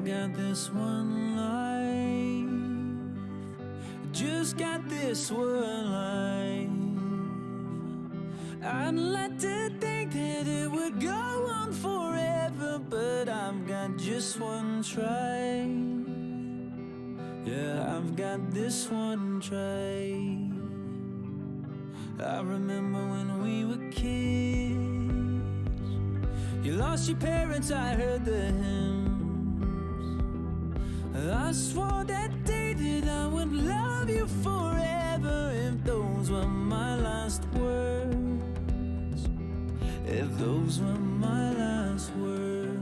got this one life, just got this one life. I'd like to think that it would go on forever, but I've got just one try. Yeah, I've got this one try. I remember when we were kids, you lost your parents, I heard the hymns. I swore that day that I would love you forever, if those were my last words, if those were my last words.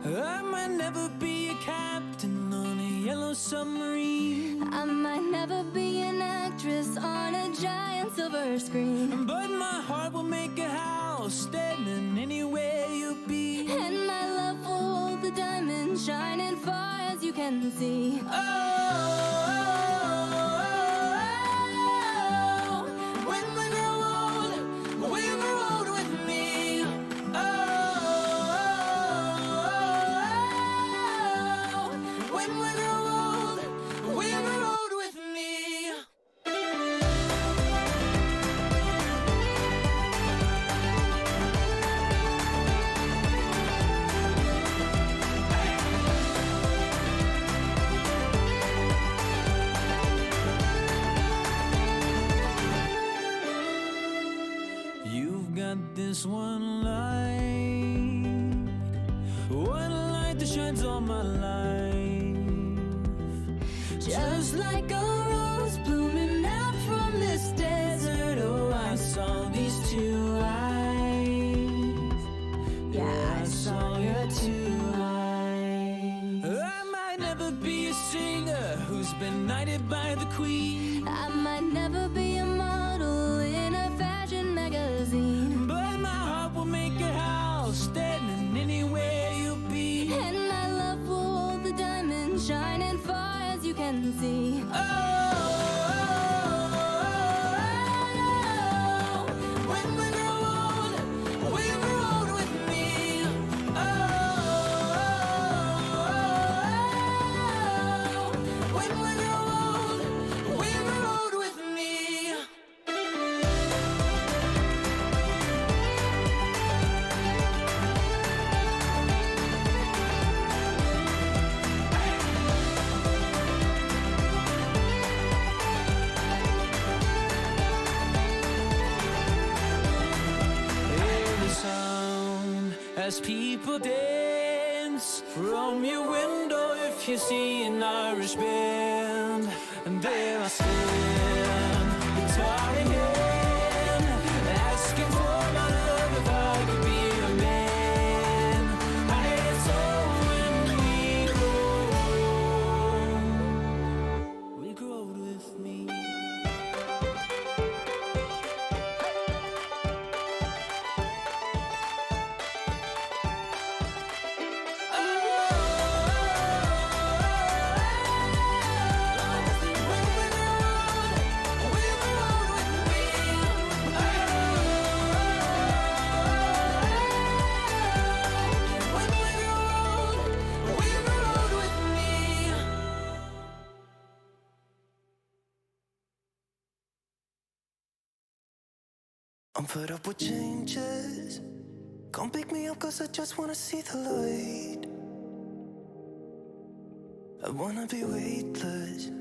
I might never be a captain on a yellow submarine, I might never be an actress on a giant silver screen, but my heart will make a house standing anywhere you'll be. and my love will hold the diamond shining far as you can see. When we grow old with me. When we grow old with me. You've got this one light that shines all my life. Just like a rose blooming out from this desert, Oh, I saw these two eyes. Yeah, I saw your two eyes. I might never be a singer who's been knighted by the queen, I might never be a model in a fashion magazine, but my heart will make a house standing anywhere you'll be. and my love will hold the diamond shining far as you can see. When we grow old with me. When we grow old with me. Hear the sound as people dance from your window. If you see an Irish band, and there I stand, guitar in hand, asking for my love if I could be a man. And so when we grow old with me. I'm fed up with changes. Come pick me up, cause I just wanna see the light. I wanna be weightless.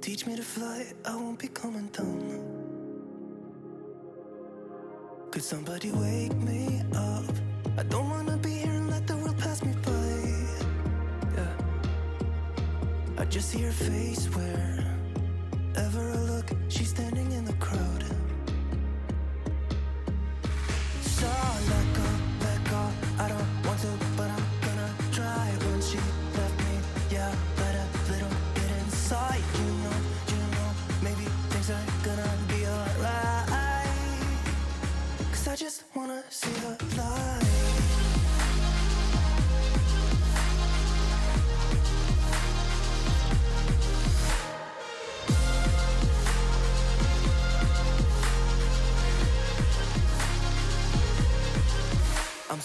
Teach me to fly, I won't be coming down. Could somebody wake me up? I don't wanna be here and let the world pass me by. Yeah, I just see her face wherever I look. She's standing in the crowd. So let go, I don't want to, but I'm gonna try. When she left me, yeah, let a little bit inside. You know, maybe things are gonna be alright. Cause I just wanna see the light.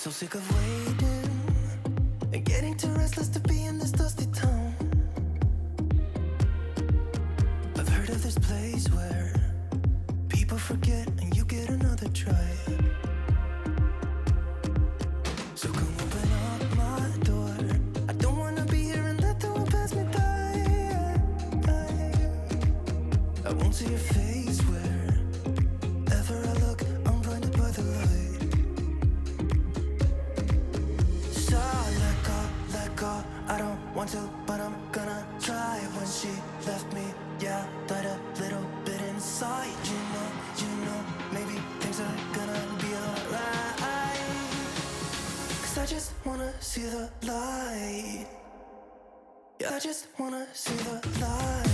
so sick of waiting and getting too restless to be in this dusty town. I've heard of this place where people forget and you get another try. So come open up my door. I don't wanna be here and let the world pass me by. I won't see your face wherever I look. I'm blinded by the light. So let go. I don't want to, but I'm gonna try. When she left me, yeah, died a little bit inside. You know, maybe things are gonna be alright. 'Cause I just wanna see the light. Yeah, I just wanna see the light.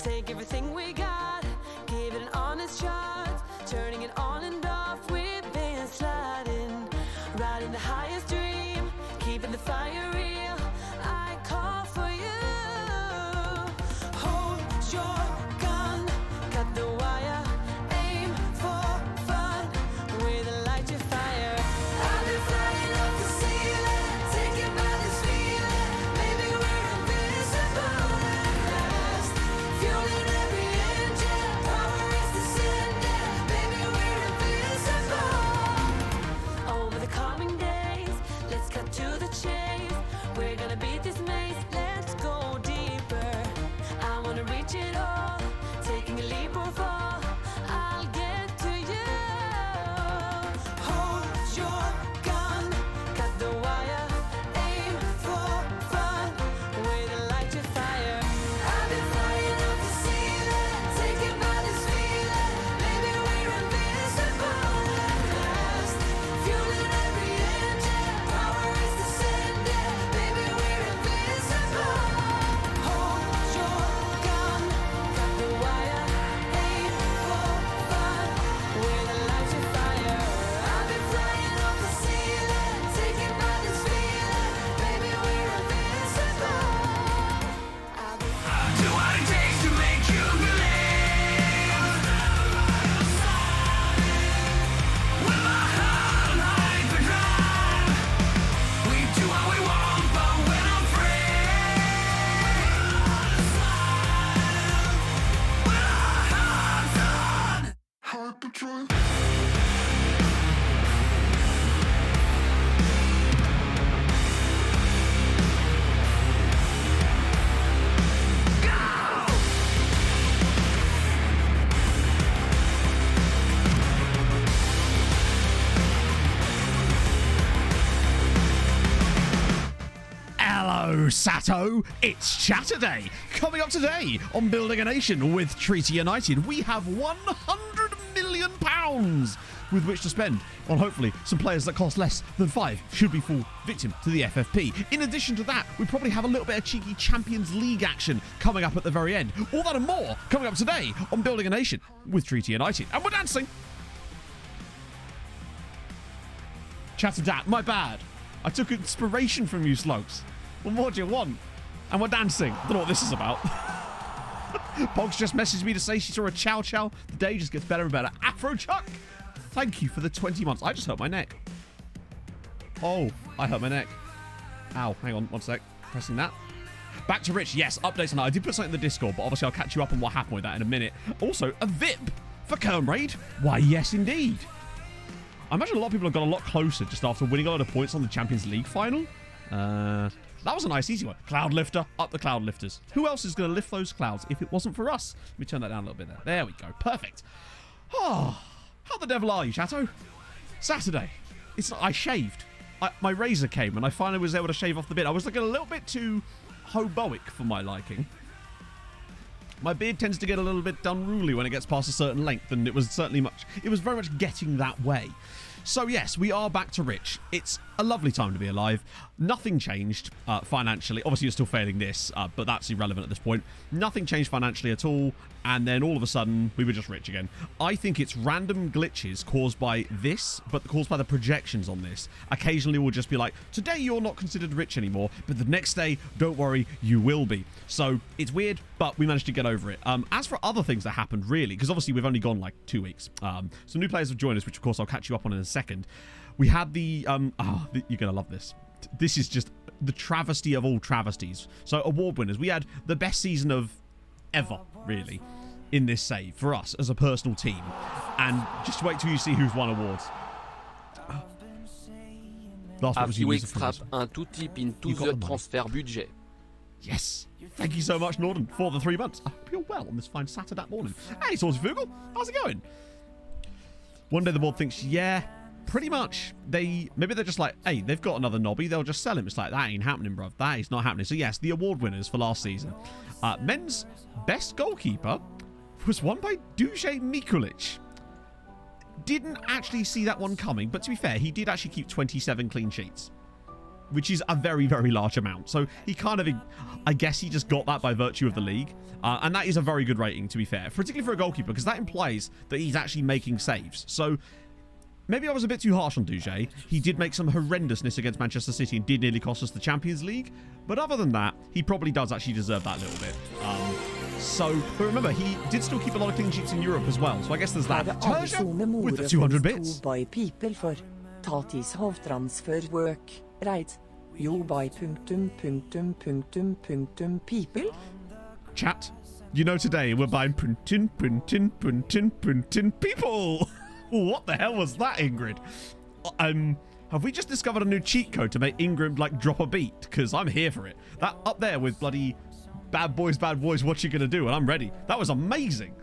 Take everything we got, give it an honest shot. Turning it on and off, we've been sliding. Riding the highest dream, keeping the fire real. I call for you. Hold your gun, cut the wire. Aim for fun, Hello, Sato. It's Chatterday. Coming up today on Building a Nation with Treaty United, we have £100 million with which to spend on hopefully some players that cost less than 5 should we fall victim to the FFP. In addition to that, we probably have a little bit of cheeky Champions League action coming up at the very end. All that and more coming up today on Building a Nation with Treaty United. And we're dancing. Chatterdat, my bad. I took inspiration from you slugs. What more do you want? And we're dancing. I don't know what this is about. Pogs just messaged me to say she saw a chow chow. The day just gets better and better. Afro Chuck, thank you for the 20 months. I just hurt my neck. Oh, I hurt my neck. Ow, hang on, one sec. Pressing that. Back to Rich. Yes, updates on that. I did put something in the Discord, but obviously I'll catch you up on what happened with that in a minute. Also, a VIP for Kern Raid. Why, yes, indeed. I imagine a lot of people have got a lot closer just after winning a lot of points on the Champions League final. That was a nice, easy one. Cloud lifter, up the cloud lifters. Who else is going to lift those clouds if it wasn't for us? Let me turn that down a little bit there. There we go. Perfect. Oh, how the devil are you, Chateau? Saturday. I shaved. My razor came and I finally was able to shave off the beard. I was looking a little bit too hoboic for my liking. My beard tends to get a little bit unruly when it gets past a certain length, and it was very much getting that way. So yes, we are back to Rich. It's a lovely time to be alive. Nothing changed financially. Obviously, you're still failing this, but that's irrelevant at this point. Nothing changed financially at all, and then all of a sudden, we were just rich again. I think it's random glitches caused by this, but caused by the projections on this. Occasionally, we'll just be like, today you're not considered rich anymore, but the next day, don't worry, you will be. So it's weird, but we managed to get over it. As for other things that happened, really, because obviously we've only gone like 2 weeks. Some new players have joined us, which of course I'll catch you up on in a second. We had the you're gonna love this. This is just the travesty of all travesties. So award winners, we had the best season of ever, really, in this save for us as a personal team. And just wait till you see who's won awards. Have you extract un tout type in tout the transfer budget? Yes. Thank you so much, Norden, for the 3 months. I hope you're well on this fine Saturday morning. Hey, Saucy Fugel. How's it going? One day the board thinks, yeah, pretty much. Maybe they're just like, hey, they've got another knobby. They'll just sell him. It's like, that ain't happening, bruv. That is not happening. So yes, the award winners for last season. Men's best goalkeeper was won by Duže Mikulic. Didn't actually see that one coming, but to be fair, he did actually keep 27 clean sheets, which is a very, very large amount. So he kind of, I guess he just got that by virtue of the league. And that is a very good rating, to be fair, particularly for a goalkeeper, because that implies that he's actually making saves. So maybe I was a bit too harsh on Duže. He did make some horrendousness against Manchester City and did nearly cost us the Champions League. But other than that, he probably does actually deserve that little bit. But remember, he did still keep a lot of clean sheets in Europe as well. So I guess there's that. Terja with the 200 bits. By people for Tatis transfer work, right? You buy people. Chat, you know today we're buying people. What the hell was that, Ingrid? Have we just discovered a new cheat code to make Ingrid like drop a beat? Because I'm here for it. That up there with bloody bad boys, what you gonna do? And I'm ready. That was amazing.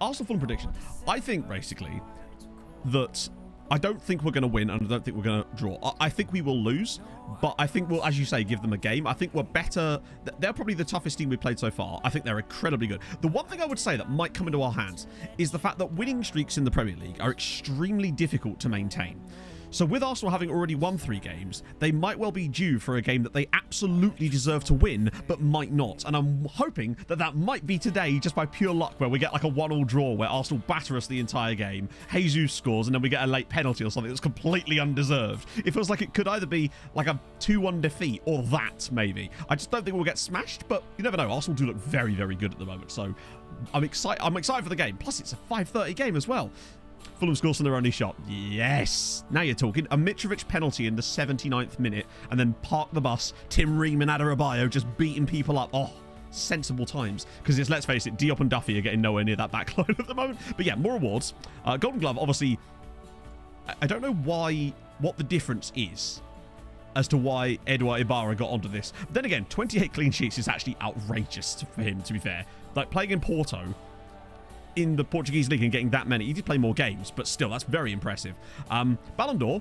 Arsenal Fulham prediction. I think basically that I don't think we're going to win, and I don't think we're going to draw. I think we will lose, but I think we'll, as you say, give them a game. I think we're better. They're probably the toughest team we've played so far. I think they're incredibly good. The one thing I would say that might come into our hands is the fact that winning streaks in the Premier League are extremely difficult to maintain. So with Arsenal having already won 3 games, they might well be due for a game that they absolutely deserve to win, but might not. And I'm hoping that that might be today, just by pure luck, where we get like a 1-1 draw, where Arsenal batter us the entire game, Jesus scores, and then we get a late penalty or something that's completely undeserved. It feels like it could either be like a 2-1 defeat, or that, maybe. I just don't think we'll get smashed, but you never know. Arsenal do look very, very good at the moment, so I'm excited for the game. Plus, it's a 5:30 game as well. Fulham scores from their only shot. Yes. Now you're talking. A Mitrovic penalty in the 79th minute, and then park the bus. Tim Ream and Adebayo just beating people up. Oh, sensible times. Because let's face it, Diop and Duffy are getting nowhere near that back line at the moment. But yeah, more awards. Golden Glove, obviously, I don't know what the difference is as to why Edouard Ibarra got onto this. But then again, 28 clean sheets is actually outrageous for him, to be fair. Like, playing in Porto in the Portuguese league and getting that many. He did play more games, but still, that's very impressive. Ballon d'Or,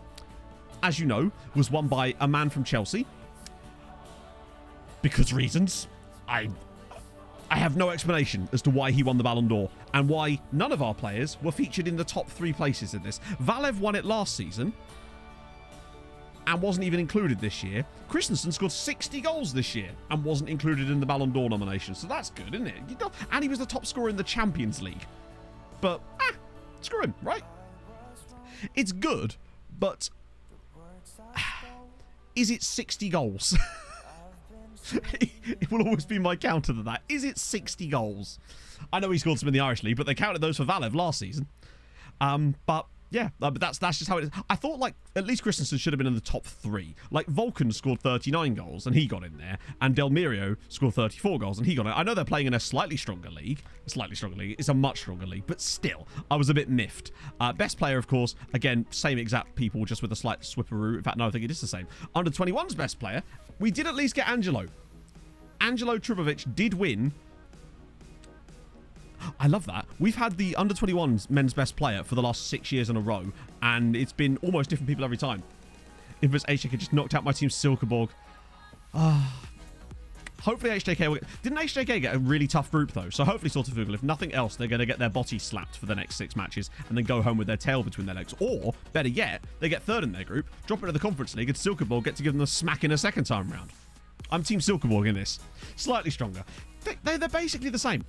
as you know, was won by a man from Chelsea. Because reasons. I have no explanation as to why he won the Ballon d'Or and why none of our players were featured in the top 3 places in this. Valev won it last season and wasn't even included this year. Christensen scored 60 goals this year and wasn't included in the Ballon d'Or nomination. So that's good, isn't it? And he was the top scorer in the Champions League. But, screw him, right? It's good, but is it 60 goals? It will always be my counter to that. Is it 60 goals? I know he scored some in the Irish League, but they counted those for Valev last season. But yeah, but that's just how it is. I thought, like, at least Christensen should have been in the top 3. Like, Vulcan scored 39 goals, and he got in there. And Del Mirio scored 34 goals, and he got in. I know they're playing in a slightly stronger league. It's a much stronger league, but still, I was a bit miffed. Best player, of course, again, same exact people, just with a slight swipperoo. In fact, no, I think it is the same. Under 21's best player, we did at least get Angelo. Angelo Trubovic did win. I love that. We've had the under 21's men's best player for the last 6 years in a row, and it's been almost different people every time. Infamous HJK just knocked out my team Silkeborg. Hopefully HJK will didn't HJK get a really tough group though? So hopefully Sortefugel, if nothing else, they're going to get their body slapped for the next 6 matches and then go home with their tail between their legs. Or, better yet, they get 3rd in their group, drop into the Conference League, and Silkeborg get to give them a smack in a second time round. I'm Team Silkeborg in this. Slightly stronger. They're basically the same.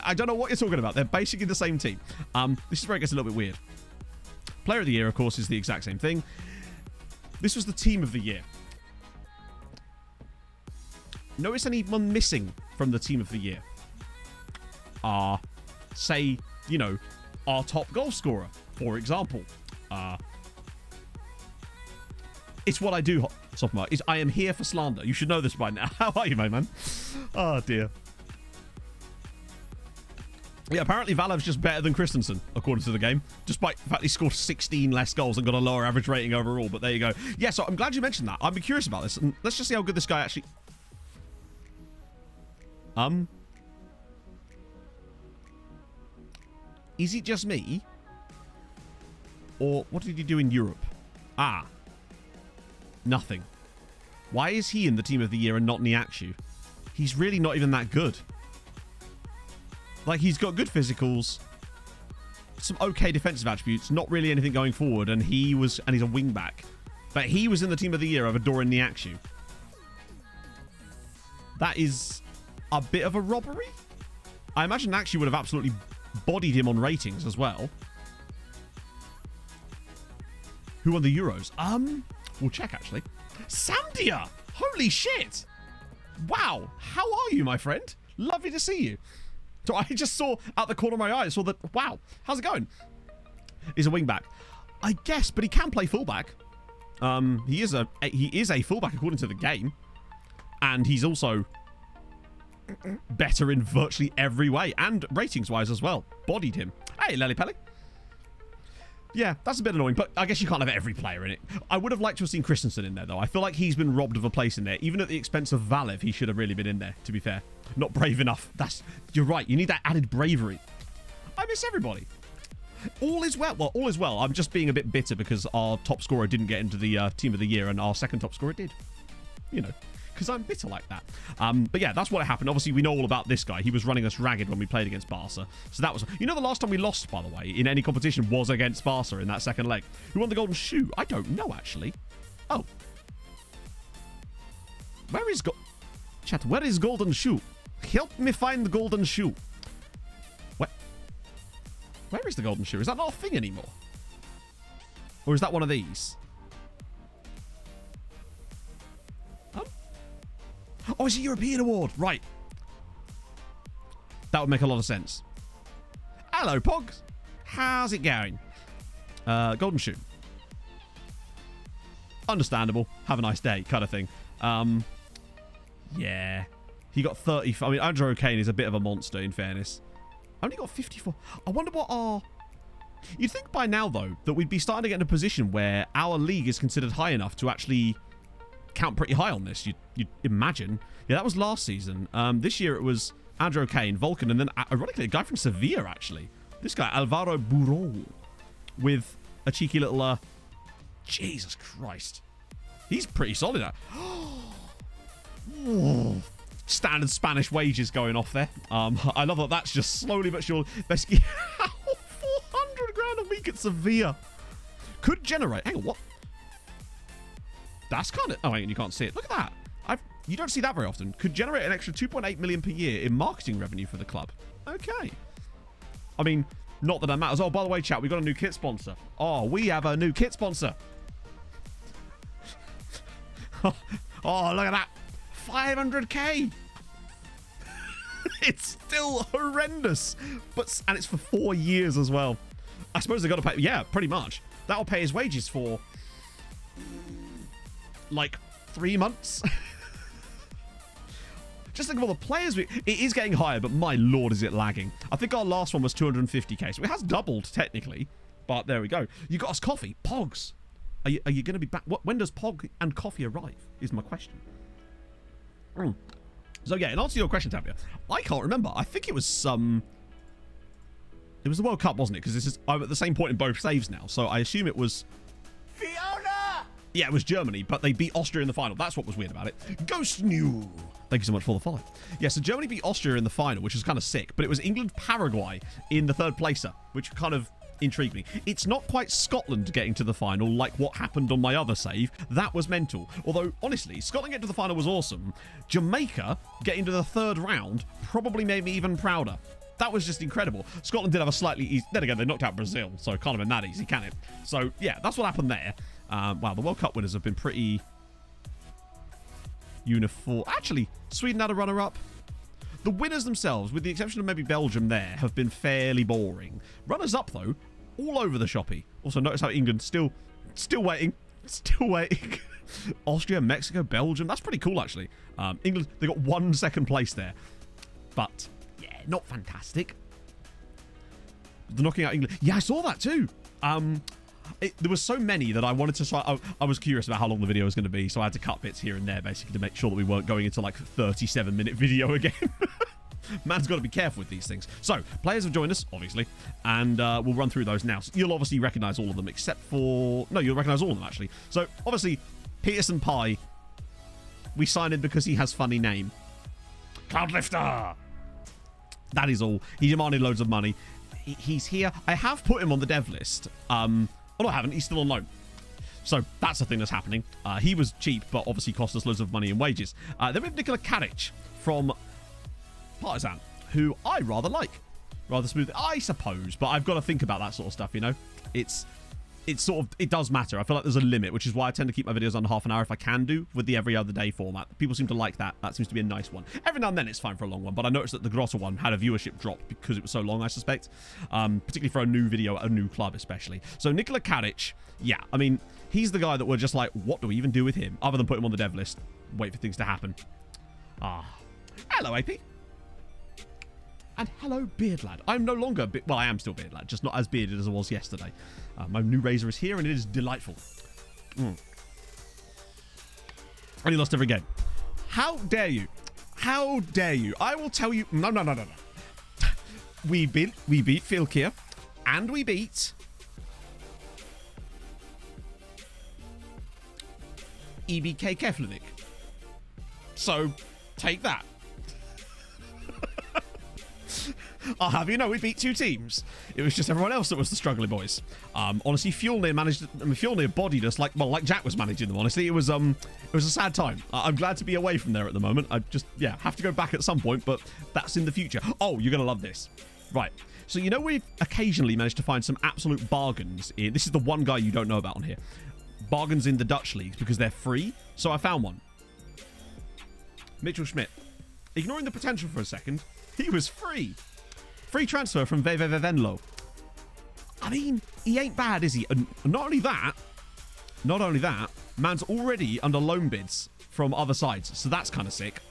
I don't know what you're talking about. They're basically the same team. This is where it gets a little bit weird. Player of the Year, of course, is the exact same thing. This was the Team of the Year. Notice anyone missing from the Team of the Year? Say, you know, our top goal scorer, for example. It's what I do, Sophomore. I am here for slander. You should know this by now. How are you, my man? Oh, dear. Yeah, apparently Valev's just better than Christensen, according to the game. Despite the fact he scored 16 less goals and got a lower average rating overall. But there you go. Yeah, so I'm glad you mentioned that. I'd be curious about this. And let's just see how good this guy actually... Is it just me? Or what did he do in Europe? Nothing. Why is he in the Team of the Year and not Niakchu? He's really not even that good. Like, he's got good physicals, some okay defensive attributes, not really anything going forward, and he's a wing-back. But he was in the Team of the Year over Doran Niakchu. That is a bit of a robbery. I imagine Niakchu would have absolutely bodied him on ratings as well. Who won the Euros? We'll check, actually. Samdia! Holy shit! Wow. How are you, my friend? Lovely to see you. So I just saw out the corner of my eye, I saw that, wow, how's it going? He's a wing-back. I guess, but he can play fullback. He is a fullback according to the game. And he's also better in virtually every way. And ratings-wise as well. Bodied him. Hey, Lelipelli. Yeah, that's a bit annoying, but I guess you can't have every player in it. I would have liked to have seen Christensen in there, though. I feel like he's been robbed of a place in there. Even at the expense of Valev, he should have really been in there, to be fair. Not brave enough. You're right. You need that added bravery. I miss everybody. All is well. Well, all is well. I'm just being a bit bitter because our top scorer didn't get into the Team of the Year and our second top scorer did. You know, because I'm bitter like that. But yeah, that's what happened. Obviously, we know all about this guy. He was running us ragged when we played against Barca. So that was... You know, the last time we lost, by the way, in any competition was against Barca in that second leg. Who won the golden shoe? I don't know, actually. Oh. Where is... Chat, where is golden shoe? Help me find the golden shoe. Where is the golden shoe? Is that not a thing anymore? Or is that one of these? Oh, it's a European award. Right. That would make a lot of sense. Hello, Pogs. How's it going? Golden shoe. Understandable. Have a nice day, kind of thing. Yeah. He got 30. I mean, Andrew Kane is a bit of a monster, in fairness. Only got 54. I wonder what our... You'd think by now, though, that we'd be starting to get in a position where our league is considered high enough to actually count pretty high on this. You'd imagine. Yeah, that was last season. This year it was Andrew Kane, Vulcan, and then, ironically, a guy from Sevilla, actually. This guy, Alvaro Burro, with a cheeky little Jesus Christ. He's pretty solid at. Standard Spanish wages going off there. I love that that's just slowly but surely. 400 grand a week at Sevilla. Could generate. Hang on, what? That's kind of. Oh, hang on, you can't see it. Look at that. You don't see that very often. Could generate an extra 2.8 million per year in marketing revenue for the club. Okay. I mean, not that that matters. Oh, by the way, chat, we got a new kit sponsor. Oh, we have a new kit sponsor. Oh, look at that. 500k. It's still horrendous. And it's for 4 years as well. I suppose they've got to pay. Yeah, pretty much. That'll pay his wages for like 3 months. Just think of all the players. It is getting higher, but my lord, is it lagging. I think our last one was 250k, so it has doubled technically. But there we go. You got us coffee. Pogs. Are you going to be back? When does Pog and coffee arrive is my question. So yeah, in answer to your question, Tabia, I can't remember. I think it was it was the World Cup, wasn't it? Because I'm at the same point in both saves now, so I assume it was Fiona. Yeah, it was Germany, but they beat Austria in the final. That's what was weird about it. Ghost New. Thank you so much for the follow. Yeah, so Germany beat Austria in the final, which was kind of sick, but it was England-Paraguay in the third placer, which kind of intrigued me. It's not quite Scotland getting to the final like what happened on my other save. That was mental. Although, honestly, Scotland getting to the final was awesome. Jamaica getting to the third round probably made me even prouder. That was just incredible. Scotland did have a slightly easy... Then again, they knocked out Brazil, so it can't have been that easy, can it? So, yeah, that's what happened there. Wow, the World Cup winners have been pretty uniform. Actually, Sweden had a runner-up. The winners themselves, with the exception of maybe Belgium there, have been fairly boring. Runners-up, though, all over the shoppy. Also, notice how England still waiting. Still waiting. Austria, Mexico, Belgium. That's pretty cool, actually. England, they got 1 second place there. But, yeah, not fantastic. The knocking out England. Yeah, I saw that too. There was so many that I wanted to try. I was curious about how long the video was going to be, so I had to cut bits here and there, basically, to make sure that we weren't going into like 37-minute video again. Man's got to be careful with these things. So, players have joined us, obviously, and we'll run through those now. So you'll obviously recognise all of them, except for... No, you'll recognise all of them, actually. So, obviously, Peterson Pie, we signed him because he has funny name. Cloudlifter! That is all. He demanded loads of money. He's here. I have put him on the dev list. Oh, no, I haven't. He's still on loan. So that's the thing that's happening. He was cheap, but obviously cost us loads of money in wages. Then we have Nikola Karic from Partizan, who I rather like. Rather smooth, I suppose, but I've got to think about that sort of stuff, you know? It's sort of, it does matter. I feel like there's a limit, which is why I tend to keep my videos under half an hour if I can do, with the every other day format. People seem to like that. That seems to be a nice one. Every now and then it's fine for a long one, but I noticed that the Grotta one had a viewership drop because it was so long, I suspect. Particularly for a new video, a new club especially. So Nikola Karic, yeah, I mean, he's the guy that we're just like, what do we even do with him? Other than put him on the dev list, wait for things to happen. Hello, AP. And hello, Beardlad. I'm no longer... Well, I am still Beardlad, just not as bearded as I was yesterday. My new razor is here, and it is delightful. And he lost every game. How dare you? How dare you? I will tell you... No. We beat Filkir, and we beat... EBK Keflavik. So, take that. I'll have you know, we beat 2 teams. It was just everyone else that was the struggling boys. Honestly, Fjolnir bodied us like Jack was managing them. Honestly, it was a sad time. I'm glad to be away from there at the moment. I just, yeah, have to go back at some point, but that's in the future. Oh, you're gonna love this. Right. So you know we've occasionally managed to find some absolute bargains in. This is the one guy you don't know about on here. Bargains in the Dutch leagues because they're free. So I found one. Mitchell Schmidt. Ignoring the potential for a second, he was free. Free transfer from VV Venlo. I mean, he ain't bad, is he? And not only that, man's already under loan bids from other sides. So that's kind of sick.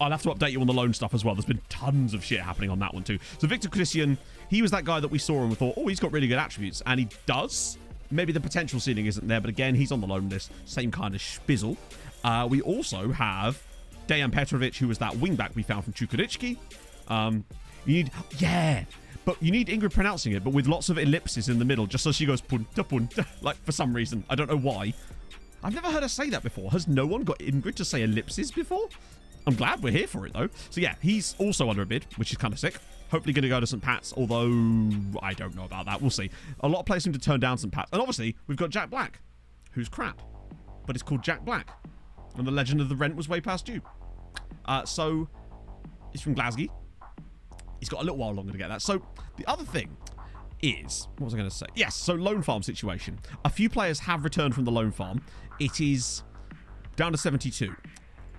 I'll have to update you on the loan stuff as well. There's been tons of shit happening on that one too. So Victor Christian, he was that guy that we saw and we thought, oh, he's got really good attributes. And he does. Maybe the potential ceiling isn't there, but again, he's on the loan list. Same kind of spizzle. We also have Dejan Petrovic, who was that wingback we found from Čukarički. But you need Ingrid pronouncing it, but with lots of ellipses in the middle, just so she goes punta punta, like for some reason. I don't know why. I've never heard her say that before. Has no one got Ingrid to say ellipses before? I'm glad we're here for it, though. So yeah, he's also under a bid, which is kind of sick. Hopefully going to go to St. Pat's, although I don't know about that. We'll see. A lot of players seem to turn down St. Pat's. And obviously, we've got Jack Black, who's crap. But it's called Jack Black. And the legend of the rent was way past due. So, he's from Glasgow. He's got a little while longer to get that. So, the other thing is... What was I going to say? Yes, so loan farm situation. A few players have returned from the loan farm. It is down to 72.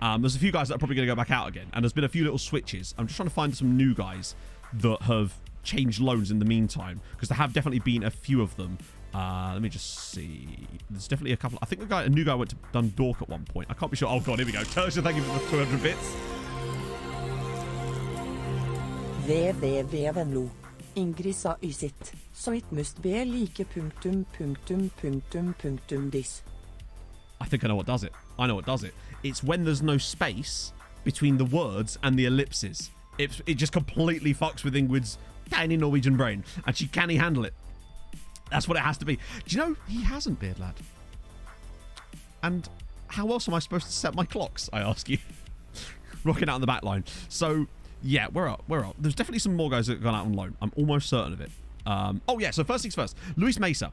There's a few guys that are probably going to go back out again. And there's been a few little switches. I'm just trying to find some new guys that have changed loans in the meantime. Because there have definitely been a few of them. Let me just see. There's definitely a couple. I think a new guy went to Dundalk at one point. I can't be sure. Oh, God, here we go. Tertia, thank you for the 200 bits. Vennlo. Ingrid sa ysitt, so it must be like this. I think I know what does it. I know what does it. It's when there's no space between the words and the ellipses. It just completely fucks with Ingrid's tiny Norwegian brain, and she can't handle it. That's what it has to be. Do you know, he hasn't, Beard Lad. And how else am I supposed to set my clocks, I ask you? Rocking out on the back line. So, yeah, we're up. There's definitely some more guys that have gone out on loan. I'm almost certain of it. Oh, yeah, so first things first. Luis Mesa.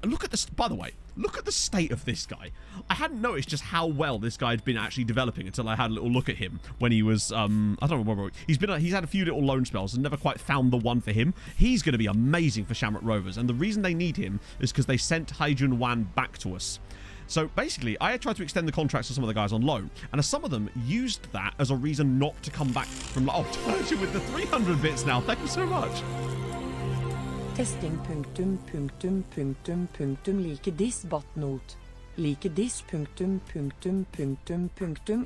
Look at this, by the way, look at the state of this guy. I hadn't noticed just how well this guy had been actually developing until I had a little look at him when he was, I don't know what, he's had a few little loan spells and never quite found the one for him. He's going to be amazing for Shamrock Rovers, and the reason they need him is because they sent Haijun Wan back to us. So basically, I tried to extend the contracts of some of the guys on loan, and some of them used that as a reason not to come back from, oh, Tertia with the 300 bits now, thank you so much. Testing ... like this but not. Like this ...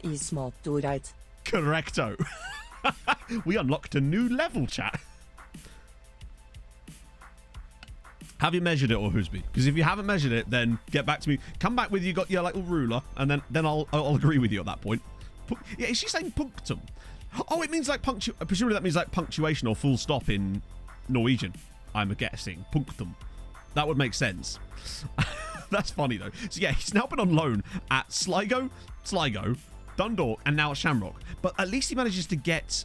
is smart to right. Correcto. We unlocked a new level, chat. Have you measured it, or Husby? Because if you haven't measured it, then get back to me. Come back with you got your little ruler, and then I'll agree with you at that point. Yeah, is she saying punctum? Oh, it means like presumably that means like punctuation or full stop in Norwegian. I'm guessing. Punctum. That would make sense. That's funny, though. So, yeah, he's now been on loan at Sligo, Dundalk, and now at Shamrock. But at least he manages to get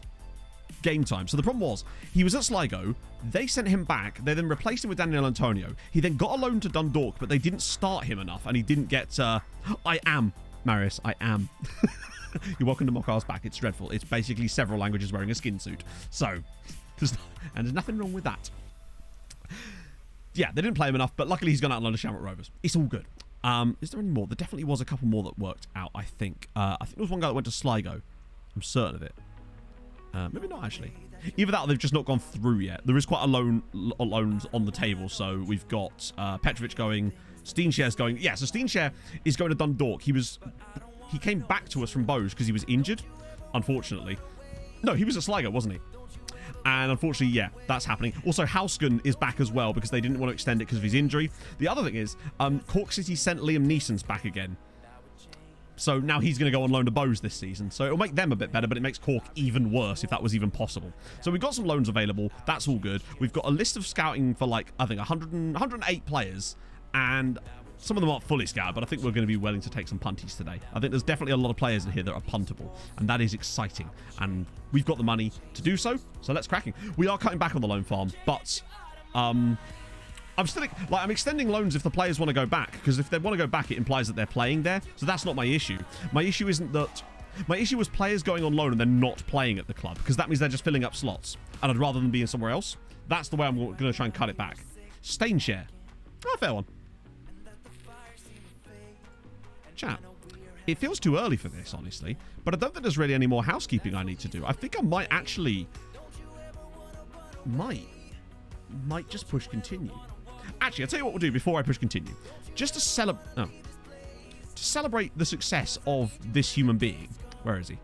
game time. So the problem was, he was at Sligo, they sent him back, they then replaced him with Daniel Antonio. He then got a loan to Dundalk, but they didn't start him enough, and he didn't get... I am. Marius, I am. You're welcome to Mokar's back. It's dreadful. It's basically several languages wearing a skin suit. So, there's nothing wrong with that. Yeah, they didn't play him enough, but luckily he's gone out on loan to Shamrock Rovers. It's all good. Is there any more? There definitely was a couple more that worked out, I think. I think there was one guy that went to Sligo. I'm certain of it. Maybe not, actually. Either that or they've just not gone through yet. There is quite a loans on the table. So we've got Petrovic going, Steenshare's going. Yeah, so Steenshare is going to Dundalk. He came back to us from Bose because he was injured, unfortunately. No, he was at Sligo, wasn't he? And unfortunately, yeah, that's happening. Also, Hausgen is back as well because they didn't want to extend it because of his injury. The other thing is, Cork City sent Liam Neeson's back again. So now he's going to go on loan to Bose this season. So it'll make them a bit better, but it makes Cork even worse if that was even possible. So we've got some loans available. That's all good. We've got a list of scouting for like, I think 108 players. And some of them aren't fully scouted, but I think we're going to be willing to take some punties today. I think there's definitely a lot of players in here that are puntable, and that is exciting. And we've got the money to do so, so let's cracking. We are cutting back on the loan farm, but I'm still like I'm extending loans if the players want to go back, because if they want to go back, it implies that they're playing there. So that's not my issue. My issue isn't that. My issue was players going on loan and then not playing at the club, because that means they're just filling up slots, and I'd rather them be in somewhere else. That's the way I'm going to try and cut it back. Stainshare. Oh, fair one. Chat. It feels too early for this, honestly, but I don't think there's really any more housekeeping I need to do. I think I might actually... Might just push continue. Actually, I'll tell you what we'll do before I push continue. Just to celebrate the success of this human being. Where is he?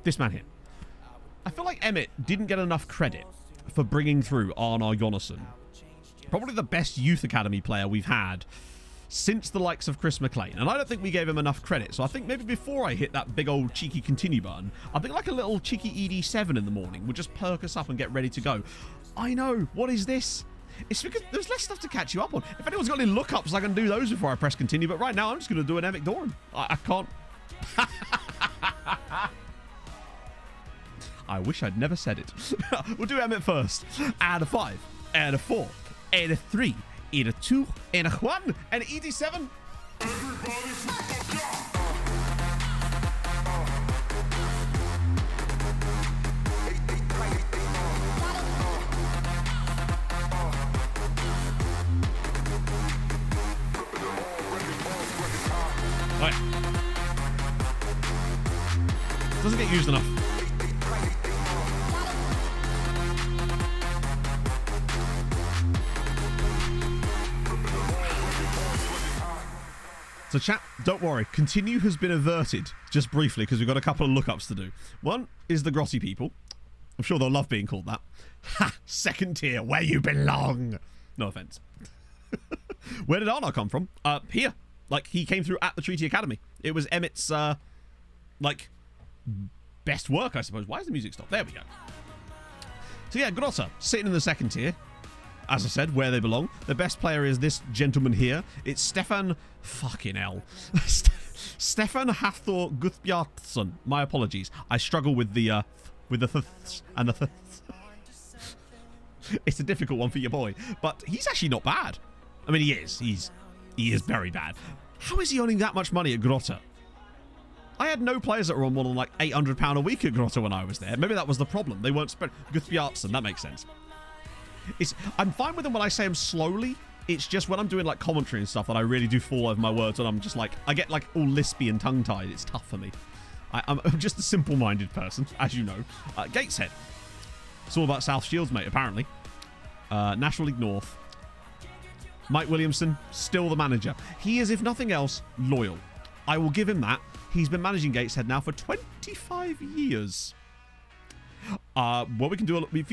This man here. I feel like Emmett didn't get enough credit for bringing through Arnar Jonasson. Probably the best youth academy player we've had since the likes of Chris McLean. And I don't think we gave him enough credit. So I think maybe before I hit that big old cheeky continue button, I think like a little cheeky ED7 in the morning would just perk us up and get ready to go. I know. What is this? It's because there's less stuff to catch you up on. If anyone's got any lookups, I can do those before I press continue. But right now, I'm just going to do an Emic Doran. I can't. I wish I'd never said it. We'll do Emmett first. And a 5, and a 4, and a 3, and a 2, and a 1, and ED7. Right. Doesn't get used enough. So chat, don't worry. Continue has been averted just briefly because we've got a couple of lookups to do. One is the Grotty people. I'm sure they'll love being called that. Ha! Second tier, where you belong. No offense. Where did Arnar come from? Here. Like, he came through at the Treaty Academy. It was Emmett's, like, best work, I suppose. Why is the music stopped? There we go. So yeah, Grotta, sitting in the second tier. As I said, where they belong. The best player is this gentleman here. It's Stefan... Fucking hell. Stefan Hafthor Guthbjartsson. My apologies. I struggle with the ths and the ths. It's a difficult one for your boy. But he's actually not bad. I mean, he is. He is very bad. How is he earning that much money at Grotta? I had no players that were on more than like £800 a week at Grotta when I was there. Maybe that was the problem. They weren't spread. Guthbjartsson, that makes sense. I'm fine with them when I say them slowly. It's just when I'm doing like commentary and stuff that I really do fall over my words and I'm just like, I get like all lispy and tongue-tied. It's tough for me. I'm just a simple-minded person, as you know. Gateshead. It's all about South Shields, mate, apparently. National League North. Mike Williamson, still the manager. He is, if nothing else, loyal. I will give him that. He's been managing Gateshead now for 25 years. Well, we can do if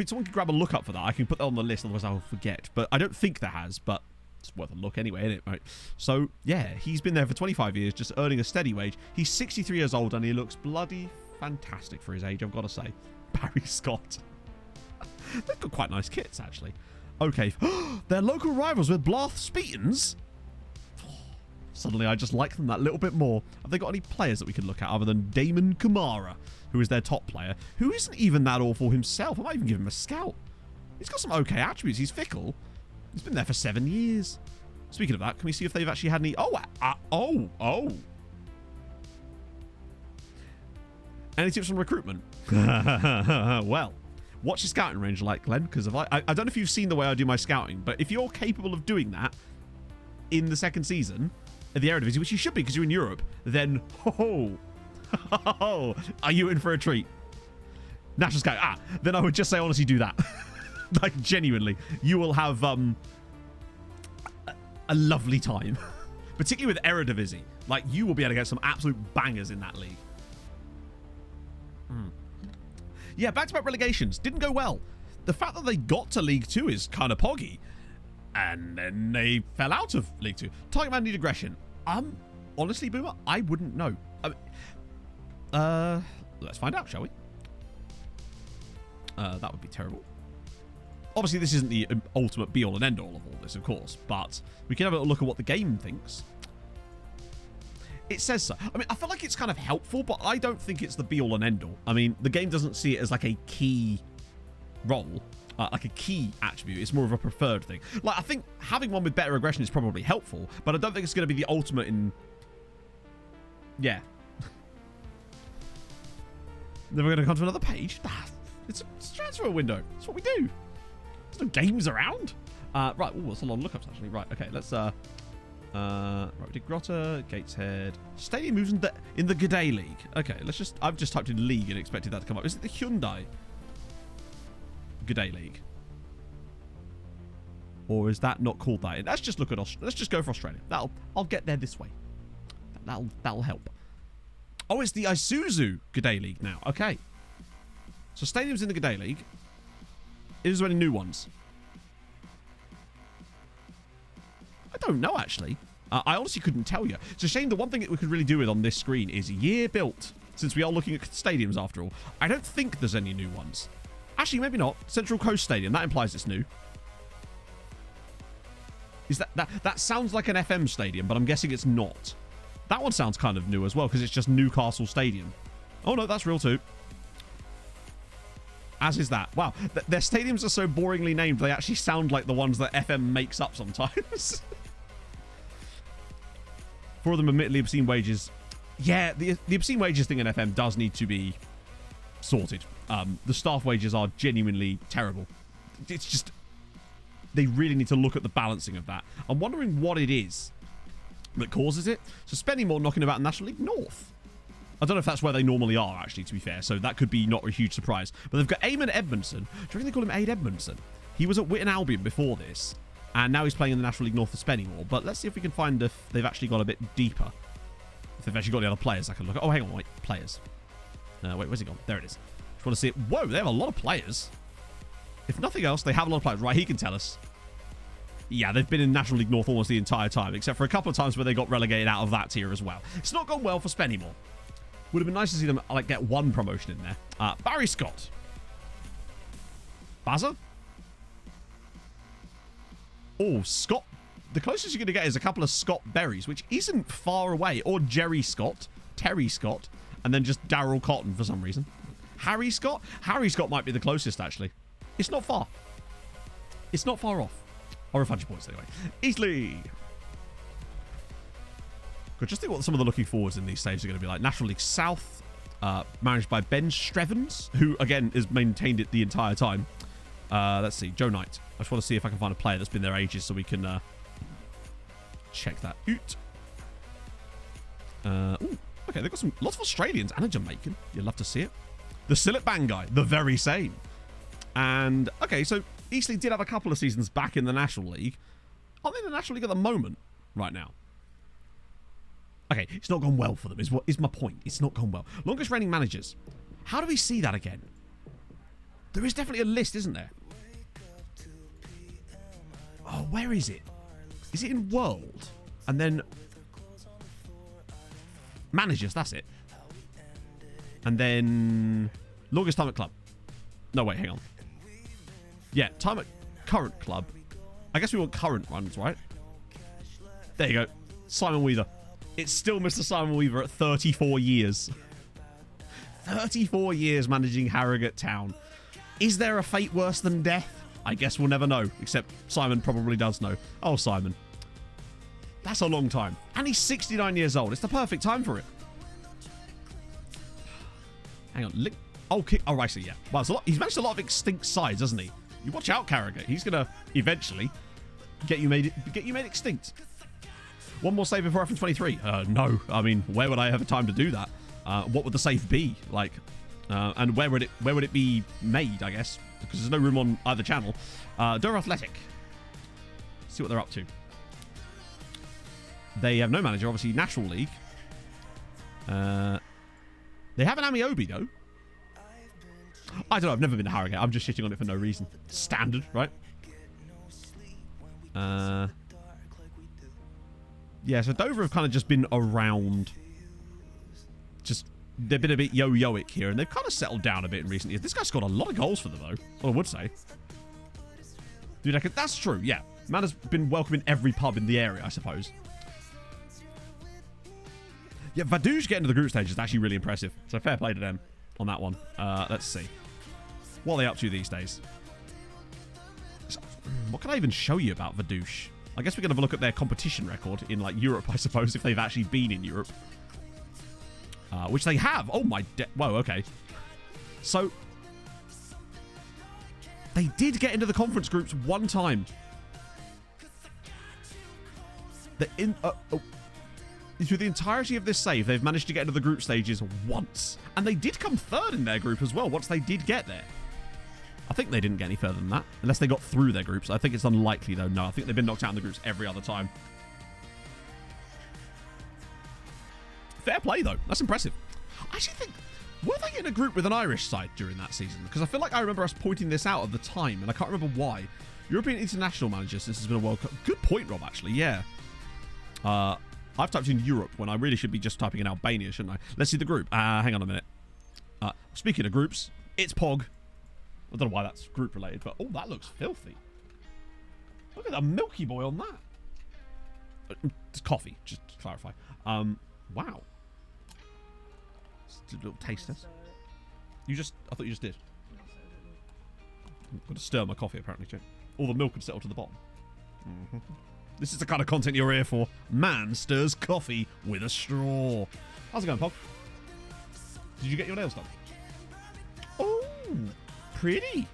someone can grab a look up for that, I can put that on the list, otherwise I'll forget. But I don't think there has, but it's worth a look anyway, isn't it? Right. So yeah, he's been there for 25 years, just earning a steady wage. He's 63 years old and he looks bloody fantastic for his age, I've got to say. Barry Scott. They've got quite nice kits, actually. Okay, they're local rivals with Blarth Speetons. Suddenly I just like them that little bit more. Have they got any players that we can look at other than Damon Kamara, who is their top player, who isn't even that awful himself? I might even give him a scout. He's got some okay attributes. He's fickle. He's been there for 7 years. Speaking of that, can we see if they've actually had any... Oh. Any tips on recruitment? Well, what's your scouting range like, Glenn? Because I don't know if you've seen the way I do my scouting, but if you're capable of doing that in the second season of the Eredivisie, which you should be because you're in Europe, then are you in for a treat? National Scout. Then I would just say honestly do that. Like genuinely, you will have a lovely time. Particularly with Eredivisie. Like you will be able to get some absolute bangers in that league. Yeah, back-to-back relegations. Didn't go well. The fact that they got to League 2 is kind of poggy. And then they fell out of League 2. Target man need aggression. Honestly, Boomer, I wouldn't know. Let's find out, shall we? That would be terrible. Obviously, this isn't the ultimate be-all and end-all of all this, of course, but we can have a little look at what the game thinks. It says so. I mean, I feel like it's kind of helpful, but I don't think it's the be-all and end-all. I mean, the game doesn't see it as like a key role, like a key attribute. It's more of a preferred thing. Like, I think having one with better aggression is probably helpful, but I don't think it's going to be the ultimate in... Yeah. Never going to come to another page? It's a transfer window. That's what we do. There's no games around. Right. Oh, that's a lot of lookups, actually. Right. Okay, let's... Right, we did Grotta, Gateshead. Stadium moves in the G'day League. Okay, let's just... I've just typed in League and expected that to come up. Is it the Hyundai G'day League? Or is that not called that? Let's just look at let's just go for Australia. I'll get there this way. That'll help. Oh, it's the Isuzu G'day League now. Okay. So stadiums in the G'day League. Is there any new ones? I don't know, actually. I honestly couldn't tell you. It's a shame. The one thing that we could really do with on this screen is year built, since we are looking at stadiums after all. I don't think there's any new ones. Actually, maybe not. Central Coast Stadium. That implies it's new. Is that sounds like an FM stadium, but I'm guessing it's not. That one sounds kind of new as well, because it's just Newcastle Stadium. Oh, no, that's real too. As is that. Wow. Their stadiums are so boringly named, they actually sound like the ones that FM makes up sometimes. For them, admittedly, obscene wages. Yeah, the obscene wages thing in FM does need to be sorted. The staff wages are genuinely terrible. It's just... They really need to look at the balancing of that. I'm wondering what it is that causes it. So Spennymoor knocking about in National League North. I don't know if that's where they normally are, actually, to be fair. So that could be not a huge surprise. But they've got Eamon Edmondson. Do you reckon they call him Aid Edmondson? He was at Witton Albion before this. And now he's playing in the National League North for Spennymoor. But let's see if we can find if they've actually got a bit deeper. If they've actually got the other players I can look at. Oh, hang on. Wait. Players. Wait, where's he gone? There it is. Just want to see it. Whoa, they have a lot of players. If nothing else, they have a lot of players. Right, he can tell us. Yeah, they've been in National League North almost the entire time, except for a couple of times where they got relegated out of that tier as well. It's not gone well for Spennymoor. Would have been nice to see them like get one promotion in there. Barry Scott. Bazza? Oh, Scott. The closest you're going to get is a couple of Scott Berries, which isn't far away. Or Jerry Scott, Terry Scott, and then just Daryl Cotton for some reason. Harry Scott? Harry Scott might be the closest, actually. It's not far. It's not far off. Or 100 points, anyway. Eastleigh. Good. Just think what some of the looking forwards in these stages are going to be like. National League South, managed by Ben Strevens, who, again, has maintained it the entire time. Let's see. Joe Knight. I just want to see if I can find a player that's been there ages so we can check that out. Ooh, okay, they've got lots of Australians and a Jamaican. You'll love to see it. The Sillet Bang guy, the very same. And, okay, so Eastleigh did have a couple of seasons back in the National League. Aren't they in the National League at the moment right now? Okay, it's not gone well for them, is my point. It's not gone well. Longest reigning managers. How do we see that again? There is definitely a list, isn't there? Oh, where is it? Is it in World? And then... Managers, that's it. And then... Longest time at club. No, wait, hang on. Yeah, time at current club. I guess we want current runs, right? There you go. Simon Weaver. It's still Mr. Simon Weaver at 34 years. 34 years managing Harrogate Town. Is there a fate worse than death? I guess we'll never know. Except Simon probably does know. Oh, Simon. That's a long time. And he's 69 years old. It's the perfect time for it. Hang on. Oh, I see, yeah. Well, he's managed a lot of extinct sides, hasn't he? You watch out, Carragher. He's going to eventually get you made extinct. One more save before F23. No. I mean, where would I have time to do that? What would the save be? Like, and where would it be made, I guess? Because there's no room on either channel. Dover Athletic. See what they're up to. They have no manager, obviously, National League. They have an Amiobi, though. I don't know. I've never been to Harrogate. I'm just shitting on it for no reason. Standard, right? Yeah, so Dover have kind of just been around. Just, they've been a bit yo-yoic here, and they've kind of settled down a bit in recent years. This guy's scored a lot of goals for them, though. Well, I would say. Dude, that's true, yeah. Man has been welcome in every pub in the area, I suppose. Yeah, Vaduz getting to the group stage is actually really impressive. So fair play to them on that one. Let's see. What are they up to these days? What can I even show you about Vaduz? I guess we can have a look at their competition record in, like, Europe, I suppose, if they've actually been in Europe. Which they have. Oh, my... Whoa, okay. So, they did get into the conference groups one time. Through the entirety of this save, they've managed to get into the group stages once. And they did come third in their group as well, once they did get there. I think they didn't get any further than that, unless they got through their groups. I think it's unlikely, though. No, I think they've been knocked out in the groups every other time. Fair play, though. That's impressive. I actually think... Were they in a group with an Irish side during that season? Because I feel like I remember us pointing this out at the time, and I can't remember why. European international manager since there's been a World Cup. Good point, Rob, actually. Yeah. I've typed in Europe when I really should be just typing in Albania, shouldn't I? Let's see the group. Hang on a minute. Speaking of groups, it's Pog. I don't know why that's group related, but oh, that looks filthy. Look at the Milky Boy on that. It's coffee, just to clarify. Wow. Just a little taste test. I thought you just did. I'm going to stir my coffee, apparently, too. All the milk would settle to the bottom. This is the kind of content you're here for. Man stirs coffee with a straw. How's it going, Pog? Did you get your nails done? Oh, pretty.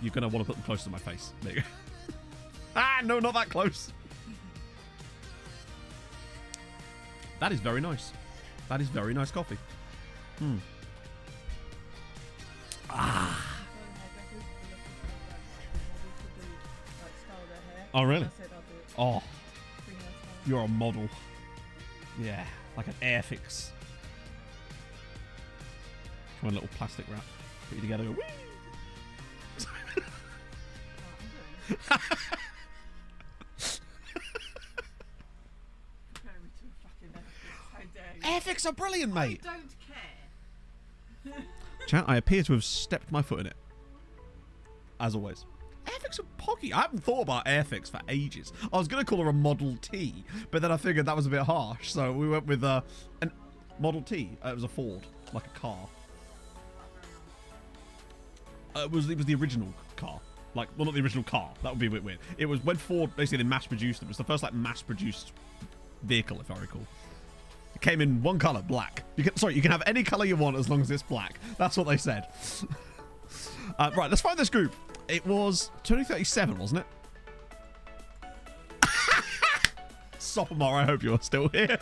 You're going to want to put them close to my face. There you go. No, not that close. That is very nice. That is very nice coffee. Oh, really? Oh, you're a model. Yeah, like an Airfix. Come on, little plastic wrap. Put you together. Go, whee! Airfix are brilliant, mate. I don't care. Chat, I appear to have stepped my foot in it. As always. Airfix are poggy. I haven't thought about Airfix for ages. I was going to call her a Model T, but then I figured that was a bit harsh, so we went with an Model T. It was a Ford, like a car. It was the original car. Like, well, not the original car. That would be a bit weird. It was when Ford basically they mass-produced it. It was the first like mass-produced vehicle, if I recall. It came in one color, black. You can have any color you want as long as it's black. That's what they said. Right, let's find this group. It was 2037, wasn't it? Sopomar, I hope you're still here.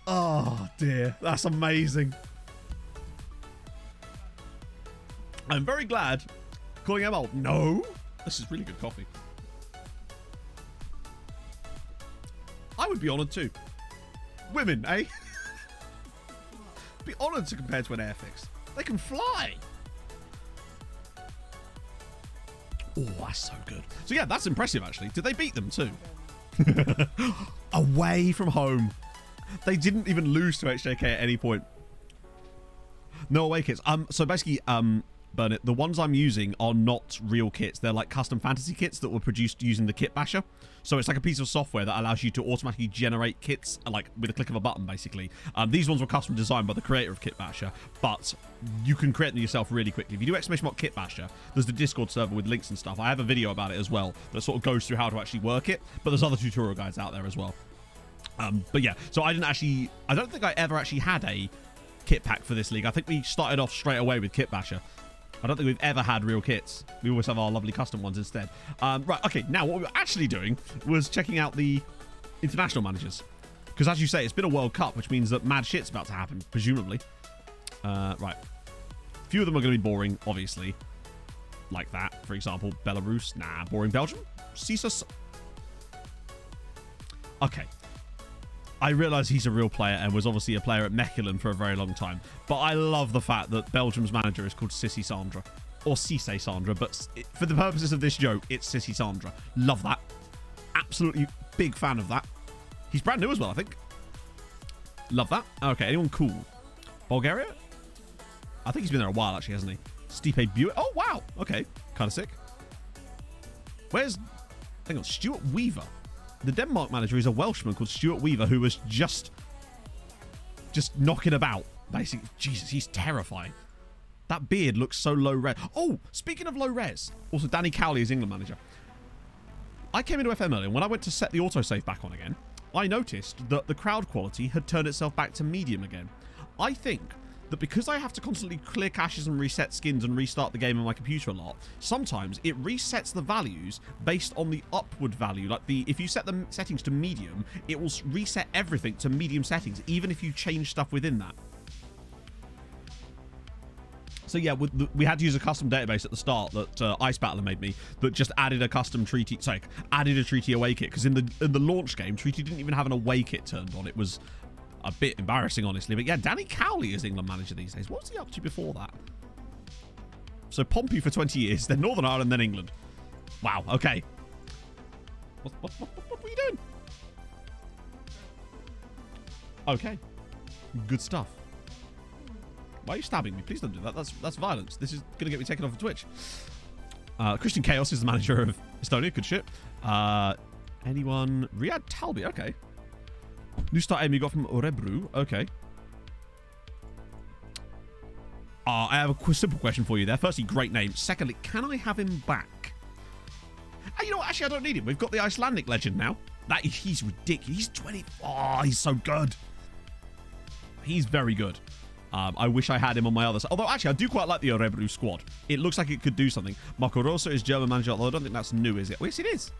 Oh dear, that's amazing. I'm very glad. Calling him old. No, this is really good coffee. I would be honoured too. Women, eh? Be honoured to compare to an Airfix. They can fly. Oh, that's so good. So yeah, that's impressive actually. Did they beat them too? Away from home. They didn't even lose to HJK at any point. No away kits. So basically, Burnett, the ones I'm using are not real kits. They're like custom fantasy kits that were produced using the Kit Basher. So it's like a piece of software that allows you to automatically generate kits, like with a click of a button, basically. These ones were custom designed by the creator of Kit Basher, but you can create them yourself really quickly. If you do ! Kit Basher, there's the Discord server with links and stuff. I have a video about it as well that sort of goes through how to actually work it, but there's other tutorial guides out there as well. But yeah, so I don't think I ever actually had a kit pack for this league. I think we started off straight away with Kit Basher. I don't think we've ever had real kits. We always have our lovely custom ones instead. Right, okay, now what we were actually doing was checking out the international managers. Because as you say, it's been a World Cup, which means that mad shit's about to happen, presumably. Right. A few of them are going to be boring, obviously. Like that, for example. Belarus. Nah, boring. Belgium. CISA. Okay. I realise he's a real player and was obviously a player at Mechelen for a very long time. But I love the fact that Belgium's manager is called Sissy Sandra. Or Cisse Sandra, but for the purposes of this joke, it's Sissy Sandra. Love that. Absolutely big fan of that. He's brand new as well, I think. Love that. Okay, anyone cool? Bulgaria? I think he's been there a while, actually, hasn't he? Stipe Buick. Oh, wow. Okay, kind of sick. Hang on, Stuart Weaver. The Denmark manager is a Welshman called Stuart Weaver who was just knocking about, basically. Jesus, he's terrifying. That beard looks so low res. Oh, speaking of low res, also Danny Cowley is England manager. I came into FM earlier, and when I went to set the autosave back on again, I noticed that the crowd quality had turned itself back to medium again. I think that because I have to constantly clear caches and reset skins and restart the game on my computer a lot, sometimes it resets the values based on the upward value. Like if you set the settings to medium, it will reset everything to medium settings, even if you change stuff within that. So yeah, we had to use a custom database at the start that Ice Battler made me that just added a custom treaty, added a treaty away kit, because in the launch game, treaty didn't even have an away kit turned on. It was a bit embarrassing, honestly. But yeah, Danny Cowley is England manager these days. What was he up to before that? So Pompey for 20 years, then Northern Ireland, then England. Wow, okay. What were you doing? Okay. Good stuff. Why are you stabbing me? Please don't do that. That's violence. This is going to get me taken off of Twitch. Christian Chaos is the manager of Estonia. Good shit. Anyone? Riyad Talbi. Okay. New start aim you got from Orebru. Okay. I have a simple question for you there. Firstly, great name. Secondly, can I have him back? You know what? Actually, I don't need him. We've got the Icelandic legend now. He's ridiculous. He's 20. Oh, he's so good. He's very good. I wish I had him on my other side. Although, actually, I do quite like the Orebru squad. It looks like it could do something. Marco Rosa is German manager, although I don't think that's new, is it? Oh, yes, it is.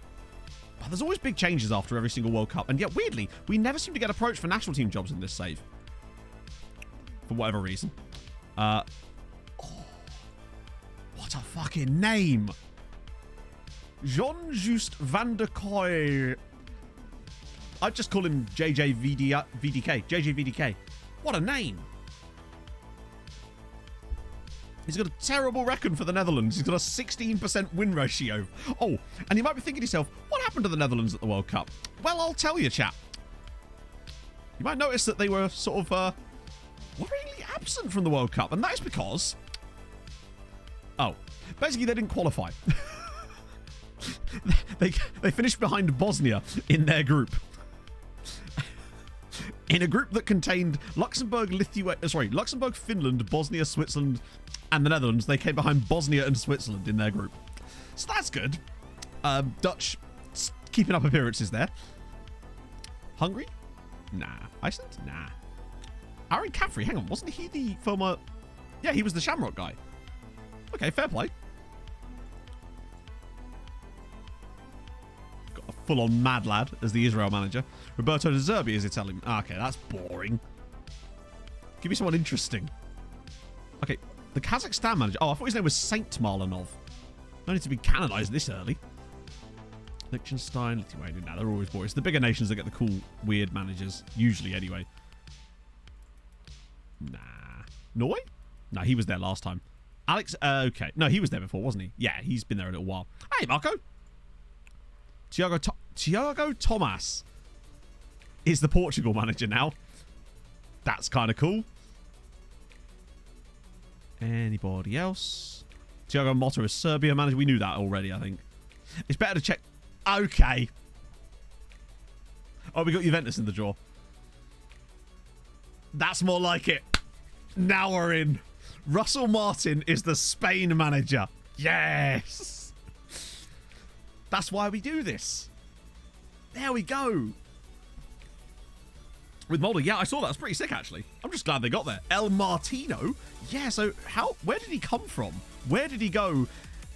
But there's always big changes after every single World Cup. And yet, weirdly, we never seem to get approached for national team jobs in this save. For whatever reason. Oh, what a fucking name. Jean-Just van der Kooi. I'd just call him JJVDK. JJVDK. What a name. He's got a terrible record for the Netherlands. He's got a 16% win ratio. Oh, and you might be thinking to yourself, what happened to the Netherlands at the World Cup? Well, I'll tell you, chap. You might notice that they were sort of worryingly absent from the World Cup. And that is because... Oh, basically they didn't qualify. They finished behind Bosnia in their group. In a group that contained Luxembourg, Finland, Bosnia, Switzerland, and the Netherlands. They came behind Bosnia and Switzerland in their group. So that's good. Dutch keeping up appearances there. Hungary? Nah. Iceland? Nah. Aaron Caffrey, hang on. Wasn't he the former... Yeah, he was the Shamrock guy. Okay, fair play. Got a full-on mad lad as the Israel manager. Roberto De Zerbi is Italian. Okay, that's boring. Give me someone interesting. Okay, the Kazakhstan manager. Oh, I thought his name was Saint Marlanov. No need to be canonized this early. Liechtenstein, Lithuania. Nah, they're always boring. It's the bigger nations that get the cool, weird managers. Usually, anyway. Nah. Norway? No, he was there last time. Alex, okay. No, he was there before, wasn't he? Yeah, he's been there a little while. Hey, Marco. Tiago Tomas is the Portugal manager now. That's kind of cool. Anybody else? Tiago Motta is Serbia manager. We knew that already, I think. It's better to check. Okay. Oh, we got Juventus in the draw. That's more like it. Now we're in. Russell Martin is the Spain manager. Yes. That's why we do this. There we go. With Mulder, yeah, I saw that. It's pretty sick, actually. I'm just glad they got there. El Martino? Yeah, so where did he come from? Where did he go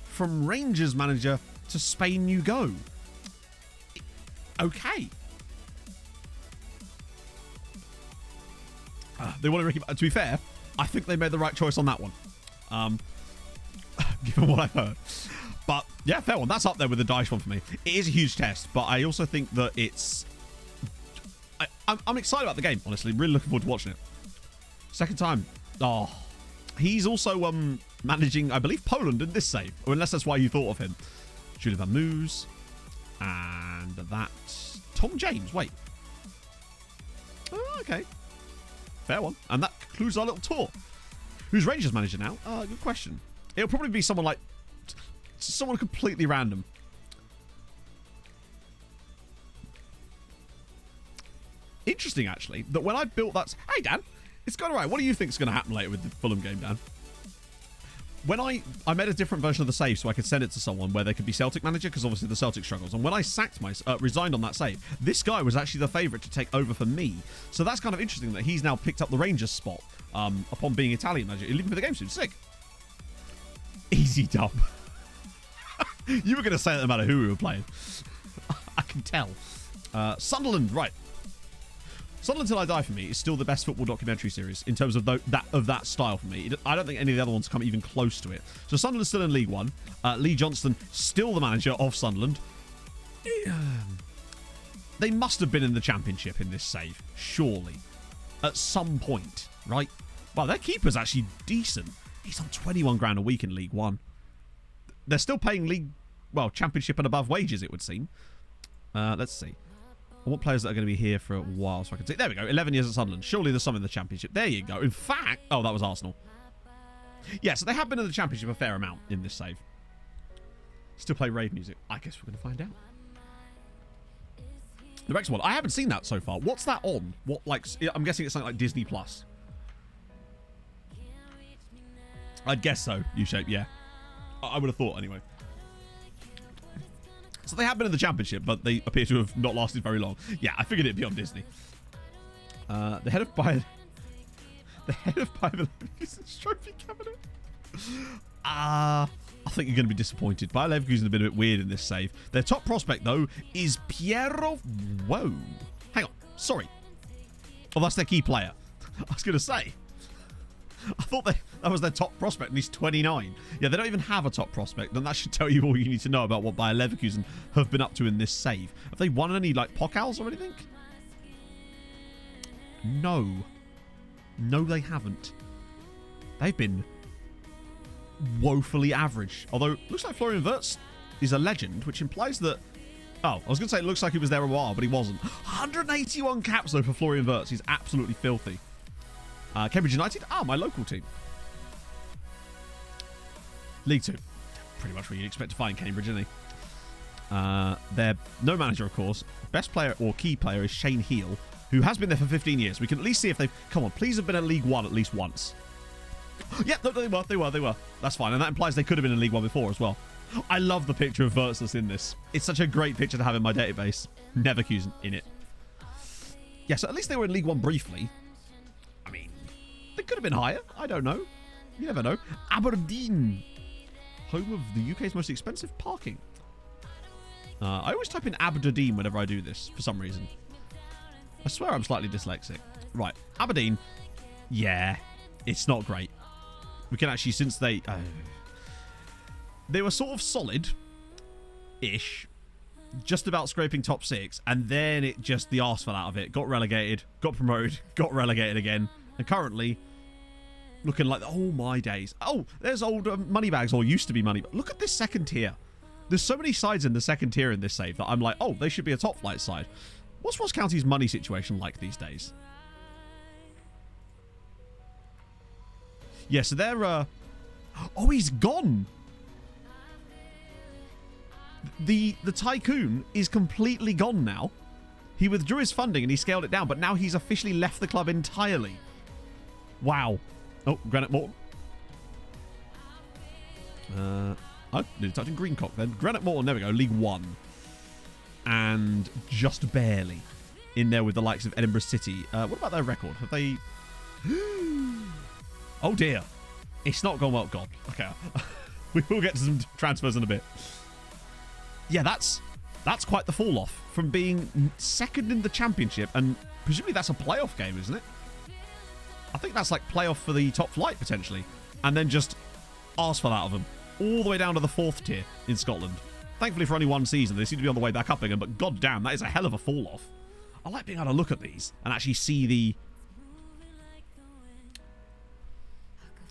from Rangers manager to Spain you go? Okay. They want to Ricky... To be fair, I think they made the right choice on that one. Given what I've heard. But, yeah, fair one. That's up there with the Dice one for me. It is a huge test, but I also think that it's... I'm excited about the game, honestly. Really looking forward to watching it. Second time. Oh. He's also managing, I believe, Poland in this save. Or unless that's why you thought of him. Julian Van Moos. And that's Tom James. Wait. Oh, okay. Fair one. And that concludes our little tour. Who's Rangers manager now? Good question. It'll probably be someone like... Someone completely random. Interesting, actually, that when I built that... Hey, Dan. It's going all right. What do you think is going to happen later with the Fulham game, Dan? When I made a different version of the save so I could send it to someone where they could be Celtic manager, because obviously the Celtic struggles. And when I sacked resigned on that save, this guy was actually the favourite to take over for me. So that's kind of interesting that he's now picked up the Rangers spot upon being Italian manager. He'll leave for the game soon. Sick. Easy dub. You were going to say that no matter who we were playing. I can tell. Sunderland, right. Sunderland Till I Die for me is still the best football documentary series in terms of that style for me. I don't think any of the other ones come even close to it. So Sunderland's still in League One. Lee Johnston still the manager of Sunderland. They must have been in the Championship in this save, surely, at some point, right? Well, their keeper's actually decent. He's on 21 grand a week in League One. They're still paying League well, championship and above wages, it would seem. Let's see. I want players that are going to be here for a while so I can see. There we go. 11 years at Sunderland. Surely there's some in the championship. There you go. In fact, oh, that was Arsenal. Yeah, so they have been in the championship a fair amount in this save. Still play rave music. I guess we're going to find out. The next one. I haven't seen that so far. What's that on? What, like, I'm guessing it's something like Disney Plus. I'd guess so, U-shape, yeah. I would have thought anyway. So they have been in the championship, but they appear to have not lasted very long. Yeah, I figured it'd be on Disney. The head of Bayer Leverkusen's trophy cabinet. I think you're going to be disappointed. Bayer Leverkusen have been a bit weird in this save. Their top prospect, though, is Piero... Whoa. Hang on. Sorry. Oh, that's their key player. I was going to say. I thought that was their top prospect, and he's 29. Yeah, they don't even have a top prospect, and that should tell you all you need to know about what Bayer Leverkusen have been up to in this save. Have they won any, like, Pokals or anything? No. No, they haven't. They've been woefully average. Although, looks like Florian Wirtz is a legend, which implies that... Oh, I was going to say it looks like he was there a while, but he wasn't. 181 caps, though, for Florian Wirtz. He's absolutely filthy. Cambridge United? Ah, my local team. League 2. Pretty much what you'd expect to find Cambridge, isn't he? They're no manager, of course. Best player or key player is Shane Heel, who has been there for 15 years. We can at least see if they've... Come on, please have been in League 1 at least once. Yeah, no, they were. That's fine. And that implies they could have been in League 1 before as well. I love the picture of Wirtz that's in this. It's such a great picture to have in my database. Leverkusen in it. Yeah, so at least they were in League 1 briefly. I mean, they could have been higher. I don't know. You never know. Aberdeen. Home of the UK's most expensive parking. I always type in Aberdeen whenever I do this, for some reason. I swear I'm slightly dyslexic. Right. Aberdeen. Yeah. It's not great. We can actually, since they were sort of solid-ish, just about scraping top 6, and then it just, the arse fell out of it. Got relegated, got promoted, got relegated again, and currently looking like, oh my days. Oh, there's old Moneybags, or used to be Moneybags. Look at this second tier. There's so many sides in the second tier in this save that I'm like, oh, they should be a top flight side. What's Ross County's money situation like these days? Yeah, so they're... Oh, he's gone! The Tycoon is completely gone now. He withdrew his funding and he scaled it down, but now he's officially left the club entirely. Wow. Oh, Granite Morton. Oh, nearly touching Greencock then. Granite Morton, there we go, League 1. And just barely in there with the likes of Edinburgh City. What about their record? Have they... Oh dear. It's not gone well. God. Okay. We will get to some transfers in a bit. Yeah, that's quite the fall off from being second in the championship, and presumably that's a playoff game, isn't it? I think that's like playoff for the top flight potentially, and then just arse fell out of them all the way down to the 4th tier in Scotland. Thankfully for only one season, they seem to be on the way back up again, but god damn, that is a hell of a fall off. I like being able to look at these and actually see the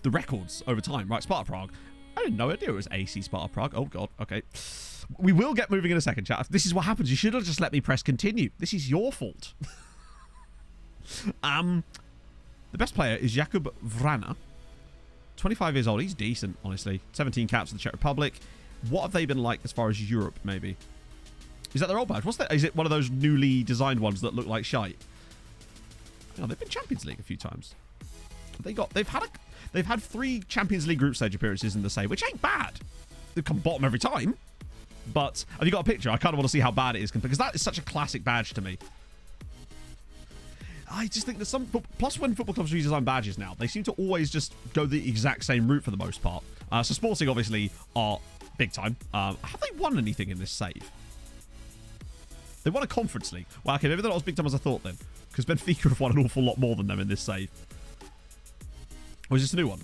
records over time. Right, Sparta Prague. I didn't know it was AC Sparta Prague. Oh, God. Okay. We will get moving in a second, chat. This is what happens. You should have just let me press continue. This is your fault. The best player is Jakub Vrana. 25 years old. He's decent, honestly. 17 caps for the Czech Republic. What have they been like as far as Europe, maybe? Is that their old badge? What's that? Is it one of those newly designed ones that look like shite? Oh, they've been Champions League a few times. They've had 3 Champions League group stage appearances in the save, which ain't bad. They've come bottom every time. But have you got a picture? I kind of want to see how bad it is, because that is such a classic badge to me. I just think that some... Plus, when football clubs redesign badges now, they seem to always just go the exact same route for the most part. So Sporting, obviously, are big time. Have they won anything in this save? They won a Conference League. Well, okay, maybe they're not as big time as I thought then, because Benfica have won an awful lot more than them in this save. Or is this a new one?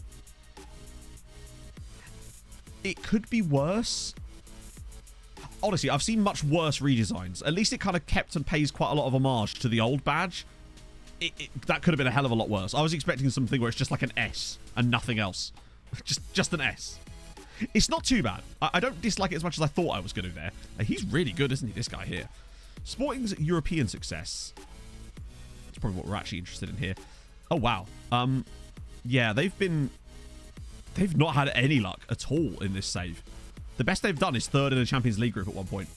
It could be worse. Honestly, I've seen much worse redesigns. At least it kind of kept and pays quite a lot of homage to the old badge. That could have been a hell of a lot worse. I was expecting something where it's just like an S and nothing else. Just an S. It's not too bad. I don't dislike it as much as I thought I was going to there. He's really good, isn't he, this guy here? Sporting's European success. That's probably what we're actually interested in here. Oh, wow. Yeah, they've not had any luck at all in this save. The best they've done is third in the Champions League group at one point.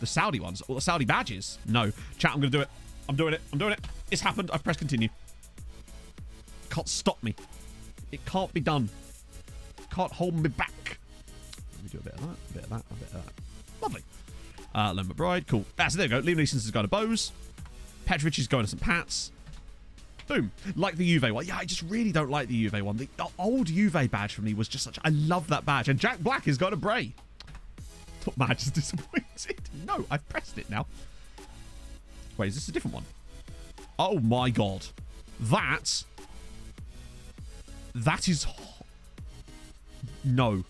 The Saudi ones, or the Saudi badges. No. Chat, I'm going to do it. I'm doing it. I'm doing it. It's happened. I've pressed continue. Can't stop me. It can't be done. Can't hold me back. Let me do a bit of that, a bit of that, a bit of that. Lovely. Len McBride, cool. So there we go. Liam Neeson's is going to Bose. Petrovic is going to St. Pat's. Boom. Like the Juve one. Yeah, I just really don't like the Juve one. The old Juve badge for me was just such... I love that badge. And Jack Black is going to Bray. Thought Madge is disappointed. No, I've pressed it now. Wait, is this a different one? Oh my god. That is... No.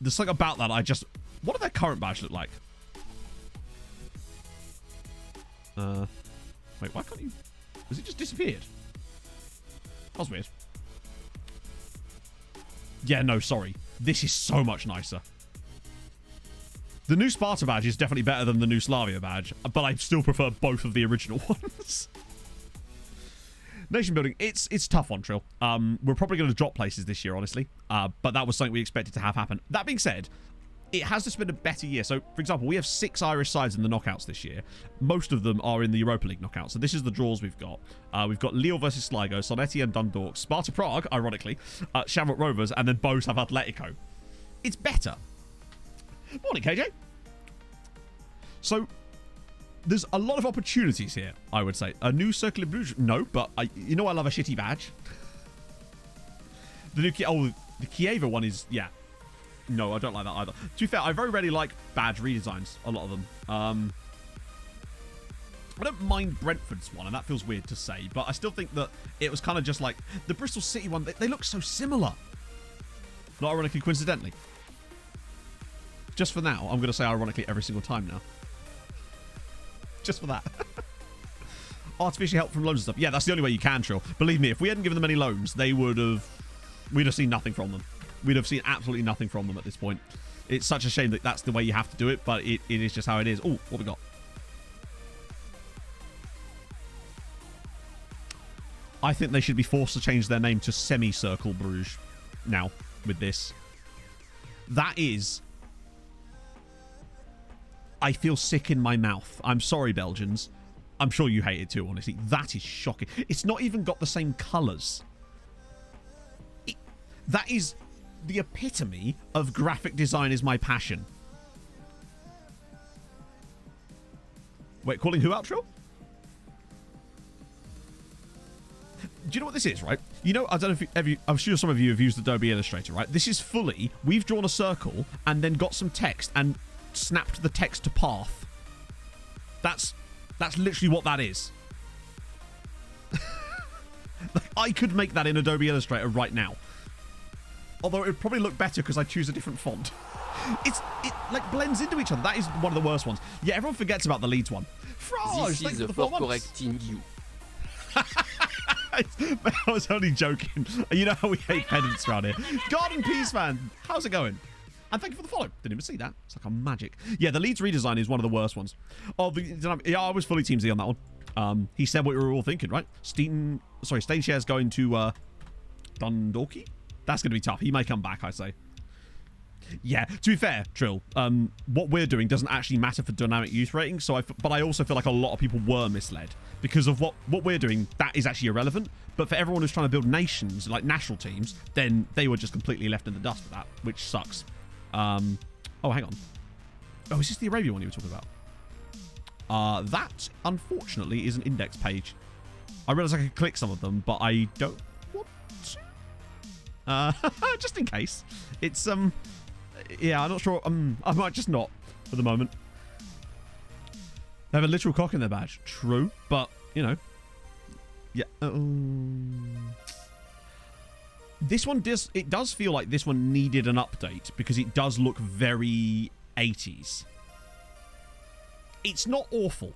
There's something about that I just... What do their current badge look like? Wait, why can't you... Has it just disappeared? That was weird. Yeah, no, sorry. This is so much nicer. The new Sparta badge is definitely better than the new Slavia badge, but I still prefer both of the original ones. Nation building, it's a tough one, Trill. We're probably going to drop places this year, honestly. But that was something we expected to have happen. That being said, it has just been a better year. So, for example, we have 6 Irish sides in the knockouts this year. Most of them are in the Europa League knockouts. So this is the draws we've got. We've got Lille versus Sligo, Soneti and Dundalk, Sparta Prague, ironically, Shamrock Rovers, and then both have Atletico. It's better. Morning, KJ. So, there's a lot of opportunities here, I would say. A new Cercle Bruges? No, but you know I love a shitty badge. The new the Kiev one is, yeah. No, I don't like that either. To be fair, I very rarely like badge redesigns, a lot of them. I don't mind Brentford's one, and that feels weird to say, but I still think that it was kind of just like the Bristol City one. They look so similar. Not ironically, coincidentally. Just for now, I'm going to say ironically every single time now. Just for that. Artificial help from loans and stuff. Yeah, that's the only way you can, Trill. Believe me, if we hadn't given them any loans, we'd have seen nothing from them. We'd have seen absolutely nothing from them at this point. It's such a shame that that's the way you have to do it, but it is just how it is. Oh, what we got? I think they should be forced to change their name to Semicircle Bruges now with this. That is... I feel sick in my mouth. I'm sorry, Belgians. I'm sure you hate it too, honestly. That is shocking. It's not even got the same colours. That is the epitome of graphic design is my passion. Wait, calling who out, Trill? Do you know what this is, right? You know, I don't know if I'm sure some of you have used Adobe Illustrator, right? This is fully, we've drawn a circle and then got some text and snapped the text to path. That's literally what that is. Like, I could make that in Adobe Illustrator right now. Although it would probably look better because I choose a different font. It like blends into each other. That is one of the worst ones. Yeah, everyone forgets about the Leeds one. This is for correcting you. I was only joking. You know how we hate pedants around here. Garden Peace Man, how's it going? And thank you for the follow. Didn't even see that. It's like a magic. Yeah, the Leeds redesign is one of the worst ones. Oh, yeah, I was fully Team Z on that one. He said what we were all thinking, right? Stainshare's going to Dundalk. That's going to be tough. He may come back, I say. Yeah, to be fair, Trill, what we're doing doesn't actually matter for dynamic youth rating. But I also feel like a lot of people were misled because of what we're doing. That is actually irrelevant. But for everyone who's trying to build nations, like national teams, then they were just completely left in the dust for that, which sucks. Oh, hang on. Oh, is this the Arabia one you were talking about? That, unfortunately, is an index page. I realised I could click some of them, but I don't want to. Just in case. It's, yeah, I'm not sure. I might just not for the moment. They have a literal cock in their badge. True, but, you know. Yeah. This one does feel like this one needed an update because it does look very 80s. It's not awful.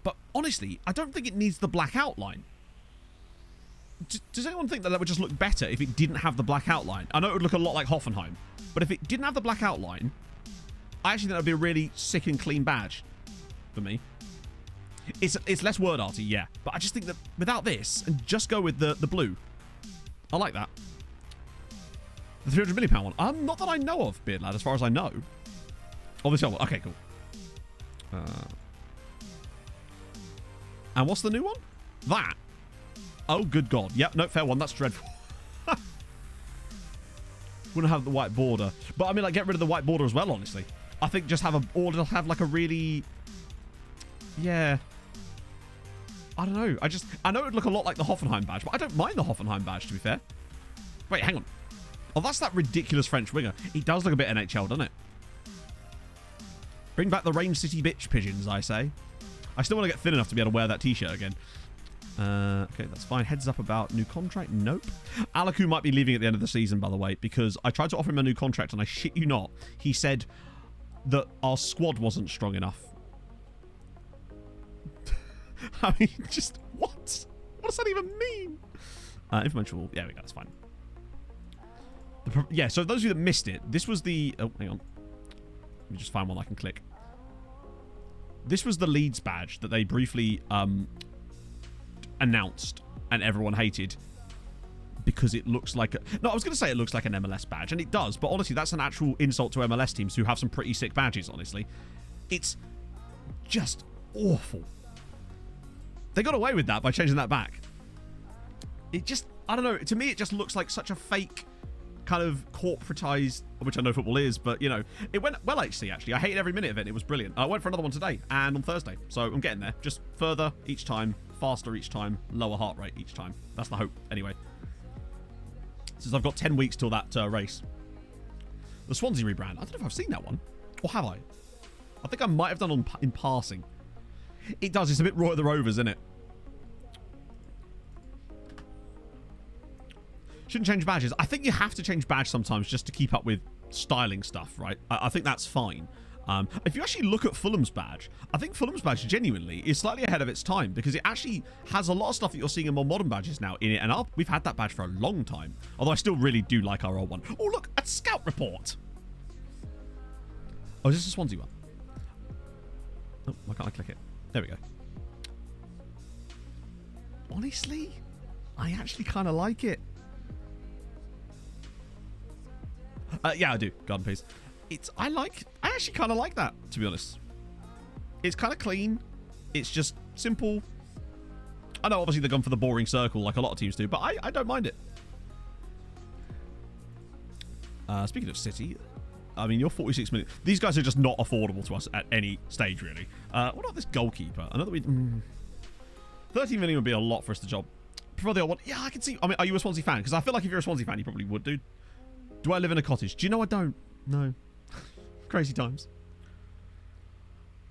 But honestly, I don't think it needs the black outline. Does anyone think that would just look better if it didn't have the black outline? I know it would look a lot like Hoffenheim, but if it didn't have the black outline, I actually think that would be a really sick and clean badge for me. It's less word arty, yeah, but I just think that without this, and just go with the blue, I like that. The £300 million one. Not that I know of, Beard Lad, as far as I know. Obviously, okay, cool. And what's the new one? That. Oh, good God. Yep, no, fair one. That's dreadful. Wouldn't have the white border. But, I mean, like, get rid of the white border as well, honestly. I think just have or it'll have, like, a really... Yeah. I don't know. I know it would look a lot like the Hoffenheim badge, but I don't mind the Hoffenheim badge, to be fair. Wait, hang on. Oh, that's that ridiculous French winger. He does look a bit NHL, doesn't it? Bring back the Rain City bitch pigeons, I say. I still want to get thin enough to be able to wear that t-shirt again. Okay, that's fine. Heads up about new contract. Nope. Alaku might be leaving at the end of the season, by the way, because I tried to offer him a new contract, and I shit you not, he said that our squad wasn't strong enough. I mean, just what? What does that even mean? Information. Yeah, we go. That's fine. Yeah. So those of you that missed it, this was the. Oh, hang on. Let me just find one I can click. This was the Leeds badge that they briefly announced and everyone hated because it looks like no, I was going to say it looks like an MLS badge, and it does, but honestly, that's an actual insult to MLS teams who have some pretty sick badges, honestly. It's just awful. They got away with that by changing that back. It just, I don't know, to me it just looks like such a fake kind of corporatized, which I know football is, but you know, it went well HC actually. I hated every minute of it. It was brilliant. I went for another one today and on Thursday, so I'm getting there. Just further each time, faster each time, lower heart rate each time. That's the hope anyway. Since I've got 10 weeks till that race. The Swansea rebrand. I don't know if I've seen that one, or have I? I think I might have done in passing. It does. It's a bit Roy of the Rovers, isn't it? Shouldn't change badges. I think you have to change badge sometimes just to keep up with styling stuff, right? I think that's fine. If you actually look at Fulham's badge, I think Fulham's badge genuinely is slightly ahead of its time because it actually has a lot of stuff that you're seeing in more modern badges now in it. And we've had that badge for a long time. Although I still really do like our old one. Oh, look, a scout report. Oh, is this a Swansea one? Oh, why can't I click it? There we go. Honestly, I actually kind of like it. Yeah, I do. Garden piece. I actually kind of like that, to be honest. It's kind of clean. It's just simple. I know, obviously, they've gone for the boring circle like a lot of teams do, but I don't mind it. Speaking of City, I mean, you're 46 million. These guys are just not affordable to us at any stage, really. What about this goalkeeper? I know that we... 13 million would be a lot for us to job. Prefer the old one. Yeah, I can see... I mean, are you a Swansea fan? Because I feel like if you're a Swansea fan, you probably would, dude. Do I live in a cottage? Do you know I don't? No. Crazy times.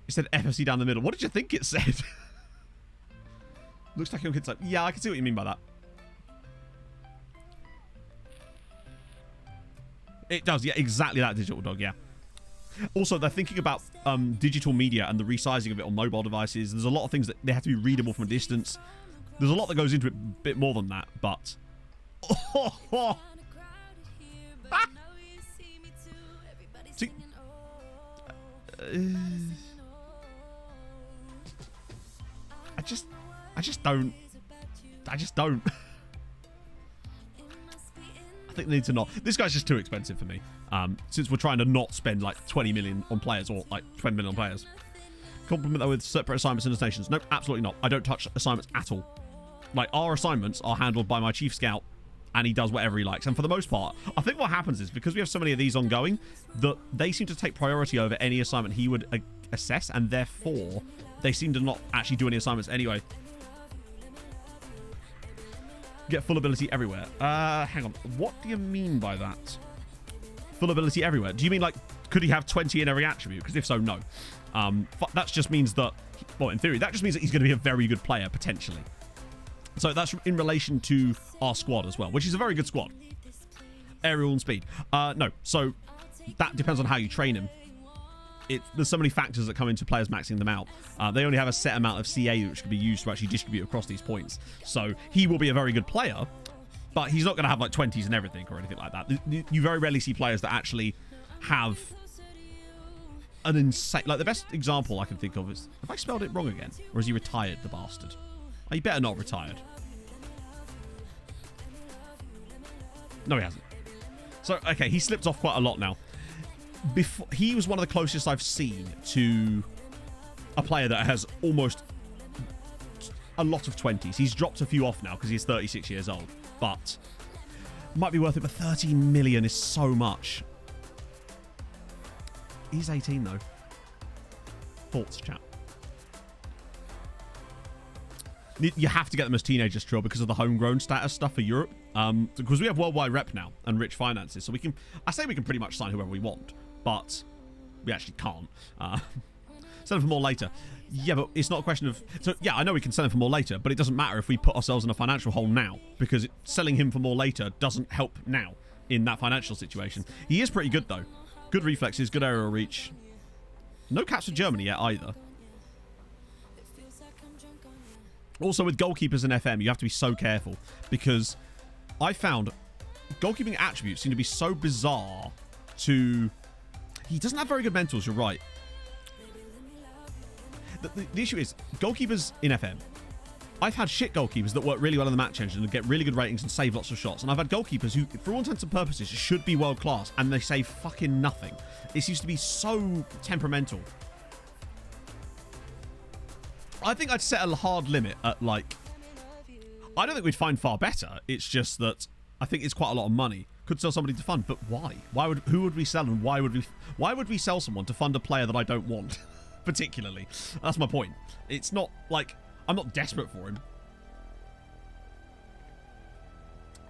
It said FFC down the middle. What did you think it said? Looks like young kids like... Yeah, I can see what you mean by that. It does, yeah, exactly that, Digital Dog, yeah. Also, they're thinking about digital media and the resizing of it on mobile devices. There's a lot of things that they have to be readable from a distance. There's a lot that goes into it, a bit more than that, but... See, I just don't. I think they need to not. This guy's just too expensive for me. Since we're trying to not spend like 20 million on players or like 20 million on players. Compliment that with separate assignments and destinations. Nope, absolutely not. I don't touch assignments at all. Like, our assignments are handled by my chief scout, and he does whatever he likes. And for the most part, I think what happens is, because we have so many of these ongoing, that they seem to take priority over any assignment he would assess, and therefore, they seem to not actually do any assignments anyway. Get full ability everywhere. Hang on. What do you mean by that? Full ability everywhere? Do you mean, like, could he have 20 in every attribute? Because if so, no. That just means that, well, in theory, that just means that he's going to be a very good player, potentially. So that's in relation to our squad as well, which is a very good squad. Aerial and speed. No, so that depends on how you train him. there's so many factors that come into players maxing them out. They only have a set amount of CA which can be used to actually distribute across these points. So he will be a very good player, but he's not going to have like 20s and everything or anything like that. You very rarely see players that actually have an insane... Like, the best example I can think of is... Have I spelled it wrong again? Or is he retired, the bastard? Oh, he better not retired. No, he hasn't. So, okay, he slipped off quite a lot now. He was one of the closest I've seen to a player that has almost a lot of 20s. He's dropped a few off now because he's 36 years old, but might be worth it. But 13 million is so much. He's 18 though. Thoughts, chat? You have to get them as teenagers, Trill, because of the homegrown status stuff for Europe. Because we have worldwide rep now and rich finances, so we can. I say we can pretty much sign whoever we want, but we actually can't. Send them for more later. Yeah, but it's not a question of... So, yeah, I know we can sell him for more later, but it doesn't matter if we put ourselves in a financial hole now, because selling him for more later doesn't help now in that financial situation. He is pretty good, though. Good reflexes, good aerial reach. No caps for Germany yet, either. Also, with goalkeepers in FM, you have to be so careful, because I found goalkeeping attributes seem to be so bizarre to... He doesn't have very good mentals, you're right. The issue is, goalkeepers in FM, I've had shit goalkeepers that work really well in the match engine and get really good ratings and save lots of shots. And I've had goalkeepers who, for all intents and purposes, should be world class, and they save fucking nothing. It seems to be so temperamental. I think I'd set a hard limit at, like... I don't think we'd find far better. It's just that I think it's quite a lot of money. Could sell somebody to fund, but why? Who would we sell, and why would we sell someone to fund a player that I don't want? Particularly. That's my point. It's not like... I'm not desperate for him.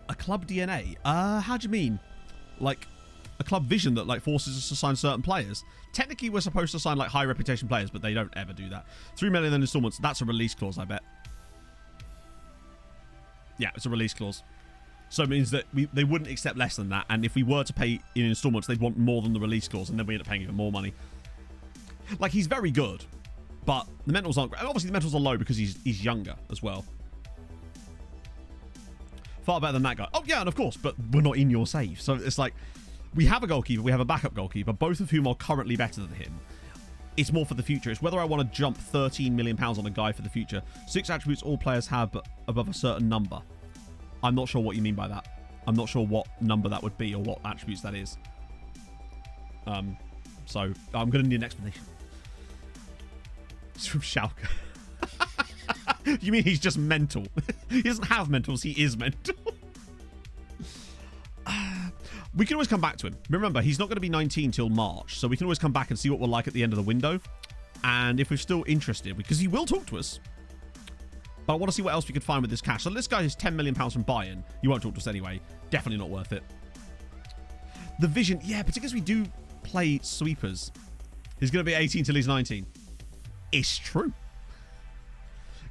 A club DNA? How do you mean? Like, a club vision that, like, forces us to sign certain players? Technically, we're supposed to sign, like, high reputation players, but they don't ever do that. 3 million in installments. That's a release clause, I bet. Yeah, it's a release clause. So it means that they wouldn't accept less than that, and if we were to pay in installments, they'd want more than the release clause, and then we end up paying even more money. Like, he's very good, but the mentals aren't great. Obviously, the mentals are low because he's younger as well. Far better than that guy. Oh, yeah, and of course, but we're not in your save. So it's like, we have a goalkeeper, we have a backup goalkeeper, both of whom are currently better than him. It's more for the future. It's whether I want to jump £13 million on a guy for the future. 6 attributes all players have, but above a certain number. I'm not sure what you mean by that. I'm not sure what number that would be or what attributes that is. So I'm going to need an explanation. It's from Schalke. You mean he's just mental? He doesn't have mentals, he is mental. We can always come back to him. Remember, he's not going to be 19 till March, so we can always come back and see what we're like at the end of the window. And if we're still interested, because he will talk to us. But I want to see what else we could find with this cash. So this guy is £10 million from Bayern. You won't talk to us anyway. Definitely not worth it. The vision, yeah, particularly as we do play sweepers. He's going to be 18 till he's 19. It's true.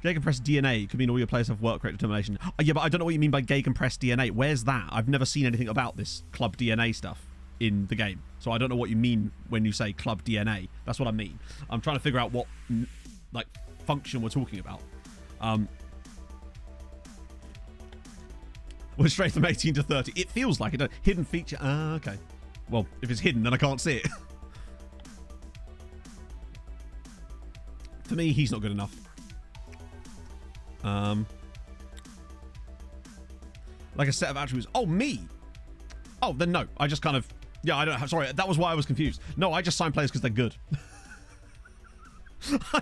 Gay-compressed DNA could mean all your players have work rate determination. Oh, yeah, but I don't know what you mean by gay-compressed DNA. Where's that? I've never seen anything about this club DNA stuff in the game. So I don't know what you mean when you say club DNA. That's what I mean. I'm trying to figure out what, like, function we're talking about. We're straight from 18 to 30. It feels like it. Hidden feature. Okay. Well, if it's hidden, then I can't see it. For me, he's not good enough. Like a set of attributes. Oh, me. Oh, then no. I just kind of... Yeah, I don't have... Sorry, that was why I was confused. No, I just sign players because they're good. I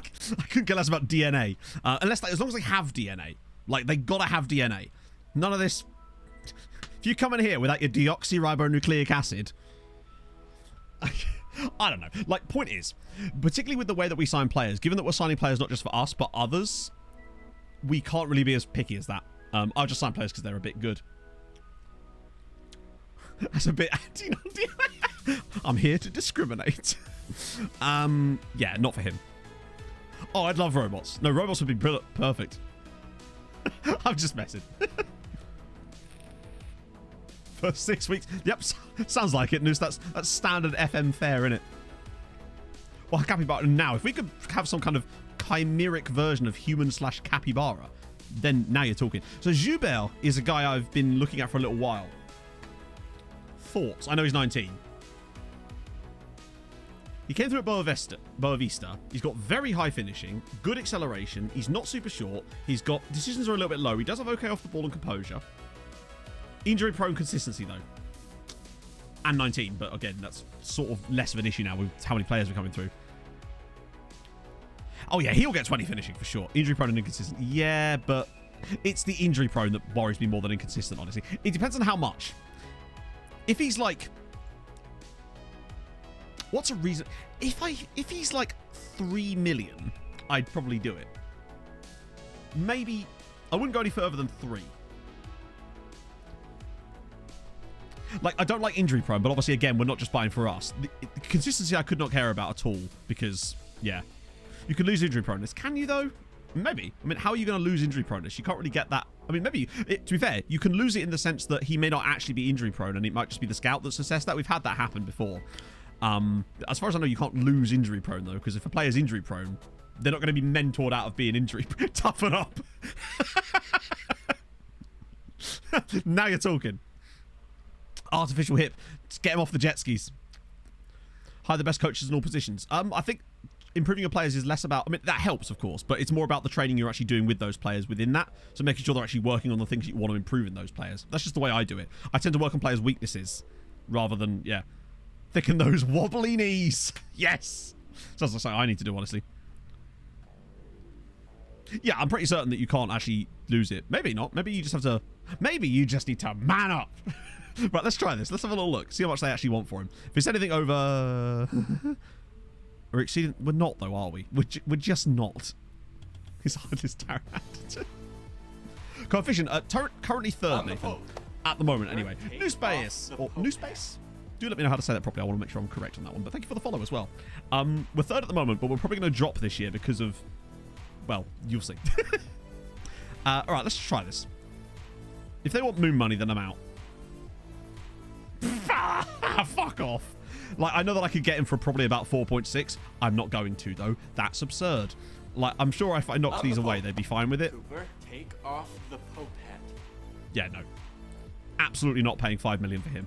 couldn't care less about DNA. Unless, like, as long as they have DNA. Like, they gotta have DNA. None of this... If you come in here without your deoxyribonucleic acid... I don't know. Like, point is, particularly with the way that we sign players, given that we're signing players not just for us, but others, we can't really be as picky as that. I'll just sign players because they're a bit good. That's a bit anti. I'm here to discriminate. Yeah, not for him. Oh, I'd love robots. No, robots would be perfect. I'm just messing. For 6 weeks. Yep, sounds like it, Noose. That's standard FM fare, innit? Or capybara now. If we could have some kind of chimeric version of human/capybara, then now you're talking. So Joubert is a guy I've been looking at for a little while. Thoughts? I know he's 19. He came through at Boa Vista. He's got very high finishing, good acceleration. He's not super short. He's got decisions are a little bit low. He does have okay off the ball and composure. Injury prone consistency though. And 19, but again, that's sort of less of an issue now with how many players are coming through. Oh yeah, he'll get 20 finishing for sure. Injury prone and inconsistent. Yeah, but it's the injury prone that worries me more than inconsistent, honestly. It depends on how much. If he's like... What's a reason? If he's like 3 million, I'd probably do it. Maybe... I wouldn't go any further than 3. Like, I don't like injury prone, but obviously, again, we're not just buying for us. The consistency I could not care about at all because, yeah. You can lose injury proneness. Can you, though? Maybe. I mean, how are you going to lose injury proneness? You can't really get that. I mean, maybe, to be fair, you can lose it in the sense that he may not actually be injury prone and it might just be the scout that's assessed that. We've had that happen before. As far as I know, you can't lose injury prone, though, because if a player's injury prone, they're not going to be mentored out of being injury prone. Toughen up. Now you're talking. Artificial hip. Just get him off the jet skis. Hire the best coaches in all positions. I think improving your players is less about... I mean, that helps, of course, but it's more about the training you're actually doing with those players within that. So making sure they're actually working on the things you want to improve in those players. That's just the way I do it. I tend to work on players' weaknesses rather than, yeah, thicken those wobbly knees. Yes! Sounds like something I need to do, honestly. Yeah, I'm pretty certain that you can't actually lose it. Maybe not. Maybe you just have to... Maybe you just need to man up. Right, let's try this. Let's have a little look. See how much they actually want for him. If it's anything over... or exceeding... We're not, though, are we? We're just not. His hardest Tyrant. Coefficient. Currently third, Nathan. At the moment, anyway. New space. Or new space? Do let me know how to say that properly. I want to make sure I'm correct on that one. But thank you for the follow as well. We're third at the moment, but we're probably going to drop this year because of... Well, you'll see. All right, let's try this. If they want moon money, then I'm out. Fuck off. Like, I know that I could get him for probably about 4.6. I'm not going to, though. That's absurd. Like, I'm sure if I knocked these away, they'd be fine with it. Take off the Pope hat. Yeah, no. Absolutely not paying 5 million for him.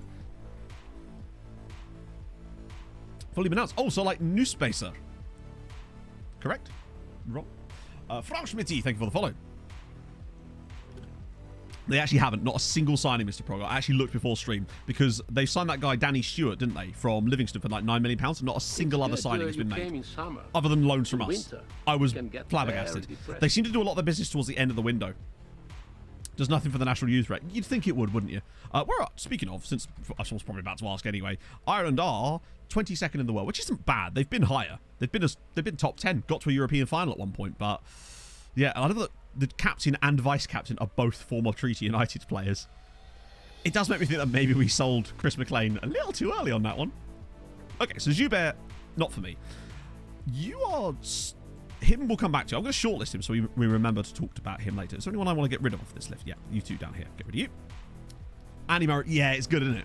Fully announced. Oh, so like new spacer. Correct? Wrong. Frank Schmitty, thank you for the follow. They actually haven't. Not a single signing, Mr. Prog. I actually looked before stream because they signed that guy, Danny Stewart, didn't they? From Livingston for like £9 million. And not a single other signing has been made. Other than loans from us. I was flabbergasted. They seem to do a lot of their business towards the end of the window. Does nothing for the national youth rate. You'd think it would, wouldn't you? Speaking of, since I was probably about to ask anyway, Ireland are 22nd in the world, which isn't bad. They've been higher. They've been top 10. Got to a European final at one point, but yeah, I know that the captain and vice captain are both former Treaty United players. It does make me think that maybe we sold Chris McLean a little too early on that one. Okay, so Joubert, not for me. You are... Him we'll come back to. I'm going to shortlist him so we remember to talk about him later. Is there anyone I want to get rid of off this list? Yeah, you two down here. Get rid of you. Andy Murray. Yeah, it's good, isn't it?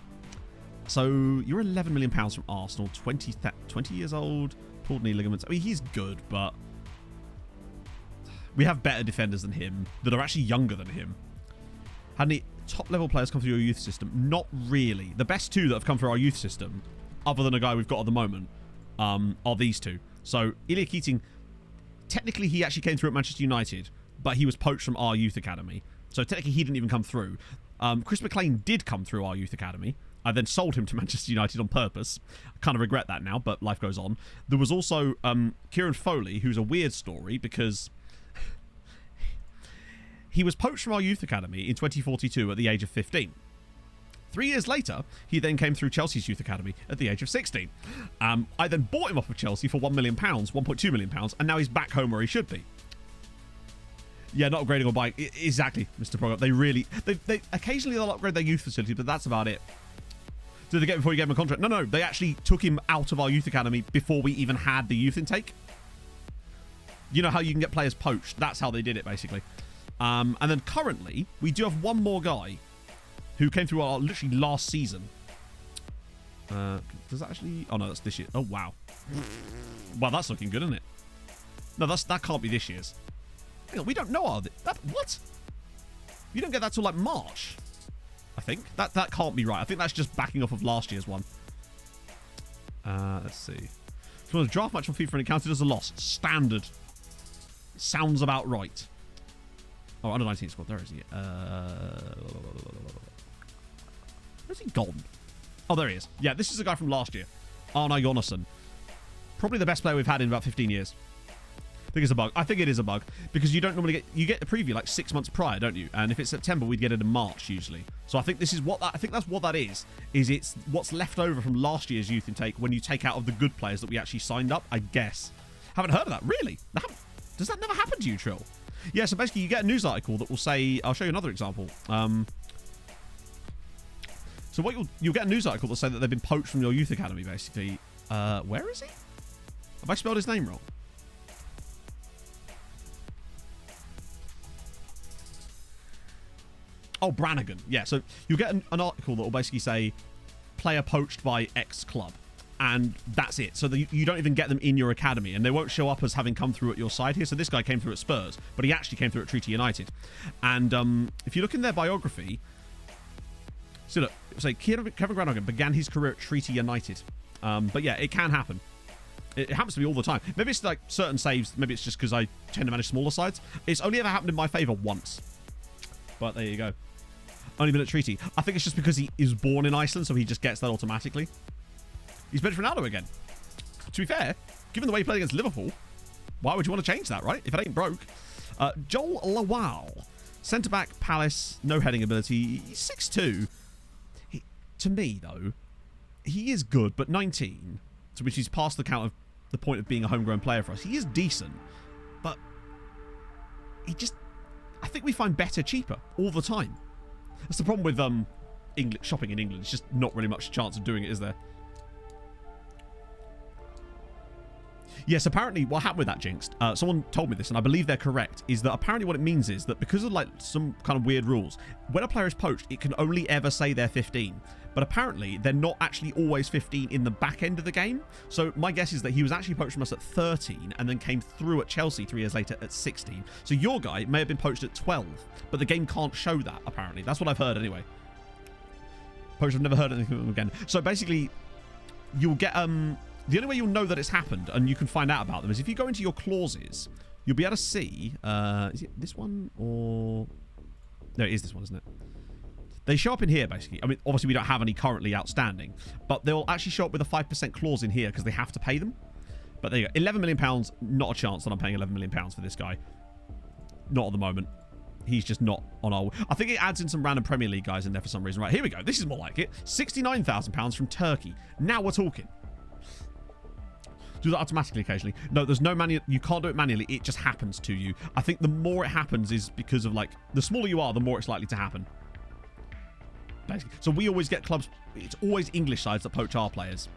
So you're £11 million from Arsenal. 20 years old. Pulled knee ligaments. I mean, he's good, but... We have better defenders than him that are actually younger than him. Had any top-level players come through your youth system? Not really. The best two that have come through our youth system, other than a guy we've got at the moment, are these two. So, Ilya Keating, technically he actually came through at Manchester United, but he was poached from our youth academy. So, technically he didn't even come through. Chris McLean did come through our youth academy. I then sold him to Manchester United on purpose. I kind of regret that now, but life goes on. There was also Kieran Foley, who's a weird story because... He was poached from our youth academy in 2042 at the age of 15. 3 years later, he then came through Chelsea's youth academy at the age of 16. I then bought him off of Chelsea for £1 million, £1.2 million, and now he's back home where he should be. Yeah, not upgrading or buying. Exactly, Mr. Prog. They occasionally they'll upgrade their youth facility, but that's about it. Did they get before you gave him a contract? No. They actually took him out of our youth academy before we even had the youth intake. You know how you can get players poached? That's how they did it, basically. And then currently, we do have one more guy who came through our literally last season. Does that actually... Oh, no, that's this year. Oh, wow. Well, that's looking good, isn't it? No, that can't be this year's. Hang on, we don't know what? You don't get that till like March, I think. That can't be right. I think that's just backing off of last year's one. Let's see. So the draft match on FIFA and it counted as a loss. Standard. Sounds about right. Oh, under 19 squad. There is he. Where's he gone? Oh, there he is. Yeah, this is a guy from last year. Arne Jonasson. Probably the best player we've had in about 15 years. I think it's a bug. I think it is a bug because you don't normally get... You get the preview like 6 months prior, don't you? And if it's September, we'd get it in March usually. So I think this is what that... I think that's what that is it's what's left over from last year's youth intake when you take out of the good players that we actually signed up, I guess. Haven't heard of that. Really? Does that never happen to you, Trill? Yeah, so basically you get a news article that will say... I'll show you another example. So what you'll get a news article that will say that they've been poached from your youth academy, basically. Where is he? Have I spelled his name wrong? Oh, Brannigan. Yeah, so you'll get an article that will basically say player poached by X club. And that's it. So you don't even get them in your academy. And they won't show up as having come through at your side here. So this guy came through at Spurs, but he actually came through at Treaty United. And if you look in their biography... So look, say Kevin Brannigan began his career at Treaty United. But yeah, it can happen. It happens to me all the time. Maybe it's like certain saves. Maybe it's just because I tend to manage smaller sides. It's only ever happened in my favour once. But there you go. Only been at Treaty. I think it's just because he is born in Iceland, so he just gets that automatically. He's benched Ronaldo again. To be fair, given the way he played against Liverpool, why would you want to change that, right? If it ain't broke. Joel Lawal. Centre-back, Palace, no heading ability. He's 6'2". To me, though, he is good, but 19, to which he's past the count of the point of being a homegrown player for us. He is decent, but he just... I think we find better cheaper all the time. That's the problem with shopping in England. It's just not really much chance of doing it, is there? Yes, apparently what happened with that, Jinxed, someone told me this, and I believe they're correct, is that apparently what it means is that because of like some kind of weird rules, when a player is poached, it can only ever say they're 15. But apparently they're not actually always 15 in the back end of the game. So my guess is that he was actually poached from us at 13 and then came through at Chelsea 3 years later at 16. So your guy may have been poached at 12, but the game can't show that, apparently. That's what I've heard anyway. Poached, I've never heard anything from them again. So basically, you'll get... The only way you'll know that it's happened and you can find out about them is if you go into your clauses, you'll be able to see... is it this one or... No, it is this one, isn't it? They show up in here, basically. I mean, obviously, we don't have any currently outstanding, but they'll actually show up with a 5% clause in here because they have to pay them. But there you go. £11 million, not a chance that I'm paying £11 million for this guy. Not at the moment. He's just not on our... I think it adds in some random Premier League guys in there for some reason. Right, here we go. This is more like it. £69,000 from Turkey. Now we're talking. Do that automatically occasionally. No, there's no manual. You can't do it manually. It just happens to you. I think the more it happens is because of, like, the smaller you are, the more it's likely to happen. Basically. So we always get clubs. It's always English sides that poach our players.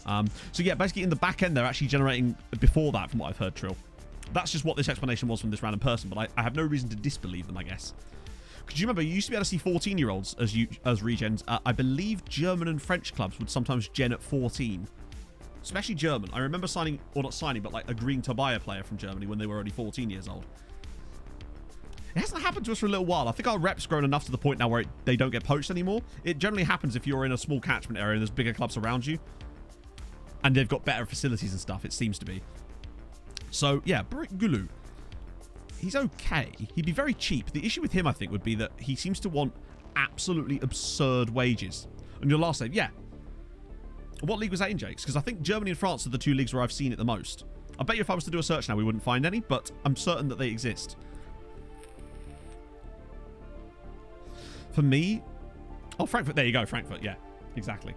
So yeah, basically in the back end, they're actually generating before that, from what I've heard, Trill. That's just what this explanation was from this random person, but I have no reason to disbelieve them, I guess. Because you remember, you used to be able to see 14-year-olds as regens. I believe German and French clubs would sometimes gen at 14. Especially German. I remember signing, or not signing, but like agreeing to buy a player from Germany when they were already 14 years old. It hasn't happened to us for a little while. I think our rep's grown enough to the point now where they don't get poached anymore. It generally happens if you're in a small catchment area and there's bigger clubs around you. And they've got better facilities and stuff, it seems to be. So, yeah, Brick Gulu. He's okay. He'd be very cheap. The issue with him, I think, would be that he seems to want absolutely absurd wages. And your last name, yeah. What league was that in, Jakes? Because I think Germany and France are the two leagues where I've seen it the most. I bet you if I was to do a search now, we wouldn't find any, but I'm certain that they exist. For me... Oh, Frankfurt. There you go, Frankfurt. Yeah, exactly.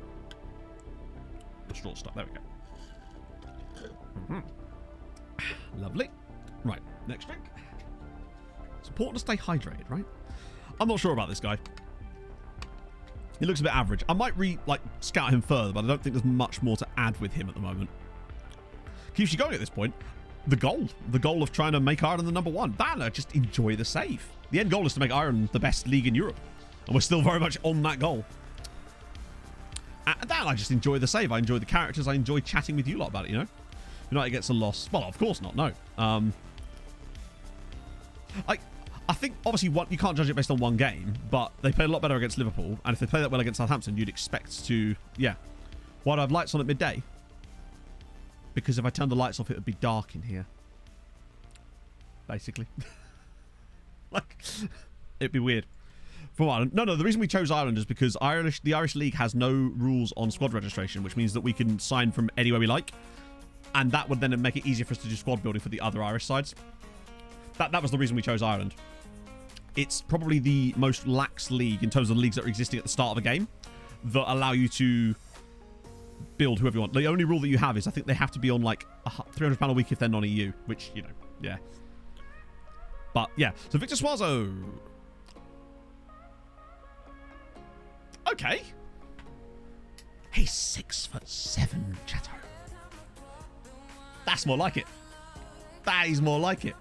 The straw stuff. There we go. Lovely. Right, next drink. It's important to stay hydrated, right? I'm not sure about this guy. He looks a bit average. I might scout him further, but I don't think there's much more to add with him at the moment. Keeps you going at this point. The goal of trying to make Ireland the number one. That, I just enjoy the save. The end goal is to make Ireland the best league in Europe. And we're still very much on that goal. And that, I just enjoy the save. I enjoy the characters. I enjoy chatting with you lot about it, you know? United gets a loss. Well, of course not. No. I think, obviously, you can't judge it based on one game, but they played a lot better against Liverpool, and if they play that well against Southampton, you'd expect to, yeah. Why do I have lights on at midday? Because if I turned the lights off, it would be dark in here. Basically. Like, it'd be weird. For one, no, the reason we chose Ireland is because the Irish League has no rules on squad registration, which means that we can sign from anywhere we like, and that would then make it easier for us to do squad building for the other Irish sides. That was the reason we chose Ireland. It's probably the most lax league in terms of the leagues that are existing at the start of a game that allow you to build whoever you want. The only rule that you have is I think they have to be on like £300 a week if they're non-EU, which, you know, yeah. But, yeah. So, Victor Suazo. Okay. He's 6'7", Chateau. That's more like it. That is more like it.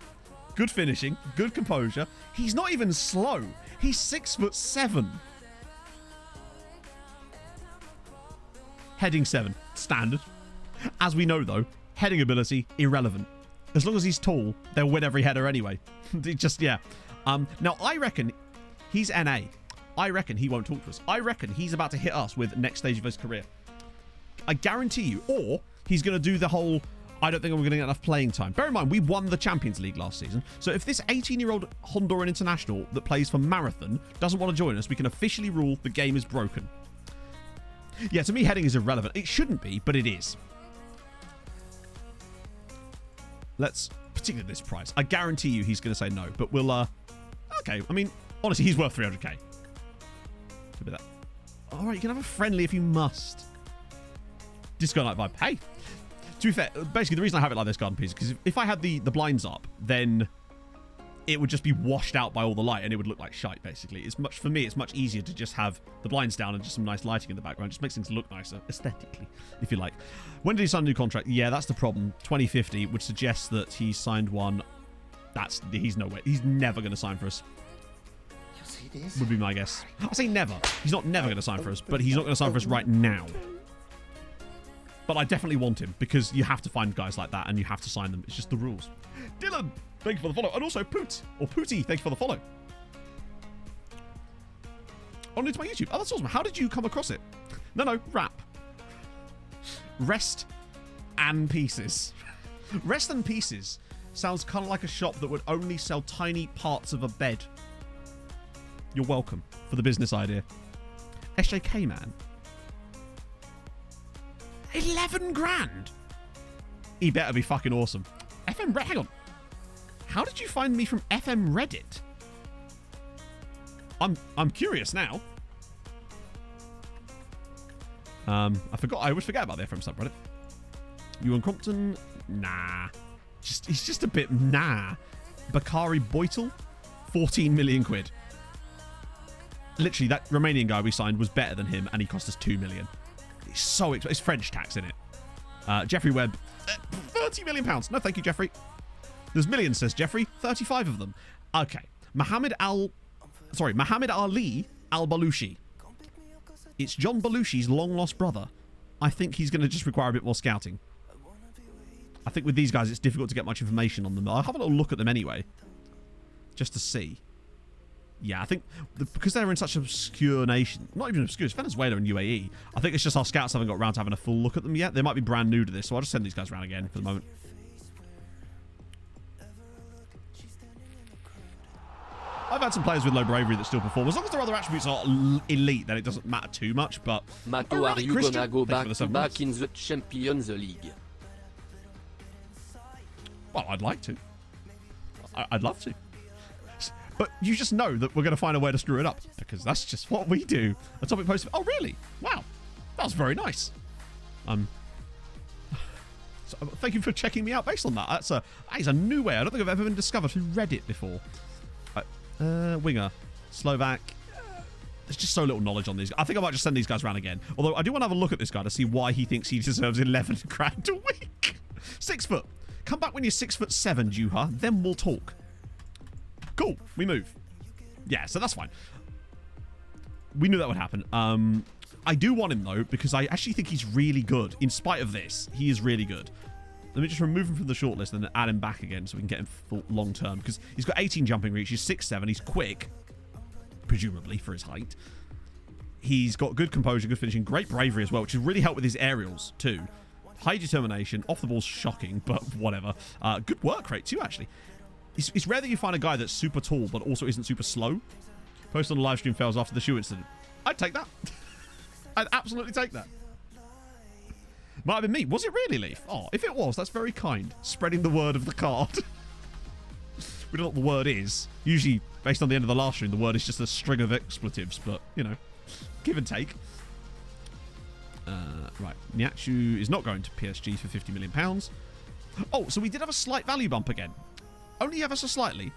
Good finishing, good composure. He's not even slow. He's 6'7". Heading 7, standard. As we know, though, heading ability, irrelevant. As long as he's tall, they'll win every header anyway. Just, yeah. Now, I reckon he's NA. I reckon he won't talk to us. I reckon he's about to hit us with next stage of his career. I guarantee you. Or he's going to do the whole, I don't think I'm going to get enough playing time. Bear in mind, we won the Champions League last season. So if this 18-year-old Honduran international that plays for Marathon doesn't want to join us, we can officially rule the game is broken. Yeah, to me, heading is irrelevant. It shouldn't be, but it is. Let's, particularly this price. I guarantee you he's going to say no, but we'll, okay. I mean, honestly, he's worth 300k. Could be that. All right, you can have a friendly if you must. Disco night vibe. Hey, to be fair, basically the reason I have it like this, garden piece, because if I had the blinds up, then it would just be washed out by all the light and it would look like shite, basically. For me, it's much easier to just have the blinds down and just some nice lighting in the background. It just makes things look nicer, aesthetically, if you like. When did he sign a new contract? Yeah, that's the problem. 2050 would suggest that he signed one. He's never going to sign for us. Would be my guess. I say never. He's not never going to sign for us, but he's not going to sign for us right now. But I definitely want him because you have to find guys like that and you have to sign them. It's just the rules. Dylan, thank you for the follow. And also Poot, or Pooty, thank you for the follow. On into my YouTube. Oh, that's awesome. How did you come across it? No, rap. Rest and Pieces. Rest and Pieces sounds kind of like a shop that would only sell tiny parts of a bed. You're welcome for the business idea. SJK, man. 11 grand. He better be fucking awesome. Hang on. How did you find me from FM Reddit? I'm curious now. I always forget about the FM subreddit. You and Compton? Nah. He's just a bit nah. Bakari Boitel? 14 million quid. Literally, that Romanian guy we signed was better than him, and he cost us 2 million. It's so expensive. It's French tax in it. Jeffrey Webb, 30 million pounds. No, thank you, Jeffrey. There's millions, says Jeffrey. 35 of them. Okay. Mohammed Ali Al-Balushi. It's John Belushi's long-lost brother. I think he's going to just require a bit more scouting. I think with these guys, it's difficult to get much information on them. I'll have a little look at them anyway, just to see. Yeah, I think because they're in such an obscure nation, not even obscure, it's Venezuela and UAE. I think it's just our scouts haven't got around to having a full look at them yet. They might be brand new to this, so I'll just send these guys around again for the moment. I've had some players with low bravery that still perform. As long as their other attributes are elite, then it doesn't matter too much. But Mato, are you gonna go back in the Champions League? Well, I'd like to. I'd love to. But you just know that we're going to find a way to screw it up because that's just what we do. A topic posted. Oh, really? Wow. That was very nice. So thank you for checking me out based on that. That is a new way. I don't think I've ever been discovered through Reddit before. Winger. Slovak. There's just so little knowledge on these. I think I might just send these guys around again. Although I do want to have a look at this guy to see why he thinks he deserves 11 grand a week. 6 foot. Come back when you're 6'7", Juha. Then we'll talk. Cool. We move. Yeah, so that's fine. We knew that would happen. I do want him, though, because I actually think he's really good. In spite of this, he is really good. Let me just remove him from the shortlist and then add him back again so we can get him full long term. Because he's got 18 jumping reach. He's 6'7". He's quick, presumably, for his height. He's got good composure, good finishing, great bravery as well, which has really helped with his aerials too. High determination. Off the ball's shocking, but whatever. Good work rate too, actually. It's rare that you find a guy that's super tall but also isn't super slow. Post on the live stream fails after the shoe incident. I'd take that. I'd absolutely take that. Might have been me. Was it really, Leaf? Oh, if it was, that's very kind. Spreading the word of the card. We don't know what the word is. Usually, based on the end of the last stream, the word is just a string of expletives, but, you know, give and take. Right. Niachu is not going to PSG for £50 million. Oh, so we did have a slight value bump again. Only ever so slightly.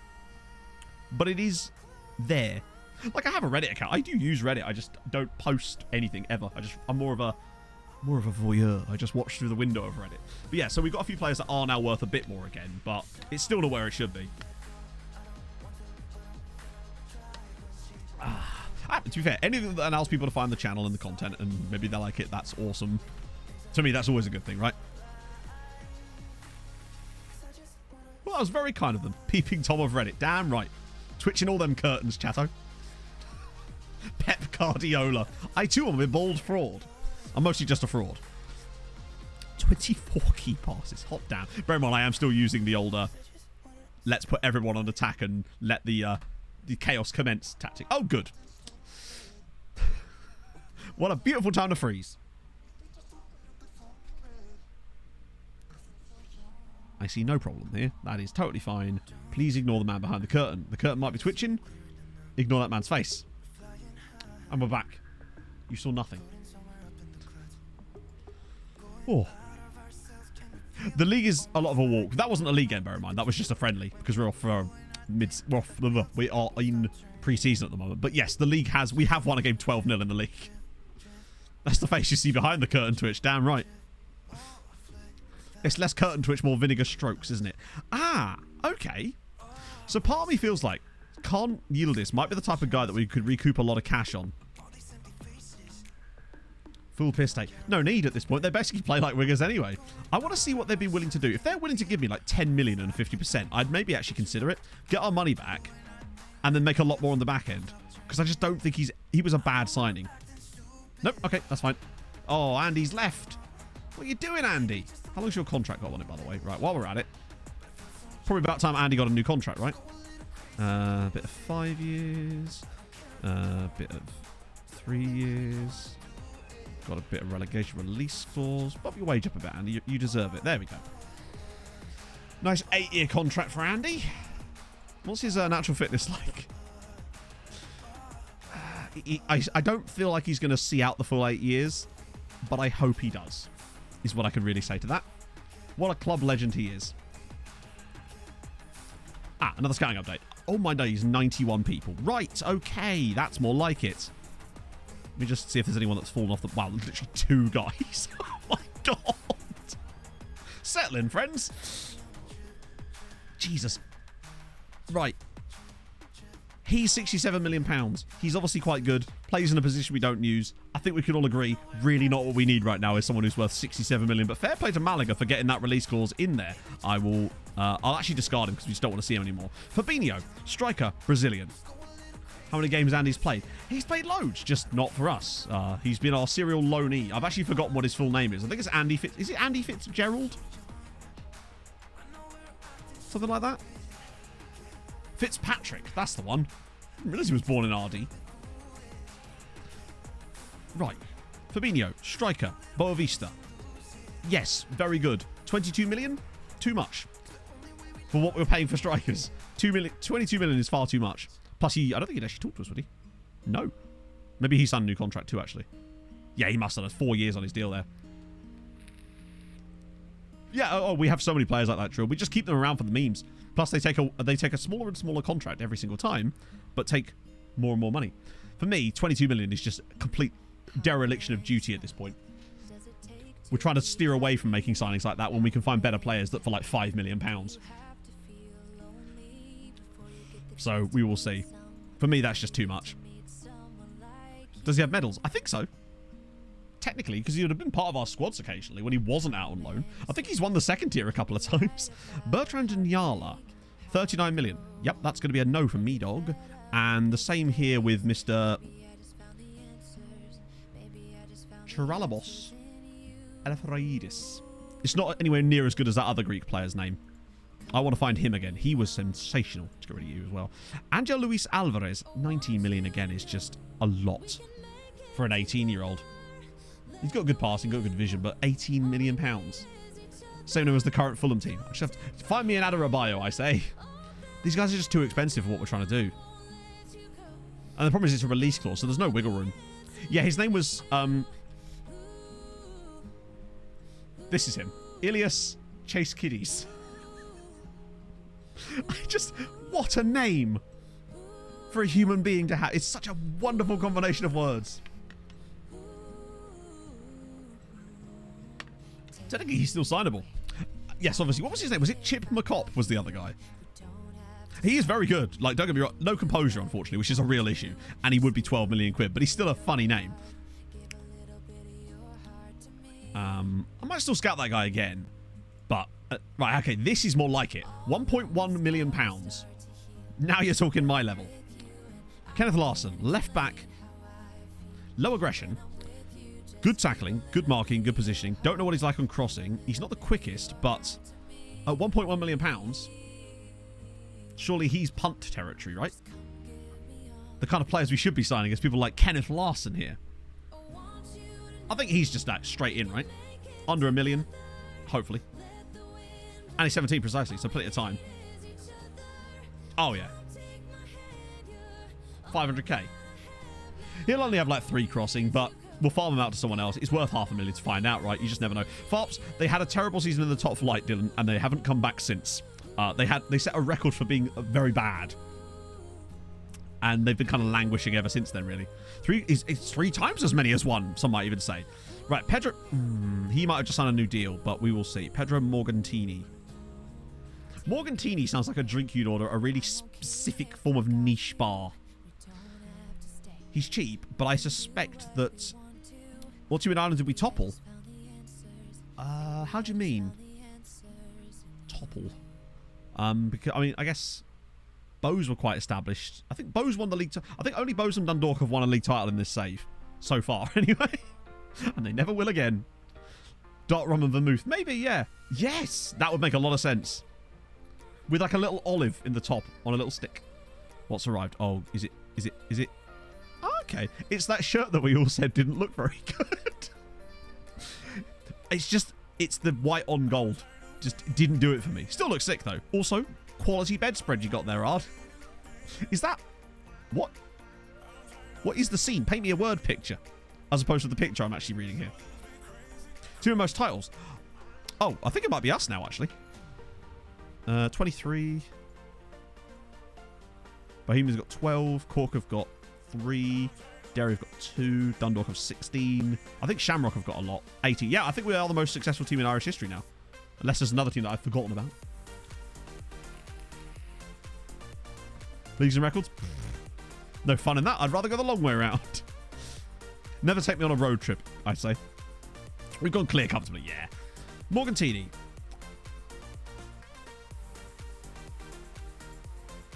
But it is there. Like, I have a Reddit account. I do use Reddit. I just don't post anything ever. I'm more of a voyeur. I just watch through the window of Reddit. But yeah, so we've got a few players that are now worth a bit more again, but it's still not where it should be. To be fair, anything that allows people to find the channel and the content and maybe they like it, that's awesome. To me, that's always a good thing, right? Well, that was very kind of them. Peeping Tom of Reddit. Damn right. Twitching all them curtains, chatto. Pep Guardiola. I too am a bold fraud. I'm mostly just a fraud. 24 key passes. Hot damn. Bear in mind, I am still using the older let's put everyone on attack and let the chaos commence tactic. Oh, good. What a beautiful time to freeze. I see no problem here. That is totally fine. Please ignore the man behind the curtain. The curtain might be twitching. Ignore that man's face. And we're back. You saw nothing. Oh. The league is a lot of a walk. That wasn't a league game, bear in mind. That was just a friendly because we're off for we are in pre-season at the moment. But yes, the league we have won a game 12-0 in the league. That's the face you see behind the curtain twitch. Damn right. It's less curtain twitch, more vinegar strokes, isn't it? Ah, okay. So part of me feels like Can't Yildiz might be the type of guy that we could recoup a lot of cash on. Full piss take. No need at this point. They basically play like wingers anyway. I want to see what they'd be willing to do. If they're willing to give me like 10 million and 50%, I'd maybe actually consider it. Get our money back and then make a lot more on the back end. Because I just don't think he was a bad signing. Nope. Okay, that's fine. Oh, Andy's left. What are you doing, Andy? How long's your contract got on it, by the way? Right, while we're at it. Probably about time Andy got a new contract, right? A bit of 5 years. A bit of 3 years. Got a bit of relegation release clause. Bump your wage up a bit, Andy. You deserve it. There we go. Nice 8-year contract for Andy. What's his natural fitness like? I don't feel like he's going to see out the full 8 years, but I hope he does, is what I can really say to that. What a club legend he is. Ah, another scouting update. Oh my days, 91 people. Right, okay, that's more like it. Let me just see if there's anyone that's fallen off the... Wow, literally 2 guys. Oh my god. Settle in, friends. Jesus. Right. He's £67 million. He's obviously quite good. Plays in a position we don't use. I think we can all agree, really not what we need right now is someone who's worth 67 million. But fair play to Malaga for getting that release clause in there. I'll actually discard him because we just don't want to see him anymore. Fabinho, striker, Brazilian. How many games Andy's played? He's played loads, just not for us. He's been our serial loanee. I've actually forgotten what his full name is. I think it's Andy Fitz. Is it Andy Fitzgerald? Something like that? Fitzpatrick, that's the one. I didn't realise he was born in RD. Right. Fabinho, striker, Boavista. Yes, very good. 22 million? Too much. For what we're paying for strikers. 22 million is far too much. Plus, I don't think he'd actually talk to us, would he? No. Maybe he signed a new contract too, actually. Yeah, he must have had 4 years on his deal there. Yeah, we have so many players like that, Trill. We just keep them around for the memes. Plus, they take a smaller and smaller contract every single time, but take more and more money. For me, 22 million is just a complete dereliction of duty at this point. We're trying to steer away from making signings like that when we can find better players that for like £5 million. So, we will see. For me, that's just too much. Does he have medals? I think so. technically, because he would have been part of our squads occasionally when he wasn't out on loan. I think he's won the second tier a couple of times. Bertrand Nyala, 39 million. Yep, that's going to be a no from me, dog. And the same here with Mr. Charalabos Elefraidis. It's not anywhere near as good as that other Greek player's name. I want to find him again. He was sensational. Let's get rid of you as well. Angel Luis Alvarez, 19 million again is just a lot for an 18-year-old. He's got good passing, got good vision, but 18 million pounds. Same as the current Fulham team. I just have to find me an Adebayo, I say. These guys are just too expensive for what we're trying to do. And the problem is it's a release clause, so there's no wiggle room. Yeah, his name was... This is him. Ilias Chase Kiddies. What a name for a human being to have. It's such a wonderful combination of words. Technically, he's still signable. Yes, obviously. What was his name? Was it Chip McCopp was the other guy? He is very good. Like, don't get me wrong. No composure, unfortunately, which is a real issue. And he would be 12 million quid, but he's still a funny name. I might still scout that guy again. But, right, okay, this is more like it. 1.1 million pounds. Now you're talking my level. Kenneth Larsson, left back. Low aggression. Good tackling, good marking, good positioning. Don't know what he's like on crossing. He's not the quickest, but at 1.1 million pounds, surely he's punt territory, right? The kind of players we should be signing is people like Kenneth Larsson here. I think he's just that straight in, right? Under $1 million, hopefully. And he's 17 precisely, so plenty of time. Oh, yeah. 500k. He'll only have like 3 crossing, but we'll farm him out to someone else. It's worth $500,000 to find out, right? You just never know. Farps, they had a terrible season in the top flight, Dylan, and they haven't come back since. They set a record for being very bad. And they've been kind of languishing ever since then, really. It's 3 times as many as 1, some might even say. Right, Pedro... he might have just signed a new deal, but we will see. Pedro Morgantini. Morgantini sounds like a drink you'd order, a really specific form of niche bar. He's cheap, but I suspect that... What team in Ireland did we topple? How do you mean? Topple? Because, I mean, I guess... Bows were quite established. I think Bows won the league... I think only Bows and Dundalk have won a league title in this save. So far, anyway. And they never will again. Dark Rum and Vermouth. Maybe, yeah. Yes! That would make a lot of sense. With like a little olive in the top on a little stick. What's arrived? Oh, is it? Oh, okay. It's that shirt that we all said didn't look very good. It's the white on gold. Just didn't do it for me. Still looks sick, though. Also, quality bedspread you got there, Ard. Is that... What? What is the scene? Paint me a word picture. As opposed to the picture I'm actually reading here. 2 most titles. Oh, I think it might be us now, actually. 23. Bohemians got 12. Cork have got 3. Derry have got 2. Dundalk have 16. I think Shamrock have got a lot. 80. Yeah, I think we are the most successful team in Irish history now. Unless there's another team that I've forgotten about. Leagues and records? No fun in that. I'd rather go the long way around. Never take me on a road trip, I'd say. We've gone clear comfortably, yeah. Morgantini.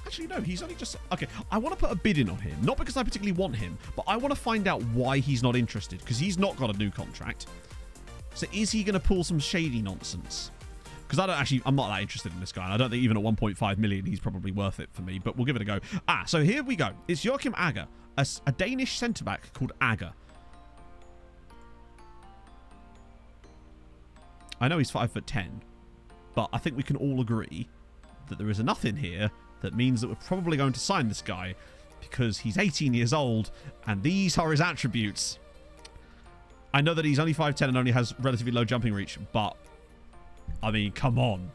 Actually, no, he's only just... Okay, I want to put a bid in on him. Not because I particularly want him, but I want to find out why he's not interested. Because he's not got a new contract. So is he going to pull some shady nonsense? Because I'm not that interested in this guy. And I don't think even at 1.5 million, he's probably worth it for me. But we'll give it a go. So here we go. It's Joachim Agger. A Danish centre-back called Agger. I know he's 5'10", but I think we can all agree that there is enough in here that means that we're probably going to sign this guy because he's 18 years old and these are his attributes. I know that he's only 5'10" and only has relatively low jumping reach, but I mean, come on.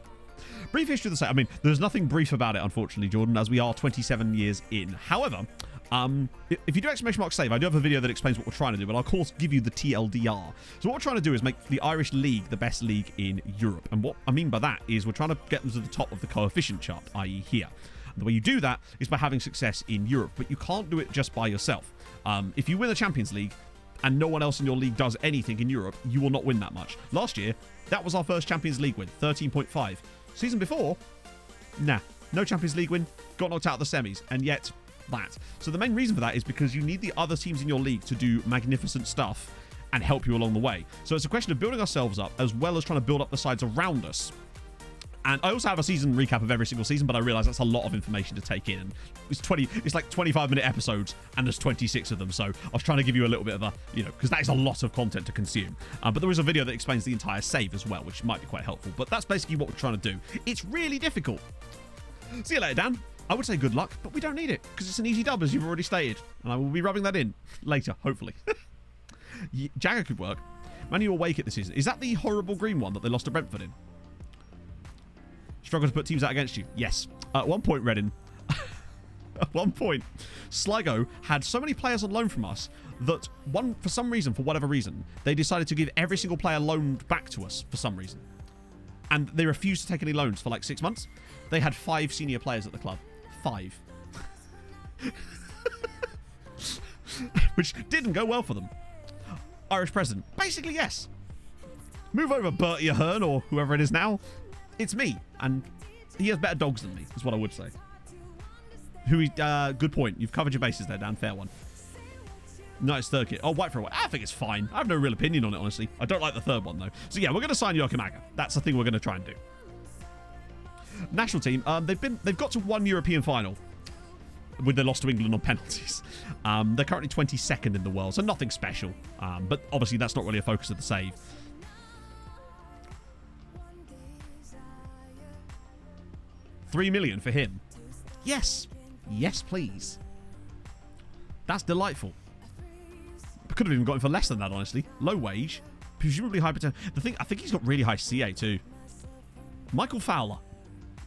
Brief history of the site. I mean, there's nothing brief about it, unfortunately, Jordan, as we are 27 years in. However, if you do !save, I do have a video that explains what we're trying to do, but I'll, of course, give you the TLDR. So what we're trying to do is make the Irish League the best league in Europe. And what I mean by that is we're trying to get them to the top of the coefficient chart, i.e. here. And the way you do that is by having success in Europe, but you can't do it just by yourself. If you win the Champions League, and no one else in your league does anything in Europe, you will not win that much. Last year, that was our first Champions League win, 13.5. Season before, nah, no Champions League win, got knocked out of the semis, and yet that. So the main reason for that is because you need the other teams in your league to do magnificent stuff and help you along the way. So it's a question of building ourselves up as well as trying to build up the sides around us. And I also have a season recap of every single season, but I realize that's a lot of information to take in. And it's like 25-minute episodes, and there's 26 of them. So I was trying to give you a little bit of a, because that is a lot of content to consume. But there is a video that explains the entire save as well, which might be quite helpful. But that's basically what we're trying to do. It's really difficult. See you later, Dan. I would say good luck, but we don't need it because it's an easy dub, as you've already stated. And I will be rubbing that in later, hopefully. Jagger could work. Man U awake it this season. Is that the horrible green one that they lost to Brentford in? Struggle to put teams out against you. Yes. At one point, Reading. At one point, Sligo had so many players on loan from us that for whatever reason, they decided to give every single player loaned back to us for some reason. And they refused to take any loans for like 6 months. They had 5 senior players at the club. 5. Which didn't go well for them. Irish president. Basically, yes. Move over, Bertie Ahern, or whoever it is now. It's me, and he has better dogs than me, is what I would say. Good point. You've covered your bases there, Dan. Fair one. Nice third kit. Oh, white for a white. I think it's fine. I have no real opinion on it, honestly. I don't like the third one, though. So, yeah, we're going to sign Joachim Agger. That's the thing we're going to try and do. National team, they've got to one European final with their loss to England on penalties. They're currently 22nd in the world, so nothing special. But obviously, that's not really a focus of the save. $3 million for him. Yes. Yes, please. That's delightful. Could have even got him for less than that, honestly. Low wage. Presumably high potential. I think he's got really high CA too. Michael Fowler.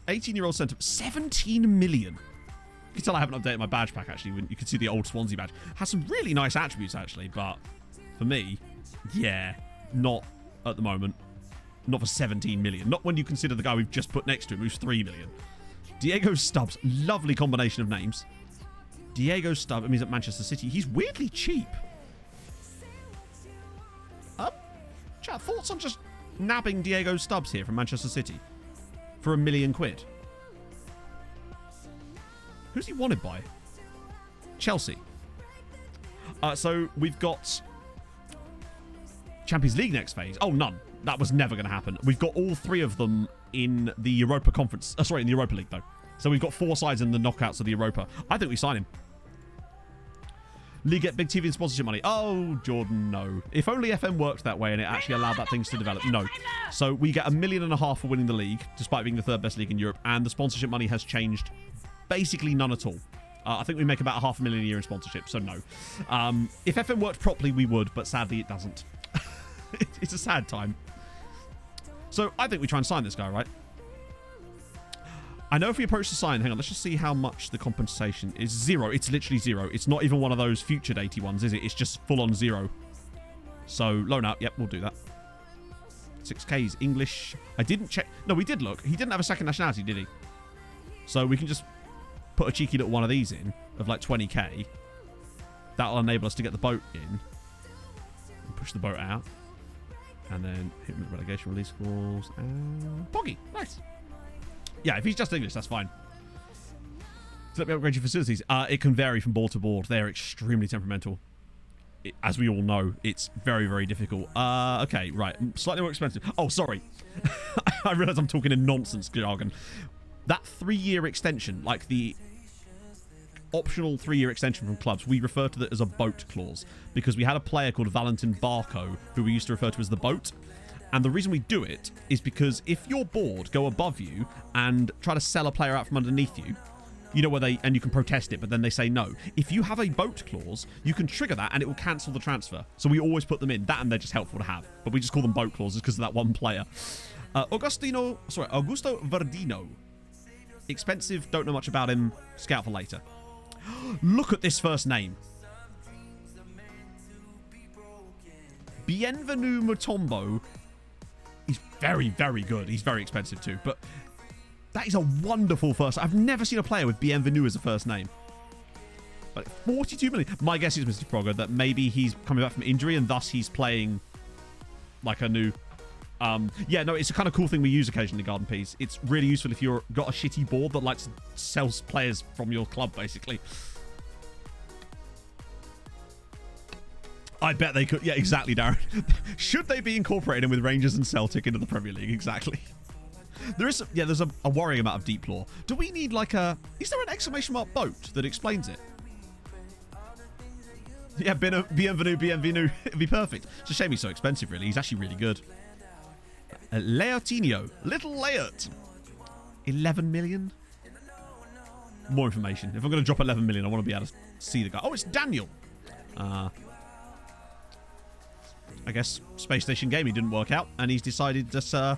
18-year-old centre. 17 million. You can tell I haven't updated my badge pack, actually. When you can see the old Swansea badge. Has some really nice attributes, actually. But for me, yeah, not at the moment. Not for 17 million. Not when you consider the guy we've just put next to him, who's 3 million. Diego Stubbs. Lovely combination of names. Diego Stubbs. I mean, he's at Manchester City. He's weirdly cheap. Chat, thoughts on just nabbing Diego Stubbs here from Manchester City for £1 million? Who's he wanted by? Chelsea. So we've got Champions League next phase. Oh, none. That was never going to happen. We've got all 3 of them in the Europa Conference. In the Europa League, though. So we've got 4 sides in the knockouts of the Europa. I think we sign him. League get big TV and sponsorship money. Oh, Jordan, no. If only FM worked that way and it actually allowed that things to develop. No. So we get $1.5 million for winning the league, despite being the 3rd best league in Europe, and the sponsorship money has changed basically none at all. I think we make about $500,000 a year in sponsorship, so no. If FM worked properly, we would, but sadly it doesn't. It's a sad time. So I think we try and sign this guy, right? I know if we approach the sign, hang on, let's just see how much the compensation is. 0. It's literally 0. It's not even one of those future datey ones, is it? It's just full on 0. So loan out. Yep, we'll do that. 6K's English. I didn't check. No, we did look. He didn't have a second nationality, did he? So we can just put a cheeky little one of these in of like 20K. That'll enable us to get the boat in. And push the boat out. And then hit him with relegation release clause. And Boggy. Nice. Yeah, if he's just English, that's fine. So let me upgrade your facilities. It can vary from board to board. They're extremely temperamental. As we all know, it's very, very difficult. Okay, right. Slightly more expensive. Oh, sorry. I realise I'm talking in nonsense jargon. That 3-year extension, like the optional 3-year extension from clubs, we refer to that as a boat clause because we had a player called Valentin Barco who we used to refer to as the boat. And the reason we do it is because if your board go above you and try to sell a player out from underneath you, you know where and you can protest it, but then they say no. If you have a boat clause, you can trigger that and it will cancel the transfer. So we always put them in. That and they're just helpful to have. But we just call them boat clauses because of that one player. Augusto Verdino. Expensive, don't know much about him. Scout for later. Look at this first name. Bienvenu Mutombo. He's very, very good. He's very expensive too. But that is a wonderful first. I've never seen a player with Bienvenu as a first name. But 42 million. My guess is, Mr. Progger, that maybe he's coming back from injury and thus he's playing like a new... yeah, no, it's a kind of cool thing we use occasionally, Garden Peas. It's really useful if you've got a shitty board that likes to sell players from your club, basically. I bet they could. Yeah, exactly, Darren. Should they be incorporated with Rangers and Celtic into the Premier League? Exactly. There's a worrying amount of deep lore. Do we need like a... Is there an exclamation mark boat that explains it? Yeah, bienvenue. It'd be perfect. It's a shame he's so expensive, really. He's actually really good. Leotinho. Little Leot. 11 million? More information. If I'm going to drop 11 million, I want to be able to see the guy. Oh, it's Daniel. I guess Space Station Gaming didn't work out, and he's decided that,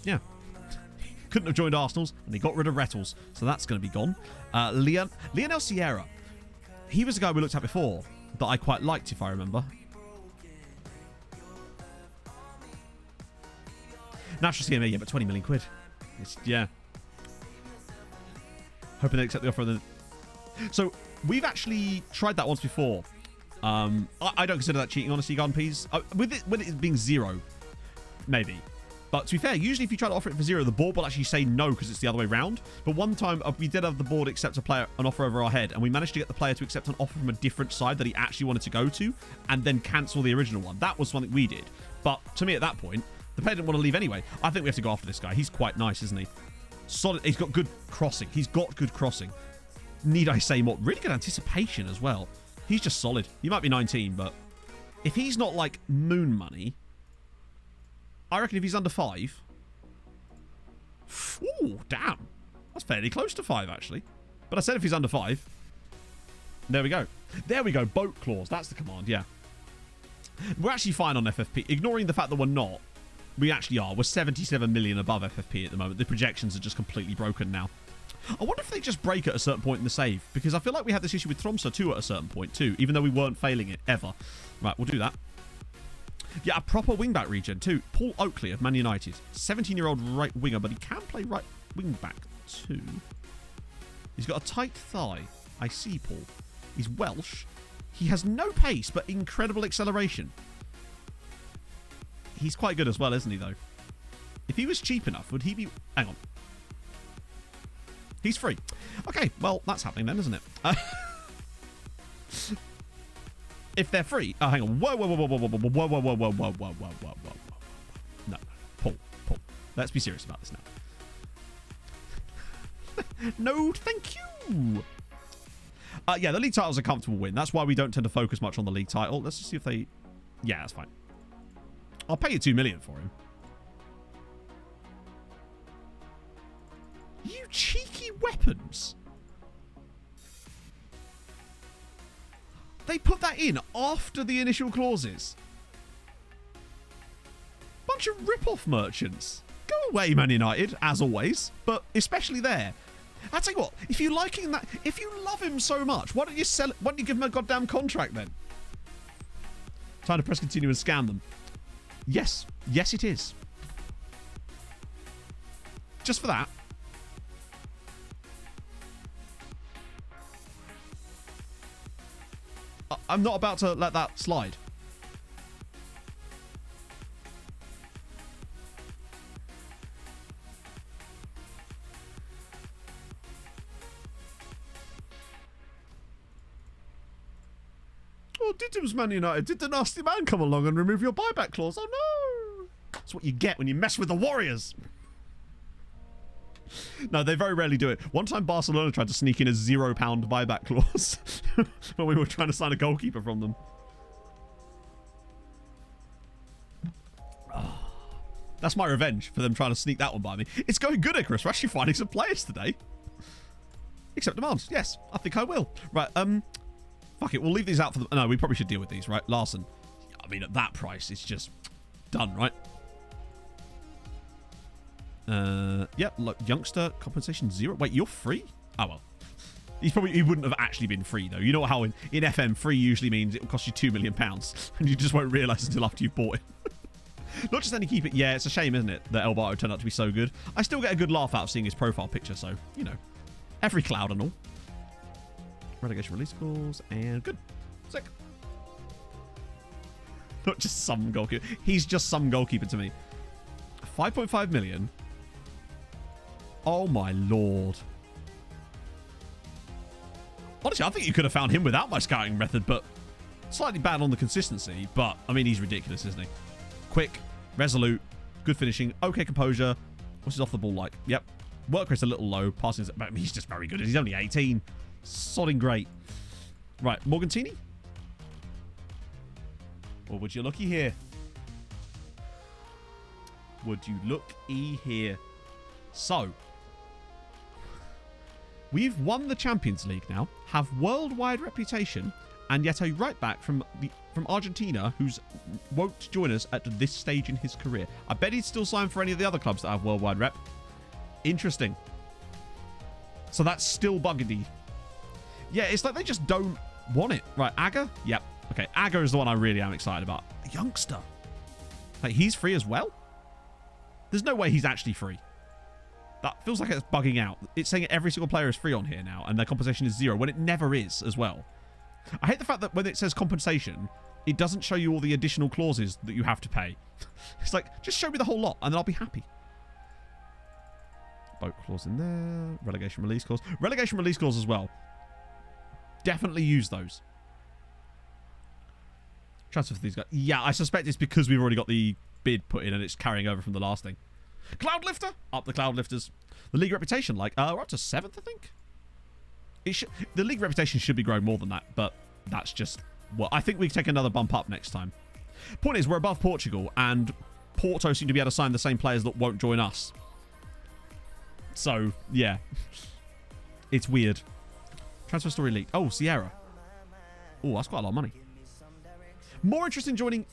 yeah, couldn't have joined Arsenal's, and he got rid of Rettles, so that's going to be gone. Lionel Sierra. He was the guy we looked at before that I quite liked, if I remember. National CMA, yeah, but 20 million quid. Yeah. Hoping they accept the offer. So, we've actually tried that once before. I don't consider that cheating, honestly, Garden Peas. With it being 0, maybe. But to be fair, usually if you try to offer it for 0, the board will actually say no because it's the other way round. But one time, we did have the board accept an offer over our head, and we managed to get the player to accept an offer from a different side that he actually wanted to go to, and then cancel the original one. That was something we did. But to me, at that point, the player didn't want to leave anyway. I think we have to go after this guy. He's quite nice, isn't he? Solid. He's got good crossing. Need I say more? Really good anticipation as well. He's just solid. He might be 19, but if he's not like moon money, I reckon if he's under 5... Ooh, damn. That's fairly close to 5, actually. But I said if he's under 5. There we go. There we go. Boat clause. That's the command, yeah. We're actually fine on FFP. Ignoring the fact that we're not, we actually are. We're 77 million above FFP at the moment. The projections are just completely broken now. I wonder if they just break at a certain point in the save, because I feel like we had this issue with Tromsø too at a certain point too, even though we weren't failing it ever. Right, we'll do that. Yeah, a proper wingback regen too. Paul Oakley of Man United. 17-year-old right winger, but he can play right wingback too. He's got a tight thigh. I see, Paul. He's Welsh. He has no pace, but incredible acceleration. He's quite good as well, isn't he, though? If he was cheap enough, would he be... Hang on. He's free. Okay, well, that's happening then, isn't it? If they're free... Oh, hang on. Whoa. No. Paul. Let's be serious about this now. No, thank you. Yeah, the league title's a comfortable win. That's why we don't tend to focus much on the league title. Let's just see if they... Yeah, that's fine. I'll pay you 2 million for him. You cheeky weapons. They put that in after the initial clauses. Bunch of rip-off merchants. Go away, Man United, as always, but especially there. I'll tell you what, if you liking that, if you love him so much, why don't you sell it? Why don't you give him a goddamn contract then? Time to press continue and scan them. Yes, it is. Just for that. I'm not about to let that slide. Oh, Dittim's Man United. Did the nasty man come along and remove your buyback clause? Oh, no. That's what you get when you mess with the Warriors. No, they very rarely do it. One time Barcelona tried to sneak in a £0 buyback clause when we were trying to sign a goalkeeper from them. Oh, that's my revenge for them trying to sneak that one by me. It's going good, Icarus. We're actually finding some players today. Accept demands. Yes, I think I will. Right, fuck it. We'll leave these out for them. No, we probably should deal with these, right? Larson. I mean, at that price, it's just done, right? Yep, look, youngster compensation 0. Wait, you're free? Oh well. He wouldn't have actually been free though. You know how in FM free usually means it will cost you £2 million and you just won't realise until after you've bought it. Not just then you keep it. Yeah, it's a shame, isn't it, that El Barto turned out to be so good. I still get a good laugh out of seeing his profile picture, so you know, every cloud and all. Relegation release clause, and good. Sick. Not just some goalkeeper. He's just some goalkeeper to me. 5.5 million. Oh my lord. Honestly, I think you could have found him without my scouting method, but slightly bad on the consistency. But, I mean, he's ridiculous, isn't he? Quick, resolute, good finishing, okay composure. What's his off the ball like? Yep. Work rate's a little low. Passing, he's just very good. He's only 18. Sodding great. Right, Morgantini? Or would you looky here? Would you look-y here? So, we've won the Champions League now, have worldwide reputation, and yet a right-back from Argentina who won't join us at this stage in his career. I bet he'd still sign for any of the other clubs that have worldwide rep. Interesting. So that's still Burgundy. Yeah, it's like they just don't want it. Right, Aga? Yep. Okay, Aga is the one I really am excited about. A youngster. Like, he's free as well? There's no way he's actually free. That feels like it's bugging out. It's saying every single player is free on here now, and their compensation is 0, when it never is as well. I hate the fact that when it says compensation, it doesn't show you all the additional clauses that you have to pay. It's like, just show me the whole lot, and then I'll be happy. Boat clause in there. Relegation release clause. Relegation release clause as well. Definitely use those. Transfer for these guys. Yeah, I suspect it's because we've already got the bid put in and it's carrying over from the last thing. Cloud Lifter? Up the Cloud Lifters. The league reputation, like, we're up to 7th, I think? The league reputation should be growing more than that, but that's just... Well, I think we can take another bump up next time. Point is, we're above Portugal, and Porto seem to be able to sign the same players that won't join us. So, yeah. It's weird. Transfer story leaked. Oh, Sierra. Oh, that's quite a lot of money. More interest in joining...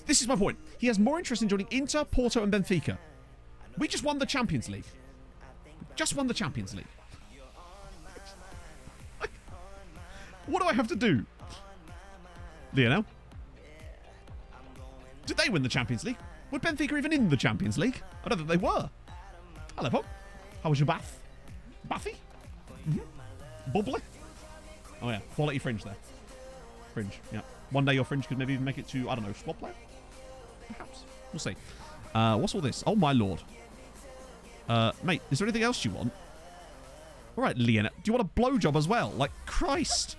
This is my point. He has more interest in joining Inter, Porto, and Benfica. We just won the Champions League. Just won the Champions League. What do I have to do? Lionel? Did they win the Champions League? Were Benfica even in the Champions League? I don't think they were. Hello, Bob. How was your bath? Bathy? Bubbly? Oh, yeah. Quality fringe there. Fringe, yeah. One day your fringe could maybe even make it to, I don't know, squad player? Perhaps. We'll see. What's all this? Oh, my lord. Mate, is there anything else you want? All right, Leon. Do you want a blowjob as well? Like, Christ.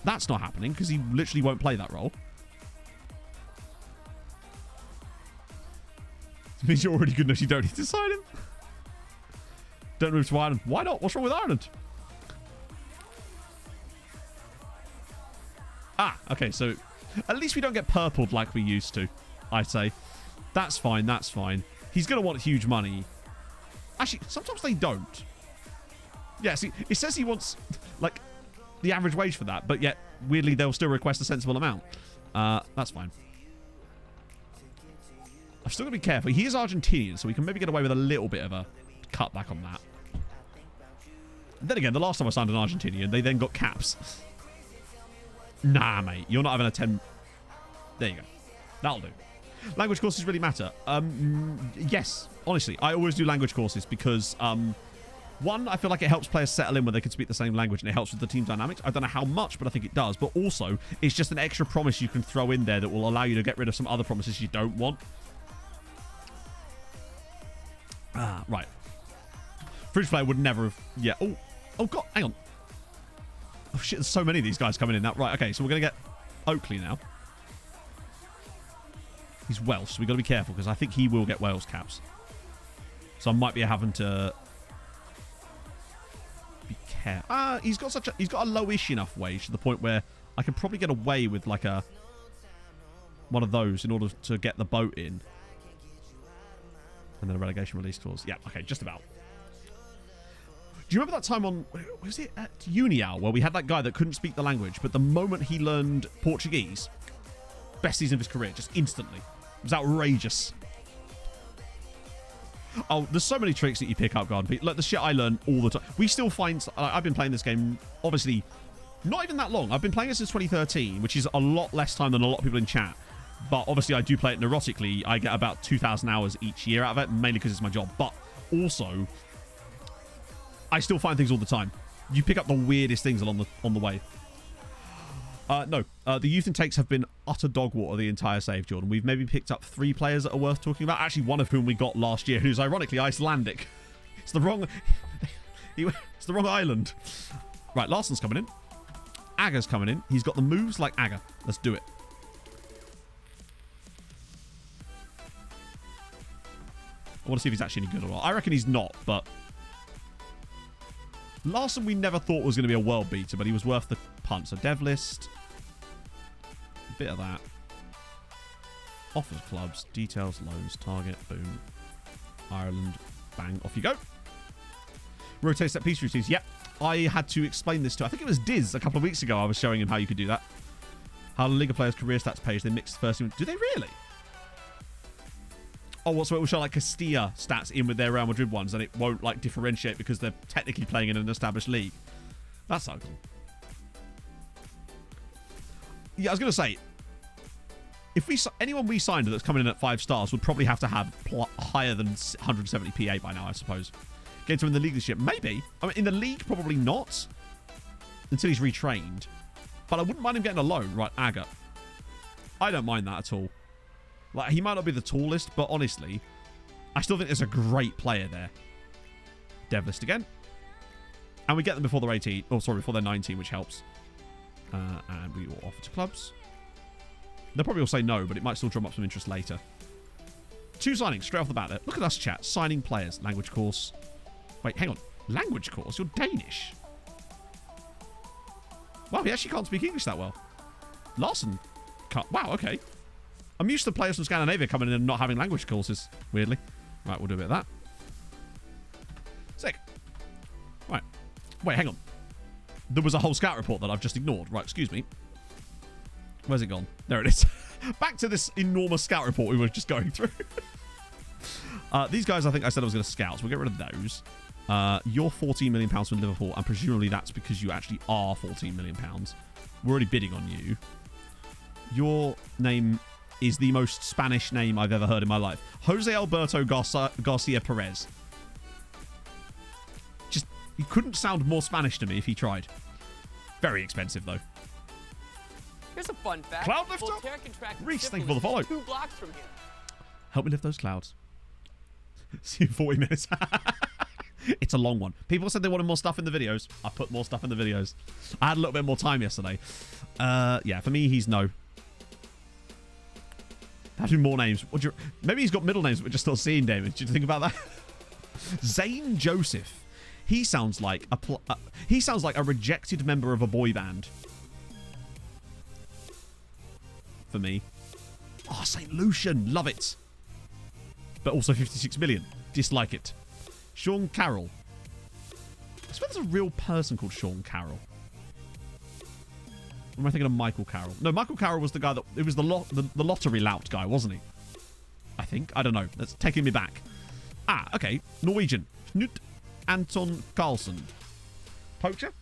That's not happening because he literally won't play that role. It means you're already good enough you don't need to sign him. Don't move to Ireland. Why not? What's wrong with Ireland? Ah, okay, so at least we don't get purpled like we used to, I'd say. That's fine, that's fine. He's going to want huge money. Actually, sometimes they don't. Yeah, see, it says he wants, like, the average wage for that, but yet, weirdly, they'll still request a sensible amount. That's fine. I've still got to be careful. He is Argentinian, so we can maybe get away with a little bit of a cutback on that. And then again, the last time I signed an Argentinian, they then got caps. Nah, mate. You're not having a 10... There you go. That'll do. Language courses really matter. Yes. Honestly, I always do language courses because, one, I feel like it helps players settle in when they can speak the same language and it helps with the team dynamics. I don't know how much, but I think it does. But also, it's just an extra promise you can throw in there that will allow you to get rid of some other promises you don't want. Right. Fridge player would never have... Yeah. Oh, God. Hang on. Oh, shit. There's so many of these guys coming in now. Right. Okay. So we're going to get Oakley now. He's Welsh, so we've got to be careful because I think he will get Wales caps. So I might be having to be careful. He's got a lowish enough wage to the point where I can probably get away with like one of those in order to get the boat in. And then a relegation release clause. Yeah, okay, just about. Do you remember that time on, was it at Unial, where we had that guy that couldn't speak the language, but the moment he learned Portuguese, best season of his career, just instantly. It was outrageous. Oh, there's so many tricks that you pick up, Garden Pete. Like the shit I learn all the time. We still find... I've been playing this game, obviously, not even that long. I've been playing it since 2013, which is a lot less time than a lot of people in chat. But obviously, I do play it neurotically. I get about 2,000 hours each year out of it, mainly because it's my job. But also, I still find things all the time. You pick up the weirdest things on the way. No. The youth intakes have been utter dog water the entire save, Jordan. We've maybe picked up 3 players that are worth talking about. Actually, one of whom we got last year, who's ironically Icelandic. It's the wrong... it's the wrong island. Right, Larsen's coming in. Aga's coming in. He's got the moves like Aga. Let's do it. I want to see if he's actually any good or not. I reckon he's not, but... Larsen we never thought was going to be a world beater, but he was worth the punt. So dev list. A bit of that. Offers clubs. Details, loans, target. Boom. Ireland. Bang. Off you go. Rotate set piece routines. Yep. I had to explain this to, I think it was Diz a couple of weeks ago. I was showing him how you could do that. How the Liga players' career stats page, they mix the first team. Do they really? Oh, so it will show like Castilla stats in with their Real Madrid ones, and it won't like differentiate because they're technically playing in an established league. That's so cool. Yeah, I was going to say, if anyone we signed that's coming in at 5 stars would probably have to have higher than 170 PA by now, I suppose. Get him in the league this year? Maybe. I mean, in the league, probably not. Until he's retrained. But I wouldn't mind him getting a loan. Right, Aga. I don't mind that at all. Like, he might not be the tallest, but honestly, I still think there's a great player there. Dev list again. And we get them before they're 18. Oh, sorry, before they're 19, which helps. And we will offer to clubs. They'll probably all say no, but it might still drum up some interest later. 2 signings straight off the bat there. Look at us, chat. Signing players. Language course. Wait, hang on. Language course? You're Danish. Wow, he actually can't speak English that well. Larsen can't. Wow, okay. I'm used to players from Scandinavia coming in and not having language courses, weirdly. Right, we'll do a bit of that. Sick. Right. Wait, hang on. There was a whole scout report that I've just ignored. Right, excuse me. Where's it gone? There it is. Back to this enormous scout report we were just going through. These guys, I think I said I was going to scout, so we'll get rid of those. You're £14 million from Liverpool, and presumably that's because you actually are £14 million. We're already bidding on you. Your name is the most Spanish name I've ever heard in my life. Jose Alberto Garcia Perez. Just, he couldn't sound more Spanish to me if he tried. Very expensive, though. Here's a fun fact. Cloud lifter? Reese, thank you for the follow. 2 blocks from here. Help me lift those clouds. See you in 40 minutes. It's a long one. People said they wanted more stuff in the videos. I put more stuff in the videos. I had a little bit more time yesterday. Yeah, for me, he's no. Having more names. Maybe he's got middle names, but we're just not seeing David. Did you think about that? Zane Joseph. He sounds like a rejected member of a boy band. For me. Oh, St. Lucian. Love it. But also 56 million. Dislike it. Sean Carroll. I swear there's a real person called Sean Carroll. Or am I thinking of Michael Carroll? No, Michael Carroll was the guy that... It was the lottery lout guy, wasn't he? I think. I don't know. That's taking me back. Ah, okay. Norwegian. Knut Anton Carlsen. Poacher?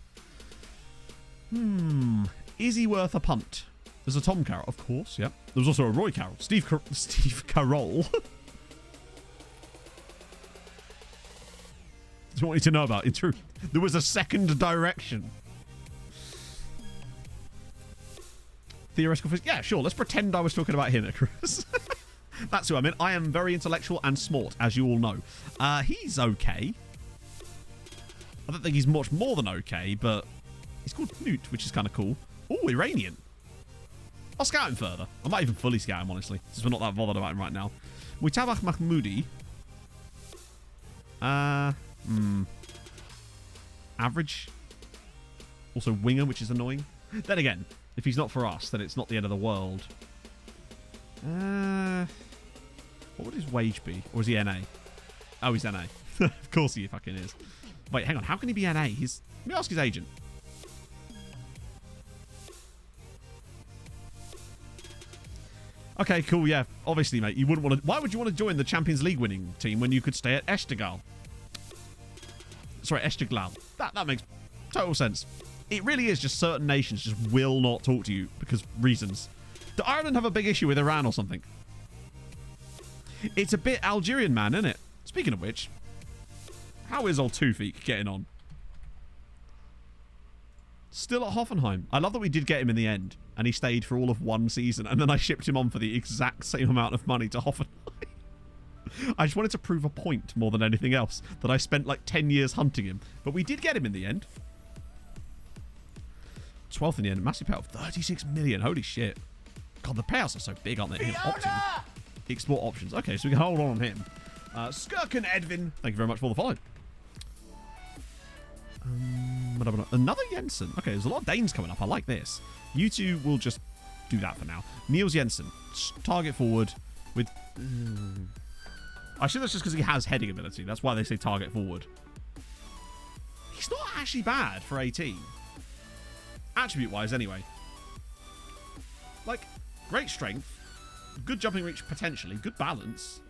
Is he worth a punt? There's a Tom Carroll, of course, yeah. There was also a Roy Carroll. Steve Carroll. That's what I want you to know about. In truth, there was a second direction. Theoretical physics. Yeah, sure. Let's pretend I was talking about him, Chris. That's who I meant. I am very intellectual and smart, as you all know. He's okay. I don't think he's much more than okay, but he's called Knut, which is kind of cool. Oh, Iranian. I'll scout him further. I might even fully scout him, honestly, since we're not that bothered about him right now. Mutabak Mahmoudi. Average. Also winger, which is annoying. Then again, if he's not for us, then it's not the end of the world. What would his wage be? Or is he NA? Oh, he's NA. Of course he fucking is. Wait, hang on. How can he be NA? Let me ask his agent. Okay, cool, yeah. Obviously, mate, you wouldn't want to... Why would you want to join the Champions League winning team when you could stay at Esteghlal? Sorry, Esteghlal. That makes total sense. It really is just certain nations just will not talk to you because reasons. Do Ireland have a big issue with Iran or something? It's a bit Algerian, man, isn't it? Speaking of which, how is old Two Feet getting on? Still at Hoffenheim. I love that we did get him in the end, and he stayed for all of 1 season, and then I shipped him on for the exact same amount of money to Hoffenheim. I just wanted to prove a point more than anything else, that I spent like 10 years hunting him. But we did get him in the end. 12th in the end. Massive payout of 36 million. Holy shit. God, the payouts are so big, aren't they? Options. Explore options. Okay, so we can hold on him. Skirken Edvin, thank you very much for the follow. Another Jensen. Okay, there's a lot of Danes coming up. I like this. You two will just do that for now. Niels Jensen. Target forward with... I think that's just because he has heading ability. That's why they say target forward. He's not actually bad for 18. Attribute-wise, anyway. Like, great strength. Good jumping reach, potentially. Good balance.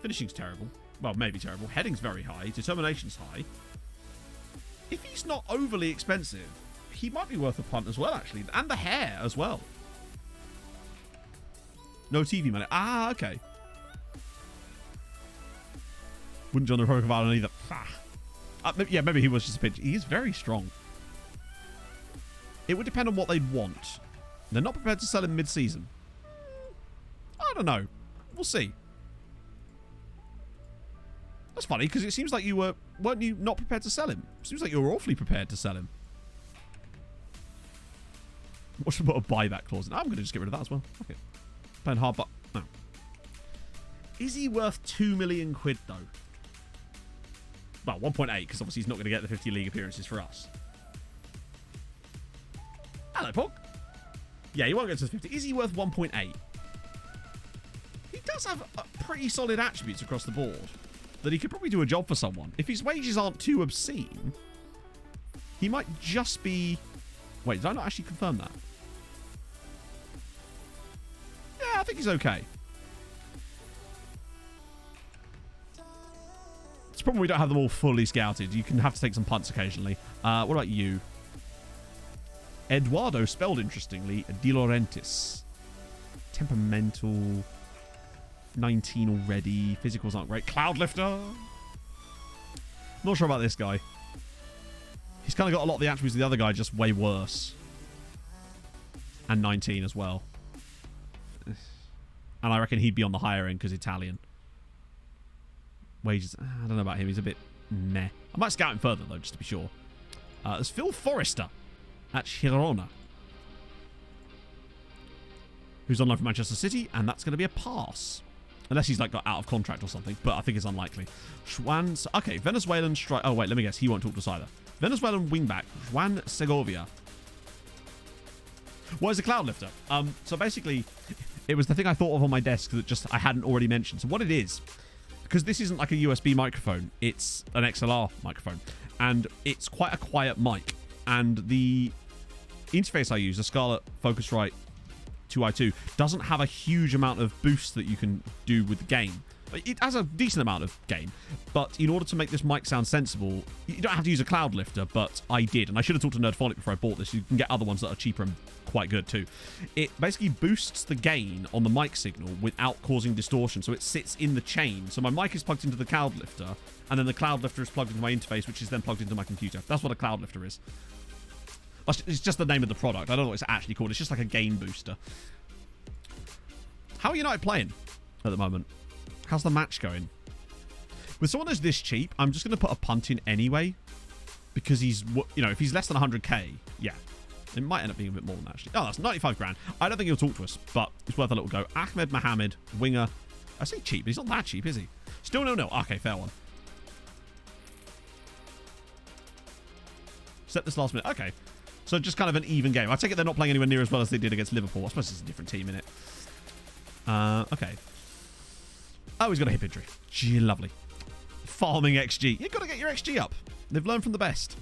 Finishing's terrible. Well, maybe terrible. Heading's very high. Determination's high. If he's not overly expensive, he might be worth a punt as well, actually. And the hair as well. No TV money. Ah, okay. Wouldn't join the Republic of Ireland either. Yeah, maybe he was just a pinch. He is very strong. It would depend on what they'd want. They're not prepared to sell him mid-season. I don't know. We'll see. That's funny, because it seems like you weren't you not prepared to sell him? Seems like you were awfully prepared to sell him. What should I put a buyback clause in? I'm going to just get rid of that as well. Okay. Playing hard, but no. Is he worth 2 million quid, though? Well, 1.8, because obviously he's not going to get the 50 league appearances for us. Hello, Pog. Yeah, he won't get to the 50. Is he worth 1.8? He does have pretty solid attributes across the board that he could probably do a job for someone. If his wages aren't too obscene, he might just be... Wait, did I not actually confirm that? Yeah, I think he's okay. It's a problem we don't have them all fully scouted. You can have to take some punts occasionally. What about you? Eduardo, spelled interestingly, De Laurentiis. Temperamental. 19 already. Physicals aren't great. Cloudlifter. Not sure about this guy. He's kind of got a lot of the attributes of the other guy, just way worse. And 19 as well. And I reckon he'd be on the higher end because Italian. Wages. I don't know about him. He's a bit meh. I might scout him further, though, just to be sure. There's Phil Forrester at Girona, who's on loan from Manchester City, and that's going to be a pass. Unless he's like got out of contract or something, but I think it's unlikely. Schwan, okay, Venezuelan strike. Oh wait, let me guess. He won't talk to us either. Venezuelan wingback Juan Segovia. What is a Cloudlifter? So basically, it was the thing I thought of on my desk that just I hadn't already mentioned. So what it is, because this isn't like a USB microphone, it's an XLR microphone, and it's quite a quiet mic. And the interface I use, the Scarlett Focusrite 2i2, doesn't have a huge amount of boost that you can do with the gain. It has a decent amount of gain, but in order to make this mic sound sensible, you don't have to use a Cloudlifter, but I did, and I should have talked to Nerdphonic before I bought this. You can get other ones that are cheaper and quite good too. It basically boosts the gain on the mic signal without causing distortion, so it sits in the chain. So my mic is plugged into the Cloudlifter, and then the Cloudlifter is plugged into my interface, which is then plugged into my computer. That's what a Cloudlifter is. It's just the name of the product. I don't know what it's actually called. It's just like a gain booster. How are United playing at the moment? How's the match going? With someone that's this cheap, I'm just going to put a punt in anyway. Because he's, you know, if he's less than 100k, yeah. It might end up being a bit more than that, actually. Oh, that's 95 grand. I don't think he'll talk to us, but it's worth a little go. Ahmed Mohamed, winger. I say cheap, but he's not that cheap, is he? Still no. Okay, fair one. Set this last minute. Okay. So just kind of an even game. I take it they're not playing anywhere near as well as they did against Liverpool. I suppose it's a different team, innit? Okay. Oh, he's got a hip injury. Gee, lovely. Farming XG. You've got to get your XG up. They've learned from the best.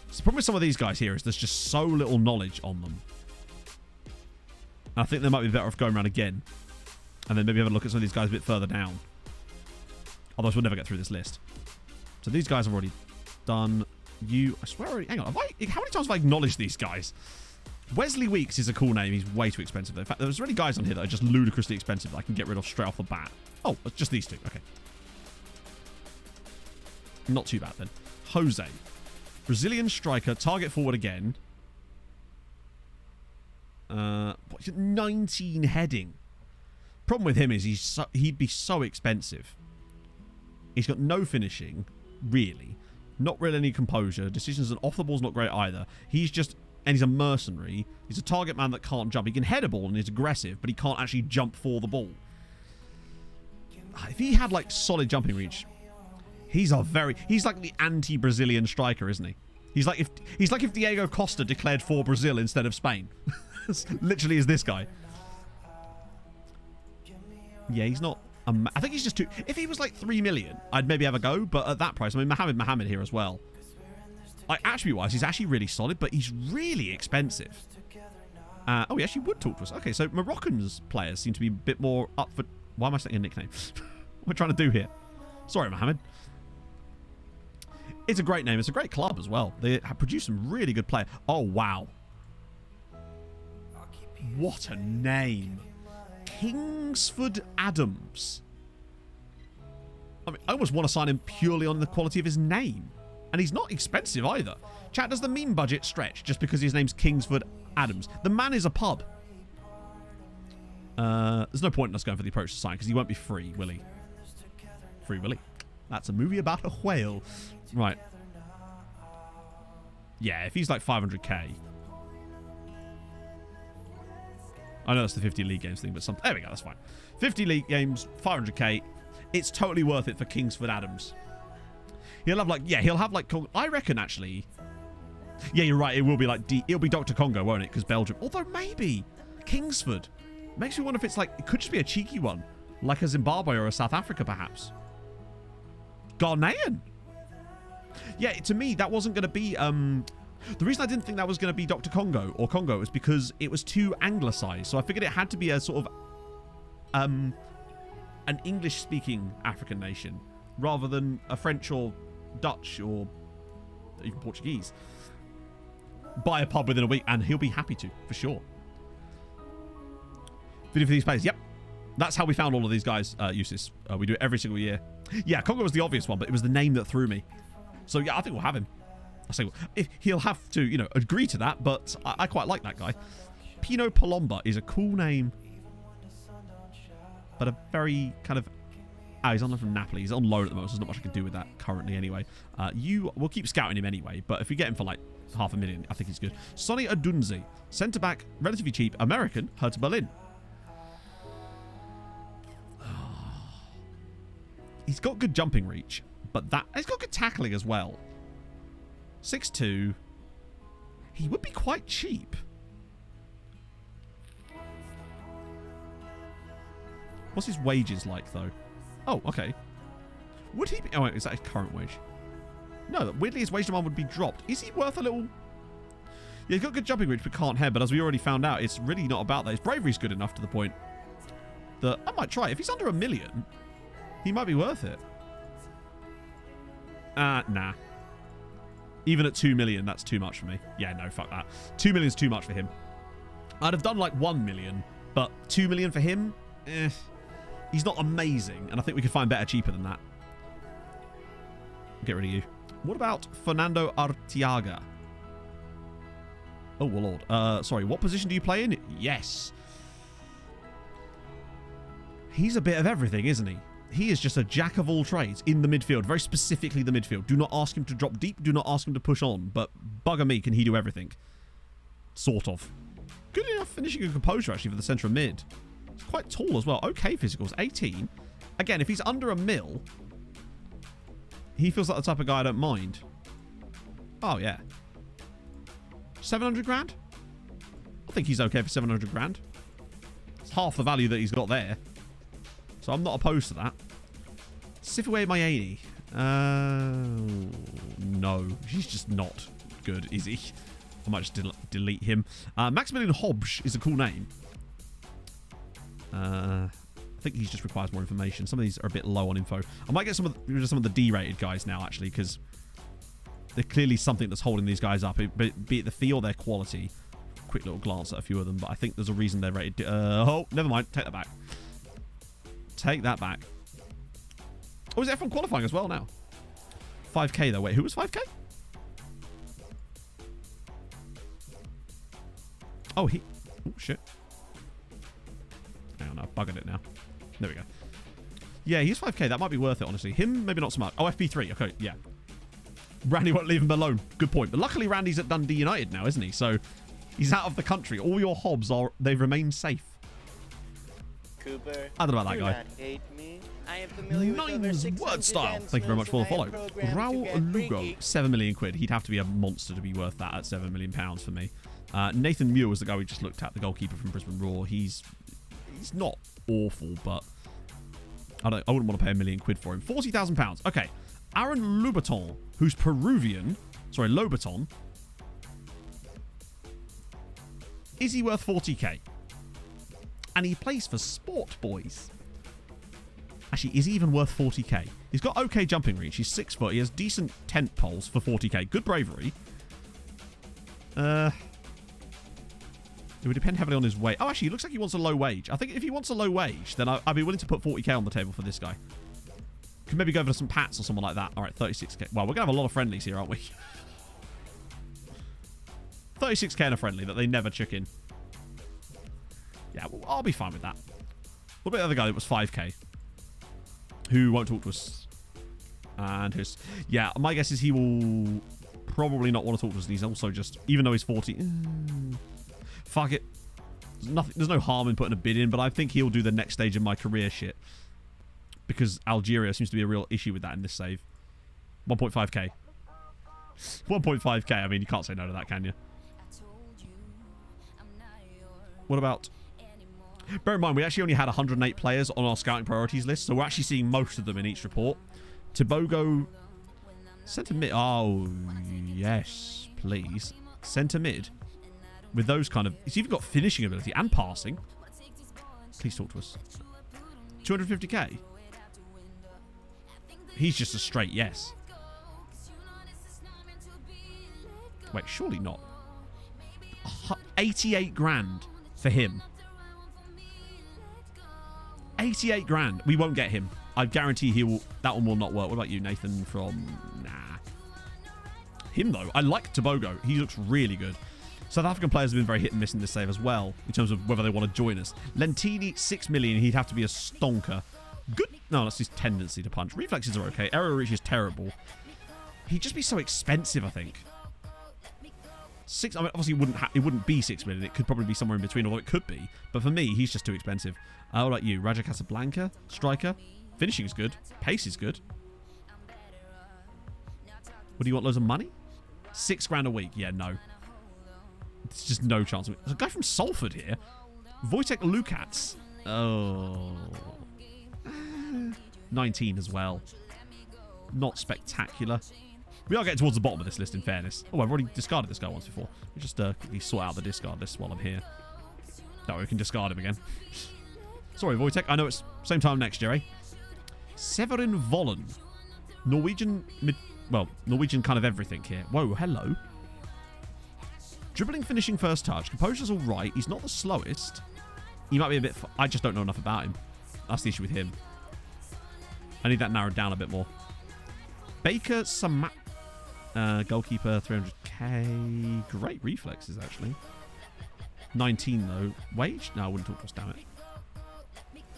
So the problem with some of these guys here is there's just so little knowledge on them. And I think they might be better off going around again. And then maybe have a look at some of these guys a bit further down. Otherwise, we'll never get through this list. So these guys have already done. I swear already. Hang on. How many times have I acknowledged these guys? Wesley Weeks is a cool name. He's way too expensive. In fact, there's already guys on here that are just ludicrously expensive that I can get rid of straight off the bat. Oh, it's just these two. Okay. Not too bad then. Jose. Brazilian striker, target forward again. 19 heading. Problem with him is he'd be so expensive. He's got no finishing, really. Not really any composure. Decisions and off the ball's not great either. He's a mercenary. He's a target man that can't jump. He can head a ball and is aggressive, but he can't actually jump for the ball. If he had like solid jumping reach, he's like the anti-Brazilian striker, isn't he? He's like if Diego Costa declared for Brazil instead of Spain. Literally is this guy. Yeah, he's not. I think he's just too. If he was like 3 million, I'd maybe have a go. But at that price, I mean, Mohamed here as well. Like attribute-wise, he's actually really solid, but he's really expensive. Oh, he actually would talk to us. Okay, so Moroccan's players seem to be a bit more up for. Why am I saying a nickname? What am I trying to do here? Sorry, Mohamed. It's a great name. It's a great club as well. They have produced some really good players. Oh, wow. What a name. Kingsford Adams. I mean, I almost want to sign him purely on the quality of his name. And he's not expensive either. Chat, does the meme budget stretch just because his name's Kingsford Adams? The man is a pub. There's no point in us going for the approach to sign because he won't be free, will he? Free, will he? That's a movie about a whale. Right. Yeah, if he's like 500k. I know that's the 50 league games thing, but there we go, that's fine. 50 league games, 500k. It's totally worth it for Kingsford Adams. He'll have like, I reckon actually. Yeah, you're right. It will be like, it'll be Dr. Congo, won't it? Because Belgium. Although maybe Kingsford makes me wonder if it's like, it could just be a cheeky one, like a Zimbabwe or a South Africa, perhaps. Ghanaian. Yeah, to me that wasn't going to be. The reason I didn't think that was going to be Dr. Congo or Congo was because it was too anglicized. So I figured it had to be a sort of an English-speaking African nation rather than a French or Dutch or even Portuguese. Buy a pub within a week, and he'll be happy to, for sure. Video for these players. Yep. That's how we found all of these guys, Usis. We do it every single year. Yeah, Congo was the obvious one, but it was the name that threw me. So, yeah, I think we'll have him. I say, if he'll have to, you know, agree to that, but I quite like that guy. Pino Palomba is a cool name, but a very kind of... he's on loan from Napoli. He's on loan at the moment, so there's not much I can do with that currently anyway. We'll keep scouting him anyway, but if we get him for like 500,000, I think he's good. Sonny Adunzi, centre-back, relatively cheap, American, Hertha Berlin. He's got good jumping reach, but he's got good tackling as well. 6'2". He would be quite cheap. What's his wages like, though? Oh, okay. Would he be... Oh, wait, is that his current wage? No, weirdly, his wage demand would be dropped. Is he worth a little... Yeah, he's got good jumping reach, but can't head. But as we already found out, it's really not about that. His bravery's good enough to the point that I might try it. If he's under $1 million, he might be worth it. Nah. Even at 2 million, that's too much for me. Yeah, no, fuck that. 2 million's too much for him. I'd have done like 1 million, but 2 million for him? He's not amazing, and I think we could find better cheaper than that. Get rid of you. What about Fernando Arteaga? Oh, well, Lord. Sorry, what position do you play in? Yes. He's a bit of everything, isn't he? He is just a jack of all trades in the midfield, very specifically the midfield. Do not ask him to drop deep. Do not ask him to push on. But bugger me, can he do everything? Sort of. Good enough finishing and composure, actually, for the centre of mid. He's quite tall as well. Okay, physicals. 18. Again, if he's under $1 million, he feels like the type of guy I don't mind. Oh, yeah. 700 grand? I think he's okay for 700 grand. It's half the value that he's got there. So I'm not opposed to that. Sifuwe Mayeni. No. He's just not good, is he? I might just delete him. Maximilian Hobbs is a cool name. I think he just requires more information. Some of these are a bit low on info. I might get some of the D-rated guys now, actually, because they're clearly something that's holding these guys up, be it the fee or their quality. Quick little glance at a few of them, but I think there's a reason they're rated. Oh, never mind. Take that back. Take that back. Oh, is F1 qualifying as well now? 5k though. Wait, who was 5k? Oh, he... Oh, shit. Hang on, I've buggered it now. There we go. Yeah, he's 5k. That might be worth it, honestly. Him, maybe not so much. Oh, FP3. Okay, yeah. Randy won't leave him alone. Good point. But luckily, Randy's at Dundee United now, isn't he? So he's out of the country. All your hobs are... They remain safe. Cooper, I don't know about that guy. hate me. I am familiar Nine's word style. Thank you very much for the follow. Raul Lugo, 7 million quid. He'd have to be a monster to be worth that at 7 million pounds for me. Nathan Muir was the guy we just looked at, the goalkeeper from Brisbane Roar. He's not awful, but I wouldn't want to pay £1 million for him. £40,000. Okay. Aaron Louboutin, who's Peruvian. Sorry, Louboutin. Is he worth 40k? And he plays for Sport Boys. Actually, is he even worth 40k? He's got okay jumping reach. He's 6 foot. He has decent tent poles for 40k. Good bravery. It would depend heavily on his weight. Oh, actually, he looks like he wants a low wage. I think if he wants a low wage, then I'd be willing to put 40k on the table for this guy. Could maybe go for some Pats or someone like that. All right, 36k. Well, we're going to have a lot of friendlies here, aren't we? 36k in a friendly that they never chick in. Yeah, well, I'll be fine with that. What about the other guy that was 5k? Who won't talk to us? And who's... Yeah, my guess is he will probably not want to talk to us. And he's also just... Even though he's 40... fuck it. There's no harm in putting a bid in, but I think he'll do the next stage of my career shit. Because Algeria seems to be a real issue with that in this save. 1.5k. 1.5k. I mean, you can't say no to that, can you? What about... Bear in mind, we actually only had 108 players on our scouting priorities list, so we're actually seeing most of them in each report. Tobogo... Centre mid... Oh, yes, please. Centre mid. With those kind of... He's even got finishing ability and passing. Please talk to us. 250k? He's just a straight yes. Wait, surely not. 88 grand for him. 88 grand. We won't get him. I guarantee he will. That one will not work. What about you, Nathan from... Nah. Him, though. I like Tobogo. He looks really good. South African players have been very hit and miss in this save as well, in terms of whether they want to join us. Lentini, 6 million. He'd have to be a stonker. Good. No, that's his tendency to punch. Reflexes are okay. Error reach is terrible. He'd just be so expensive, I think. I mean, obviously, it wouldn't be 6 million. It could probably be somewhere in between, although it could be. But for me, he's just too expensive. What about you? Raja Casablanca, striker. Finishing is good. Pace is good. What do you want? Loads of money? 6 grand a week? Yeah, no. There's just no chance. There's a guy from Salford here. Wojtek Lukats. Oh. 19 as well. Not spectacular. We are getting towards the bottom of this list, in fairness. Oh, I've already discarded this guy once before. Let me just quickly sort out the discard list while I'm here. No, we can discard him again. Sorry, Wojtek. I know it's same time next year, eh? Severin Vollen. Norwegian Norwegian kind of everything here. Whoa, hello. Dribbling, finishing, first touch. Composure's all right. He's not the slowest. He might be a bit... I just don't know enough about him. That's the issue with him. I need that narrowed down a bit more. Baker Samat. Goalkeeper, 300k. Great reflexes, actually. 19, though. Wage? No, I wouldn't talk to us, damn it.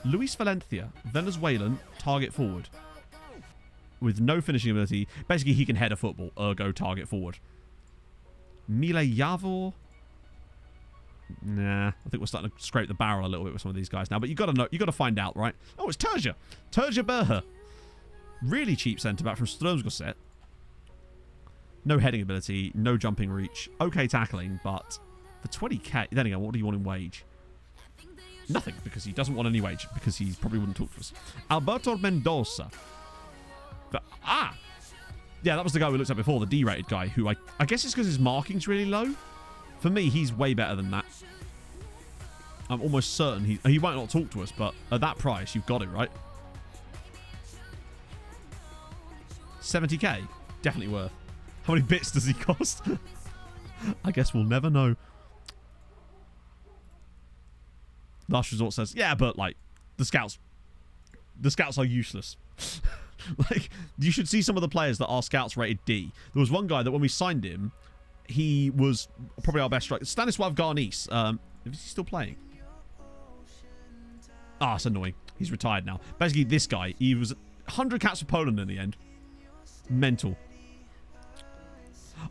Luis Valencia, Venezuelan, target forward. With no finishing ability. Basically, he can head a football, ergo target forward. Mile Javor. Nah, I think we're starting to scrape the barrel a little bit with some of these guys now. But you got to know, you got to find out, right? Oh, it's Terja. Terja Berha. Really cheap centre-back from Strømsgodset. No heading ability, no jumping reach. Okay tackling, but for 20k... Then again, what do you want in wage? Nothing, because he doesn't want any wage, because he probably wouldn't talk to us. Alberto Mendoza. Yeah, that was the guy we looked at before, the D-rated guy, who I guess it's because his marking's really low. For me, he's way better than that. I'm almost certain he might not talk to us, but at that price, you've got it, right? 70k? Definitely worth. How many bits does he cost? I guess we'll never know. Last Resort says, yeah, but like the scouts are useless. Like, you should see some of the players that are scouts rated D. There was one guy that when we signed him, he was probably our best striker. Stanisław Garnice. Is he still playing? Ah, it's annoying. He's retired now. Basically, this guy, he was 100 caps for Poland in the end. Mental.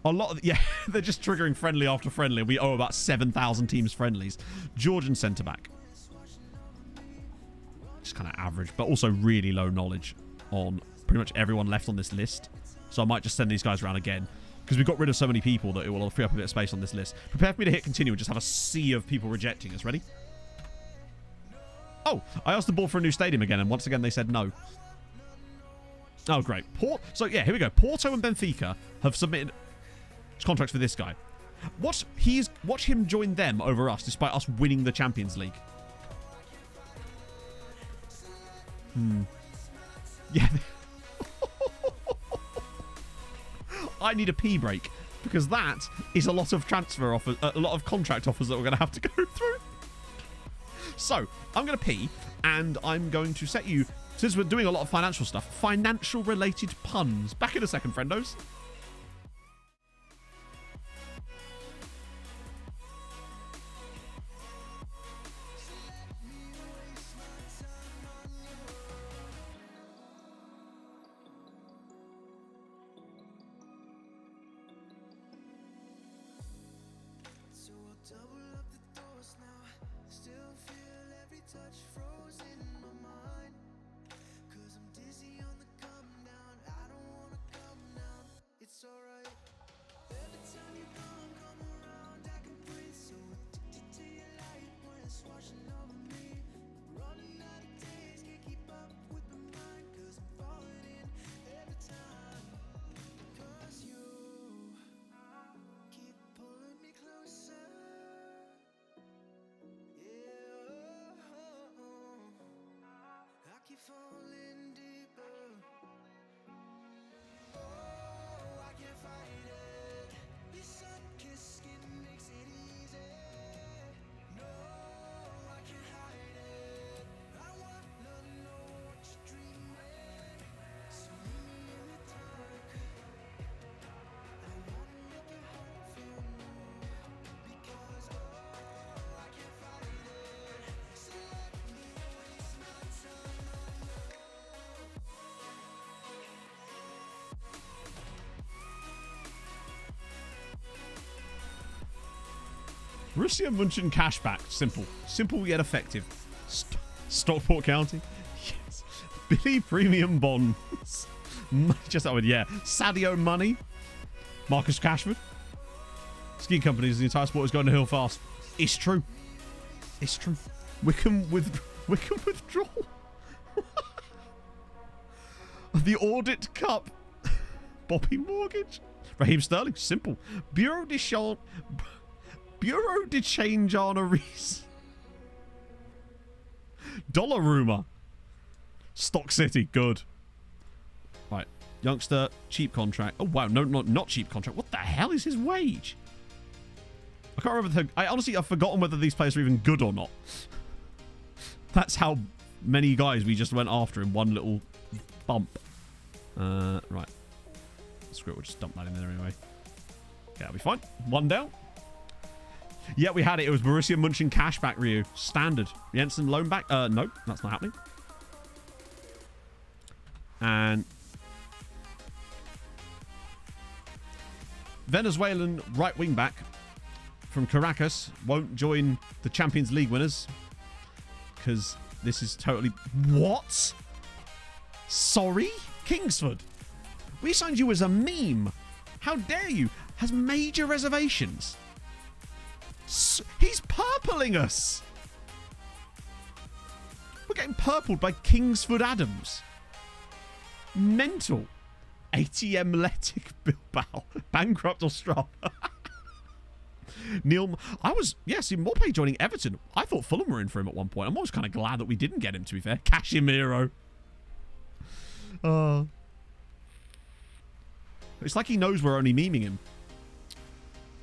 A lot of... Yeah, they're just triggering friendly after friendly. We owe about 7,000 teams friendlies. Georgian centre-back. Just kind of average, but also really low knowledge on pretty much everyone left on this list. So I might just send these guys around again. Because we've got rid of so many people that it will free up a bit of space on this list. Prepare for me to hit continue and just have a sea of people rejecting us. Ready? Oh, I asked the board for a new stadium again, and once again they said no. Oh, great. So, yeah, here we go. Porto and Benfica have submitted contracts for this guy. Watch him join them over us, despite us winning the Champions League. Yeah. I need a pee break, because that is a lot of transfer offers, a lot of contract offers that we're going to have to go through. So, I'm going to pee, and I'm going to set you, since we're doing a lot of financial stuff, financial-related puns. Back in a second, friendos. Borussia München cashback. Simple. Simple yet effective. Stockport County. Yes. Billy Premium Bonds. Just that one, yeah. Sadio Money. Marcus Rashford. Ski companies, the entire sport is going to hill fast. It's true. It's true. Wickham withdrawal. The Audit Cup. Bobby Mortgage. Raheem Sterling. Simple. Bureau de Change Reese. Dollar Rumor. Stock City. Good. Right. Youngster. Cheap contract. Oh, wow. No, not cheap contract. What the hell is his wage? I can't remember. I've forgotten whether these players are even good or not. That's how many guys we just went after in one little bump. Right. Screw it. We'll just dump that in there anyway. Okay, that'll be fine. One down. Yeah, we had it. It was Borussia München cashback, Ryu. Standard. Jensen loan back. No, that's not happening. And Venezuelan right wing back from Caracas won't join the Champions League winners because this is totally... What? Sorry? Kingsford. We signed you as a meme. How dare you? Has major reservations. He's purpling us. We're getting purpled by Kingsford Adams. Mental. ATM Letic Bilbao. Bankrupt Ostrava. Neil... see, Morpay joining Everton. I thought Fulham were in for him at one point. I'm always kind of glad that we didn't get him, to be fair. Casemiro. It's like he knows we're only memeing him.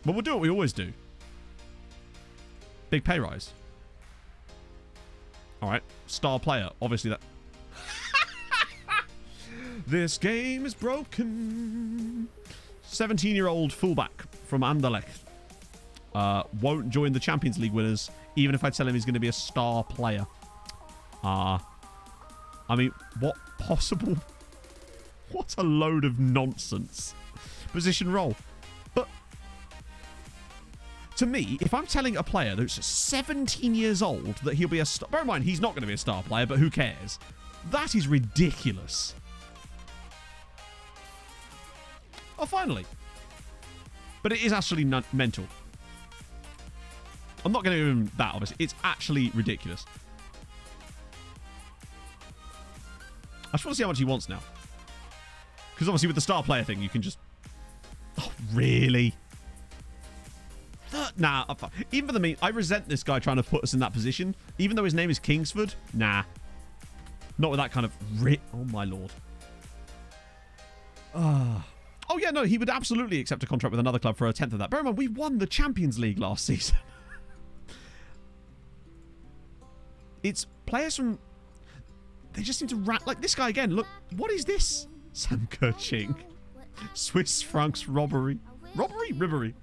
But we'll do what we always do. Big pay rise. Alright. Star player. Obviously that... This game is broken. 17-year-old fullback from Anderlecht won't join the Champions League winners, even if I tell him he's going to be a star player. I mean, what possible... What a load of nonsense. Position role. But to me, if I'm telling a player that's 17 years old that he'll be a star... Bear in mind, he's not going to be a star player, but who cares? That is ridiculous. Oh, finally. But it is actually mental. I'm not going to give him that, obviously. It's actually ridiculous. I just want to see how much he wants now. Because obviously with the star player thing, you can just... Oh, really? Nah. Even for the meme, I resent this guy trying to put us in that position. Even though his name is Kingsford. Nah. Not with that kind of... Oh, my lord. Oh, yeah, no, he would absolutely accept a contract with another club for a tenth of that. Bear in mind, we won the Champions League last season. It's players from... They just seem to like this guy again. Look, what is this? Sam Kerching. Swiss francs robbery. Ribbery.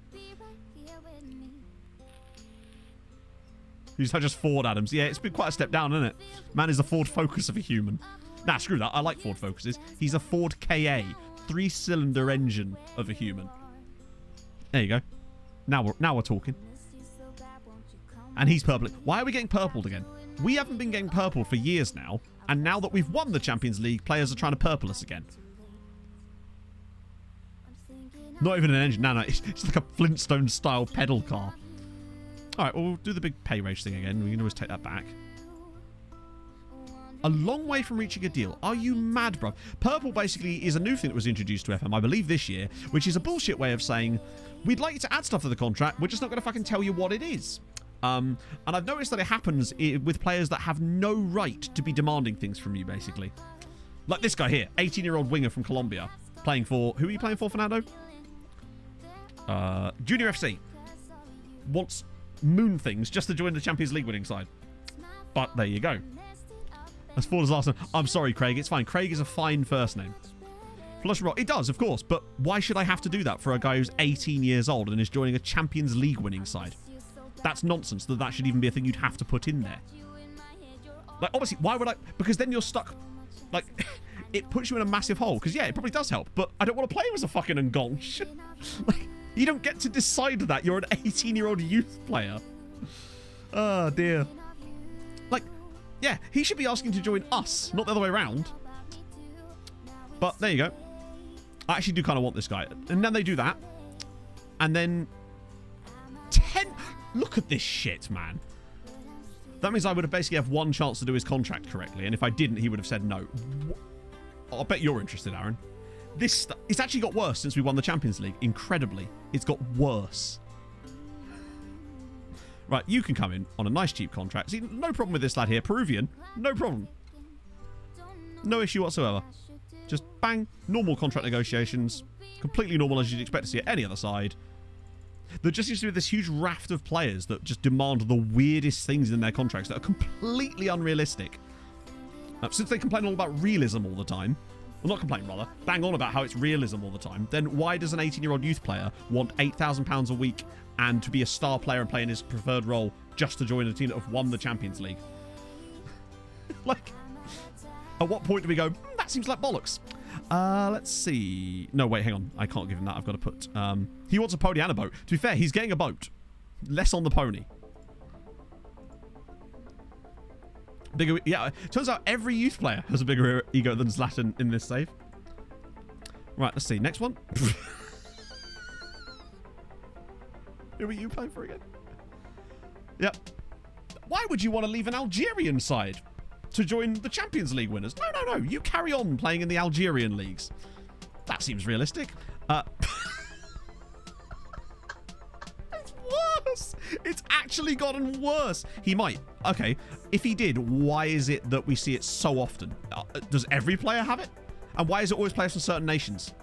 He's not just Ford Adams. Yeah, it's been quite a step down, isn't it? Man is a Ford Focus of a human. Nah, screw that. I like Ford Focuses. He's a Ford KA. 3-cylinder engine of a human. There you go. Now we're talking. And he's purple. Why are we getting purpled again? We haven't been getting purple for years now. And now that we've won the Champions League, players are trying to purple us again. Not even an engine. No, it's like a Flintstone-style pedal car. All right, well, we'll do the big pay raise thing again. We can always take that back. A long way from reaching a deal. Are you mad, bruv? Purple basically is a new thing that was introduced to FM, I believe, this year, which is a bullshit way of saying, we'd like you to add stuff to the contract, we're just not going to fucking tell you what it is. And I've noticed that it happens with players that have no right to be demanding things from you, basically. Like this guy here, 18-year-old winger from Colombia, playing for... Who are you playing for, Fernando? Junior FC. Wants moon things just to join the Champions League winning side. But there you go. As Ford as last name. I'm sorry, Craig. It's fine. Craig is a fine first name. Flush rock. It does, of course. But why should I have to do that for a guy who's 18 years old and is joining a Champions League winning side? That's nonsense that should even be a thing you'd have to put in there. Like, obviously, why would I... Because then you're stuck... Like, it puts you in a massive hole. Because, yeah, it probably does help. But I don't want to play him as a fucking Ngonch. Like, you don't get to decide that. You're an 18-year-old youth player. Oh, dear. Like, yeah, he should be asking to join us, not the other way around. But there you go. I actually do kind of want this guy. And then they do that. And then... 10... Look at this shit, man. That means I would have basically have one chance to do his contract correctly. And if I didn't, he would have said no. I'll bet you're interested, Aaron. It's actually got worse since we won the Champions League. Incredibly. It's got worse. Right, you can come in on a nice cheap contract. See, no problem with this lad here. Peruvian, no problem. No issue whatsoever. Just bang, normal contract negotiations. Completely normal as you'd expect to see at any other side. There just seems to be this huge raft of players that just demand the weirdest things in their contracts that are completely unrealistic. Since they complain all about realism all the time, well, not complain, rather, bang on about how it's realism all the time, then why does an 18-year-old youth player want £8,000 a week and to be a star player and play in his preferred role just to join a team that have won the Champions League? Like, at what point do we go, that seems like bollocks? Let's see. No, wait, hang on. I can't give him that. I've got to put... he wants a pony and a boat. To be fair, he's getting a boat. Less on the pony. Bigger... Yeah, turns out every youth player has a bigger ego than Zlatan in this save. Right, let's see. Next one. Who are you playing for again? Yep. Why would you want to leave an Algerian side to join the Champions League winners? No. You carry on playing in the Algerian leagues. That seems realistic. It's worse. It's actually gotten worse. He might. Okay. If he did, why is it that we see it so often? Does every player have it? And why is it always players from certain nations?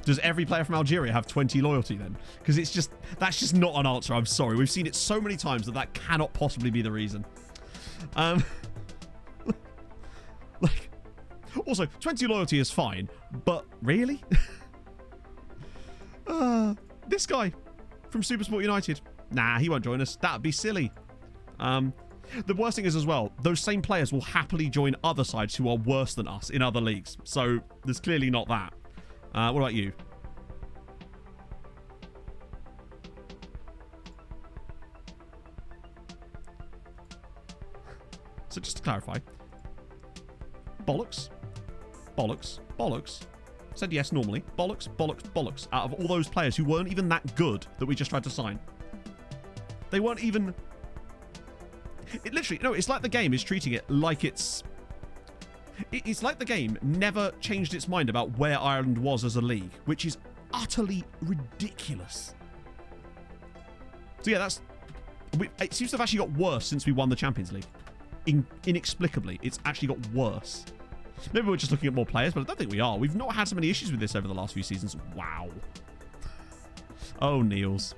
Does every player from Algeria have 20 loyalty then? Because that's just not an answer. I'm sorry. We've seen it so many times that cannot possibly be the reason. Like, also, 20 loyalty is fine, but really? This guy from Supersport United. Nah, he won't join us. That'd be silly. The worst thing is as well, those same players will happily join other sides who are worse than us in other leagues. So there's clearly not that. What about you? So just to clarify, bollocks, bollocks, bollocks. Said yes normally. Bollocks, bollocks, bollocks. Out of all those players who weren't even that good that we just tried to sign. They weren't even... It literally... No, it's like the game is treating it like it's... It's like the game never changed its mind about where Ireland was as a league, which is utterly ridiculous. So yeah, that's... It seems to have actually got worse since we won the Champions League. Inexplicably, it's actually got worse. Maybe we're just looking at more players, but I don't think we are. We've not had so many issues with this over the last few seasons. Wow. Oh, Niels.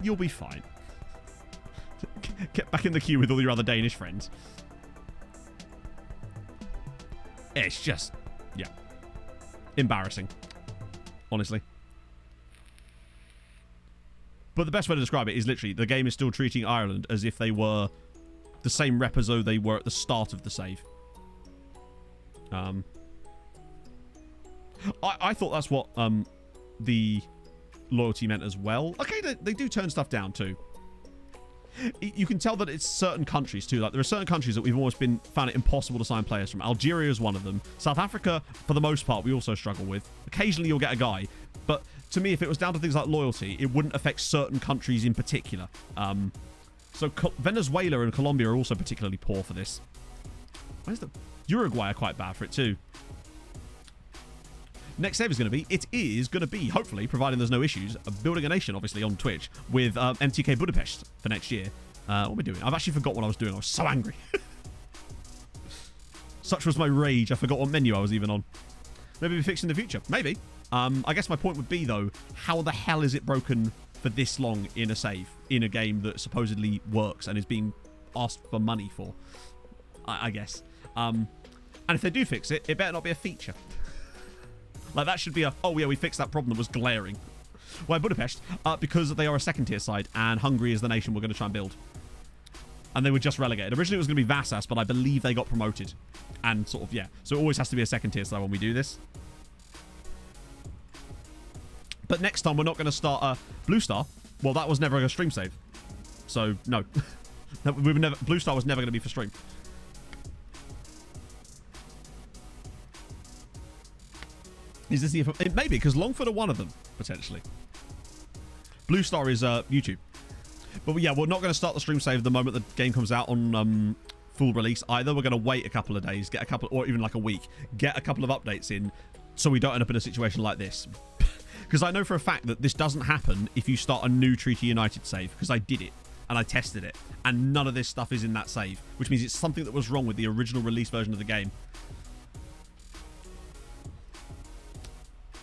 You'll be fine. Get back in the queue with all your other Danish friends. It's just, yeah, embarrassing, honestly. But the best way to describe it is literally the game is still treating Ireland as if they were the same rep as though they were at the start of the save. I thought that's what the loyalty meant as well. Okay, they do turn stuff down too. You can tell that it's certain countries too. Like there are certain countries that we've almost found it impossible to sign players from. Algeria is one of them. South Africa, for the most part, we also struggle with. Occasionally you'll get a guy, but to me, if it was down to things like loyalty, it wouldn't affect certain countries in particular. So Venezuela and Colombia are also particularly poor for this. Where's the Uruguay are quite bad for it too. Next save is going to be, hopefully, providing there's no issues, building a nation, obviously, on Twitch with MTK Budapest for next year. What are we doing? I've actually forgot what I was doing. I was so angry. Such was my rage. I forgot what menu I was even on. Maybe we fix in the future. Maybe. I guess my point would be, though, how the hell is it broken for this long in a save, in a game that supposedly works and is being asked for money for? I guess. And if they do fix it, it better not be a feature. Like, that should be a, oh, yeah, we fixed that problem that was glaring. Why Budapest? Because they are a second-tier side, and Hungary is the nation we're going to try and build. And they were just relegated. Originally, it was going to be Vasas, but I believe they got promoted. And sort of, yeah. So it always has to be a second-tier side when we do this. But next time, we're not going to start Blue Star. Well, that was never a stream save. So, no. Blue Star was never going to be for stream. Is this the... It may be, because Longford are one of them, potentially. Blue Star is YouTube. But yeah, we're not going to start the stream save the moment the game comes out on full release either. We're going to wait a couple of days, get a couple, or even like a week, get a couple of updates in, so we don't end up in a situation like this. Because I know for a fact that this doesn't happen if you start a new Treaty United save, because I did it, and I tested it, and none of this stuff is in that save, which means it's something that was wrong with the original release version of the game.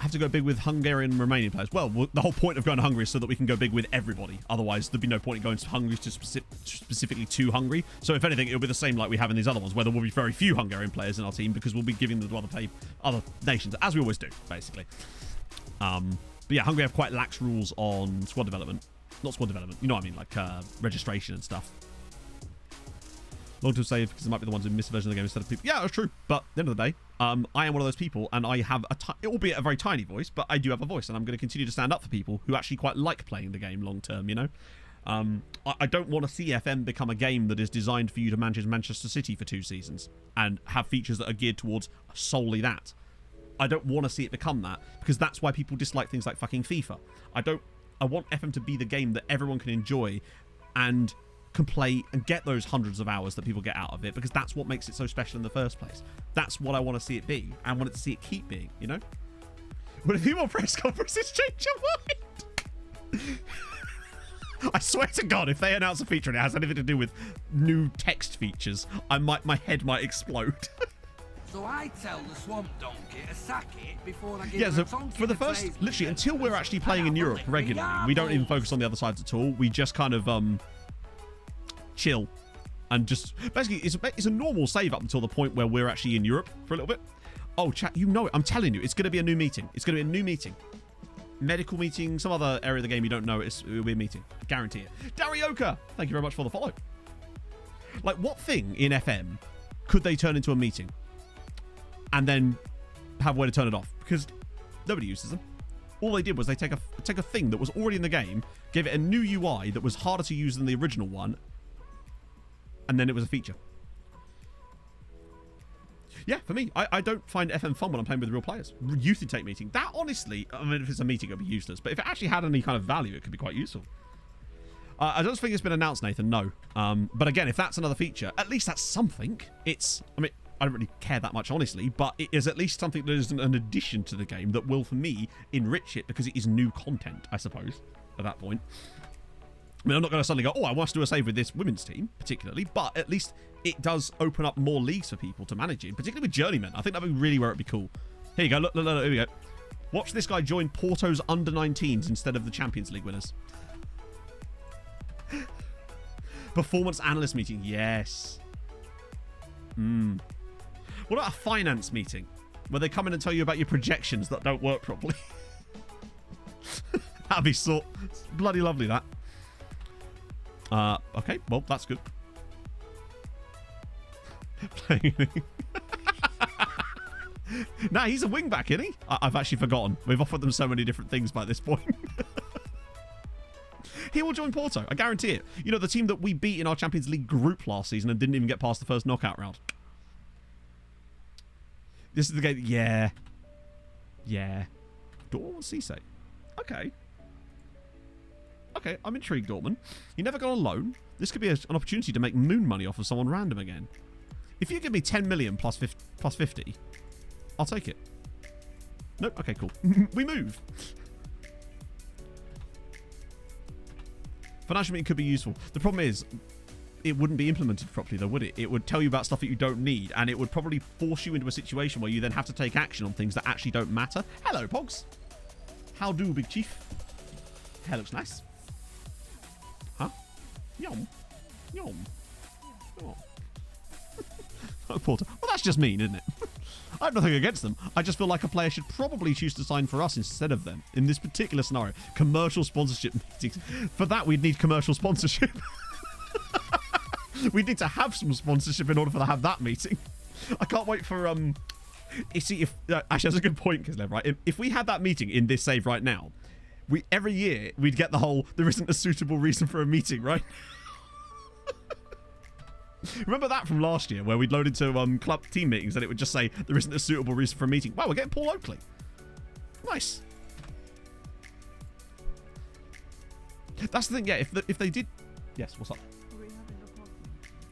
Have to go big with Hungarian and Romanian players. Well, the whole point of going to Hungary is so that we can go big with everybody. Otherwise, there'd be no point in going to Hungary specifically to Hungary. So if anything, it'll be the same like we have in these other ones, where there will be very few Hungarian players in our team because we'll be giving them to other nations, as we always do, basically. But yeah, Hungary have quite lax rules on squad development. Not squad development, you know what I mean, like registration and stuff. Long-term save, because it might be the ones who miss a version of the game instead of people. Yeah, that's true. But at the end of the day, I am one of those people, and I have albeit a very tiny voice, but I do have a voice, and I'm going to continue to stand up for people who actually quite like playing the game long-term, you know? I don't want to see FM become a game that is designed for you to manage Manchester City for 2 seasons and have features that are geared towards solely that. I don't want to see it become that, because that's why people dislike things like fucking FIFA. I want FM to be the game that everyone can enjoy and can play and get those hundreds of hours that people get out of it, because that's what makes it so special in the first place. That's what I want to see it be. I want to see it keep being, you know? Would a few more press conferences change your mind? I swear to God, if they announce a feature and it has anything to do with new text features, my head might explode. So I tell the swamp donkey to sack it before I give yeah, so for the first, literally, until we're actually playing in Europe regularly, we don't even focus on the other sides at all. We just kind of, chill and just basically it's a normal save up until the point where we're actually in Europe for a little bit. Oh chat, you know it, I'm telling you, it's going to be a new meeting. It's going to be a new meeting. medical meeting, some other area of the game you don't know, it'll be a meeting. Guarantee it. Darioka, thank you very much for the follow. Like, what thing in FM could they turn into a meeting and then have a way to turn it off? Because nobody uses them. All they did was they take a thing that was already in the game, gave it a new UI that was harder to use than the original one, and then it was a feature. Yeah, for me, I don't find FM fun when I'm playing with real players. Youth intake meeting. That, honestly, I mean, if it's a meeting, it'll be useless. But if it actually had any kind of value, it could be quite useful. I don't think it's been announced, Nathan, no. But again, if that's another feature, at least that's something. I mean, I don't really care that much, honestly, but it is at least something that is an addition to the game that will, for me, enrich it because it is new content, I suppose, at that point. I mean, I'm not going to suddenly go, oh, I want to do a save with this women's team, particularly, but at least it does open up more leagues for people to manage in, particularly with journeymen. I think that would be really where it'd be cool. Here you go, look, here we go. Watch this guy join Porto's under-19s instead of the Champions League winners. Performance analyst meeting, yes. What about a finance meeting where they come in and tell you about your projections that don't work properly? That'd be bloody lovely, that. Okay, well, that's good. Nah, he's a wing-back, isn't he? I've actually forgotten. We've offered them so many different things by this point. He will join Porto, I guarantee it. You know, the team that we beat in our Champions League group last season and didn't even get past the first knockout round. This is the game. Yeah. Dortmund Cisse. Okay, I'm intrigued, Dortmund. You never go on loan. This could be an opportunity to make moon money off of someone random again. If you give me 10 million plus 50, I'll take it. Nope. Okay, cool. We move. Financial meeting could be useful. The problem is, it wouldn't be implemented properly, though, would it? It would tell you about stuff that you don't need, and it would probably force you into a situation where you then have to take action on things that actually don't matter. Hello, Pogs. How do, Big Chief? Hair looks nice. Huh? Yum. Oh. Oh, Porter. Well, that's just mean, isn't it? I have nothing against them. I just feel like a player should probably choose to sign for us instead of them. In this particular scenario, commercial sponsorship meetings. For that, we'd need commercial sponsorship. We'd need to have some sponsorship in order for to have that meeting. I can't wait for you see, if actually that's a good point, Kislev, right? If we had that meeting in this save right now, every year we'd get the whole there isn't a suitable reason for a meeting, right? Remember that from last year where we'd load into club team meetings and it would just say there isn't a suitable reason for a meeting. Wow, we're getting Paul Oakley. Nice. That's the thing, yeah, if they did. Yes, what's up? Are we having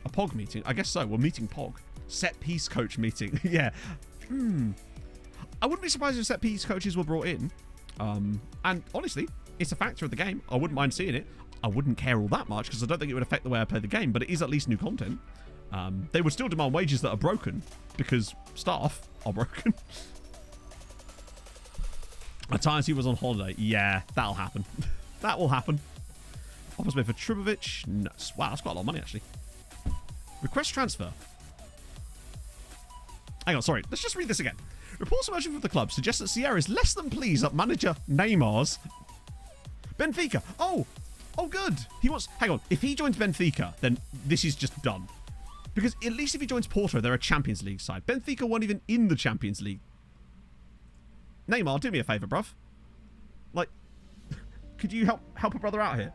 a POG meeting? I guess so. We're meeting POG. Set piece coach meeting. Yeah. I wouldn't be surprised if set piece coaches were brought in. And honestly, it's a factor of the game. I wouldn't mind seeing it. I wouldn't care all that much because I don't think it would affect the way I play the game, but it is at least new content. They would still demand wages that are broken because staff are broken. At times he was on holiday. Yeah, that'll happen. That will happen. Offers made for Tribovic. No. Wow, that's quite a lot of money, actually. Request transfer. Hang on, sorry. Let's just read this again. Reports emerging from the club suggest that Sierra is less than pleased at manager Neymar's Benfica. Oh, good. He wants... Hang on. If he joins Benfica, then this is just done. Because at least if he joins Porto, they're a Champions League side. Benfica weren't even in the Champions League. Neymar, do me a favour, bruv. Like, could you help a brother out here?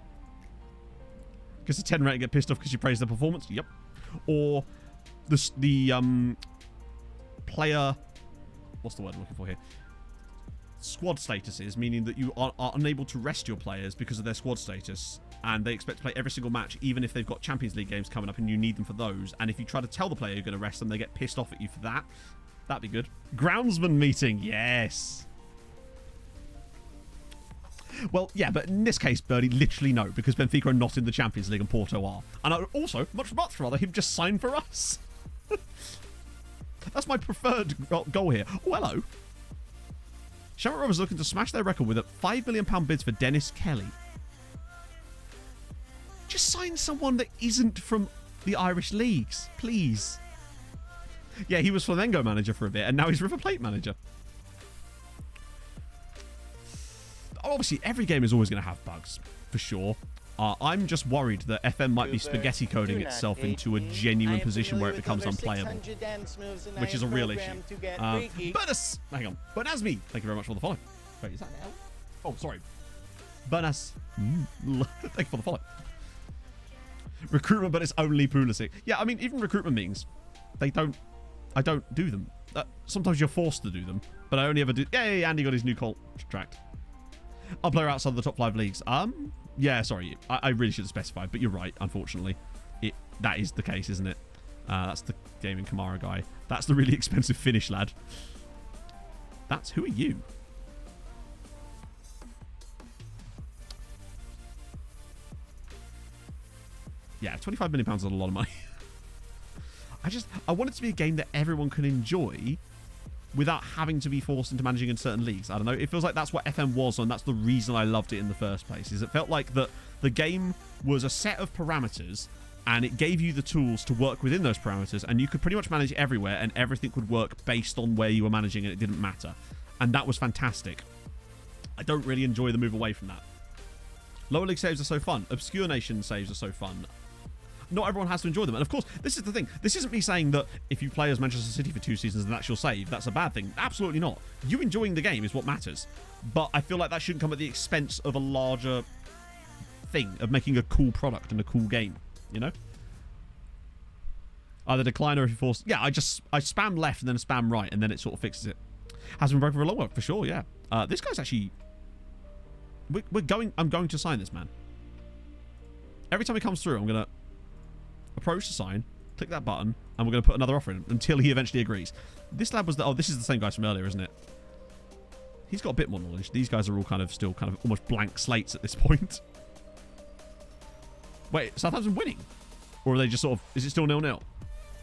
Because the 10 rating get pissed off because you praise the performance? Yep. Or the player... What's the word I'm looking for here? Squad statuses, meaning that you are unable to rest your players because of their squad status, and they expect to play every single match, even if they've got Champions League games coming up and you need them for those. And if you try to tell the player you're going to rest them, they get pissed off at you for that. That'd be good. Groundsman meeting, yes. Well, yeah, but in this case, Birdie, literally no, because Benfica are not in the Champions League and Porto are. And I would also much rather him just sign for us. That's my preferred goal here. Oh, hello. Shamrock Rovers looking to smash their record with a £5 million bids for Dennis Kelly. Just sign someone that isn't from the Irish leagues, please. Yeah, he was Flamengo manager for a bit, and now he's River Plate manager. obviously, every game is always going to have bugs, for sure. I'm just worried that FM might be spaghetti coding itself into a genuine position where it becomes unplayable, which is a real issue. Burnus, hang on. Burnasme, thank you very much for the follow. Wait, is that an L? Oh, sorry. Burnus, thank you for the follow. Recruitment, but it's only Pulisic. Yeah, I mean, even recruitment meetings, I don't do them. Sometimes you're forced to do them, but I only ever do. Yay, Andy got his new contract. I'll play outside the top 5 leagues. Yeah, sorry. I really should have specified, but you're right, unfortunately. That is the case, isn't it? That's the gaming Kamara guy. That's the really expensive Finnish lad. Who are you? Yeah, £25 million is a lot of money. I want it to be a game that everyone can enjoy without having to be forced into managing in certain leagues. I don't know. It feels like that's what FM was, and that's the reason I loved it in the first place. Is it felt like that the game was a set of parameters, and it gave you the tools to work within those parameters, and you could pretty much manage everywhere, and everything would work based on where you were managing, and it didn't matter. And that was fantastic. I don't really enjoy the move away from that. Lower league saves are so fun. Obscure Nation saves are so fun. Not everyone has to enjoy them. And of course, this is the thing. This isn't me saying that if you play as Manchester City for 2 seasons and that's your save, that's a bad thing. Absolutely not. You enjoying the game is what matters. But I feel like that shouldn't come at the expense of a larger thing, of making a cool product and a cool game, you know? Either decline or if you force... Yeah, I spam left and then spam right, and then it sort of fixes it. Has been broken for a long while, for sure, yeah. This guy's actually... I'm going to sign this man. Every time he comes through, I'm going to approach the sign, click that button, and we're going to put another offer in until he eventually agrees. This lad was the... Oh, this is the same guy from earlier, isn't it? He's got a bit more knowledge. These guys are all still almost blank slates at this point. Wait, Southampton winning? Or are they just sort of... Is it still 0-0?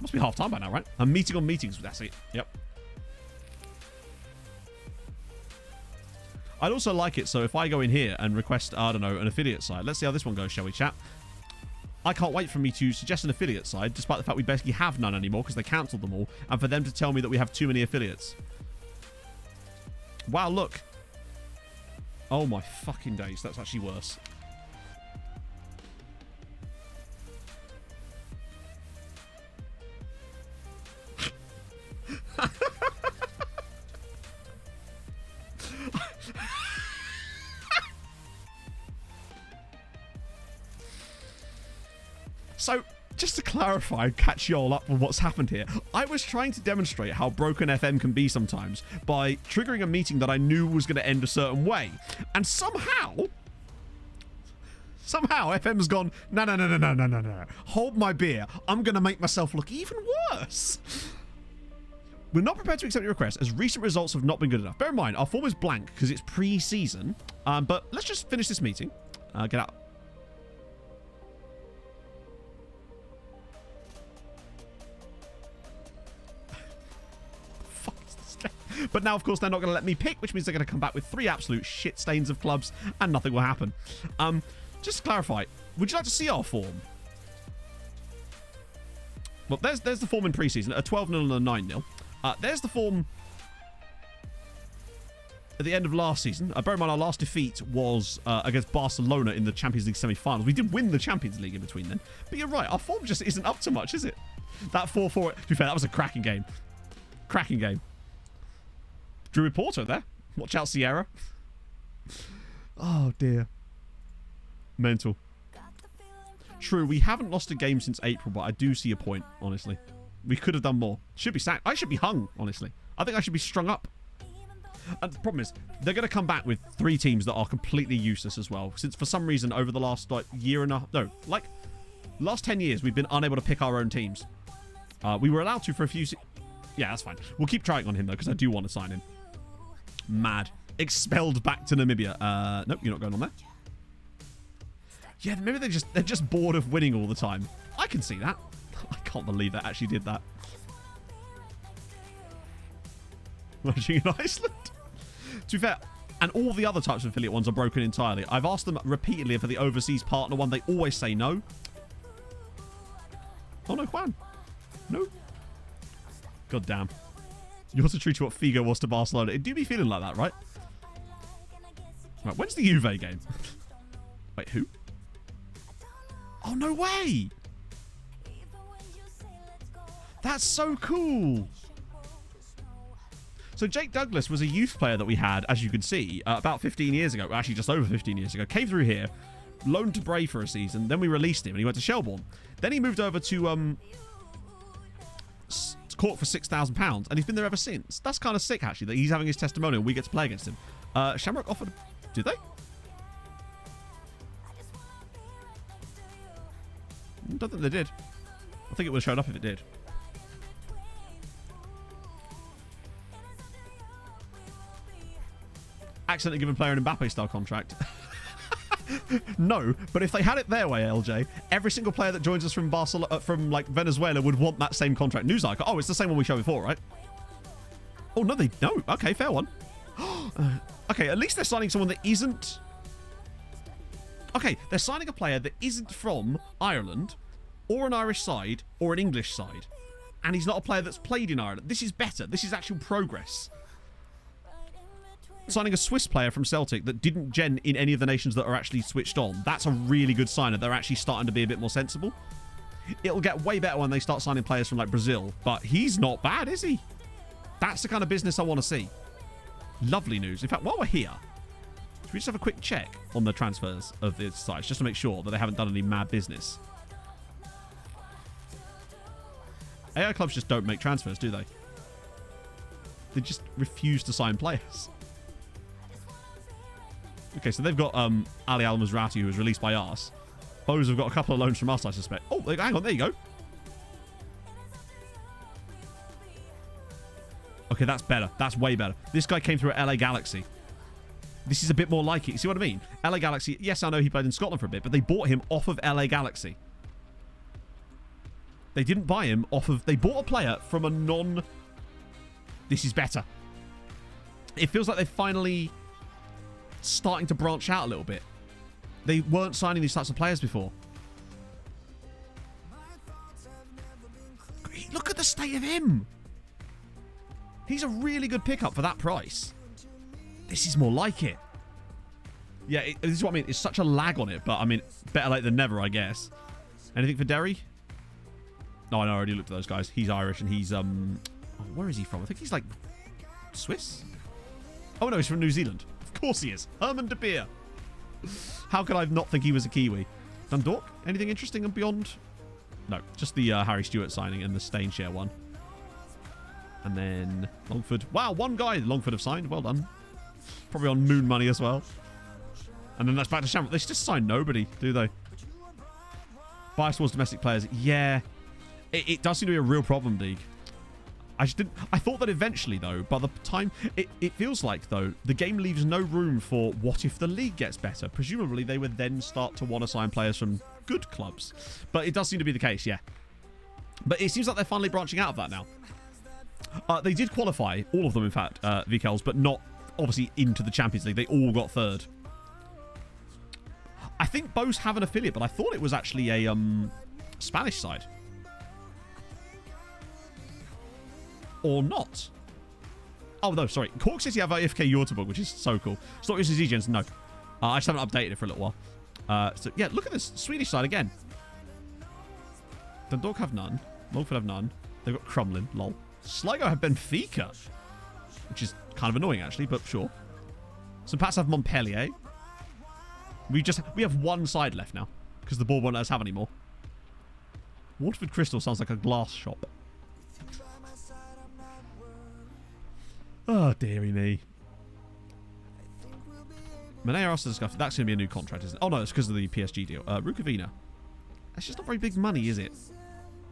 Must be half time by now, right? I'm meeting on meetings. That's it. Yep. I'd also like it, so if I go in here and request, I don't know, an affiliate site. Let's see how this one goes, shall we, chat? I can't wait for me to suggest an affiliate site, despite the fact we basically have none anymore because they cancelled them all, and for them to tell me that we have too many affiliates. Wow, look. Oh my fucking days. That's actually worse. So, just to clarify and catch you all up on what's happened here, I was trying to demonstrate how broken FM can be sometimes by triggering a meeting that I knew was going to end a certain way. And somehow FM's gone, no. Hold my beer. I'm going to make myself look even worse. We're not prepared to accept your request as recent results have not been good enough. Bear in mind, our form is blank because it's pre-season. But let's just finish this meeting. Get out. But now, of course, they're not going to let me pick, which means they're going to come back with 3 absolute shit stains of clubs, and nothing will happen. Just to clarify, would you like to see our form? Well, there's the form in pre-season, a 12-0 and a 9-0. There's the form at the end of last season. Bear in mind, our last defeat was against Barcelona in the Champions League semi-finals. We did win the Champions League in between then. But you're right, our form just isn't up to much, is it? That 4-4, to be fair, that was a cracking game. Cracking game. Drew Porto there. Watch out, Sierra. Oh, dear. Mental. True, we haven't lost a game since April, but I do see a point, honestly. We could have done more. Should be sacked. I should be hung, honestly. I think I should be strung up. And the problem is, they're going to come back with 3 teams that are completely useless as well. Since for some reason, over the last year and a half... No, last 10 years, we've been unable to pick our own teams. We were allowed to for a few... Yeah, that's fine. We'll keep trying on him, though, because I do want to sign him. Mad. Expelled back to Namibia. Nope, you're not going on there. Yeah, maybe they're just bored of winning all the time. I can see that. I can't believe they actually did that. Watching in Iceland. To be fair, and all the other types of affiliate ones are broken entirely. I've asked them repeatedly for the overseas partner one. They always say no. Oh no, Juan. No. God damn. You're also true to what Figo was to Barcelona. It do be feeling like that, right? Right, when's the Juve game? Wait, who? Oh, no way! That's so cool! So Jake Douglas was a youth player that we had, as you can see, about 15 years ago. Actually, just over 15 years ago. Came through here, loaned to Bray for a season, then we released him and he went to Shelbourne. Then he moved over to Cork for £6,000 and he's been there ever since. That's kind of sick, actually, that he's having his testimonial and we get to play against him. Shamrock offered... Did they? I don't think they did. I think it would have showed up if it did. Accidentally given player an Mbappe-style contract. No, but if they had it their way, LJ, every single player that joins us from Barcelona, from like Venezuela, would want that same contract. News icon. Oh, it's the same one we showed before, right? Oh no, they don't. Okay, fair one. Okay, at least they're signing someone that isn't. Okay, they're signing a player that isn't from Ireland, or an Irish side, or an English side, and he's not a player that's played in Ireland. This is better. This is actual progress. Signing a Swiss player from Celtic that didn't gen in any of the nations that are actually switched on. That's a really good sign that they're actually starting to be a bit more sensible. It'll get way better when they start signing players from like Brazil, but he's not bad, is he? That's the kind of business I want to see. Lovely news. In fact, while we're here, should we just have a quick check on the transfers of this site just to make sure that they haven't done any mad business? AI clubs just don't make transfers, do they? They just refuse to sign players. Okay, so they've got Ali Al-Mazrati, who was released by us. Bows have got a couple of loans from us, I suspect. Oh, hang on, there you go. Okay, that's better. That's way better. This guy came through at LA Galaxy. This is a bit more like it. You see what I mean? LA Galaxy, yes, I know he played in Scotland for a bit, but they bought him off of LA Galaxy. They didn't buy him off of... They bought a player from a non... This is better. It feels like they're finally starting to branch out a little bit. They weren't signing these types of players before. Look at the state of him. He's a really good pickup for that price. This is more like it. Yeah, this is what I mean. It's such a lag on it, but I mean, better late than never, I guess. Anything for Derry? No, I know. I already looked at those guys. He's Irish and he's... where is he from? I think he's like... Swiss? Oh, no, he's from New Zealand. Of course he is. Herman de Beer. How could I not think he was a Kiwi? Dundalk? Anything interesting and beyond? No, just the Harry Stewart signing and the Stainshare one. And then Longford. Wow, one guy Longford have signed. Well done. Probably on moon money as well. And then that's back to Shamrock. They just sign nobody, do they? Bias towards domestic players. Yeah. It does seem to be a real problem, Deeg. I thought that eventually, though, by the time... It feels like, though, the game leaves no room for what if the league gets better. Presumably, they would then start to want to sign players from good clubs. But it does seem to be the case, yeah. But it seems like they're finally branching out of that now. They did qualify, all of them, in fact, VKLs, but not, obviously, into the Champions League. They all got third. I think Bows have an affiliate, but I thought it was actually a Spanish side. Or not. Oh, no, sorry. Cork City have AFK Yortebug, which is so cool. It's not using Egens, no. I just haven't updated it for a little while. So, yeah, look at this. Swedish side again. Dundalk have none. Longford have none. They've got Crumlin, lol. Sligo have Benfica, which is kind of annoying, actually, but sure. St. Pat's have Montpellier. We have one side left now, because the board won't let us have any more. Waterford Crystal sounds like a glass shop. Oh, dearie me. Manea also discussed that's going to be a new contract, isn't it? Oh, no, it's because of the PSG deal. Rukavina. That's just not very big money, is it?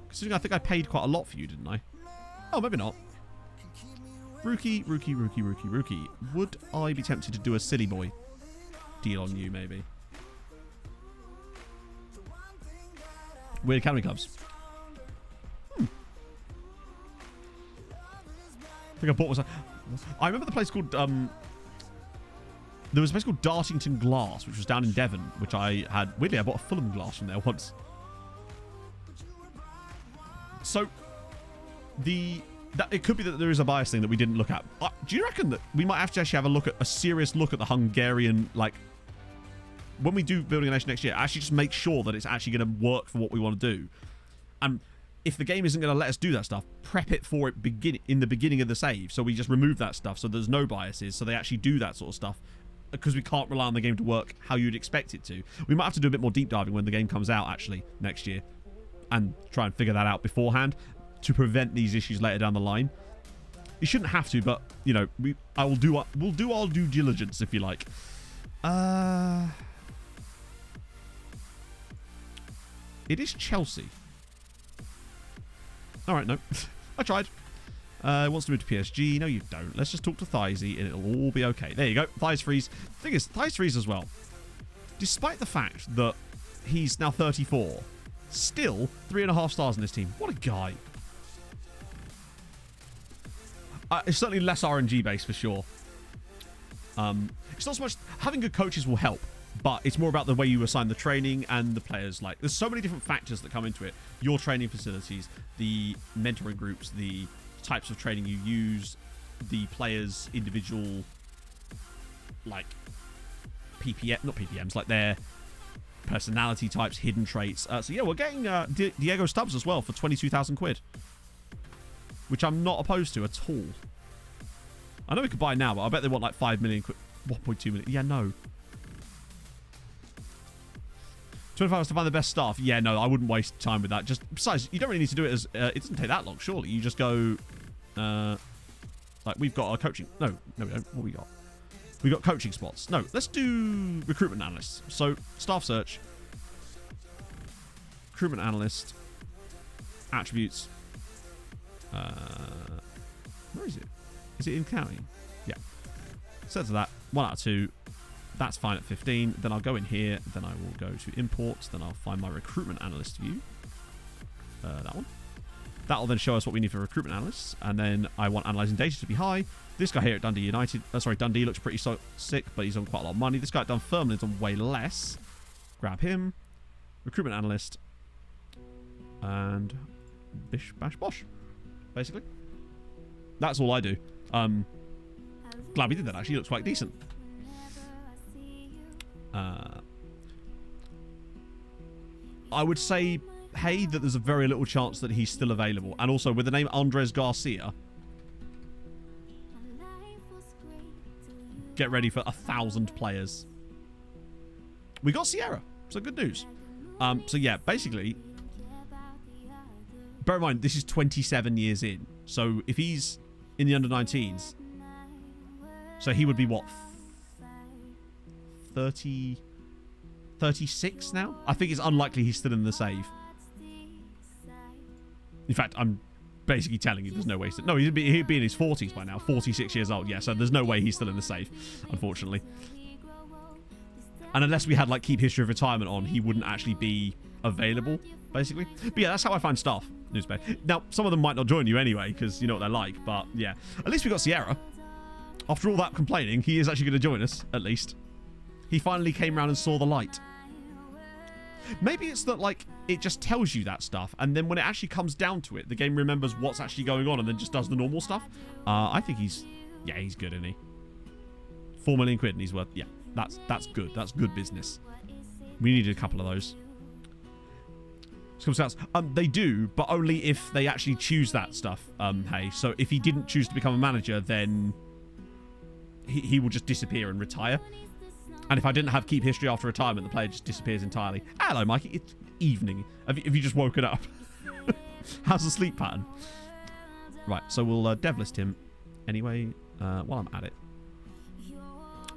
Considering I think I paid quite a lot for you, didn't I? Oh, maybe not. Rookie. Would I be tempted to do a silly boy deal on you, maybe? Weird Academy Clubs. I think I bought was. I remember the place called. There was a place called Dartington Glass, which was down in Devon, which I had. Weirdly, I bought a Fulham glass from there once. So, the it could be that there is a bias thing that we didn't look at. Do you reckon that we might have to actually have a serious look at the Hungarian, like, when we do Building a Nation next year, actually just make sure that it's actually going to work for what we want to do. And if the game isn't going to let us do that stuff, prep it for it in the beginning of the save. So we just remove that stuff so there's no biases, so they actually do that sort of stuff, because we can't rely on the game to work how you'd expect it to. We might have to do a bit more deep diving when the game comes out, actually, next year, and try and figure that out beforehand to prevent these issues later down the line. You shouldn't have to, but, you know, we'll do our due diligence, if you like. It is Chelsea. Alright, no. I tried. Wants to move to PSG. No, you don't. Let's just talk to Thysey and it'll all be okay. There you go. Thighs freeze. The thing is, Thighs freeze as well. Despite the fact that he's now 34, still 3.5 stars in this team. What a guy. It's certainly less RNG based for sure. It's not so much... Having good coaches will help, but it's more about the way you assign the training and the players. Like, there's so many different factors that come into it. Your training facilities, the mentoring groups, the types of training you use, the players' individual, like, not PPMs, like their personality types, hidden traits. So yeah, we're getting Diego Stubbs as well for 22,000 quid, which I'm not opposed to at all. I know we could buy now, but I bet they want like 5 million quid. 1.2 million. Yeah, no. 25 hours to find the best staff. Yeah, no, I wouldn't waste time with that. Just, besides, you don't really need to do it as... it doesn't take that long, surely. You just go... like, we've got our coaching... No, we don't. What we got? We got coaching spots. No, let's do recruitment analysts. So, staff search. Recruitment analyst. Attributes. Where is it? Is it in county? Yeah. Set to that. 1 out of 2. That's fine at 15. Then I'll go in here. Then I will go to imports. Then I'll find my recruitment analyst view. That one. That'll then show us what we need for recruitment analysts. And then I want analyzing data to be high. This guy here at Dundee United. Dundee looks pretty sick, but he's on quite a lot of money. This guy at Dunfermline's on way less. Grab him. Recruitment analyst. And bish, bash, bosh. Basically. That's all I do. Glad we did that, actually. Looks quite decent. I would say, hey, that there's a very little chance that he's still available. And also, with the name Andres Garcia, get ready for 1,000 players. We got Sierra, so good news. So yeah, basically, bear in mind, this is 27 years in. So if he's in the under-19s, so he would be, what, 36 now? I think it's unlikely he's still in the save. In fact, I'm basically telling you there's no way. No, he'd be in his 40s by now. 46 years old, yeah, so there's no way he's still in the save, unfortunately. And unless we had, like, keep history of retirement on, he wouldn't actually be available, basically. But yeah, that's how I find staff, newspaper. Now, some of them might not join you anyway, because you know what they're like, but yeah. At least we got Sierra. After all that complaining, he is actually going to join us, at least. He finally came around and saw the light. Maybe it's that, like, it just tells you that stuff, and then when it actually comes down to it, the game remembers what's actually going on and then just does the normal stuff. I think he's good, isn't he? 4 million quid and he's worth, yeah, that's good. That's good business. We needed a couple of those. Scouts, they do, but only if they actually choose that stuff, hey. So if he didn't choose to become a manager, then he will just disappear and retire. And if I didn't have keep history after retirement, the player just disappears entirely. Hello, Mikey. It's evening. Have you just woken up? How's the sleep pattern? Right, so we'll dev list him anyway while I'm at it.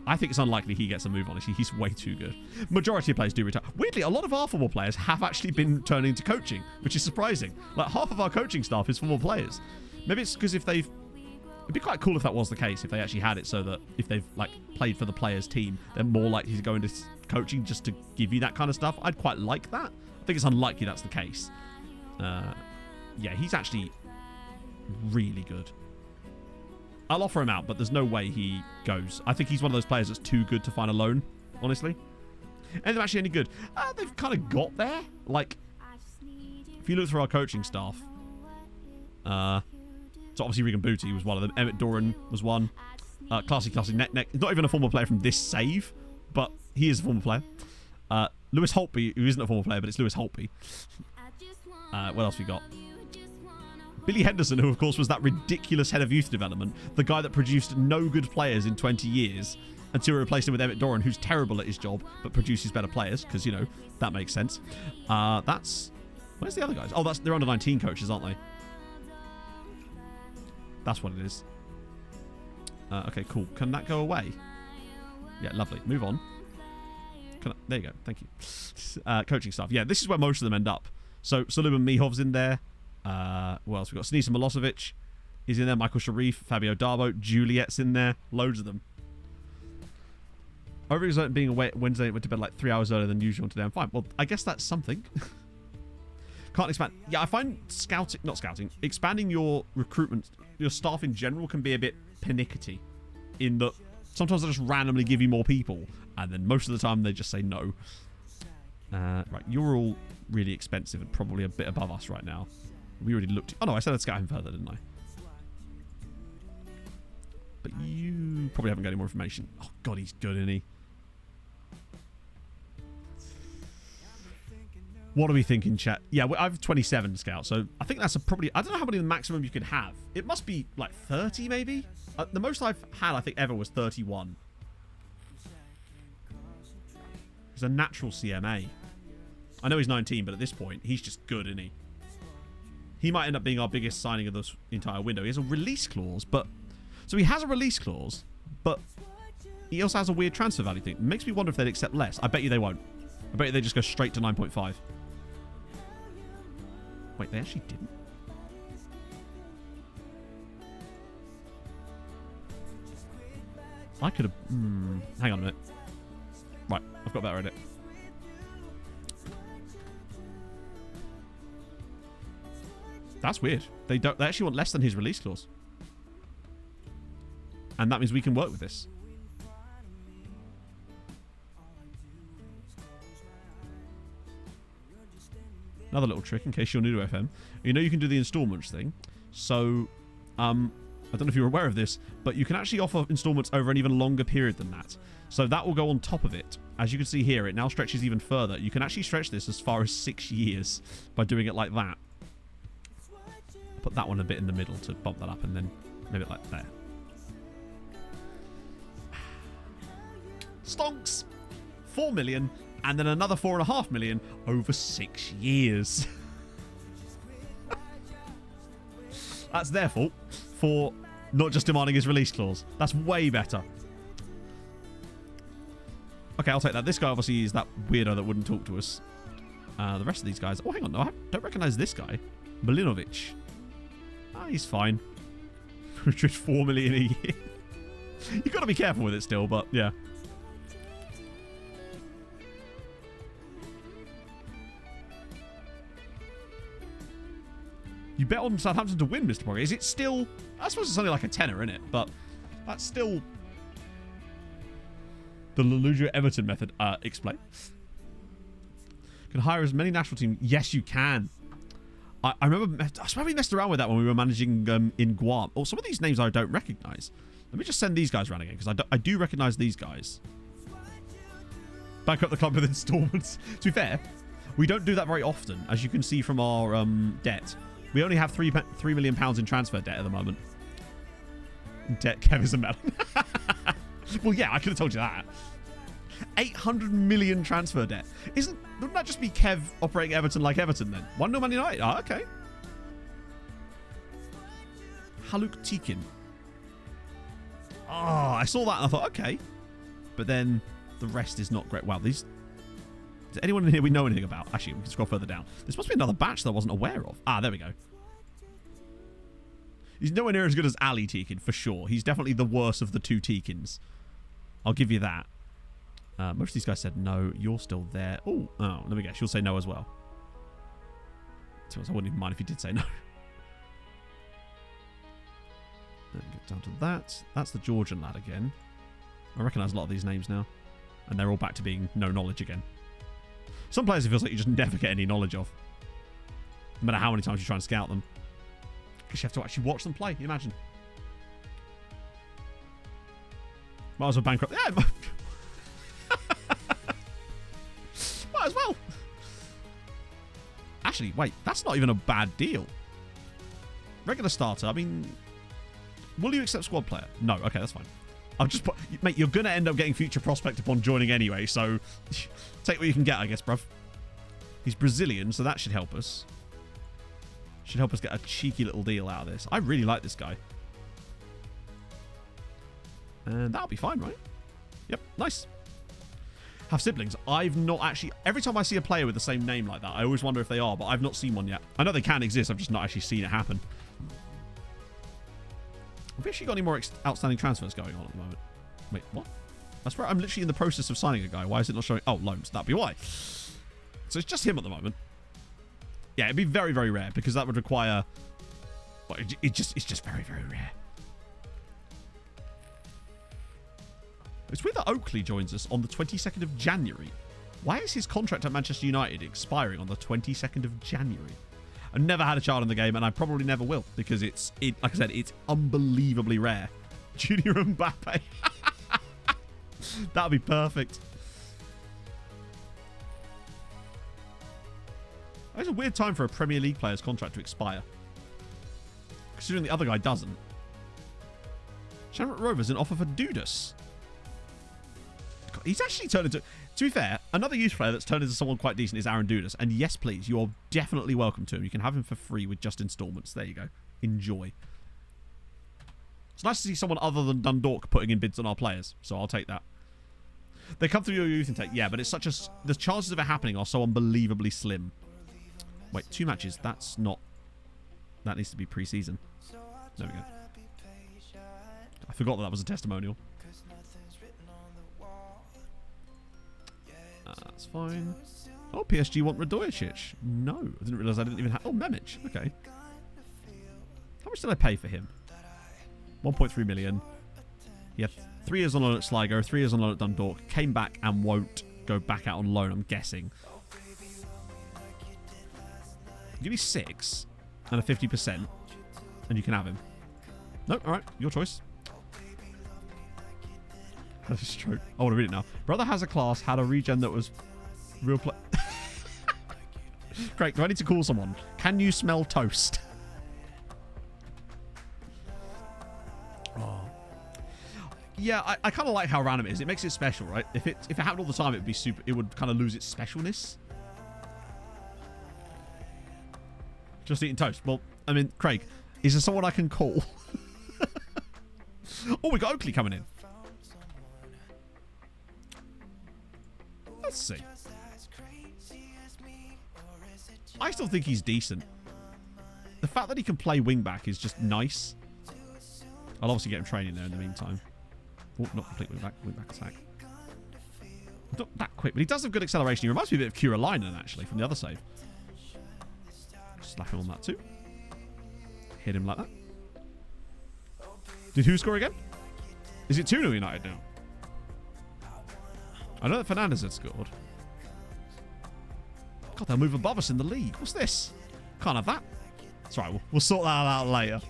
I think it's unlikely he gets a move, honestly. He's way too good. Majority of players do retire. Weirdly, a lot of our football players have actually been turning to coaching, which is surprising. Like, half of our coaching staff is football players. Maybe it's because if they've... It'd be quite cool if that was the case, if they actually had it so that if they've, like, played for the players' team, they're more likely to go into coaching just to give you that kind of stuff. I'd quite like that. I think it's unlikely that's the case. Yeah, he's actually really good. I'll offer him out, but there's no way he goes. I think he's one of those players that's too good to find a loan, honestly. And they're actually any good. They've kind of got there. Like, if you look through our coaching staff, So obviously Regan Booty was one of them. Emmett Doran was one. Classy Neck. Not even a former player from this save, but he is a former player. Lewis Holtby, who isn't a former player, but it's Lewis Holtby. What else we got? Billy Henderson, who of course was that ridiculous head of youth development, the guy that produced no good players in 20 years until we replaced him with Emmett Doran, who's terrible at his job but produces better players because, you know, that makes sense. Where's the other guys? Oh, they're under 19 coaches, aren't they? That's what it is. Okay, cool. Can that go away? Yeah, lovely. Move on. There you go. Thank you. Coaching staff. Yeah, this is where most of them end up. So Suleiman Mihov's in there. What else we got? Sinisa Milosevic is in there. Michael Sharif, Fabio Darbo, Juliet's in there. Loads of them. Overexerting being away Wednesday, went to bed like 3 hours earlier than usual today. I'm fine. Well, I guess that's something. Can't expand. Yeah, I find expanding your recruitment, your staff in general can be a bit pernickety in that sometimes they just randomly give you more people and then most of the time they just say no. Right, you're all really expensive and probably a bit above us right now. We already looked. Oh no, I said I'd scout him further, didn't I? But you probably haven't got any more information. Oh god, he's good, isn't he? What are we thinking, chat? Yeah, I have 27 scouts, so I think that's probably... I don't know how many maximum you can have. It must be like 30, maybe? The most I've had, I think, ever was 31. He's a natural CMA. I know he's 19, but at this point, he's just good, isn't he? He might end up being our biggest signing of this entire window. He has a release clause, but... So he has a release clause, but he also has a weird transfer value thing. It makes me wonder if they'd accept less. I bet you they won't. I bet you they just go straight to 9.5. Wait, they actually didn't? I could have... hang on a minute. Right, I've got a better edit. That's weird. They actually want less than his release clause. And that means we can work with this. Another little trick in case you're new to FM. You know you can do the installments thing. So, I don't know if you're aware of this, but you can actually offer installments over an even longer period than that. So that will go on top of it. As you can see here, it now stretches even further. You can actually stretch this as far as 6 years by doing it like that. Put that one a bit in the middle to bump that up and then maybe like there. Stonks! 4 million and then another 4.5 million over 6 years. That's their fault for not just demanding his release clause. That's way better. Okay, I'll take that. This guy obviously is that weirdo that wouldn't talk to us. The rest of these guys... Oh, hang on. No, I don't recognise this guy. Milinovic. Ah, he's fine. Which is 4 million a year. You've got to be careful with it still, but yeah. You bet on Southampton to win, Mr. Pocket. Is it still... I suppose it's only like a tenner, isn't it? But that's still... The Leluja Everton method. Explain. Can hire as many national teams. Yes, you can. I remember... I swear we messed around with that when we were managing in Guam. Oh, some of these names I don't recognise. Let me just send these guys around again, because I do recognise these guys. Back up the club with installments. To be fair, we don't do that very often, as you can see from our debt. We only have £3 million in transfer debt at the moment. Debt, Kev is a melon. Well, yeah, I could have told you that. 800 million transfer debt. Wouldn't that just be Kev operating Everton like Everton then? 1-0 Man United. Oh, okay. Haluk Tikin. Oh, I saw that and I thought, okay. But then the rest is not great. Wow, these... Is anyone in here we know anything about? Actually, we can scroll further down. This must be another batch that I wasn't aware of. Ah, there we go. He's nowhere near as good as Ali Tekin, for sure. He's definitely the worst of the two Tekins. I'll give you that. Most of these guys said no. You're still there. Oh, let me guess. You'll say no as well. So I wouldn't even mind if you did say no. Get down to that. That's the Georgian lad again. I recognise a lot of these names now. And they're all back to being no knowledge again. Some players it feels like you just never get any knowledge of. No matter how many times you try and scout them. Because you have to actually watch them play. You imagine. Might as well bankrupt. Yeah, might as well. Actually, wait. That's not even a bad deal. Regular starter. I mean, will you accept squad player? No. Okay, that's fine. I've just put... Mate, you're going to end up getting future prospect upon joining anyway, so take what you can get, I guess, bruv. He's Brazilian, so that should help us. Should help us get a cheeky little deal out of this. I really like this guy. And that'll be fine, right? Yep, nice. Have siblings. I've not actually... Every time I see a player with the same name like that, I always wonder if they are, but I've not seen one yet. I know they can exist, I've just not actually seen it happen. Have we actually got any more outstanding transfers going on at the moment? Wait, what? That's right, I'm literally in the process of signing a guy. Why is it not showing... Oh, loans. That'd be why. So it's just him at the moment. Yeah, it'd be very, very rare, because that would require... Well, it's just very, very rare. It's weird that Oakley joins us on the 22nd of January. Why is his contract at Manchester United expiring on the 22nd of January? I've never had a child in the game, and I probably never will, because like I said, it's unbelievably rare. Junior Mbappe. That would be perfect. It's a weird time for a Premier League player's contract to expire, considering the other guy doesn't. Shamrock Rovers an offer for Dudas. He's actually turned into... To be fair, another youth player that's turned into someone quite decent is Aaron Dudas. And yes, please, you are definitely welcome to him. You can have him for free with just installments. There you go. Enjoy. It's nice to see someone other than Dundalk putting in bids on our players. So I'll take that. They come through your youth intake. Yeah, but it's such a... The chances of it happening are so unbelievably slim. Wait, 2 matches. That's not... That needs to be pre-season. There we go. I forgot that was a testimonial. That's fine. Oh, PSG want Radojic. No, I didn't realise I didn't even have... Oh, Memic. Okay. How much did I pay for him? 1.3 million. He had 3 years on loan at Sligo, 3 years on loan at Dundalk. Came back and won't go back out on loan, I'm guessing. Give me 6 and a 50%, and you can have him. No, all right, your choice. That's a stroke. I want to read it now. Brother has a class, had a regen that was real play. Craig, do I need to call someone? Can you smell toast? Oh. Yeah, I kind of like how random it is. It makes it special, right? If it happened all the time, it'd be super. It would kind of lose its specialness. Just eating toast. Well, I mean, Craig, is there someone I can call? Oh, we got Oakley coming in. Let's see. I still think he's decent. The fact that he can play wing-back is just nice. I'll obviously get him training there in the meantime. Oh, not complete wing-back. Wing-back attack. Not that quick, but he does have good acceleration. He reminds me a bit of Kira Leinen, actually, from the other save. Slap him on that too. Hit him like that. Did who score again? Is it 2-0 United now? I know that Fernandez had scored. God, they'll move above us in the league. What's this? Can't have that. It's right, we'll sort that out later.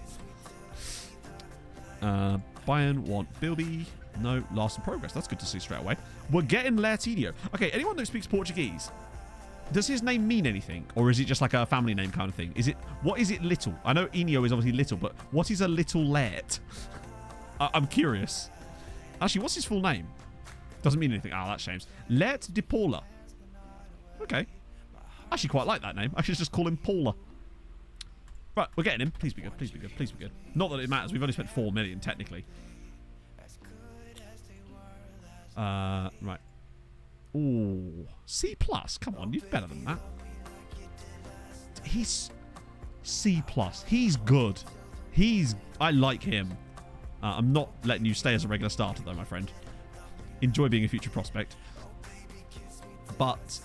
Bayern want Bilby. No, last in progress. That's good to see straight away. We're getting Lertinho. Okay, anyone that speaks Portuguese, does his name mean anything? Or is it just like a family name kind of thing? What is it little? I know Inio is obviously little, but what is a little Lert? I'm curious. Actually, what's his full name? Doesn't mean anything. Oh, that's shames. Lert de Paula. Okay. I actually quite like that name. I should just call him Paula. Right, we're getting him. Please be good. Please be good. Please be good. Not that it matters. We've only spent 4 million, technically. Right. Ooh. C+. Come on, you're better than that. He's C+. He's good. I like him. I'm not letting you stay as a regular starter, though, my friend. Enjoy being a future prospect. But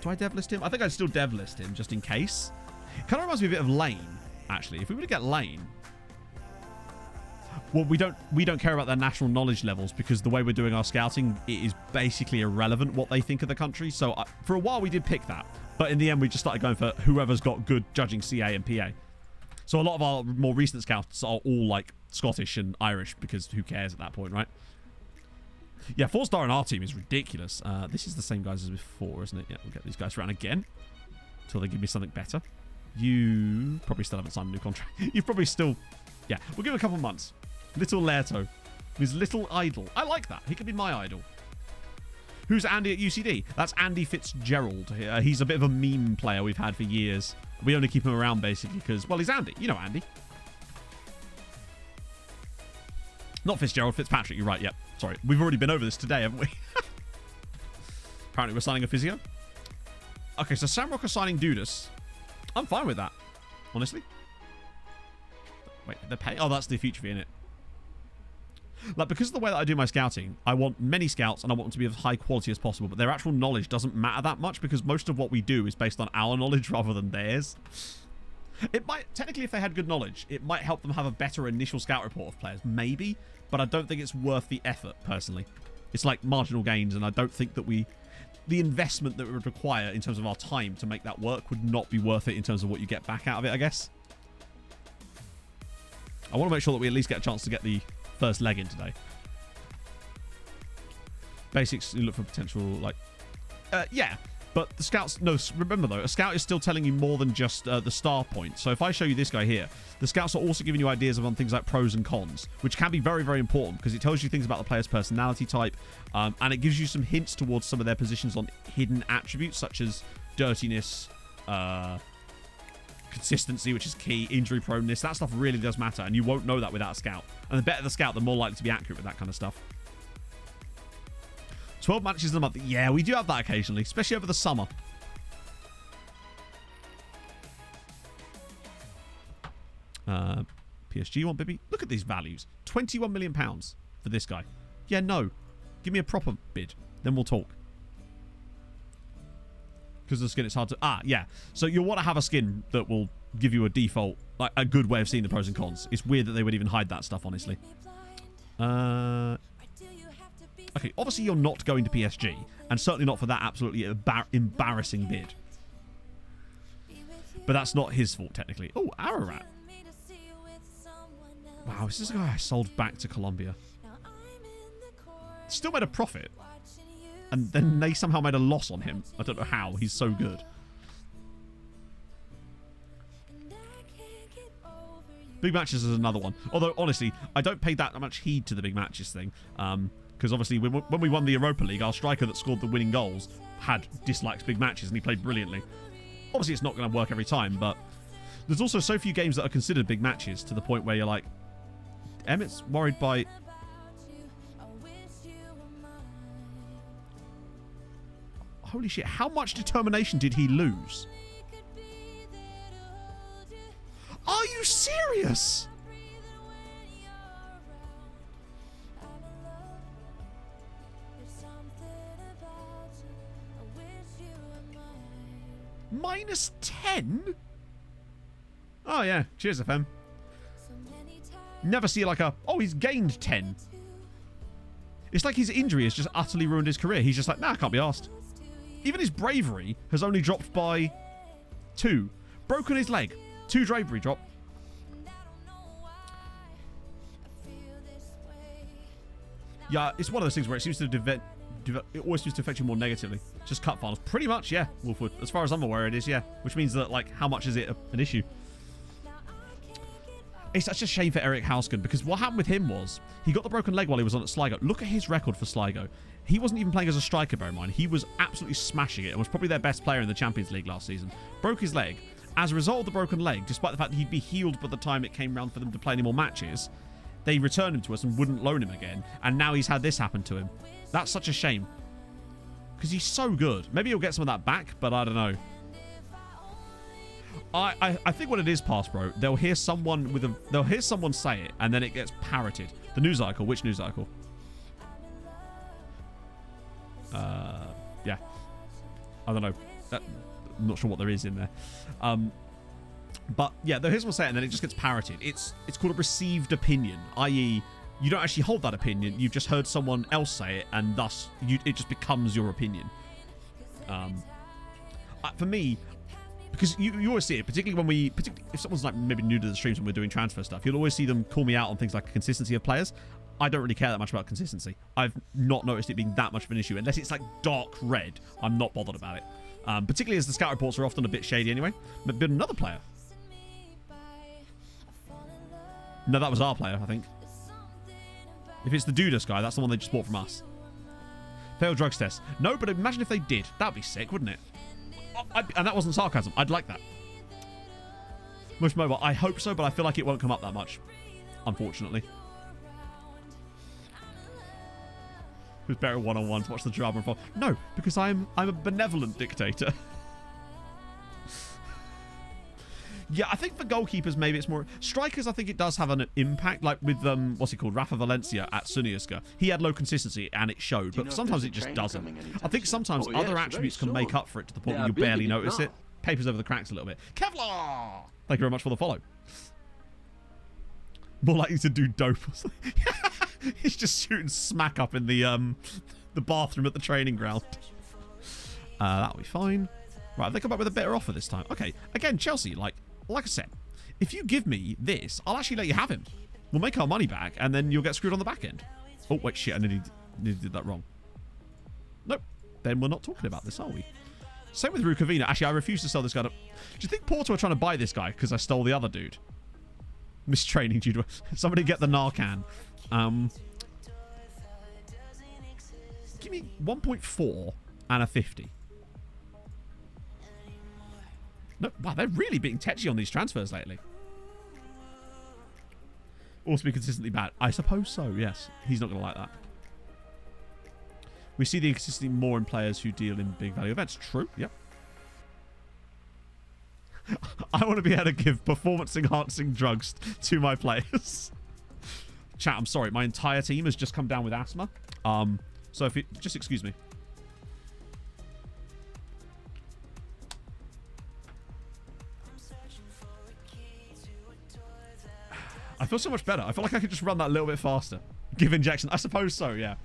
do I dev list him? I think I'd still dev list him just in case. Kind of reminds me a bit of Lane, actually. If we were to get Lane, well, we don't care about their national knowledge levels because the way we're doing our scouting, it is basically irrelevant what they think of the country. So for a while we did pick that, but in the end we just started going for whoever's got good judging CA and PA. So a lot of our more recent scouts are all like Scottish and Irish because who cares at that point, right? Yeah, 4-star in our team is ridiculous. This is the same guys as before, isn't it? Yeah, we'll get these guys around again until they give me something better. You probably still haven't signed a new contract. You've probably still... Yeah, we'll give him a couple months. Little Lerto. His little idol. I like that. He could be my idol. Who's Andy at UCD? That's Andy Fitzgerald. He's a bit of a meme player we've had for years. We only keep him around basically because, well, he's Andy. You know Andy. Not Fitzgerald, Fitzpatrick. You're right. Yep. Sorry. We've already been over this today, haven't we? Apparently we're signing a physio. Okay, so Samrock are signing Dudas. I'm fine with that, honestly. Wait, they're paying... Oh, that's the future fee, innit? Like, because of the way that I do my scouting, I want many scouts and I want them to be of high quality as possible, but their actual knowledge doesn't matter that much because most of what we do is based on our knowledge rather than theirs. It might... Technically, if they had good knowledge, it might help them have a better initial scout report of players. Maybe. But I don't think it's worth the effort, personally. It's like marginal gains, and I don't think that we... The investment that it would require in terms of our time to make that work would not be worth it in terms of what you get back out of it, I guess. I want to make sure that we at least get a chance to get the first leg in today. Basics, you look for potential, like... yeah. But the scouts... No, remember though, a scout is still telling you more than just the star point. So if I show you this guy here, the scouts are also giving you ideas on things like pros and cons, which can be very, very important because it tells you things about the player's personality type, and it gives you some hints towards some of their positions on hidden attributes such as dirtiness, consistency, which is key, injury proneness. That stuff really does matter, and you won't know that without a scout. And the better the scout, the more likely to be accurate with that kind of stuff. 12 matches in a month. Yeah, we do have that occasionally, especially over the summer. PSG one, baby. Look at these values. £21 million for this guy. Yeah, no. Give me a proper bid. Then we'll talk. Because the skin, it's hard to... Ah, yeah. So you'll want to have a skin that will give you a default, like a good way of seeing the pros and cons. It's weird that they would even hide that stuff, honestly. Okay, obviously you're not going to PSG, and certainly not for that absolutely embarrassing bid. But that's not his fault, technically. Oh, Ararat. Wow, this is a guy I sold back to Colombia. Still made a profit. And then they somehow made a loss on him. I don't know how. He's so good. Big matches is another one. Although, honestly, I don't pay that much heed to the big matches thing. Because obviously, when we won the Europa League, our striker that scored the winning goals had dislikes big matches, and he played brilliantly. Obviously, it's not going to work every time, but there's also so few games that are considered big matches to the point where you're like, Emmett's worried by... Holy shit, how much determination did he lose? Are you serious? -10? Oh, yeah. Cheers, FM. Never see like a... Oh, he's gained 10. It's like his injury has just utterly ruined his career. He's just like, nah, I can't be arsed. Even his bravery has only dropped by 2. Broken his leg. 2 bravery drop. Yeah, it's one of those things where it seems to it always seems to affect you more negatively. Just cut finals. Pretty much, yeah, Wolfwood. As far as I'm aware, it is, yeah. Which means that, like, how much is it an issue? It's such a shame for Eric Hausken, because what happened with him was he got the broken leg while he was on at Sligo. Look at his record for Sligo. He wasn't even playing as a striker, bear in mind. He was absolutely smashing it and was probably their best player in the Champions League last season. Broke his leg. As a result of the broken leg, despite the fact that he'd be healed by the time it came round for them to play any more matches, they returned him to us and wouldn't loan him again. And now he's had this happen to him. That's such a shame. Because he's so good. Maybe he'll get some of that back, but I don't know. I think what it is, Pass Bro, they'll hear someone say it, and then it gets parroted. The news article. Which news article? Yeah. I don't know. I'm not sure what there is in there. But yeah, they'll hear someone say it, and then it just gets parroted. It's called a received opinion, i.e., you don't actually hold that opinion. You've just heard someone else say it, and thus it just becomes your opinion. For me, Because you always see it, particularly if someone's like maybe new to the streams when we're doing transfer stuff, you'll always see them call me out on things like consistency of players. I don't really care that much about consistency. I've not noticed it being that much of an issue. Unless it's like dark red, I'm not bothered about it. Particularly as the scout reports are often a bit shady anyway. But another player. No, that was our player, I think. If it's the Dudas guy, that's the one they just bought from us. Failed drugs test. No, but imagine if they did. That'd be sick, wouldn't it? And that wasn't sarcasm. I'd like that. Mush Mobile. I hope so, but I feel like it won't come up that much. Unfortunately. Who's better one-on-one to watch the drama involved? No, because I'm a benevolent dictator. Yeah, I think for goalkeepers, maybe it's more... Strikers, I think it does have an impact. Like with, what's he called? Rafa Valencia at Sunioska. He had low consistency, and it showed. But sometimes it just doesn't. I think sometimes other attributes can make up for it to the point where you barely notice it. Papers over the cracks a little bit. Kevlar! Thank you very much for the follow. More likely to do dope or something. He's just shooting smack up in the bathroom at the training ground. That'll be fine. Right, they come up with a better offer this time. Okay, again, Chelsea, like I said, if you give me this, I'll actually let you have him. We'll make our money back, and then you'll get screwed on the back end. Oh, wait, shit, I nearly did that wrong. Nope. Then we're not talking about this, are we? Same with Rukavina. Actually, I refuse to sell this guy. Do you think Porto are trying to buy this guy because I stole the other dude? Mistraining due to... Somebody get the Narcan. Give me 1.4 and a 50. No, wow, they're really being tetchy on these transfers lately. Also be consistently bad. I suppose so, yes. He's not going to like that. We see the inconsistency more in players who deal in big value events. True, yep. I want to be able to give performance-enhancing drugs to my players. Chat, I'm sorry. My entire team has just come down with asthma. So if it... Just excuse me. I feel so much better. I feel like I could just run that a little bit faster. Give injection. I suppose so, yeah.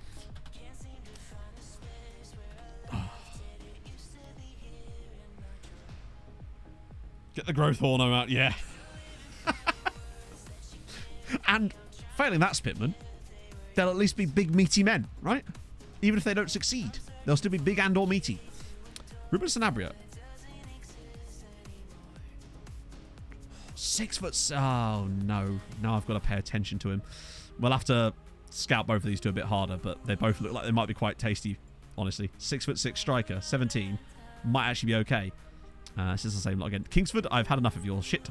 Get the growth hormone out, yeah. And failing that, Spitman, they'll at least be big, meaty men, right? Even if they don't succeed, they'll still be big and or meaty. Ruben Sanabria. 6 foot... Oh, no. Now I've got to pay attention to him. We'll have to scout both of these two a bit harder, but they both look like they might be quite tasty, honestly. 6'6" striker, 17. Might actually be okay. This is the same lot again. Kingsford, I've had enough of your shit.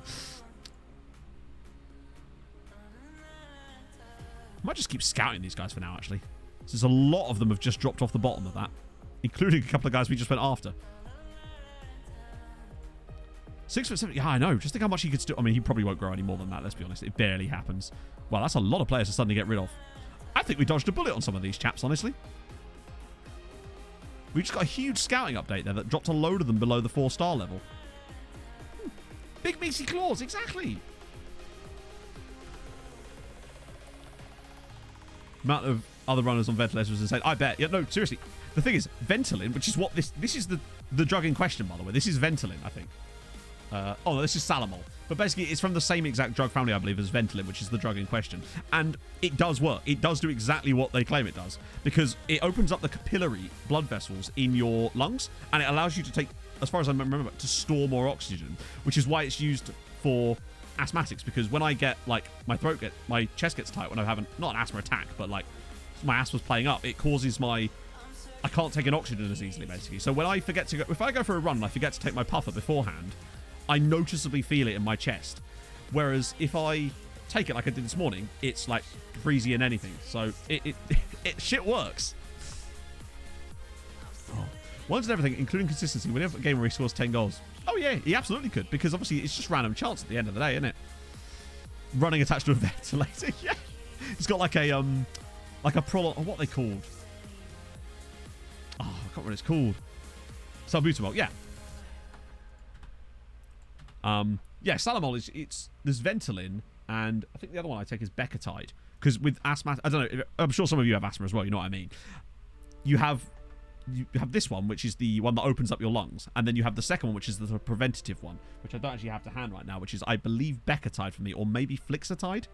Might just keep scouting these guys for now, actually. Since a lot of them have just dropped off the bottom of that. Including a couple of guys we just went after. 6'7". Yeah, I know. Just think how much he could still... I mean, he probably won't grow any more than that, let's be honest. It barely happens. Well, that's a lot of players to suddenly get rid of. I think we dodged a bullet on some of these chaps, honestly. We just got a huge scouting update there that dropped a load of them below the 4-star level. Big meaty claws, exactly. Amount of other runners on ventilators was insane. I bet. Yeah, no, seriously. The thing is, Ventolin, which is what this is the drug in question, by the way. This is Ventolin, I think. Oh, no, this is Salamol. But basically, it's from the same exact drug family, I believe, as Ventolin, which is the drug in question. And it does work. It does do exactly what they claim it does. Because it opens up the capillary blood vessels in your lungs, and it allows you to take, as far as I remember, to store more oxygen, which is why it's used for asthmatics. Because when I get, like, my chest gets tight when I have not an asthma attack, but, like, my asthma's playing up, it causes I can't take in oxygen as easily, basically. So when I forget to go, if I go for a run and I forget to take my puffer beforehand, I noticeably feel it in my chest. Whereas if I take it like I did this morning, it's like breezy and anything. So it shit works. Oh. Once and everything, including consistency, whenever a game where he scores 10 goals. Oh yeah, he absolutely could, because obviously it's just random chance at the end of the day, isn't it? Running attached to a ventilator, yeah. It's got like a prolong, or what are they called? Oh, I can't remember what it's called. Salbutamol, yeah. Yeah, Salamol there's Ventolin, and I think the other one I take is Becatide. Because with asthma, I don't know, I'm sure some of you have asthma as well, you know what I mean. You have you have this one, which is the one that opens up your lungs, and then you have the second one, which is the preventative one, which I don't actually have to hand right now, which is, I believe, Becatide for me, or maybe Flixatide,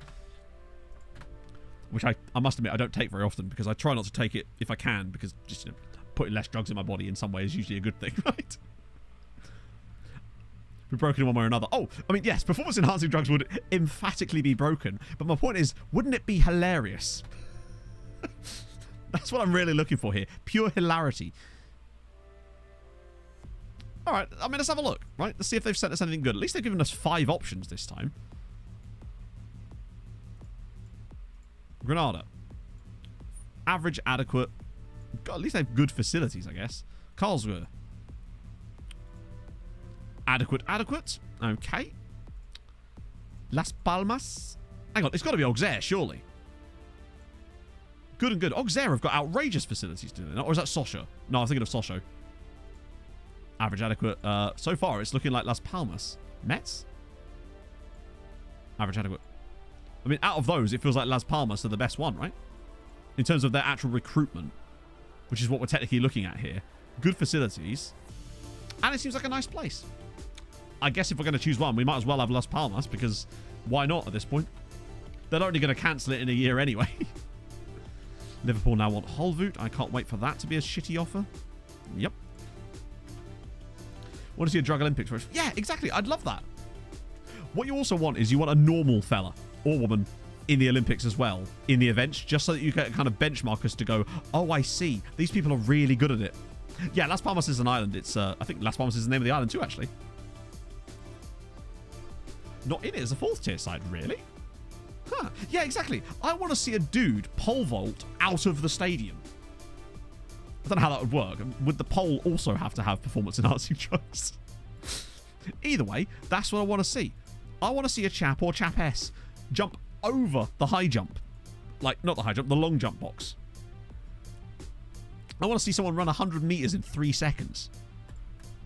which I must admit I don't take very often, because I try not to take it if I can, because just, you know, putting less drugs in my body in some way is usually a good thing, right? Be broken in one way or another. Oh, I mean, yes, performance enhancing drugs would emphatically be broken, but my point is, wouldn't it be hilarious? That's what I'm really looking for here. Pure hilarity. All right, I mean, let's have a look, right? Let's see if they've sent us anything good. At least they've given us 5 options this time. Granada. Average, adequate. God, at least they have good facilities, I guess. Karlsruhe. Adequate, adequate. Okay. Las Palmas. Hang on, it's got to be Auxerre, surely. Good and good. Auxerre have got outrageous facilities, do they not? Or is that Sochaux? No, I'm thinking of Sochaux. Average, adequate. So far, it's looking like Las Palmas. Metz? Average, adequate. I mean, out of those, it feels like Las Palmas are the best one, right? In terms of their actual recruitment, which is what we're technically looking at here. Good facilities. And it seems like a nice place. I guess if we're going to choose one, we might as well have Las Palmas, because why not at this point? They're only going to cancel it in a year anyway. Liverpool now want Holvoot. I can't wait for that to be a shitty offer. Yep. Want to see a drug Olympics? Yeah, exactly. I'd love that. What you also want is you want a normal fella or woman in the Olympics as well, in the events, just so that you get kind of benchmarkers to go, oh, I see. These people are really good at it. Yeah, Las Palmas is an island. It's, I think Las Palmas is the name of the island too, actually. Not in it as a 4th tier side, really? Huh. Yeah, exactly. I want to see a dude pole vault out of the stadium. I don't know how that would work. Would the pole also have to have performance enhancing drugs? Either way, that's what I want to see. I want to see a chap or chapess jump over the high jump. Like, not the high jump, the long jump box. I want to see someone run 100 meters in 3 seconds.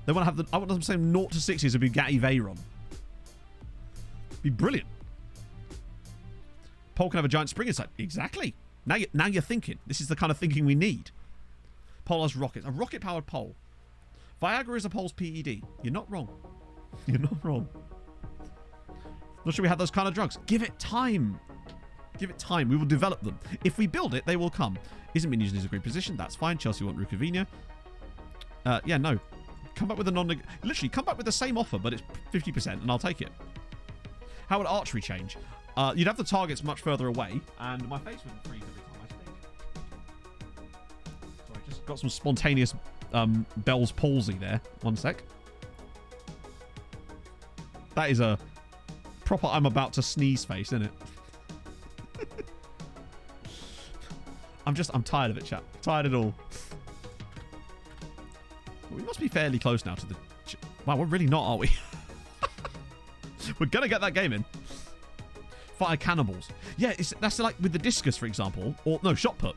They want to have I want them saying 0 to 60 as a Bugatti Veyron. Be brilliant. Pole can have a giant spring inside. Exactly. Now you're thinking. This is the kind of thinking we need. Pole has rockets. A rocket-powered pole. Viagra is a pole's PED. You're not wrong. You're not wrong. Not sure we have those kind of drugs. Give it time. Give it time. We will develop them. If we build it, they will come. Isn't being used in a great position. That's fine. Chelsea want Rukavinha. Yeah, no. Come back with a literally, come back with the same offer, but it's 50%, and I'll take it. How would archery change? You'd have the targets much further away, and my face wouldn't freeze every time I speak. Sorry, just got some spontaneous Bell's palsy there. One sec. That is a proper I'm about to sneeze face, isn't it? I'm tired of it, chap. Tired of it all. We must be fairly close now to the... Wow, we're really not, are we? We're going to get that game in. Fire cannonballs. Yeah, that's like with the discus, for example. Or, no, shot put.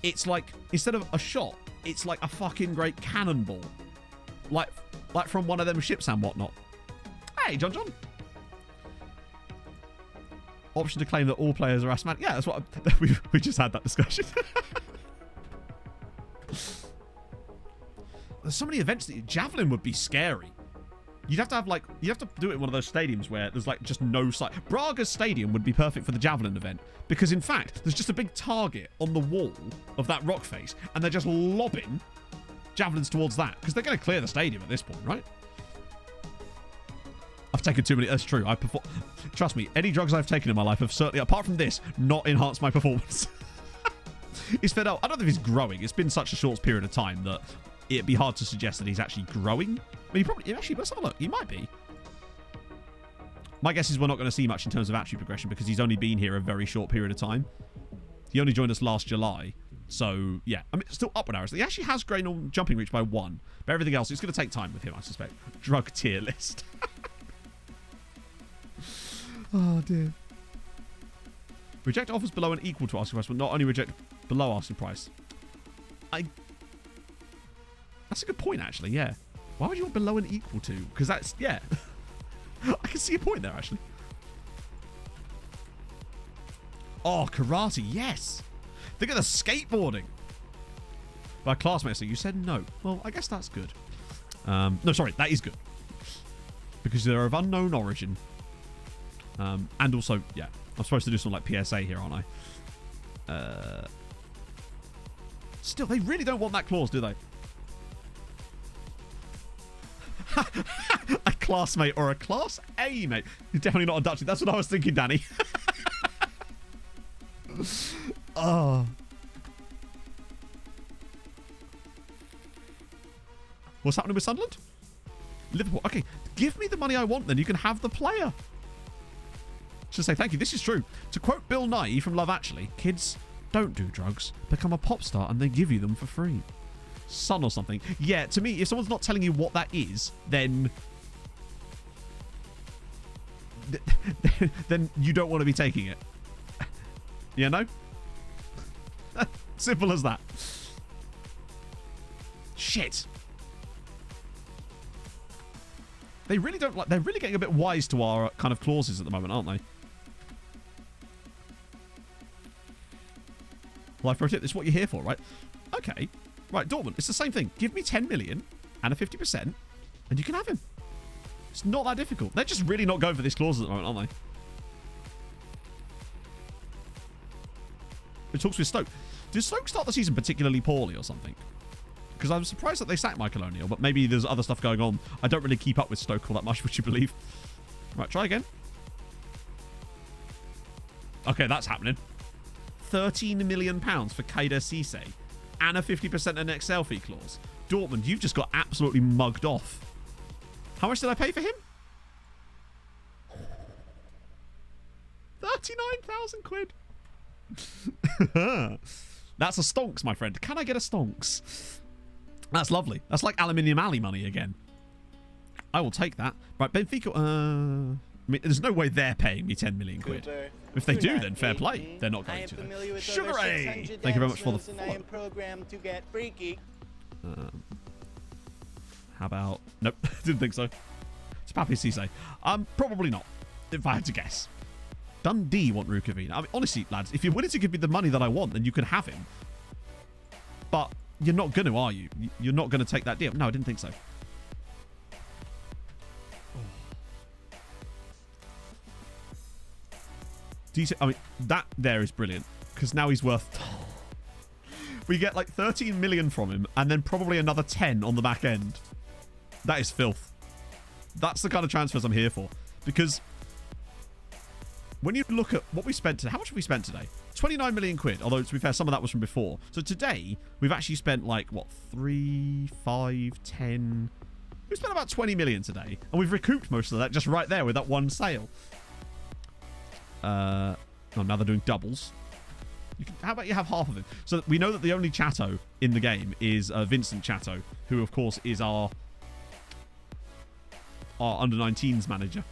It's like, instead of a shot, it's like a fucking great cannonball. Like from one of them ships and whatnot. Hey, John. Option to claim that all players are asthmatic. Yeah, that's what we just had that discussion. There's so many events that javelin would be scary. You'd have to have you'd have to do it in one of those stadiums where there's just no sight. Braga's stadium would be perfect for the javelin event because in fact there's just a big target on the wall of that rock face and they're just lobbing javelins towards that because they're going to clear the stadium at this point, right? I've taken too many. That's true. Trust me, any drugs I've taken in my life have certainly, apart from this, not enhanced my performance. He's fed up. I don't think he's growing. It's been such a short period of time that it'd be hard to suggest that he's actually growing. I mean, actually, let's have a look. He might be. My guess is we're not going to see much in terms of attribute progression because he's only been here a very short period of time. He only joined us last July. So, yeah. I mean, still upward arrows. He actually has grown on jumping reach by 1. But everything else, it's going to take time with him, I suspect. Drug tier list. Oh, dear. Reject offers below and equal to asking price, but not only reject below asking price. That's a good point, actually, yeah. Why would you want below and equal to? Because that's, yeah. I can see a point there, actually. Oh, karate, yes. Think of the skateboarding. My classmate said, you said no. Well, I guess that's good. No, sorry, that is good. Because they're of unknown origin. And also, yeah, I'm supposed to do some like PSA here, aren't I? Still, they really don't want that clause, do they? A classmate or a class A mate. You're definitely not a Dutchie. That's what I was thinking, Danny. Oh. What's happening with Sunderland? Liverpool. Okay, give me the money I want then. You can have the player. Should say thank you. This is true. To quote Bill Nighy from Love Actually, kids don't do drugs. Become a pop star and they give you them for free. Son or something. Yeah, to me, if someone's not telling you what that is, then then you don't want to be taking it. You know? Simple as that. Shit. They really don't like... They're really getting a bit wise to our kind of clauses at the moment, aren't they? Life pro tip, this is what you're here for, right? Okay. Right, Dortmund, it's the same thing. Give me 10 million and a 50% and you can have him. It's not that difficult. They're just really not going for this clause at the moment, aren't they? It talks with Stoke. Did Stoke start the season particularly poorly or something? Because I'm surprised that they sacked Michael O'Neill, but maybe there's other stuff going on. I don't really keep up with Stoke all that much, would you believe? Right, try again. Okay, that's happening. £13 million for Kader Cisse and a 50% an next selfie clause. Dortmund, you've just got absolutely mugged off. How much did I pay for him? 39,000 quid. That's a stonks, my friend. Can I get a stonks? That's lovely. That's like Aluminium Alley money again. I will take that. Right, Benfica. I mean, there's no way they're paying me 10 million quid. Cooper, If they do, then fair play. They're not going to. Sugar Ray! Thank you very much for the follow. I am programmed to get freaky. How about... Nope, didn't think so. It's Papi Cisse. Probably not, if I had to guess. Dundee want Rukavina. I mean, honestly, lads, if you're willing to give me the money that I want, then you can have him. But you're not going to, are you? You're not going to take that deal. No, I didn't think so. Decent. I mean, that there is brilliant. Because now he's worth... We get like 13 million from him, and then probably another 10 on the back end. That is filth. That's the kind of transfers I'm here for. Because... when you look at what we spent today, how much have we spent today? 29 million quid, although to be fair, some of that was from before. So today, we've actually spent like, what, 3, 5, 10... We've spent about 20 million today, and we've recouped most of that just right there with that one sale. Oh, now they're doing doubles. How about you have half of it? So we know that the only Chato in the game is Vincent Chato, who, of course, is our under-19s manager.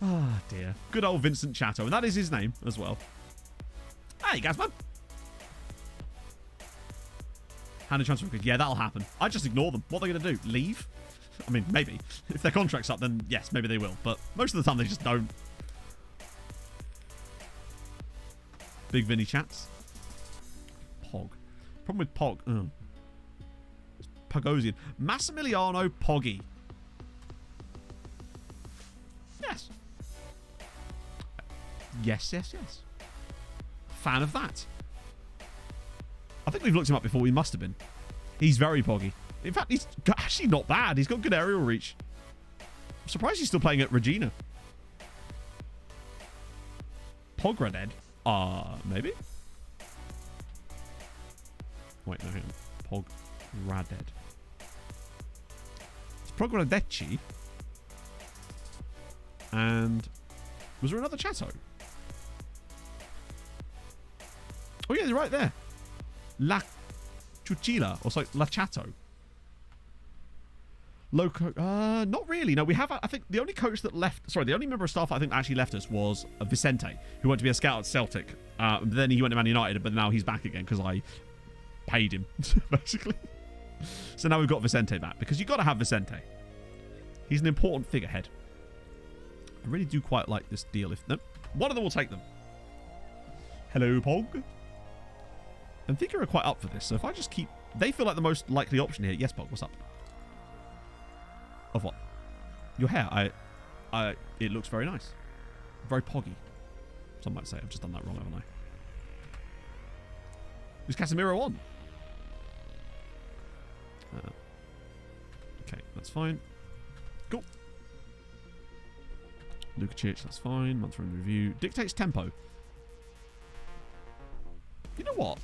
Ah, dear. Good old Vincent Chato. And that is his name as well. Hey, Gazman. Hand a transfer. Yeah, that'll happen. I just ignore them. What are they going to do? Leave? I mean, maybe. If their contract's up, then yes, maybe they will. But most of the time, they just don't. Big Vinny chats. Pog. Problem with Pog. It's Pogosian. Massimiliano Poggi. Yes. Yes, yes, yes. Fan of that. I think we've looked him up before. We must have been. He's very poggy. In fact, he's actually not bad. He's got good aerial reach. I'm surprised he's still playing at Regina. Pograded? Maybe? Wait, no, hang on. Pograded. It's Pogradecci. And was there another Chato? Oh yeah, they're right there. La Chuchila, or sorry, La Chato. Loco, not really. No, we have, I think the only coach that left, sorry, the only member of staff I think actually left us was Vicente, who went to be a scout at Celtic. Then he went to Man United, but now he's back again because I paid him, basically. So now we've got Vicente back because you've got to have Vicente. He's an important figurehead. I really do quite like this deal. If no, one of them will take them. Hello, Pog. Benfica are quite up for this, so if I just keep... They feel like the most likely option here. Yes, Pog, what's up? Of what? Your hair. It looks very nice. Very poggy. Some might say I've just done that wrong, haven't I? Is Casemiro on? Okay, that's fine. Cool. Lukacic, that's fine. Month in review. Dictates tempo. You know what?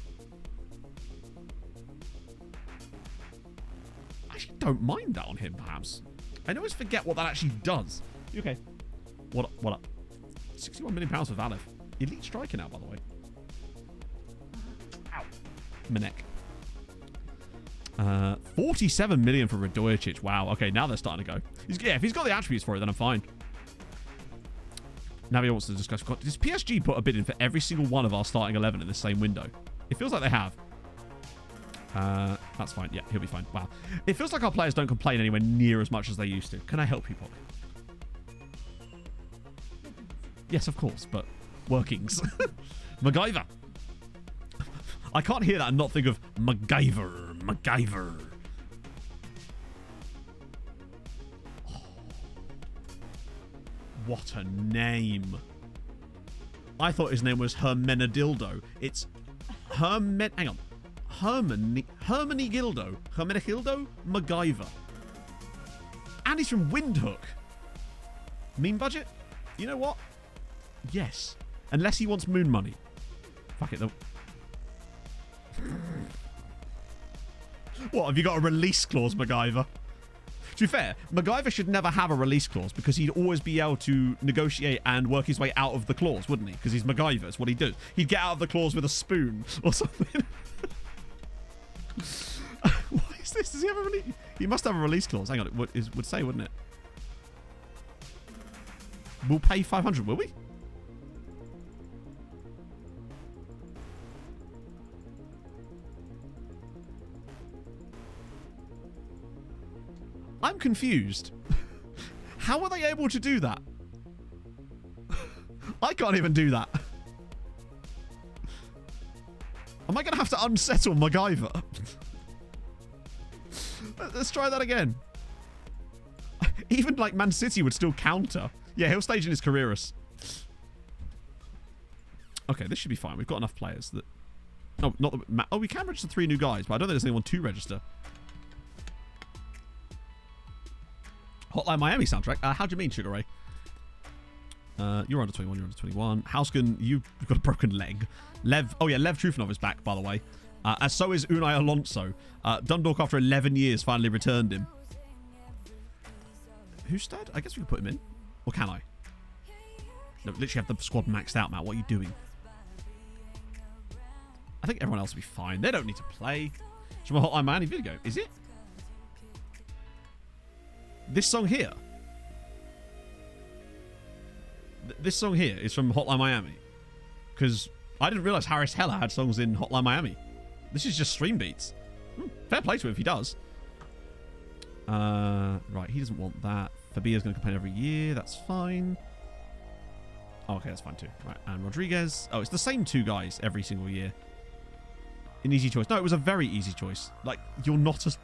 I actually don't mind that on him, perhaps. I always forget what that actually does. You okay? What up? £61 million for Valev. Elite striker now, by the way. Ow. My neck. 47 million for Radojicic. Wow. Okay, now they're starting to go. If he's got the attributes for it, then I'm fine. Navi wants to discuss. Does PSG put a bid in for every single one of our starting 11 in the same window? It feels like they have. That's fine. Yeah, he'll be fine. Wow. It feels like our players don't complain anywhere near as much as they used to. Can I help you, Pog? Yes, of course, but workings. MacGyver. I can't hear that and not think of MacGyver. Oh, what a name. I thought his name was Hermenegildo. It's hang on. Hermenegildo MacGyver. And he's from Windhoek. Mean budget? You know what? Yes. Unless he wants moon money. Fuck it though. What, have you got a release clause, MacGyver? To be fair, MacGyver should never have a release clause because he'd always be able to negotiate and work his way out of the clause, wouldn't he? Because he's MacGyver. It's what he does. He'd get out of the clause with a spoon or something. What is this? Does he have a release? He must have a release clause. Hang on, it would say, wouldn't it? We'll pay 500, will we? I'm confused. How are they able to do that? I can't even do that. Am I going to have to unsettle MacGyver? Let's try that again. Even like Man City would still counter. Yeah, he'll stage in his Carreras. Okay, this should be fine. We've got enough players that... Oh, not that... Oh, we can register 3 new guys, but I don't think there's anyone to register. Hotline Miami soundtrack. How do you mean, Sugar Ray? You're under 21. You're under 21. Hausken, you've got a broken leg. Lev. Oh yeah, Lev Trufanov is back, by the way. As so is Unai Alonso. Dundalk, after 11 years, finally returned him. Hustad? I guess we can put him in. Or can I? No, literally have the squad maxed out, Matt. What are you doing? I think everyone else will be fine. They don't need to play. It's from a Hotline Miami video. Is it? This song here. This song here is from Hotline Miami. Because I didn't realise Harris Heller had songs in Hotline Miami. This is just stream beats. Fair play to him if he does. Right, he doesn't want that. Fabia's going to complain every year. That's fine. Oh, okay, that's fine too. Right, and Rodriguez. Oh, it's the same 2 guys every single year. An easy choice. No, it was a very easy choice. Like, you're not as...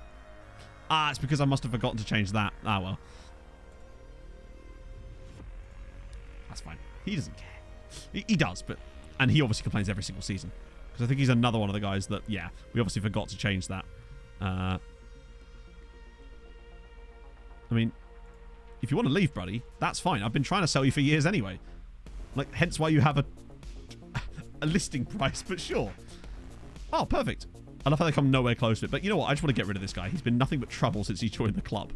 Ah, it's because I must have forgotten to change that. Ah, well. That's fine. He doesn't care. He does, but... And he obviously complains every single season. Because I think he's another one of the guys that, yeah, we obviously forgot to change that. I mean, if you want to leave, buddy, that's fine. I've been trying to sell you for years anyway. Like, hence why you have a listing price, but sure. Oh, perfect. I love how they come nowhere close to it. But you know what? I just want to get rid of this guy. He's been nothing but trouble since he joined the club.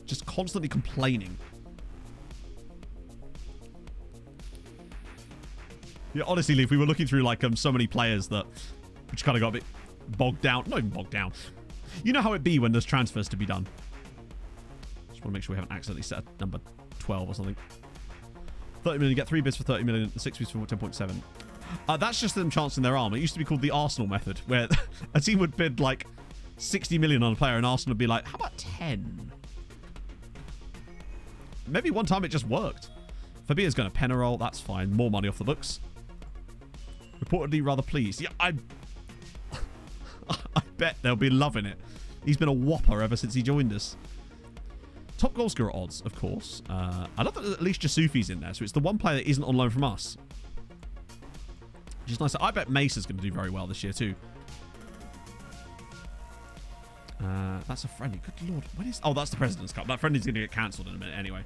Just constantly complaining. Yeah, honestly, Leaf, we were looking through like so many players that which kind of got a bit bogged down. Not even bogged down. You know how it be when there's transfers to be done. Just want to make sure we haven't accidentally set a number 12 or something. 30 million, you get 3 bids for 30 million, 6 bids for 10.7. That's just them chancing their arm. It used to be called the Arsenal method, where a team would bid like 60 million on a player and Arsenal would be like, how about 10? Maybe one time it just worked. Fabia's going to Penarol. That's fine. More money off the books. Reportedly rather pleased. Yeah, bet they'll be loving it. He's been a whopper ever since he joined us. Top goal scorer odds, of course. I love that at least Jasufi's in there, so it's the one player that isn't on loan from us. Which is nice. I bet Mesa's going to do very well this year too. That's a friendly. Good lord. When is... Oh, that's the President's Cup. That friendly's going to get cancelled in a minute anyway.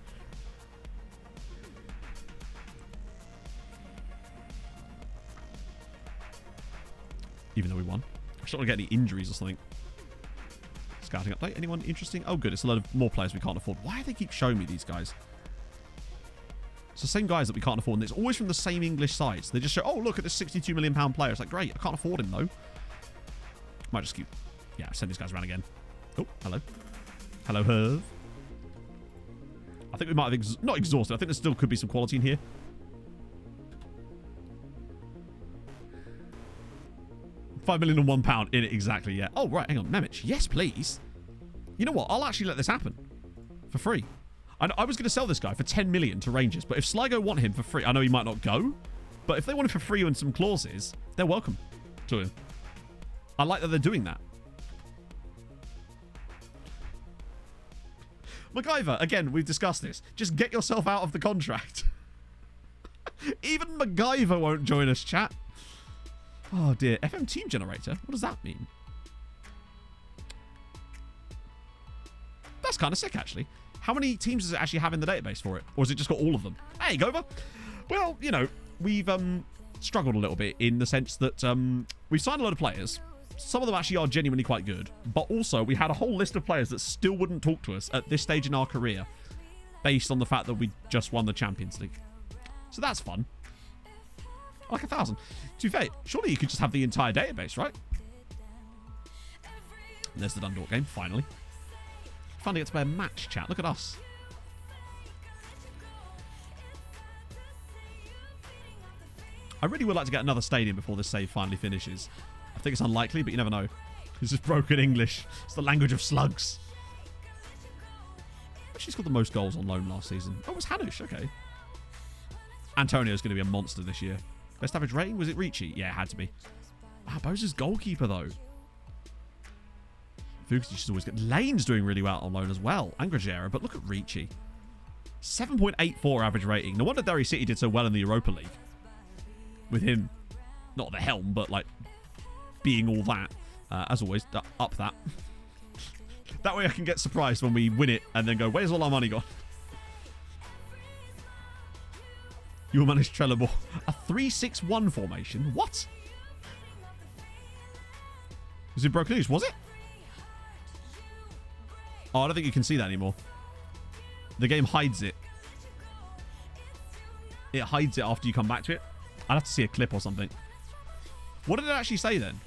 Even though we won. I just don't want to get any injuries or something. Scouting update. Anyone interesting? Oh, good. It's a lot of more players we can't afford. Why do they keep showing me these guys? It's the same guys that we can't afford. And it's always from the same English sites. They just show, oh, look at this £62 million player. It's like, great. I can't afford him, though. Might just keep... Yeah, send these guys around again. Oh, hello. Hello, Herv. I think we might have... not exhausted. I think there still could be some quality in here. £5 million and £1 in it, exactly, yeah. Oh, right, hang on. Memic. Yes, please. You know what? I'll actually let this happen. For free. I was going to sell this guy for 10 million to Rangers, but if Sligo want him for free... I know he might not go, but if they want him for free and some clauses, they're welcome to him. I like that they're doing that. MacGyver, again, we've discussed this. Just get yourself out of the contract. Even MacGyver won't join us, chat. Oh, dear. FM team generator? What does that mean? That's kind of sick, actually. How many teams does it actually have in the database for it? Or has it just got all of them? Hey, Gover. Well, you know, we've struggled a little bit in the sense that we've signed a lot of players. Some of them actually are genuinely quite good. But also, we had a whole list of players that still wouldn't talk to us at this stage in our career based on the fact that we just won the Champions League. So that's fun. Like 1,000. To be fair, surely you could just have the entire database, right? And there's the Dundalk game, finally. Finally get to play a match, chat. Look at us. I really would like to get another stadium before this save finally finishes. I think it's unlikely, but you never know. It's just broken English. It's the language of slugs. She's got the most goals on loan last season. Oh, it was Hanush. Okay. Antonio's going to be a monster this year. Best average rating? Was it Ricci? Yeah, it had to be. Wow, Bosa's goalkeeper, though. Fuchs just always get... Lane's doing really well on loan as well. And Grajera, but look at Ricci. 7.84 average rating. No wonder Derry City did so well in the Europa League. With him, not at the helm, but like being all that. As always, up that. That way I can get surprised when we win it and then go, where's all our money gone? You will manage Trelleborg. A 3-6-1 formation? What? Was it broken news? Was it? Oh, I don't think you can see that anymore. The game hides it. It hides it after you come back to it. I'd have to see a clip or something. What did it actually say then?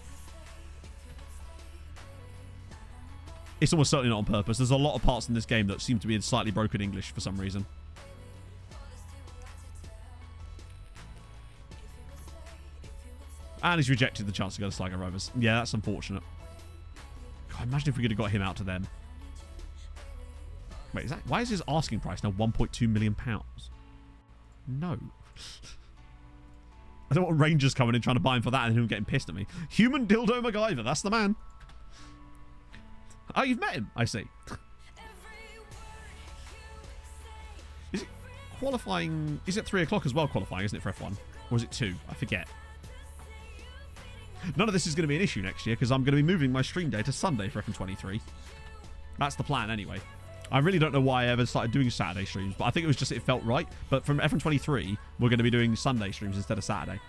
It's almost certainly not on purpose. There's a lot of parts in this game that seem to be in slightly broken English for some reason. And he's rejected the chance to go to Sligo Rovers. Yeah, that's unfortunate. God, imagine if we could have got him out to them. Wait, is that... Why is his asking price now £1.2 million? No. I don't want Rangers coming in trying to buy him for that and him getting pissed at me. Human Dildo MacGyver, that's the man. Oh, you've met him, I see. Is it qualifying? Is it 3 o'clock as well qualifying, isn't it, for F1? Or is it 2? I forget. None of this is going to be an issue next year because I'm going to be moving my stream day to Sunday for FM23. That's the plan anyway. I really don't know why I ever started doing Saturday streams, but I think it was just it felt right. But from FM23, we're going to be doing Sunday streams instead of Saturday.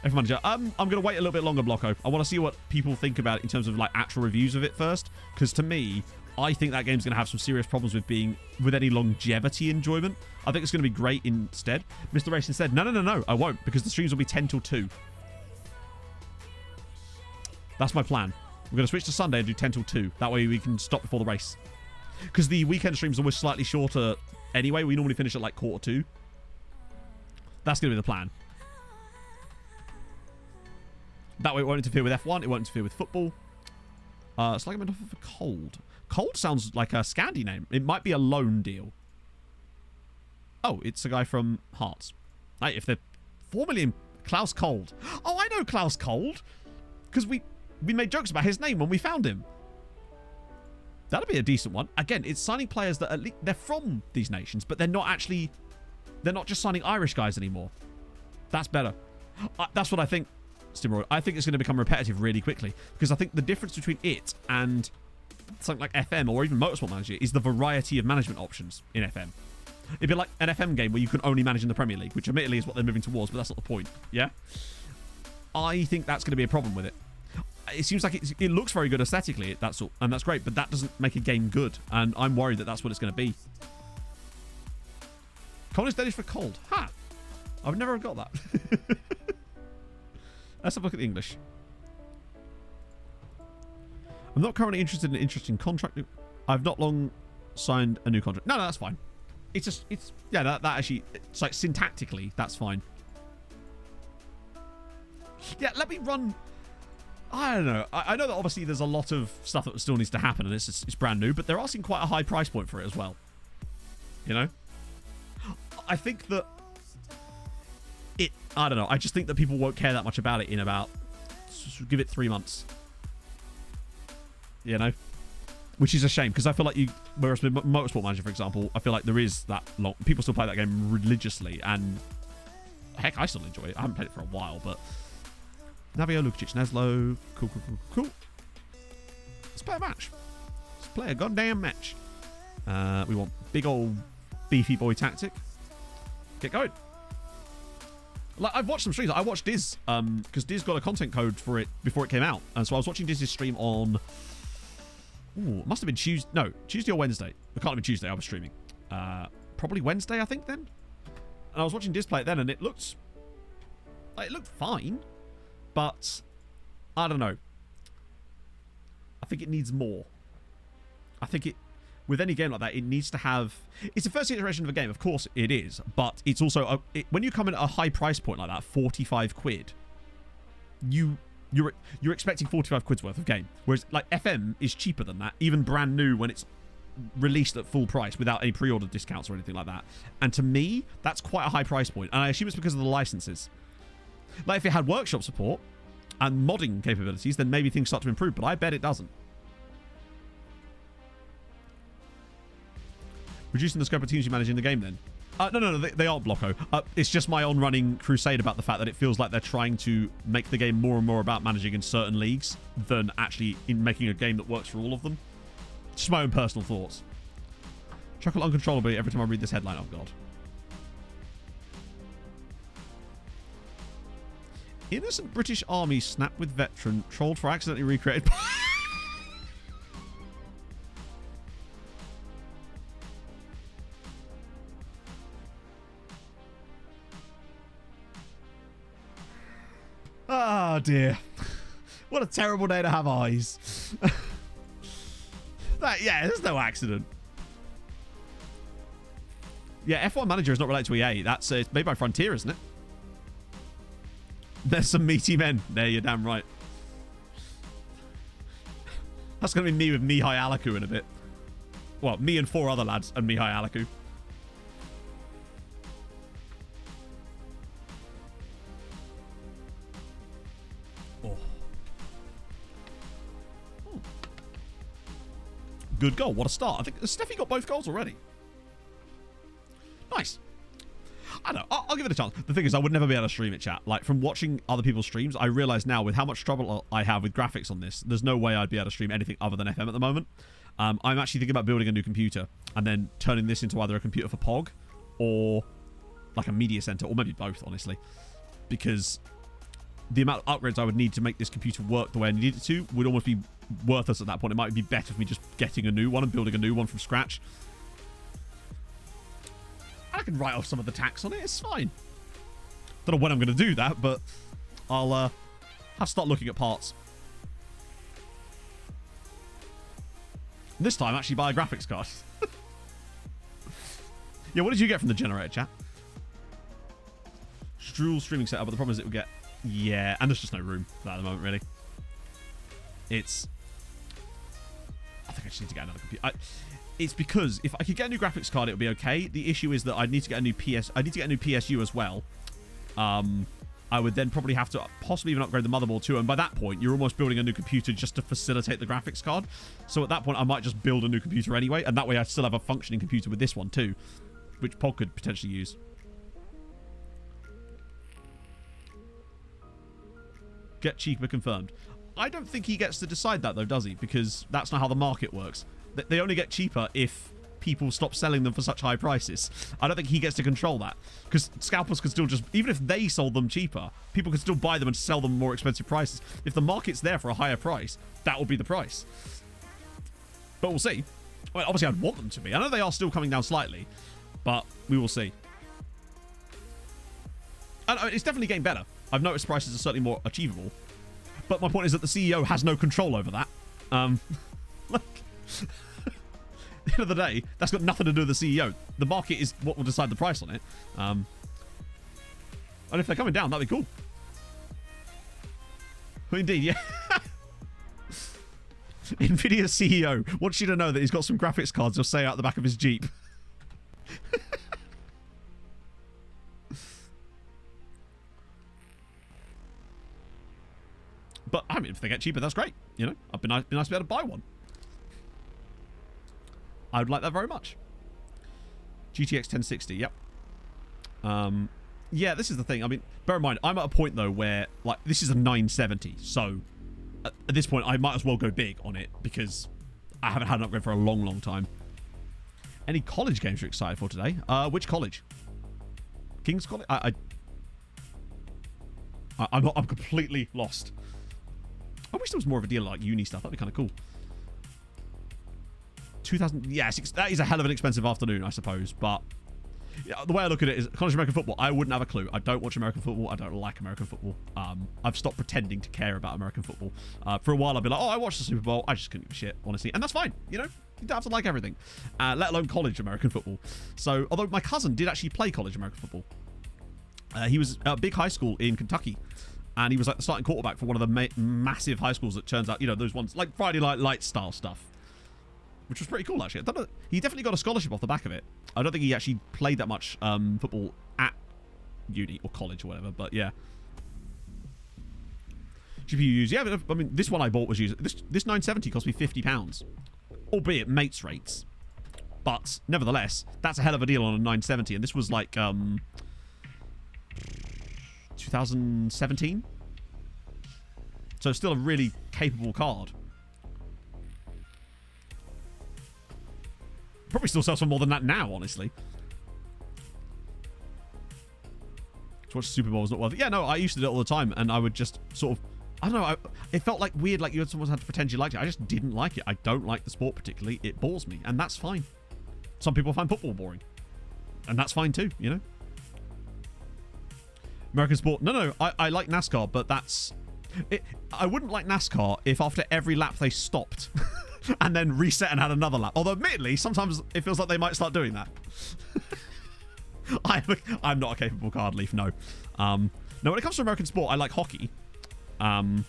F1 Manager, I'm going to wait a little bit longer, Blocko. I want to see what people think about it in terms of like actual reviews of it first. Because to me, I think that game's going to have some serious problems with any longevity enjoyment. I think it's going to be great instead. Mr. Racing said, no, I won't, because the streams will be 10 till 2. That's my plan. We're going to switch to Sunday and do 10 till 2. That way we can stop before the race. Because the weekend streams are always slightly shorter anyway. We normally finish at like 1:45. That's going to be the plan. That way it won't interfere with F1. It won't interfere with football. It's like I'm meant for Cold. Cold sounds like a Scandi name. It might be a loan deal. Oh, it's a guy from Hearts. Hey, if they're 4 million... Klaus Cold. Oh, I know Klaus Cold. Because we we made jokes about his name when we found him. That'll be a decent one. Again, it's signing players that at least they're from these nations, but they're not just signing Irish guys anymore. That's better. That's what I think, Steamroid. I think it's going to become repetitive really quickly, because I think the difference between it and something like FM or even Motorsport Manager is the variety of management options in FM. It'd be like an FM game where you can only manage in the Premier League, which admittedly is what they're moving towards, but that's not the point. Yeah? I think that's going to be a problem with it. It seems like it looks very good aesthetically, that's all, and that's great, but that doesn't make a game good, and I'm worried that that's what it's going to be. Cold is Danish for cold. Ha! I've never got that. Let's have a look at the English. I'm not currently interested in an interesting contract. I've not long signed a new contract. No, that's fine. Yeah, that actually, it's like syntactically, that's fine. Yeah, let me run. I don't know. I know that obviously there's a lot of stuff that still needs to happen, and it's brand new, but they're asking quite a high price point for it as well. You know? I think that I don't know. I just think that people won't care that much about it in about, give it 3 months. You know? Which is a shame, because I feel like whereas with Motorsport Manager, for example, I feel like there is that long. People still play that game religiously, and heck, I still enjoy it. I haven't played it for a while, but Navio, Lukic, Neslo, cool. Let's play a match. Let's play a goddamn match. We want big old beefy boy tactic. Get going. Like, I've watched some streams. I watched Diz, because Diz got a content code for it before it came out, and so I was watching Diz's stream on. Ooh, it must have been Tuesday. No, Tuesday or Wednesday. It can't have been Tuesday. I was streaming. Probably Wednesday, I think, then. And I was watching Diz play it then, and it looked fine. But, I don't know. I think it needs more. I think with any game like that, it needs to have. It's the first iteration of a game, of course it is. But it's also when you come in at a high price point like that, 45 quid. You're expecting 45 quid's worth of game, whereas like FM is cheaper than that, even brand new when it's released at full price without any pre-order discounts or anything like that. And to me, that's quite a high price point, and I assume it's because of the licenses. Like if it had workshop support and modding capabilities, then maybe things start to improve, but I bet it doesn't. Reducing the scope of teams you manage in the game, then? No, they aren't Blocko. It's just my on-running crusade about the fact that it feels like they're trying to make the game more and more about managing in certain leagues than actually in making a game that works for all of them. Just my own personal thoughts. Chuckle uncontrollably every time I read this headline. Oh, God. Innocent British army snapped with veteran, trolled for accidentally recreated... Oh dear. What a terrible day to have eyes. Yeah, there's no accident. Yeah, F1 Manager is not related to EA. It's made by Frontier, isn't it? There's some meaty men. There, you're damn right. That's going to be me with Mihai Alaku in a bit. Well, me and 4 other lads and Mihai Alaku. Good goal. What a start. I think Steffi got both goals already. Nice. I don't know. I'll give it a chance. The thing is, I would never be able to stream it, chat. Like, from watching other people's streams, I realise now with how much trouble I have with graphics on this, there's no way I'd be able to stream anything other than FM at the moment. I'm actually thinking about building a new computer and then turning this into either a computer for POG or like a media centre, or maybe both, honestly. Because the amount of upgrades I would need to make this computer work the way I need it to would almost be worthless at that point. It might be better for me just getting a new one and building a new one from scratch. I can write off some of the tax on it. It's fine. Don't know when I'm going to do that, but I'll have to start looking at parts. This time, actually buy a graphics card. Yeah, what did you get from the generator, chat? Struel streaming setup, but the problem is it will get... Yeah, and there's just no room for that at the moment, really. I think I just need to get another computer. It's because if I could get a new graphics card, it would be okay. The issue is that I need to get a new PSU as well. I would then probably have to possibly even upgrade the motherboard too. And by that point, you're almost building a new computer just to facilitate the graphics card. So at that point, I might just build a new computer anyway. And that way I still have a functioning computer with this one too, which Pog could potentially use. Get cheaper confirmed. I don't think he gets to decide that though, does he? Because that's not how the market works. They only get cheaper if people stop selling them for such high prices. I don't think he gets to control that, because scalpers could still just, even if they sold them cheaper, people could still buy them and sell them more expensive prices. If the market's there for a higher price, that will be the price. But we'll see. Well, obviously I'd want them to be. I know they are still coming down slightly, but we will see. And it's definitely getting better. I've noticed prices are certainly more achievable. But my point is that the CEO has no control over that. Like, at the end of the day, that's got nothing to do with the CEO. The market is what will decide the price on it. And if they're coming down, that'd be cool. Indeed, yeah. Nvidia's CEO wants you to know that he's got some graphics cards he'll say out the back of his Jeep. But, I mean, if they get cheaper, that's great. You know, it'd be nice to be able to buy one. I would like that very much. GTX 1060, yep. Yeah, this is the thing. I mean, bear in mind, I'm at a point, though, where, like, this is a 970. So, at this point, I might as well go big on it, because I haven't had an upgrade for a long, long time. Any college games you're excited for today? Which college? King's College? I'm completely lost. I wish there was more of a deal like uni stuff. That'd be kind of cool. 2000. Yes, that is a hell of an expensive afternoon, I suppose. But yeah, the way I look at it is college American football. I wouldn't have a clue. I don't watch American football. I don't like American football. I've stopped pretending to care about American football. For a while, I'd be like, oh, I watched the Super Bowl. I just couldn't give a shit, honestly. And that's fine. You know, you don't have to like everything, let alone college American football. So, although my cousin did actually play college American football. He was at a big high school in Kentucky. And he was like the starting quarterback for one of the massive high schools that turns out, you know, those ones like Friday Night Lights style stuff. Which was pretty cool, actually. I don't know, he definitely got a scholarship off the back of it. I don't think he actually played that much football at uni or college or whatever, but yeah. GPU use, yeah, I mean, this one I bought was used. This 970 cost me £50, albeit mates rates. But nevertheless, that's a hell of a deal on a 970, and this was like 2017, so still a really capable card. Probably still sells for more than that now, honestly. To watch the Super Bowl was not worth it. Yeah, no, I used to do it all the time, and I would just sort of, I don't know, it felt like weird, like you had someone had to pretend you liked it. I just didn't like it. I don't like the sport particularly. It bores me, and that's fine. Some people find football boring, and that's fine too, you know. American sport. No, I like NASCAR, but that's it. I wouldn't like NASCAR if after every lap they stopped and then reset and had another lap. Although, admittedly, sometimes it feels like they might start doing that. I'm not a capable card leaf, no. No, when it comes to American sport, I like hockey. And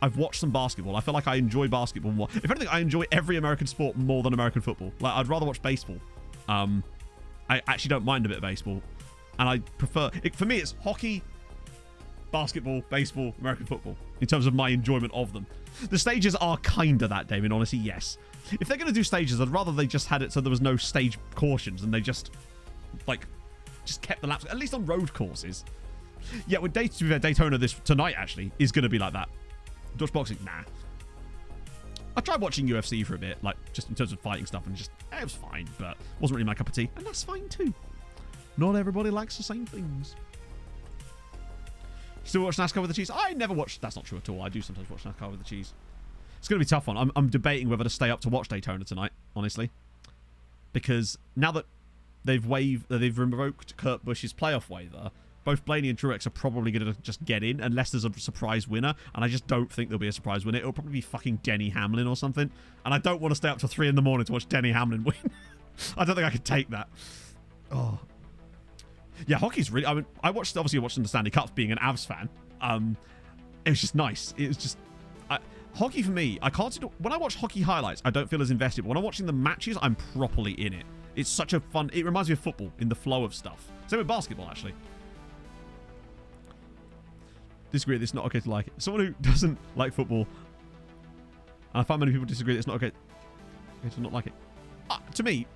I've watched some basketball. I feel like I enjoy basketball more. If anything, I enjoy every American sport more than American football. Like, I'd rather watch baseball. I actually don't mind a bit of baseball. And I prefer... for me, it's hockey, basketball, baseball, American football. In terms of my enjoyment of them. The stages are kind of that, Damien, honestly, yes. If they're going to do stages, I'd rather they just had it so there was no stage cautions and they just, like, just kept the laps, at least on road courses. Yeah, with Daytona tonight, actually, is going to be like that. Dutch boxing, nah. I tried watching UFC for a bit, like, just in terms of fighting stuff, and just, it was fine, but wasn't really my cup of tea. And that's fine, too. Not everybody likes the same things. Still watch NASCAR with the cheese? I never watch... That's not true at all. I do sometimes watch NASCAR with the cheese. It's going to be a tough one. I'm debating whether to stay up to watch Daytona tonight, honestly. Because now that they've revoked Kurt Busch's playoff waiver, both Blaney and Truex are probably going to just get in unless there's a surprise winner. And I just don't think there'll be a surprise winner. It'll probably be fucking Denny Hamlin or something. And I don't want to stay up till 3 in the morning to watch Denny Hamlin win. I don't think I could take that. Oh... Yeah, hockey's really... I mean, obviously watching the Stanley Cups being an Avs fan. It was just nice. It was just... hockey for me, I can't... When I watch hockey highlights, I don't feel as invested. But when I'm watching the matches, I'm properly in it. It's such a fun... It reminds me of football in the flow of stuff. Same with basketball, actually. disagree that it's not okay to like it. Someone who doesn't like football, and I find many people disagree that it's not okay to not like it. To me,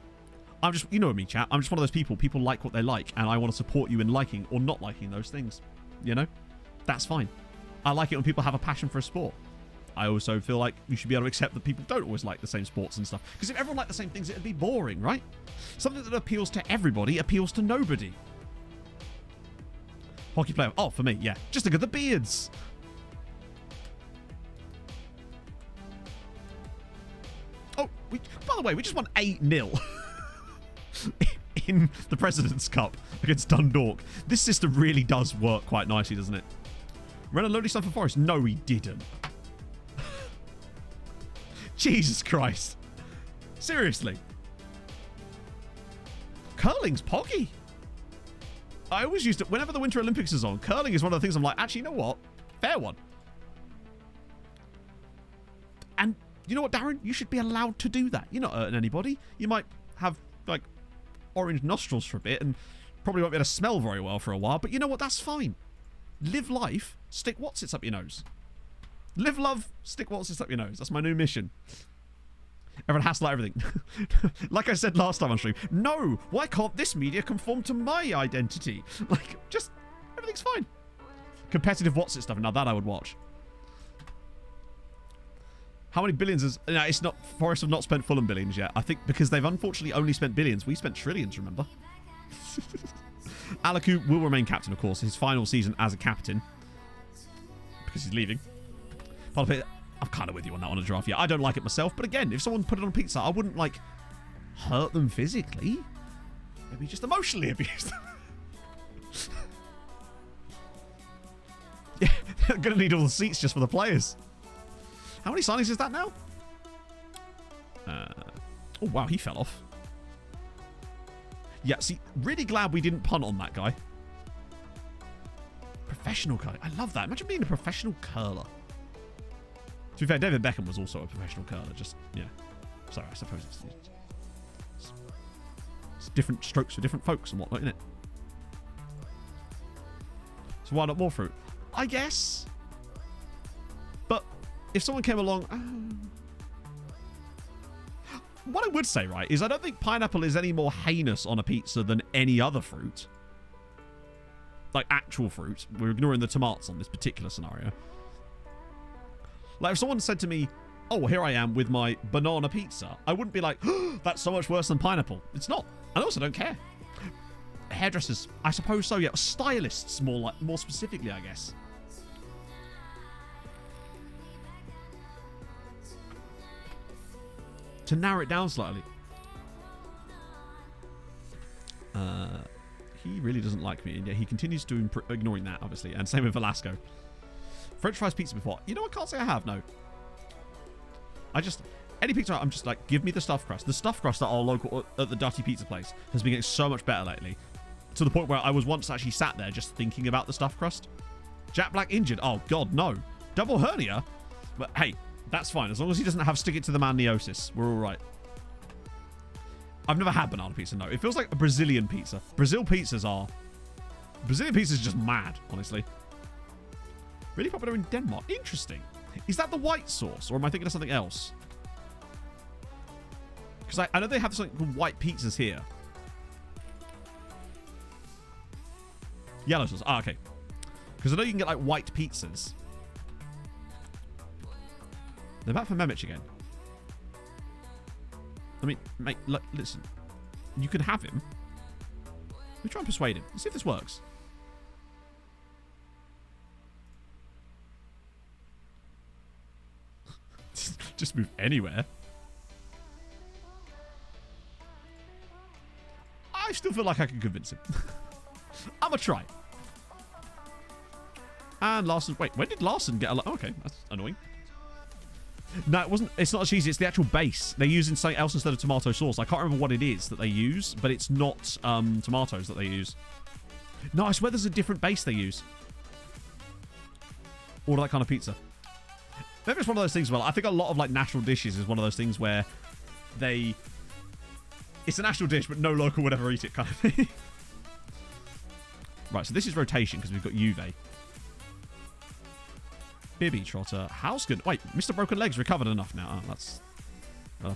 I'm just, you know me, chat. I'm just one of those people. People like what they like, and I want to support you in liking or not liking those things. You know? That's fine. I like it when people have a passion for a sport. I also feel like you should be able to accept that people don't always like the same sports and stuff. Because if everyone liked the same things, it'd be boring, right? Something that appeals to everybody appeals to nobody. Hockey player. Oh, for me, yeah. Just look at the beards. Oh, by the way, we just won 8-0 in the President's Cup against Dundalk. This system really does work quite nicely, doesn't it? Ran a loading stuff for Forest. No, he didn't. Jesus Christ. Seriously. Curling's poggy. I always used it whenever the Winter Olympics is on. Curling is one of the things I'm like, actually, you know what? Fair one. And you know what, Darren? You should be allowed to do that. You're not hurting anybody. You might have, like, orange nostrils for a bit and probably won't be able to smell very well for a while, but you know what? That's fine. Live life, stick whatsits up your nose. Live love, stick whatsits up your nose. That's my new mission. Everyone has to like everything. Like I said last time on stream, no, why can't this media conform to my identity? Like, just, everything's fine. Competitive whatsit stuff, now that I would watch. How many billions is... No, it's not... Forest have not spent Fulham billions yet. I think because they've unfortunately only spent billions. We spent trillions, remember? Alaku will remain captain, of course. His final season as a captain. Because he's leaving. I'm kind of with you on that on a draft. Yeah, I don't like it myself. But again, if someone put it on pizza, I wouldn't, like, hurt them physically. Maybe just emotionally abuse them. Yeah, they're going to need all the seats just for the players. How many signings is that now? Oh, wow, he fell off. Yeah, see, really glad we didn't punt on that guy. Professional curler. I love that. Imagine being a professional curler. To be fair, David Beckham was also a professional curler. Just, yeah. Sorry, I suppose it's different strokes for different folks and whatnot, isn't it? So why not more fruit? I guess. But if someone came along... What I would say, right, is I don't think pineapple is any more heinous on a pizza than any other fruit. Like, actual fruit. We're ignoring the tomatoes on this particular scenario. Like, if someone said to me, oh, here I am with my banana pizza, I wouldn't be like, oh, that's so much worse than pineapple. It's not. And I also don't care. Hairdressers, I suppose so, yeah. Stylists, more specifically, I guess. To narrow it down slightly. He really doesn't like me, and yet he continues to ignoring that, obviously. And same with Velasco. French fries pizza before. You know, I can't say I have, no. Any pizza, I'm just like, give me the stuffed crust. The stuffed crust at our local, at the Dutty Pizza place, has been getting so much better lately. To the point where I was once actually sat there just thinking about the stuffed crust. Jack Black injured. Oh, God, no. Double hernia? But hey, that's fine. As long as he doesn't have stick it to the man neosis, we're all right. I've never had banana pizza, no. It feels like a Brazilian pizza. Brazilian pizzas is just mad, honestly. Really popular in Denmark. Interesting. Is that the white sauce, or am I thinking of something else? Because I know they have something called white pizzas here. Yellow sauce. Ah, okay. Because I know you can get, like, white pizzas. They're back for Memich again. I mean, mate, look, listen. You can have him. Let me try and persuade him. Let's see if this works. Just move anywhere. I still feel like I can convince him. I'm gonna try. And Larson. Wait, when did Larson get a... Oh, okay, that's annoying. No, it wasn't. It's not a cheese. It's the actual base. They're using something else instead of tomato sauce. I can't remember what it is that they use, but it's not tomatoes that they use. No, I swear there's a different base they use. Or that kind of pizza. Maybe it's one of those things. Well, I think a lot of like national dishes is one of those things where it's a national dish, but no local would ever eat it, kind of thing. Right. So this is rotation because we've got Juve. Bibby Trotter. Hausken. Wait, Mr. Broken Legs recovered enough now. Oh, that's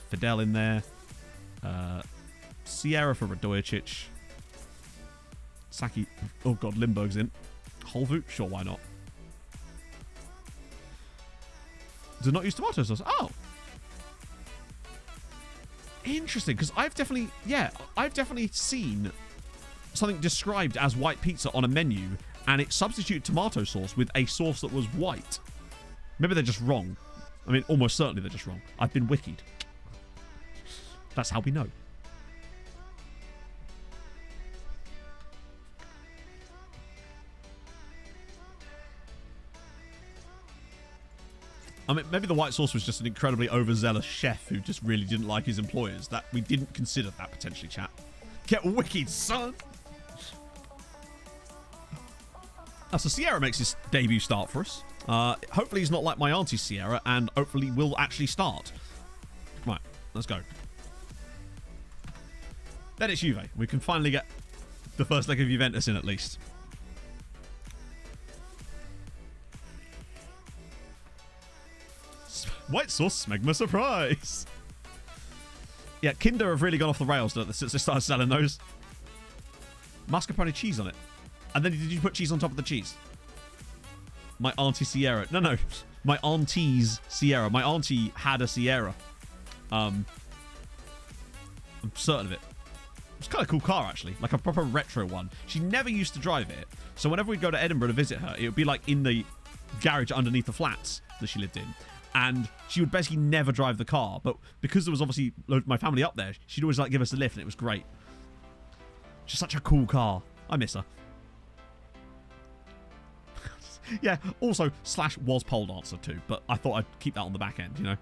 Fidel in there. Sierra for Radojicic. Saki. Oh, God. Limburg's in. Holvoot? Sure, why not? Do not use tomato sauce. Oh. Interesting, because I've definitely seen something described as white pizza on a menu, and it substituted tomato sauce with a sauce that was white. Maybe they're just wrong. I mean, almost certainly they're just wrong. I've been wikied. That's how we know. I mean, maybe the white sauce was just an incredibly overzealous chef who just really didn't like his employers. That we didn't consider that potentially, chat. Get wicked, son! So Sierra makes his debut start for us. Hopefully he's not like my auntie Sierra, and hopefully will actually start. Right, let's go. Then it's Juve. We can finally get the first leg of Juventus in at least. White sauce, smegma surprise. Yeah, Kinder have really gone off the rails since they started selling those. Mascarpone cheese on it. And then did you put cheese on top of the cheese? My auntie Sierra. No. My auntie's Sierra. My auntie had a Sierra. I'm certain of it. It's kind of a cool car, actually. Like a proper retro one. She never used to drive it. So whenever we'd go to Edinburgh to visit her, it would be like in the garage underneath the flats that she lived in. And she would basically never drive the car. But because there was obviously my family up there, she'd always like give us a lift, and it was great. Just such a cool car. I miss her. Yeah, also, Slash was pole dancer too, but I thought I'd keep that on the back end, you know.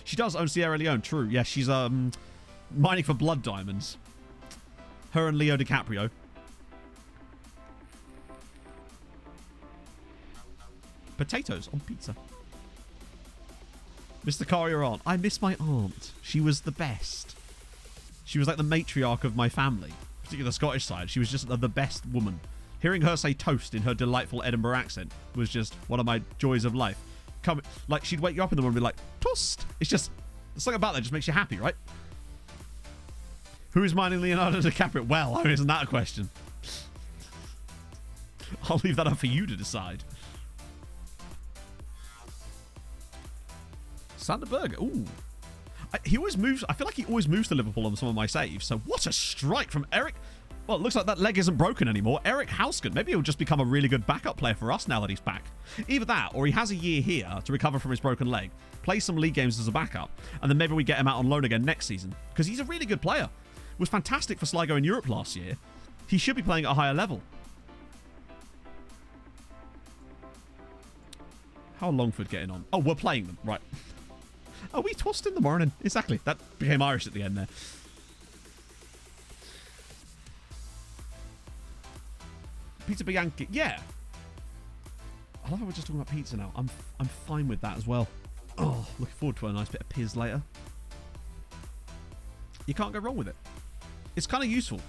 She does own Sierra Leone, true. Yeah, she's mining for blood diamonds. Her and Leo DiCaprio. Potatoes on pizza. Mr. Carrier aunt. I miss my aunt. She was the best. She was like the matriarch of my family, particularly the Scottish side. She was just the best woman. Hearing her say toast in her delightful Edinburgh accent was just one of my joys of life. Like, she'd wake you up in the morning and be like, toast. It's just, something about that just makes you happy, right? Who is mining Leonardo DiCaprio? Well, I mean, isn't that a question? I'll leave that up for you to decide. Sander Berger. Ooh. He always moves. I feel like he always moves to Liverpool on some of my saves. So what a strike from Eric. Well, it looks like that leg isn't broken anymore. Eric Hausken. Maybe he'll just become a really good backup player for us now that he's back. Either that, or he has a year here to recover from his broken leg, play some league games as a backup, and then maybe we get him out on loan again next season. Because he's a really good player. Was fantastic for Sligo in Europe last year. He should be playing at a higher level. How Longford getting on? Oh, we're playing them. Right. Oh, we tossed in the morning. Exactly. That became Irish at the end there. Pizza Bianchi. Yeah. I love how we're just talking about pizza now. I'm fine with that as well. Oh, looking forward to a nice bit of piz later. You can't go wrong with it. It's kind of useful.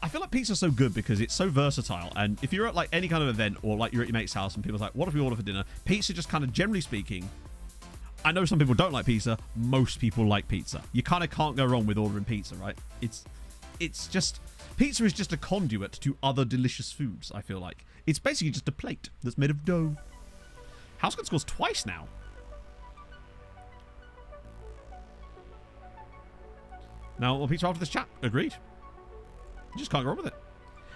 I feel like pizza's so good because it's so versatile. And if you're at like any kind of event or like you're at your mate's house and people's like, what if we order for dinner? Pizza just kind of generally speaking, I know some people don't like pizza. Most people like pizza. You kind of can't go wrong with ordering pizza, right? It's just... Pizza is just a conduit to other delicious foods, I feel like. It's basically just a plate that's made of dough. Hausken scores twice now. Now, well, pizza after this chat. Agreed. You just can't go wrong with it.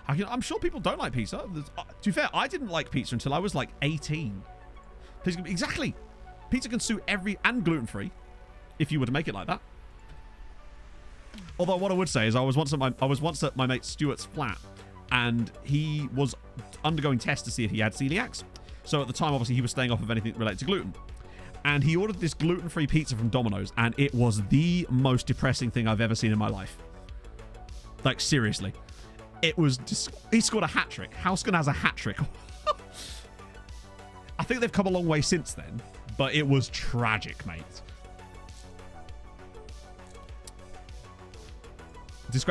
I'm sure people don't like pizza. To be fair, I didn't like pizza until I was like 18. Exactly. Pizza can suit every... and gluten-free, if you were to make it like that. Although what I would say is I was once at my mate Stuart's flat, and he was undergoing tests to see if he had celiacs. So at the time, obviously, he was staying off of anything related to gluten. And he ordered this gluten-free pizza from Domino's, and it was the most depressing thing I've ever seen in my life. Like, seriously. It was... He scored a hat-trick. Hausken has a hat-trick. I think they've come a long way since then, but it was tragic, mate.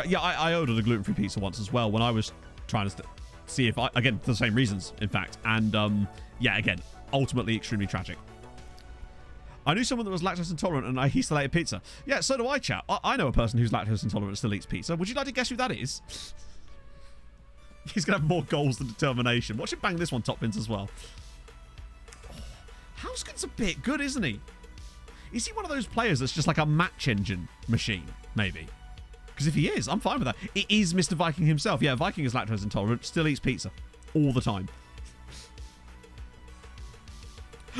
Yeah, I ordered a gluten-free pizza once as well when I was trying to see if again, for the same reasons, in fact. And, yeah, again, ultimately extremely tragic. I knew someone that was lactose intolerant and he still ate pizza. Yeah, so do I, chat. I know a person who's lactose intolerant and still eats pizza. Would you like to guess who that is? He's going to have more goals than determination. Watch him bang this one top pins as well. Oh, Houskin's a bit good, isn't he? Is he one of those players that's just like a match engine machine, maybe? Because if he is, I'm fine with that. It is Mr. Viking himself. Yeah, Viking is lactose intolerant, still eats pizza. All the time.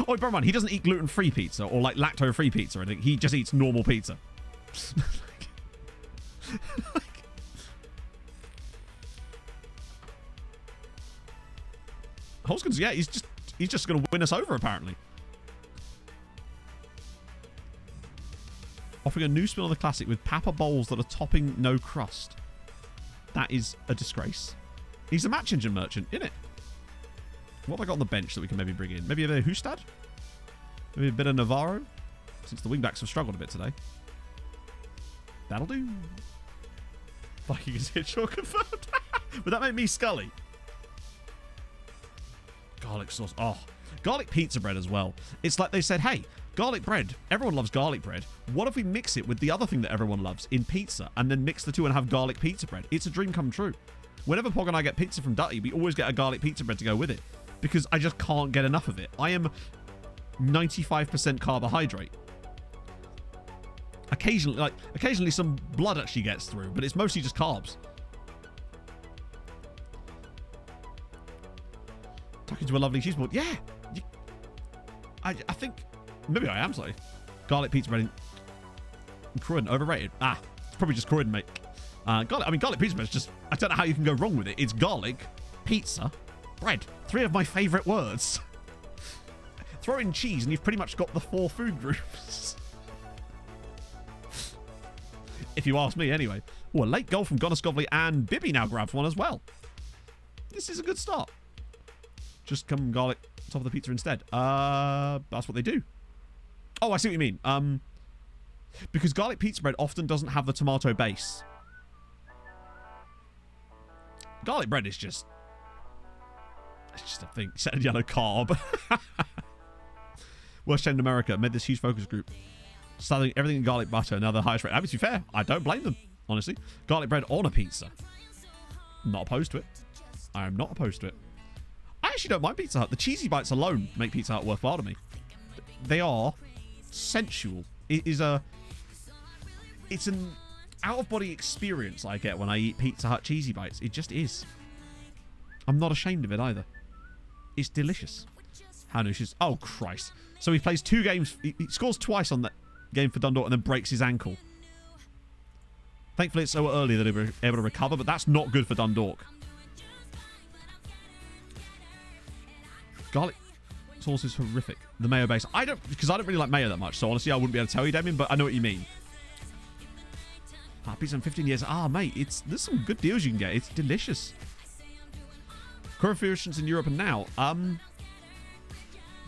Oh, bear in mind, he doesn't eat gluten-free pizza or like lacto-free pizza or anything. He just eats normal pizza. Hoskins, yeah, he's just going to win us over apparently. Offering a new spin on the classic with Papa bowls that are topping no crust. That is a disgrace. He's a match engine merchant, isn't it? What have I got on the bench that we can maybe bring in? Maybe a bit of Hustad? Maybe a bit of Navarro? Since the wingbacks have struggled a bit today. That'll do. Viking is hit short confirmed. Would that make me Scully? Garlic sauce. Oh, garlic pizza bread as well. It's like they said, hey, garlic bread. Everyone loves garlic bread. What if we mix it with the other thing that everyone loves in pizza and then mix the two and have garlic pizza bread? It's a dream come true. Whenever Pog and I get pizza from Dutty, we always get a garlic pizza bread to go with it. Because I just can't get enough of it. I am 95% carbohydrate. Occasionally some blood actually gets through, but it's mostly just carbs. Talking to a lovely cheese board. Yeah. I think maybe I am slightly. Garlic pizza bread in Croydon, overrated. It's probably just Croydon, mate. Garlic pizza bread is just, I don't know how you can go wrong with it. It's garlic, pizza, bread. 3 of my favourite words. Throw in cheese and you've pretty much got the 4 food groups. If you ask me, anyway. Oh, a late goal from Gonoskovely and Bibby now grabs one as well. This is a good start. Just come garlic top of the pizza instead. That's what they do. Oh, I see what you mean. Because garlic pizza bread often doesn't have the tomato base. Garlic bread is just... It's just a thing. SecondYellowCard. Worst chain in America made this huge focus group. Starting everything in garlic butter. Now the highest rate. To be fair, I don't blame them, honestly. Garlic bread on a pizza. Not opposed to it. I am not opposed to it. I actually don't mind Pizza Hut. The cheesy bites alone make Pizza Hut worthwhile to me. They are sensual. It's an out-of-body experience I get when I eat Pizza Hut cheesy bites. It just is. I'm not ashamed of it either. It's delicious. Hanush. Oh, Christ. So he plays 2 games. He scores twice on that game for Dundalk and then breaks his ankle. Thankfully, it's so early that he'll be able to recover, but that's not good for Dundalk. Garlic sauce is horrific. The mayo base. Because I don't really like mayo that much, so honestly, I wouldn't be able to tell you, Damien, but I know what you mean. Pizza in 15 years. Mate, there's some good deals you can get. It's delicious. Coefficients in Europe and now.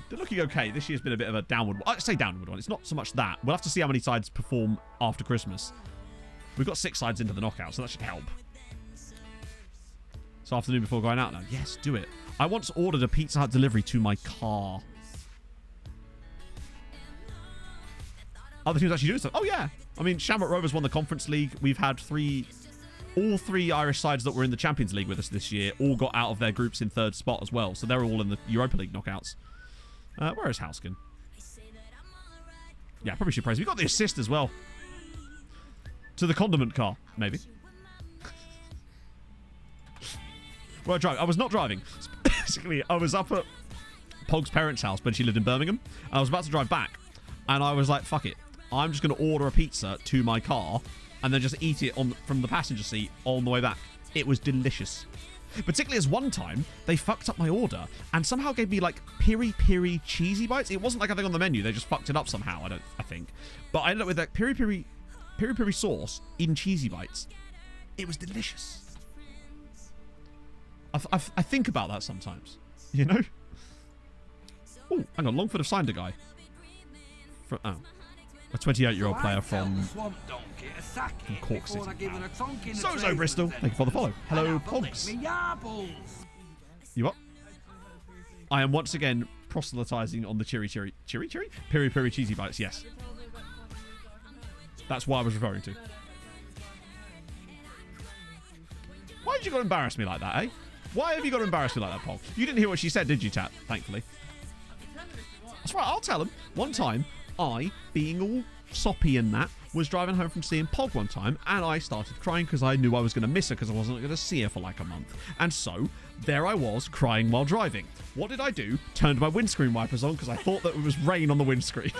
They're looking okay. This year's been a bit of a downward one. I say downward one. It's not so much that. We'll have to see how many sides perform after Christmas. We've got 6 sides into the knockout, so that should help. So afternoon before going out now. Yes, do it. I once ordered a Pizza Hut delivery to my car. Other teams actually do stuff. Oh, yeah. I mean, Shamrock Rovers won the Conference League. We've had all three Irish sides that were in the Champions League with us this year all got out of their groups in 3rd spot as well. So they're all in the Europa League knockouts. Where is Houskin? Yeah, probably should praise. We got the assist as well. To the condiment car, maybe. Well, I was not driving. Basically, I was up at Pog's parents' house when she lived in Birmingham. And I was about to drive back. And I was like, fuck it. I'm just going to order a pizza to my car and then just eat it from the passenger seat on the way back. It was delicious. Particularly as one time, they fucked up my order and somehow gave me like piri-piri cheesy bites. It wasn't like a thing on the menu. They just fucked it up somehow, I think. But I ended up with that piri-piri sauce in cheesy bites. It was delicious. I think about that sometimes, you know? Oh, hang on. Longford have signed a guy. A 28-year-old player from Cork City. So Bristol. Thank you for the follow. Hello, Pogs. You what? I am once again proselytizing on the piri piri cheesy bites. Yes, that's what I was referring to. Why did you got to embarrass me like that, eh? Why have you got to embarrass me like that, Pog? You didn't hear what she said, did you, Tat? Thankfully. That's right, I'll tell him. One time, I, being all soppy and that, was driving home from seeing Pog one time, and I started crying because I knew I was going to miss her because I wasn't going to see her for like a month. And so, there I was, crying while driving. What did I do? Turned my windscreen wipers on because I thought that it was rain on the windscreen.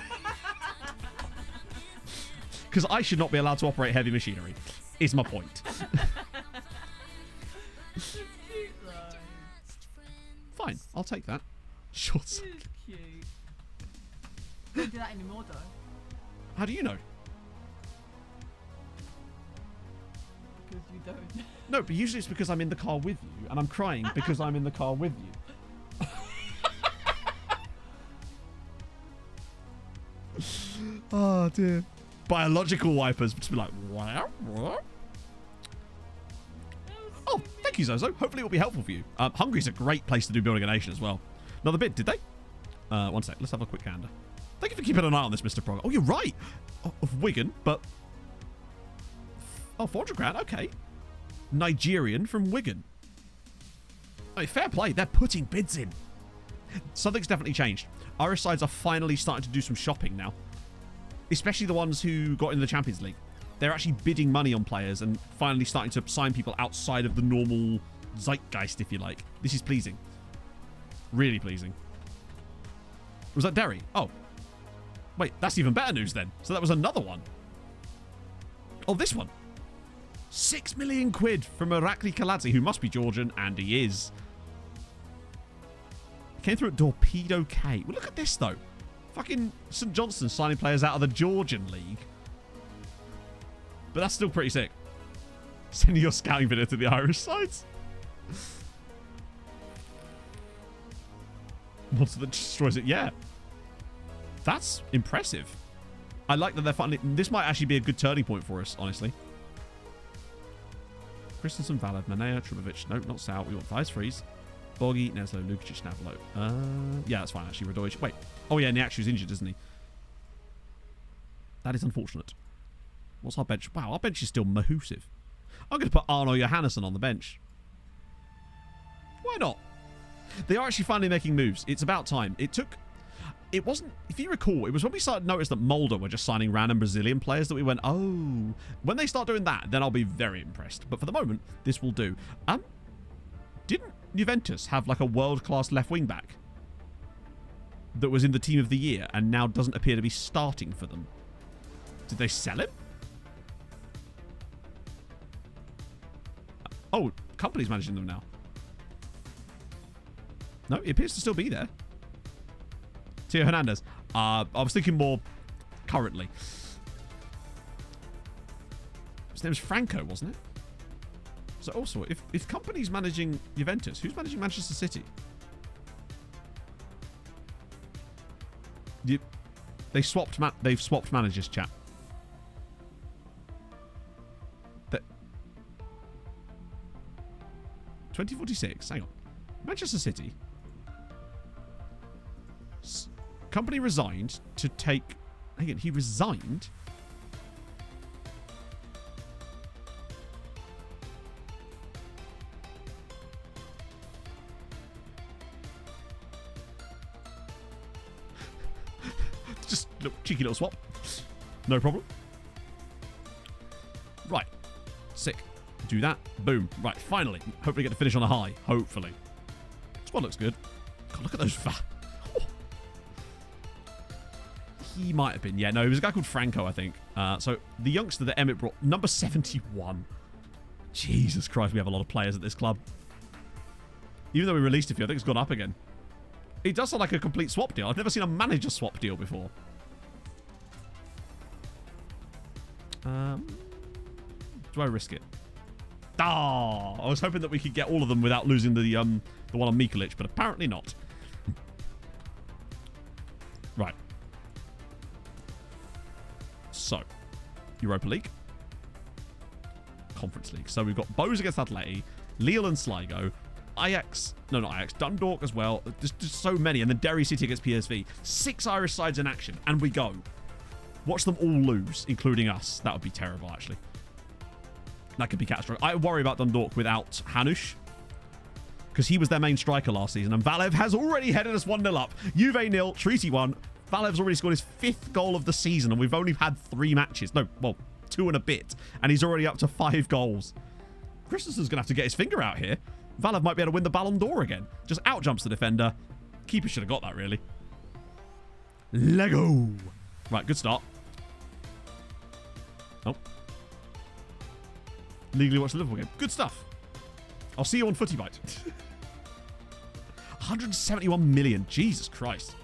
Because I should not be allowed to operate heavy machinery, is my point. Fine, I'll take that. Short circuit. Cute. Don't do that anymore, though. How do you know? Because you don't. No, but usually it's because I'm in the car with you, and I'm crying because I'm in the car with you. Oh, dear. Biological wipers would just be like, wow. Oh, thank you, Zozo. Hopefully it will be helpful for you. Hungary's a great place to do Building a Nation as well. Another bid, did they? One sec. Let's have a quick gander. Thank you for keeping an eye on this, Mr. Prog. Oh, you're right. Of Wigan, but... Oh, 400 grand. Okay. Nigerian from Wigan. Hey, fair play. They're putting bids in. Something's definitely changed. Irish sides are finally starting to do some shopping now. Especially the ones who got into the Champions League. They're actually bidding money on players and finally starting to sign people outside of the normal zeitgeist, if you like. This is pleasing. Really pleasing. Was that Derry? Oh. Wait, that's even better news then. So that was another one. Oh, this one. 6 million quid from Irakli Kaladze, who must be Georgian, and he is. Came through at Torpedo K. Well, look at this, though. Fucking St. Johnstone signing players out of the Georgian league. But that's still pretty sick. Sending your scouting video to the Irish sides. Monster that destroys it. Yeah. That's impressive. I like that they're finally... This might actually be a good turning point for us, honestly. Christensen, Valad, Manea, Trubovic. Nope, not Sal. We want Thies Freeze. Borgi, Neslo, Lukic, Navalo. Yeah, that's fine, actually. Radojic. Wait. Oh, yeah, Niaksu is injured, isn't he? That is unfortunate. What's our bench? Wow, our bench is still mahoosive. I'm going to put Arno Johannesson on the bench. Why not? They are actually finally making moves. It's about time. It wasn't, if you recall, it was when we started to notice that Molde were just signing random Brazilian players that we went, oh. When they start doing that, then I'll be very impressed. But for the moment, this will do. Didn't Juventus have like a world-class left wing-back that was in the team of the year and now doesn't appear to be starting for them? Did they sell him? Oh, company's managing them now. No, it appears to still be there. Theo Hernandez. I was thinking more currently. His name was Franco, wasn't it? So also, if company's managing Juventus, who's managing Manchester City? They've swapped managers, chat. 2046. Hang on. Manchester City. Company resigned to take... Hang on, he resigned? Just a cheeky little swap. No problem. Right. Sick. Do that. Boom. Right, finally. Hopefully get to finish on a high. Hopefully. This one looks good. God, look at those fat... He might have been. Yeah, no, he was a guy called Franco, I think. So the youngster that Emmett brought, number 71. Jesus Christ, we have a lot of players at this club. Even though we released a few, I think it's gone up again. It does sound like a complete swap deal. I've never seen a manager swap deal before. Do I risk it? Ah, I was hoping that we could get all of them without losing the one on Mikulic, but apparently not. Right. So, Europa League. Conference League. So we've got Bose against Atleti, Lille and Sligo, Ajax. No, not Ajax. Dundalk as well. Just so many. And then Derry City against PSV. 6 Irish sides in action. And we go. Watch them all lose, including us. That would be terrible, actually. That could be catastrophic. I worry about Dundalk without Hanush, because he was their main striker last season. And Valev has already headed us 1-0 up. Juve 0, Treaty 1. Valev's already scored his 5th goal of the season, and we've only had 3 matches. No, well, 2 and a bit. And he's already up to 5 goals. Christensen's going to have to get his finger out here. Valev might be able to win the Ballon d'Or again. Just out-jumps the defender. Keeper should have got that, really. Lego. Right, good start. Oh. Legally watch the Liverpool game. Good stuff. I'll see you on Footy Bite. 171 million. Jesus Christ.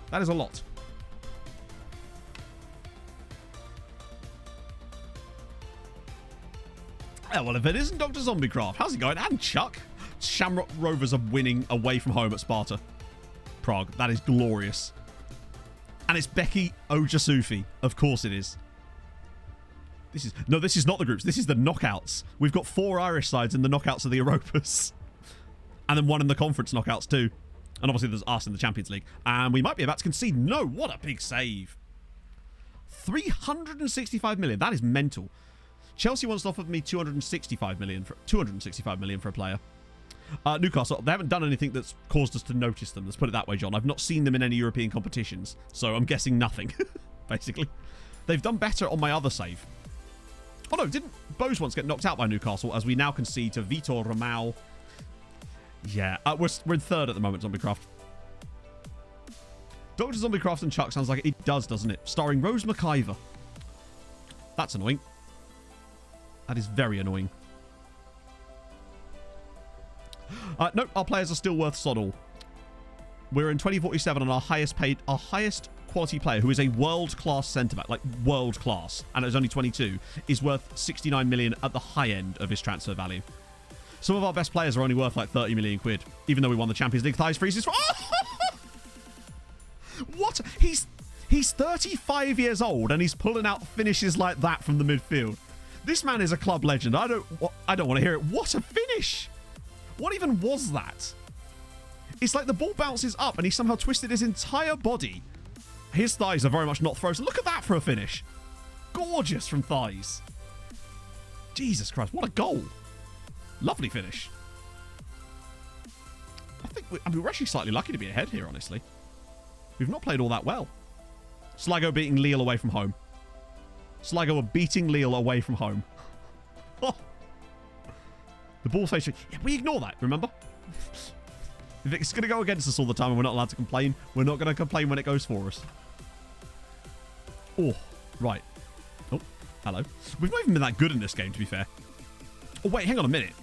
That is a lot. Oh, well, if it isn't Dr. Zombiecraft, how's it going? And Chuck. Shamrock Rovers are winning away from home at Sparta Prague. That is glorious. And it's Becky Ojasufi. Of course it is. This is not the groups. This is the knockouts. We've got 4 Irish sides in the knockouts of the Europas. And then 1 in the conference knockouts too. And obviously there's us in the Champions League. And we might be about to concede. No, what a big save. 365 million. That is mental. Chelsea wants to offer me 265 million for a player. Newcastle, they haven't done anything that's caused us to notice them. Let's put it that way, John. I've not seen them in any European competitions. So I'm guessing nothing, basically. They've done better on my other save. Oh no, didn't Bose once get knocked out by Newcastle, as we now concede to Vitor Ramau? Yeah, we're in 3rd at the moment, Zombiecraft. Dr. Zombiecraft and Chuck sounds like it does, doesn't it? Starring Rose McIver. That's annoying. That is very annoying. Nope, our players are still worth sod all. We're in 2047 and our highest quality player, who is a world-class centre-back, like world-class, and is only 22, is worth 69 million at the high end of his transfer value. Some of our best players are only worth like 30 million quid, even though we won the Champions League. Thighs freezes. Oh! What? He's 35 years old and he's pulling out finishes like that from the midfield. This man is a club legend. I don't want to hear it. What a finish! What even was that? It's like the ball bounces up and he somehow twisted his entire body. His thighs are very much not frozen. Look at that for a finish. Gorgeous from thighs. Jesus Christ, what a goal. Lovely finish. I think we're actually slightly lucky to be ahead here, honestly. We've not played all that well. Sligo beating Lille away from home. Sligo are beating Lille away from home. Oh. The ball station. Yeah, we ignore that, remember? If it's going to go against us all the time and we're not allowed to complain, we're not going to complain when it goes for us. Oh, right. Oh, hello. We've not even been that good in this game, to be fair. Oh, wait, hang on a minute.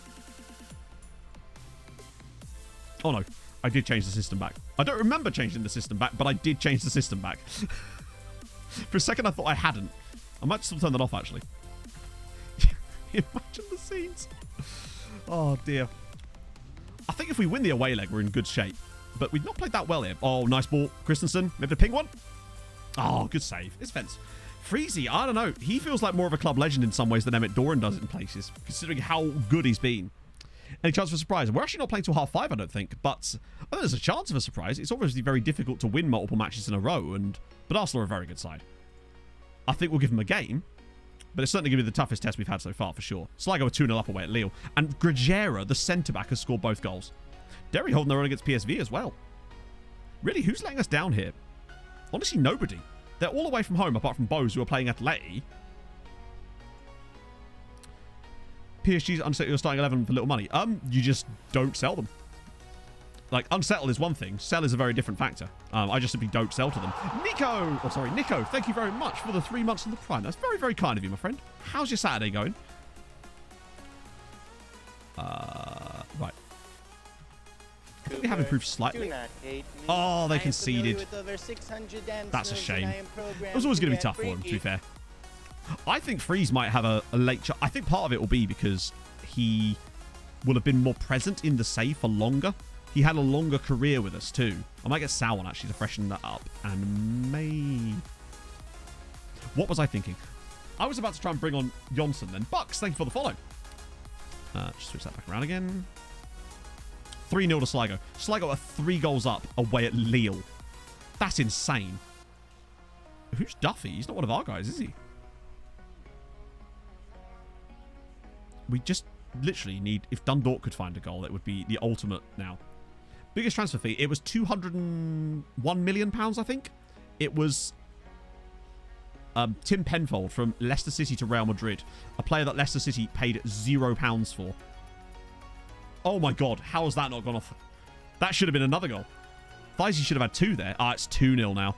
Oh, no. I did change the system back. I don't remember changing the system back, but I did change the system back. For a second, I thought I hadn't. I might still turn that off, actually. Imagine the scenes. Oh, dear. I think if we win the away leg, we're in good shape. But we've not played that well here. Oh, nice ball. Christensen. Maybe the ping one? Oh, good save. It's fence. Freezy, I don't know. He feels like more of a club legend in some ways than Emmett Doran does in places, considering how good he's been. Any chance for a surprise? We're actually not playing till 5:30, I don't think. But I think there's a chance of a surprise. It's obviously very difficult to win multiple matches in a row. But Arsenal are a very good side. I think we'll give them a game. But it's certainly going to be the toughest test we've had so far, for sure. Sligo are 2-0 up away at Lille. And Grigera, the centre-back, has scored both goals. Derry holding their own against PSV as well. Really, who's letting us down here? Honestly, nobody. They're all away from home, apart from Bose, who are playing Atleti. PSG's unsettle your starting 11 for little money. You just don't sell them. Like, unsettle is one thing. Sell is a very different factor. I just simply don't sell to them. Nico, thank you very much for the 3 months in the Prime. That's very, very kind of you, my friend. How's your Saturday going? Right. I think they have improved slightly. Oh, they conceded. That's a shame. It was always going to be tough for him, to be fair. I think Freeze might have a late... I think part of it will be because he will have been more present in the save for longer. He had a longer career with us too. I might get Sal on actually to freshen that up. And what was I thinking? I was about to try and bring on Jonsson then. Bucks, thank you for the follow. Just switch that back around again. 3-0 to Sligo. Sligo are 3 goals up away at Lille. That's insane. Who's Duffy? He's not one of our guys, is he? We just literally need... If Dundalk could find a goal, it would be the ultimate now. Biggest transfer fee. It was £201 million, I think. It was Tim Penfold from Leicester City to Real Madrid. A player that Leicester City paid £0 for. Oh my God. How has that not gone off? That should have been another goal. Thaisy should have had 2 there. Ah, it's 2-0 now.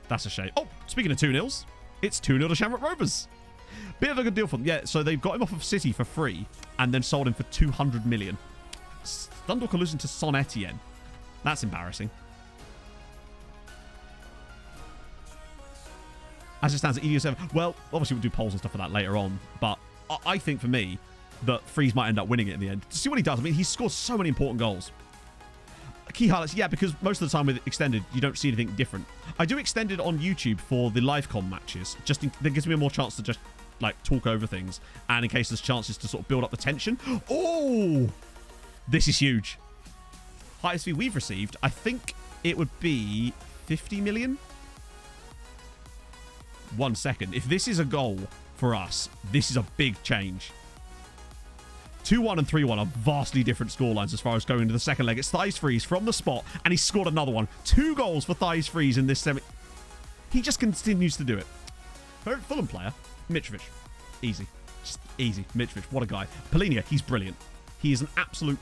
That's a shame. Oh, speaking of 2-0s, it's 2-0 to Shamrock Rovers. Bit of a good deal for them. Yeah, so they've got him off of City for free and then sold him for 200 million. Dundalk are losing to Son Etienne. That's embarrassing. As it stands at EDO7, well, obviously we'll do polls and stuff for that later on, but I think for me that Freeze might end up winning it in the end. To see what he does. I mean, he's scored so many important goals. Key highlights, yeah, because most of the time with Extended, you don't see anything different. I do Extended on YouTube for the live-com matches. That gives me a more chance to just, like, talk over things. And in case there's chances to sort of build up the tension. Oh! This is huge. Highest fee we've received, I think it would be 50 million. 1 second. If this is a goal for us, this is a big change. 2-1 and 3-1 are vastly different scorelines as far as going into the second leg. It's Thais Freeze from the spot, and he scored another one. 2 goals for Thais Freeze in this semi. He just continues to do it. Favorite Fulham player? Mitrovic. Easy. Just easy. Mitrovic, what a guy. Polinia, he's brilliant. He is an absolute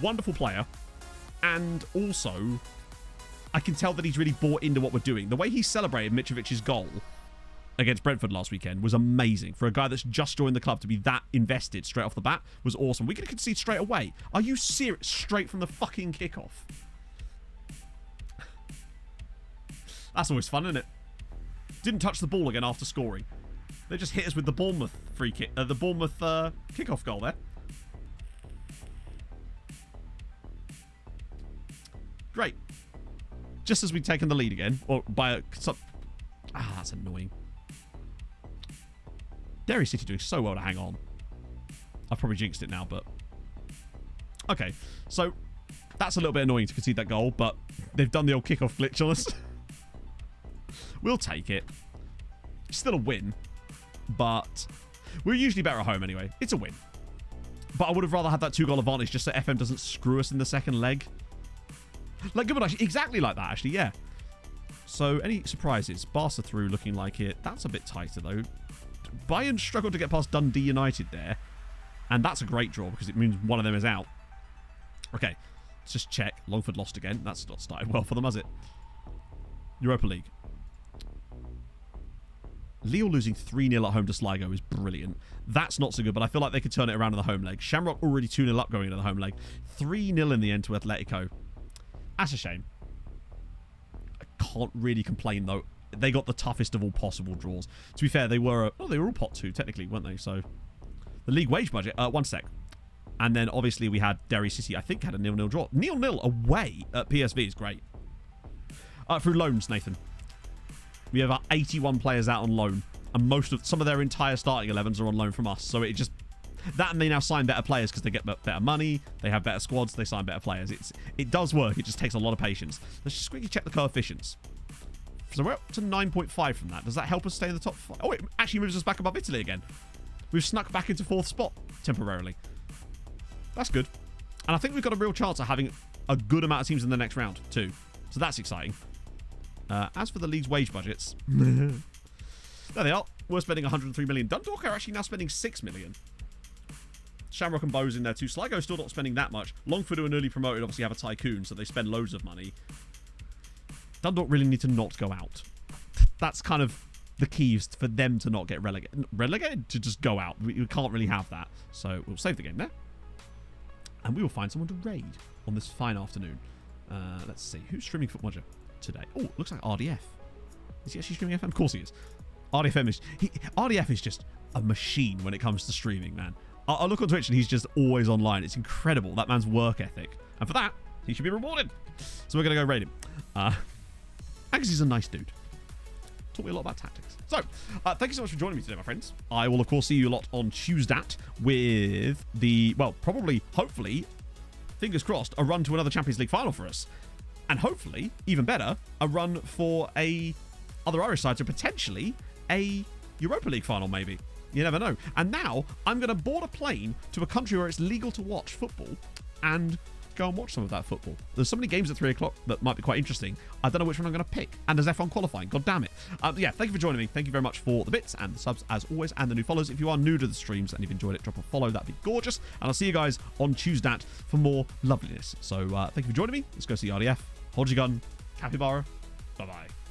wonderful player. And also, I can tell that he's really bought into what we're doing. The way he celebrated Mitrovic's goal against Brentford last weekend was amazing. For a guy that's just joined the club to be that invested straight off the bat was awesome. We could concede straight away. Are you serious? Straight from the fucking kickoff. That's always fun, isn't it? Didn't touch the ball again after scoring. They just hit us with the Bournemouth free kick, the Bournemouth kickoff goal there. Great. Just as we'd taken the lead again, or by a... that's annoying. Derry City doing so well to hang on. I've probably jinxed it now, but... Okay, so that's a little bit annoying to concede that goal, but they've done the old kickoff glitch on us. We'll take it. Still a win, but we're usually better at home anyway. It's a win. But I would have rather had that 2-goal advantage just so FM doesn't screw us in the second leg. Like, good one, actually. Exactly like that, actually, yeah. So, any surprises? Barca through looking like it. That's a bit tighter, though. Bayern struggled to get past Dundee United there. And that's a great draw because it means one of them is out. Okay, let's just check. Longford lost again. That's not started well for them, has it? Europa League. Lille losing 3-0 at home to Sligo is brilliant. That's not so good, but I feel like they could turn it around in the home leg. Shamrock already 2-0 up going into the home leg. 3-0 in the end to Atletico. That's a shame. I can't really complain, though. They got the toughest of all possible draws. To be fair, they were all pot 2, technically, weren't they? So, the league wage budget, 1 sec. And then, obviously, we had Derry City, I think, had a 0-0 draw. 0-0 away at PSV is great. Through loans, Nathan. We have 81 players out on loan. And some of their entire starting 11s are on loan from us. So, it just... That and they now sign better players because they get better money, they have better squads, they sign better players. It does work, it just takes a lot of patience. Let's just quickly check the coefficients. So we're up to 9.5 from that. Does that help us stay in the top 5? Oh, it actually moves us back above Italy again. We've snuck back into 4th spot temporarily. That's good. And I think we've got a real chance of having a good amount of teams in the next round too. So that's exciting. As for the league's wage budgets, there they are. We're spending 103 million. Dundalk are actually now spending 6 million. Shamrock and Bows in there too. Sligo still not spending that much. Longford, who are newly promoted, obviously have a tycoon, so they spend loads of money. Dundalk really need to not go out. That's kind of the keys for them to not get relegated. Relegated? To just go out. We can't really have that. So we'll save the game there. And we will find someone to raid on this fine afternoon. Let's see. Who's streaming Foot Manager today? Oh, looks like RDF. Is he actually streaming FM? Of course he is. RDF is just a machine when it comes to streaming, man. I look on Twitch and he's just always online. It's incredible. That man's work ethic. And for that, he should be rewarded. So we're going to go raid him. Because he's a nice dude. Taught me a lot about tactics. So, thank you so much for joining me today, my friends. I will, of course, see you a lot on Tuesday with the, well, probably, hopefully, fingers crossed, a run to another Champions League final for us. And hopefully, even better, a run for a other Irish side, so potentially a Europa League final maybe. You never know. And now I'm going to board a plane to a country where it's legal to watch football and go and watch some of that football. There's so many games at 3 o'clock that might be quite interesting. I don't know which one I'm going to pick. And there's F1 qualifying. God damn it. Yeah, thank you for joining me. Thank you very much for the bits and the subs as always, and the new follows. If you are new to the streams and you've enjoyed it, drop a follow. That'd be gorgeous. And I'll see you guys on Tuesday for more loveliness. So thank you for joining me. Let's go see RDF. Hold your gun. Capybara. Bye-bye.